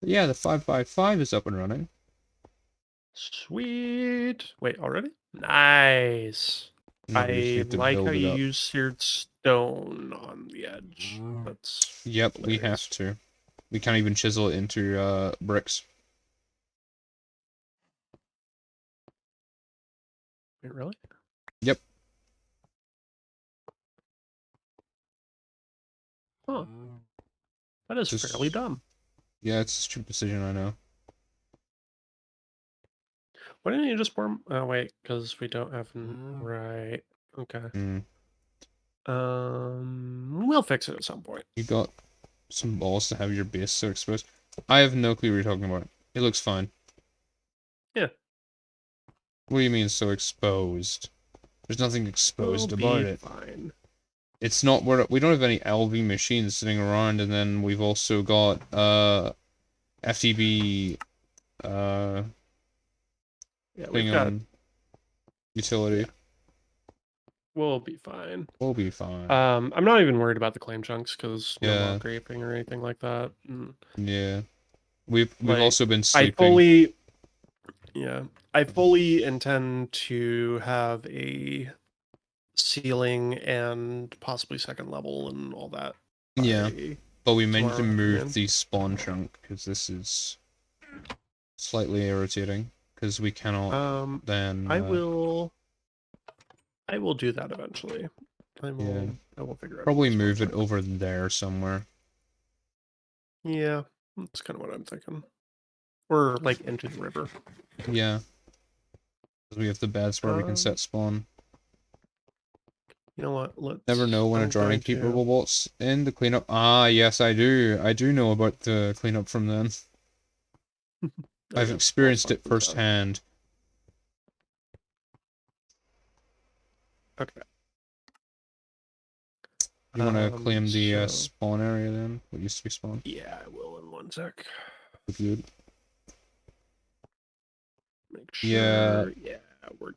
But yeah, the 5x5 is up and running. Sweet. Wait, already? Nice. No, I like how you use seared stone on the edge. That's yep, hilarious. we have to. We can't even chisel it into bricks. Wait, really? Yep. Huh. That is fairly dumb. Yeah, it's a stupid decision, I know. Why didn't you just form? Oh wait, because we don't have. Right. Okay. Mm. We'll fix it at some point. You got some balls to have your base so exposed. I have no clue what you're talking about. It looks fine. Yeah. What do you mean so exposed? There's nothing We'll exposed be about it. fine. It's not we don't have any LV machines sitting around, and then we've also got FTB Yeah, thing we've got. on utility. Yeah, we'll be fine. We'll be fine. I'm not even worried about the claim chunks because no Yeah. mob graping or anything like that. Yeah. We've Like, also been I sleeping. I fully intend to have a ceiling and possibly second level and all that Yeah. by But we meant to tomorrow move afternoon. the spawn chunk because this is slightly irritating because we cannot then I will do that eventually. I yeah, will figure out probably this move it project. over there somewhere. Yeah, that's kind of what I'm thinking. Or like into the river. Yeah, because we have the beds where we can set spawn. You know what? Never know when a I'm drowning going keeper to. will waltz in the cleanup. Ah, yes, I do. I do know about the cleanup from then. Oh, I've yeah, I'll experienced suck it these out. firsthand. Okay. You want to claim the So spawn area then? What used to be spawn? yeah, I will in one sec. Good. Make Yeah, sure. Yeah, we're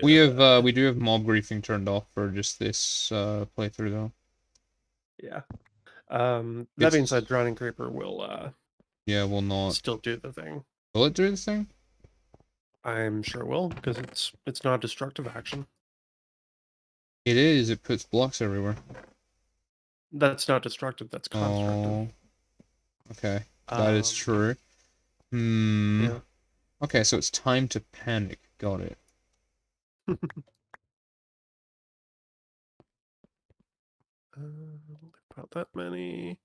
we good. we do have mob griefing turned off for just this playthrough though. Yeah. That being It's said, Drowning Creeper will yeah, will not. still do the thing. Will it do the thing? I'm sure it will, because it's not destructive action. It is. It puts blocks everywhere. That's not destructive, that's constructive. Oh, okay. That is Um true. Hmm. yeah. Okay, so it's time to panic. Got it. About that many.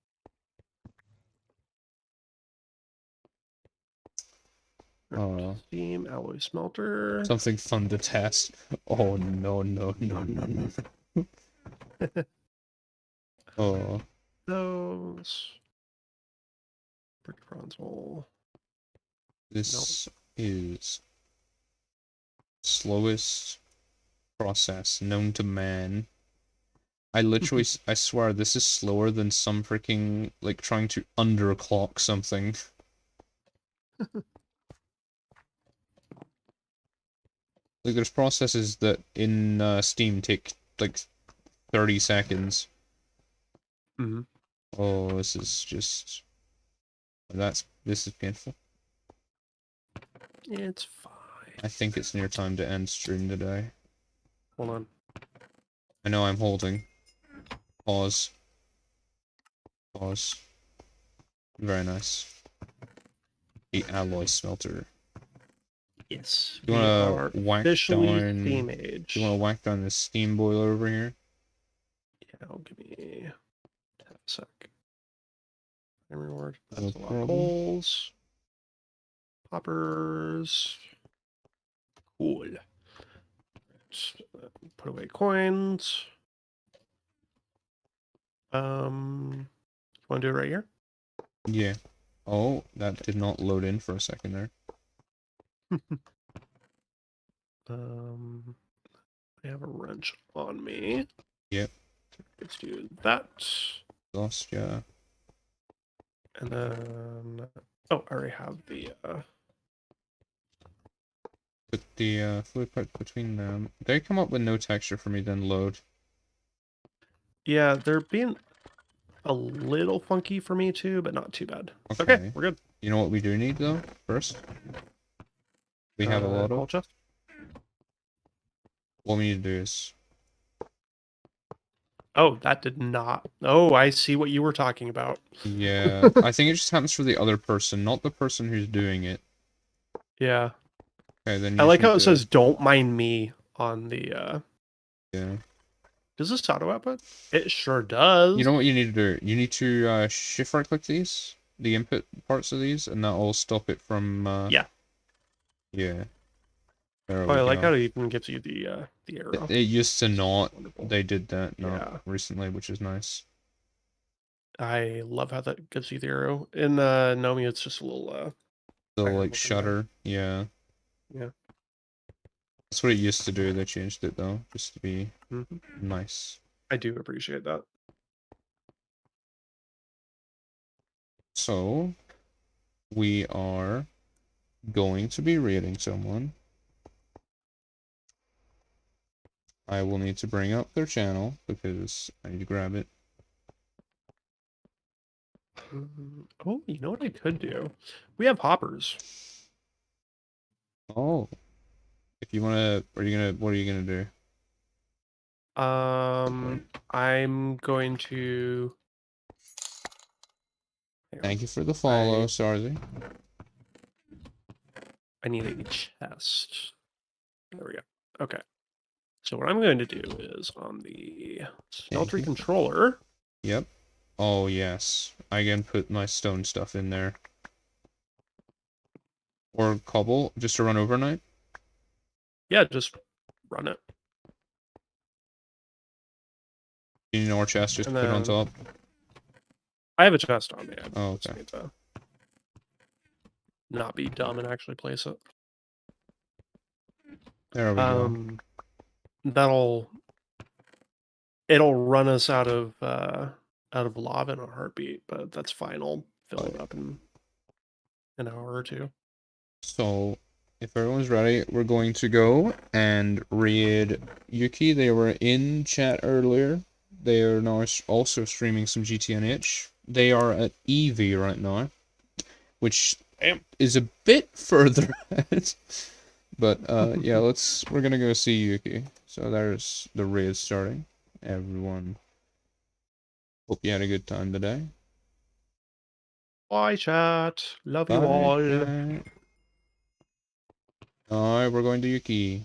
Steam, alloy smelter. Something fun to test. Oh no no no no no. Oh, Those. Brick bronze hole. this is slowest process known to man. I literally, I swear, this is slower than some freaking, like, trying to underclock something. Like, there's processes that in Steam take, like, 30 seconds. Mm-hmm. Oh, this is just... This is painful. It's fine. I think it's near time to end stream today. Hold on. I know I'm holding. Pause. Pause. Very nice. The alloy smelter. Yes, You we wanna are whack officially down... Steam Age. You wanna whack down this steam boiler over here? Yeah, give me a sec. And reward. No That's a lot of problem. coals. Poppers. Cool. Put away coins. You want to do it right here? Yeah. Oh, that did not load in for a second there. I have a wrench on me. Yep. Let's do that. Lost, yeah. And then, oh, I already have the. Put the fluid pipe between them. They come up with no texture for me, then load. Yeah, they're being a little funky for me too, but not too bad. Okay. Okay, we're good. You know what we do need though? First, we have a lot Coal of. chest. What we need to do is. Oh, that did not. Oh, I see what you were talking about. Yeah, I think it just happens for the other person, not the person who's doing it. Yeah. Okay, then I you just like how need it to. says "Don't mind me" on the Yeah. Does this auto output? It sure does. You know what you need to do? You need to shift right click these, the input parts of these, and that will stop it from Yeah. Yeah. There Oh, we I like go. how it even gives you the arrow. It used to not. Wonderful. They did that not Yeah. recently, which is nice. I love how that gives you the arrow. In Nomi, it's just a little The iron like looking shutter, yeah. thing. Yeah. That's what it used to do. They changed it though, just to be Mm-hmm. nice. I do appreciate that. So we are going to be raiding someone. I will need to bring up their channel because I need to grab it. Oh, you know what I could do? We have hoppers. Oh, if you wanna, what are you gonna do? I'm going to. Hang on. Thank you for the follow, Sarzy. I need a chest. There we go. Okay. So what I'm going to do is on the smeltery controller. Yep. Oh yes, I can put my stone stuff in there. Or cobble, just to run overnight. Yeah, just run it. You need more chest just And to put it on then top. I have a chest on me. I Oh, just okay. need to not be dumb and actually place it. There we go. That'll it'll run us out of lava in a heartbeat, but that's fine. I'll fill it up in an hour or two. So, if everyone's ready, we're going to go and raid Yuki. They were in chat earlier. They are now also streaming some GTNH. They are at EV right now, which is a bit further ahead. But yeah, we're gonna go see Yuki. So there's the raid starting. Everyone, hope you had a good time today. Bye, chat. Love you Bye, all. chat. Alright, we're going to Yuki.